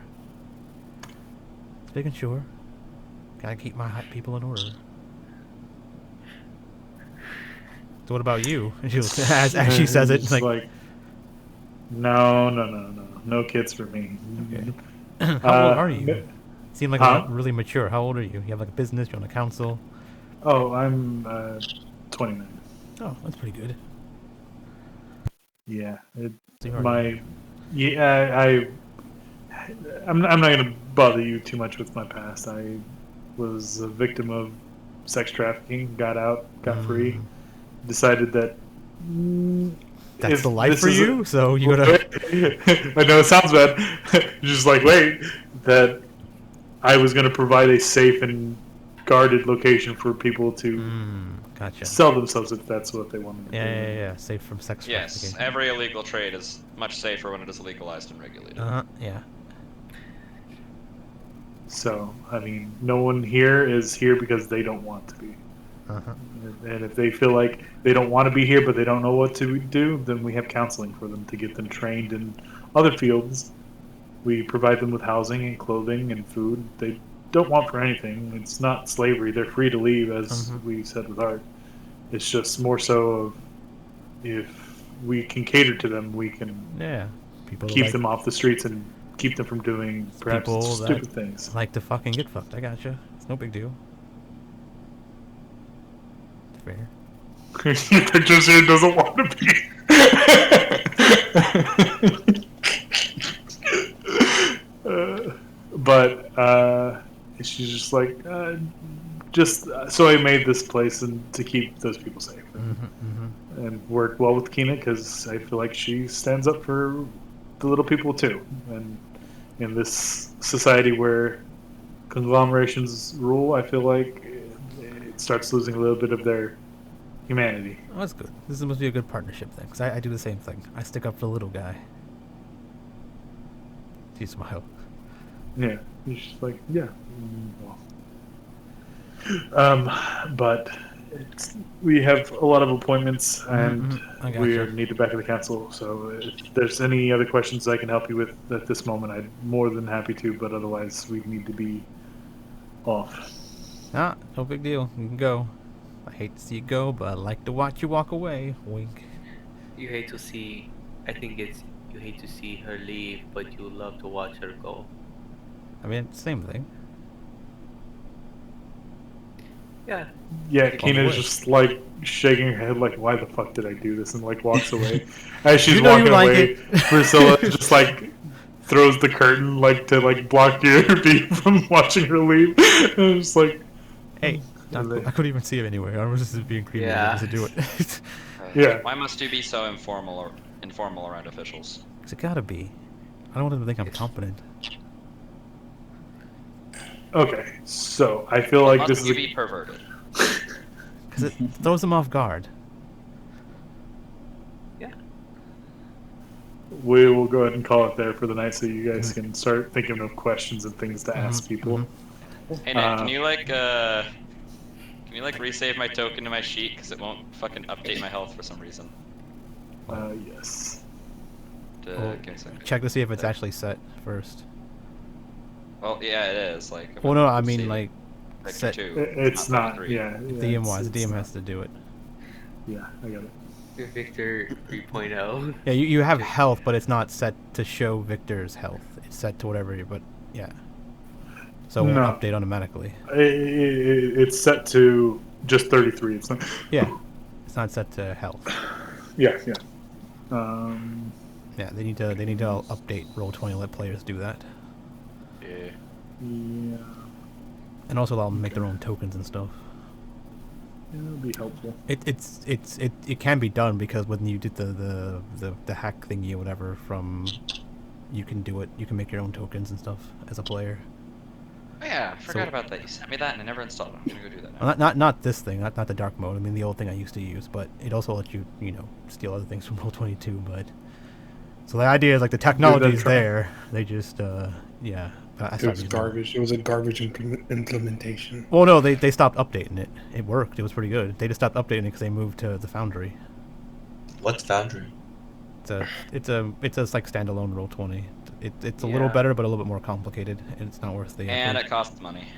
Just making sure. Gotta keep my people in order. So what about you? And she'll, as she says it, it's Just like, no kids for me. okay. How old are you? m- Seem like Huh? really mature. How old are you? You have like a business, you're on a council. Oh, I'm 29. Oh, that's pretty good. Yeah, So you are- my yeah I'm not gonna bother you too much with my past. I was a victim of sex trafficking, got out, got free, decided that That's if the life this for is you, so you gotta... I know it sounds bad. Just like wait, that I was gonna provide a safe and guarded location for people to Gotcha. sell themselves if that's what they wanted to do. Yeah. Safe from sex Yes, trafficking. every illegal trade is much safer when it is legalized and regulated. Yeah. So, I mean, no one here is here because they don't want to be. And if they feel like they don't want to be here but they don't know what to do, then we have counseling for them to get them trained in other fields. We provide them with housing and clothing and food. They don't want for anything. It's not slavery. They're free to leave, as we said with Art. It's just more so of if we can cater to them, we can People keep like, them off the streets and keep them from doing perhaps people stupid that things. like to fucking get fucked. I gotcha. It's no big deal. Fair. Pictures here doesn't want to be. But she's just like, so I made this place and to keep those people safe and work well with Kina because I feel like she stands up for the little people too. And in this society where conglomerations rule, I feel like it starts losing a little bit of their humanity. Oh, that's good. This must be a good partnership thing, because I do the same thing. I stick up for the little guy. She smiled. Yeah, he's just like, yeah. Well. But we have a lot of appointments, and I we gotcha. need to back of the council. So if there's any other questions I can help you with at this moment, I'm more than happy to. But otherwise, we need to be off. Ah, no big deal. You can go. I hate to see you go, but I like to watch you walk away. Wink. You hate to see. I think it's you hate to see her leave, but you love to watch her go. I mean, same thing. Yeah. Yeah, Well, Kina's wait. just like shaking her head, like, "Why the fuck did I do this?" and like walks away. As she's You know you walking like away, it. Priscilla just like throws the curtain, like to like block your view from watching her leave. And I'm just like, Hey, I couldn't even see him anywhere. I was just being creepy Yeah. to do it. Yeah. Why must you be so informal around officials? Cause it gotta be. I don't want them to think I'm competent. Okay, so I feel like this Must is you be perverted? Cause it throws them off guard. Yeah. we will go ahead and call it there for the night, so you guys can start thinking of questions and things to ask people. Hey Nick, can you resave my token to my sheet because it won't fucking update my health for some reason? Yes. Give me a second. Check to see if it's actually set first. Well, yeah, it is. Like. Well, no, I let's mean see. like Vector set. 2, It's not. Vector 3. Yeah. DM wise, it's DM not. has to do it. Yeah, I got it. Victor 3.0. Yeah, you have health, but it's not set to show Victor's health. It's set to whatever. But yeah. So it won't No. update automatically. It's set to just 33. It's not. Yeah, it's not set to health. Yeah. Yeah, they need to update Roll20 and let players do that, Yeah. Yeah. and also allow them to make their own tokens and stuff. It'll be helpful. It can be done because when you did the hack thingy or whatever from, you can do it. You can make your own tokens and stuff as a player. Oh yeah, I forgot So- about that. You sent me that and I never installed it. I'm gonna go do that now. Well, not this thing, not the dark mode. I mean the old thing I used to use, but it also lets you steal other things from Roll22. But So the idea is like the that a technology is try. there. They just yeah. I It started was using it. garbage. It was a garbage implementation. Well, no, they stopped updating it. It worked. It was pretty good. They just stopped updating it because they moved to the Foundry. What's Foundry? It's a like standalone Roll20. It's a little Yeah. better, but a little bit more complicated, and it's not worth the And effort. it costs money.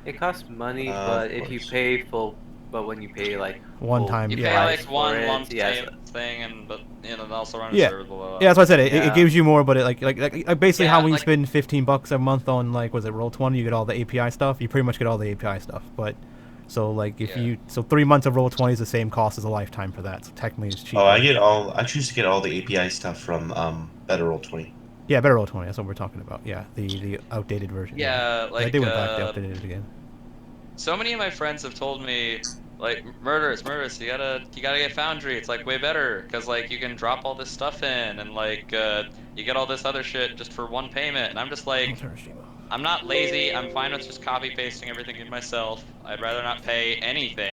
It costs money, Of but if you course. pay full, but when you pay like One full time, You yeah. pay price like for one it, lump yeah, thing, and but it also runs Yeah. servers below. Yeah, that's what I said. It Yeah. gives you more, but it like basically Yeah, how when you like- spend $15 a month on like was it Roll20, you get all the API stuff. You pretty much get all the API stuff. But so like if Yeah. 3 months of Roll20 is the same cost as a lifetime for that. So technically it's cheaper. Oh, I choose to get all the API stuff from Better Roll 20. Yeah, better Roll20. That's what we're talking about. Yeah, the outdated version. Yeah, I like did went back. They updated it again. so many of my friends have told me, like, murderous, you gotta get Foundry. It's like way better because like you can drop all this stuff in and like you get all this other shit just for one payment. And I'm just I'll like, turn stream off. I'm not lazy. I'm fine with just copy pasting everything in myself. I'd rather not pay anything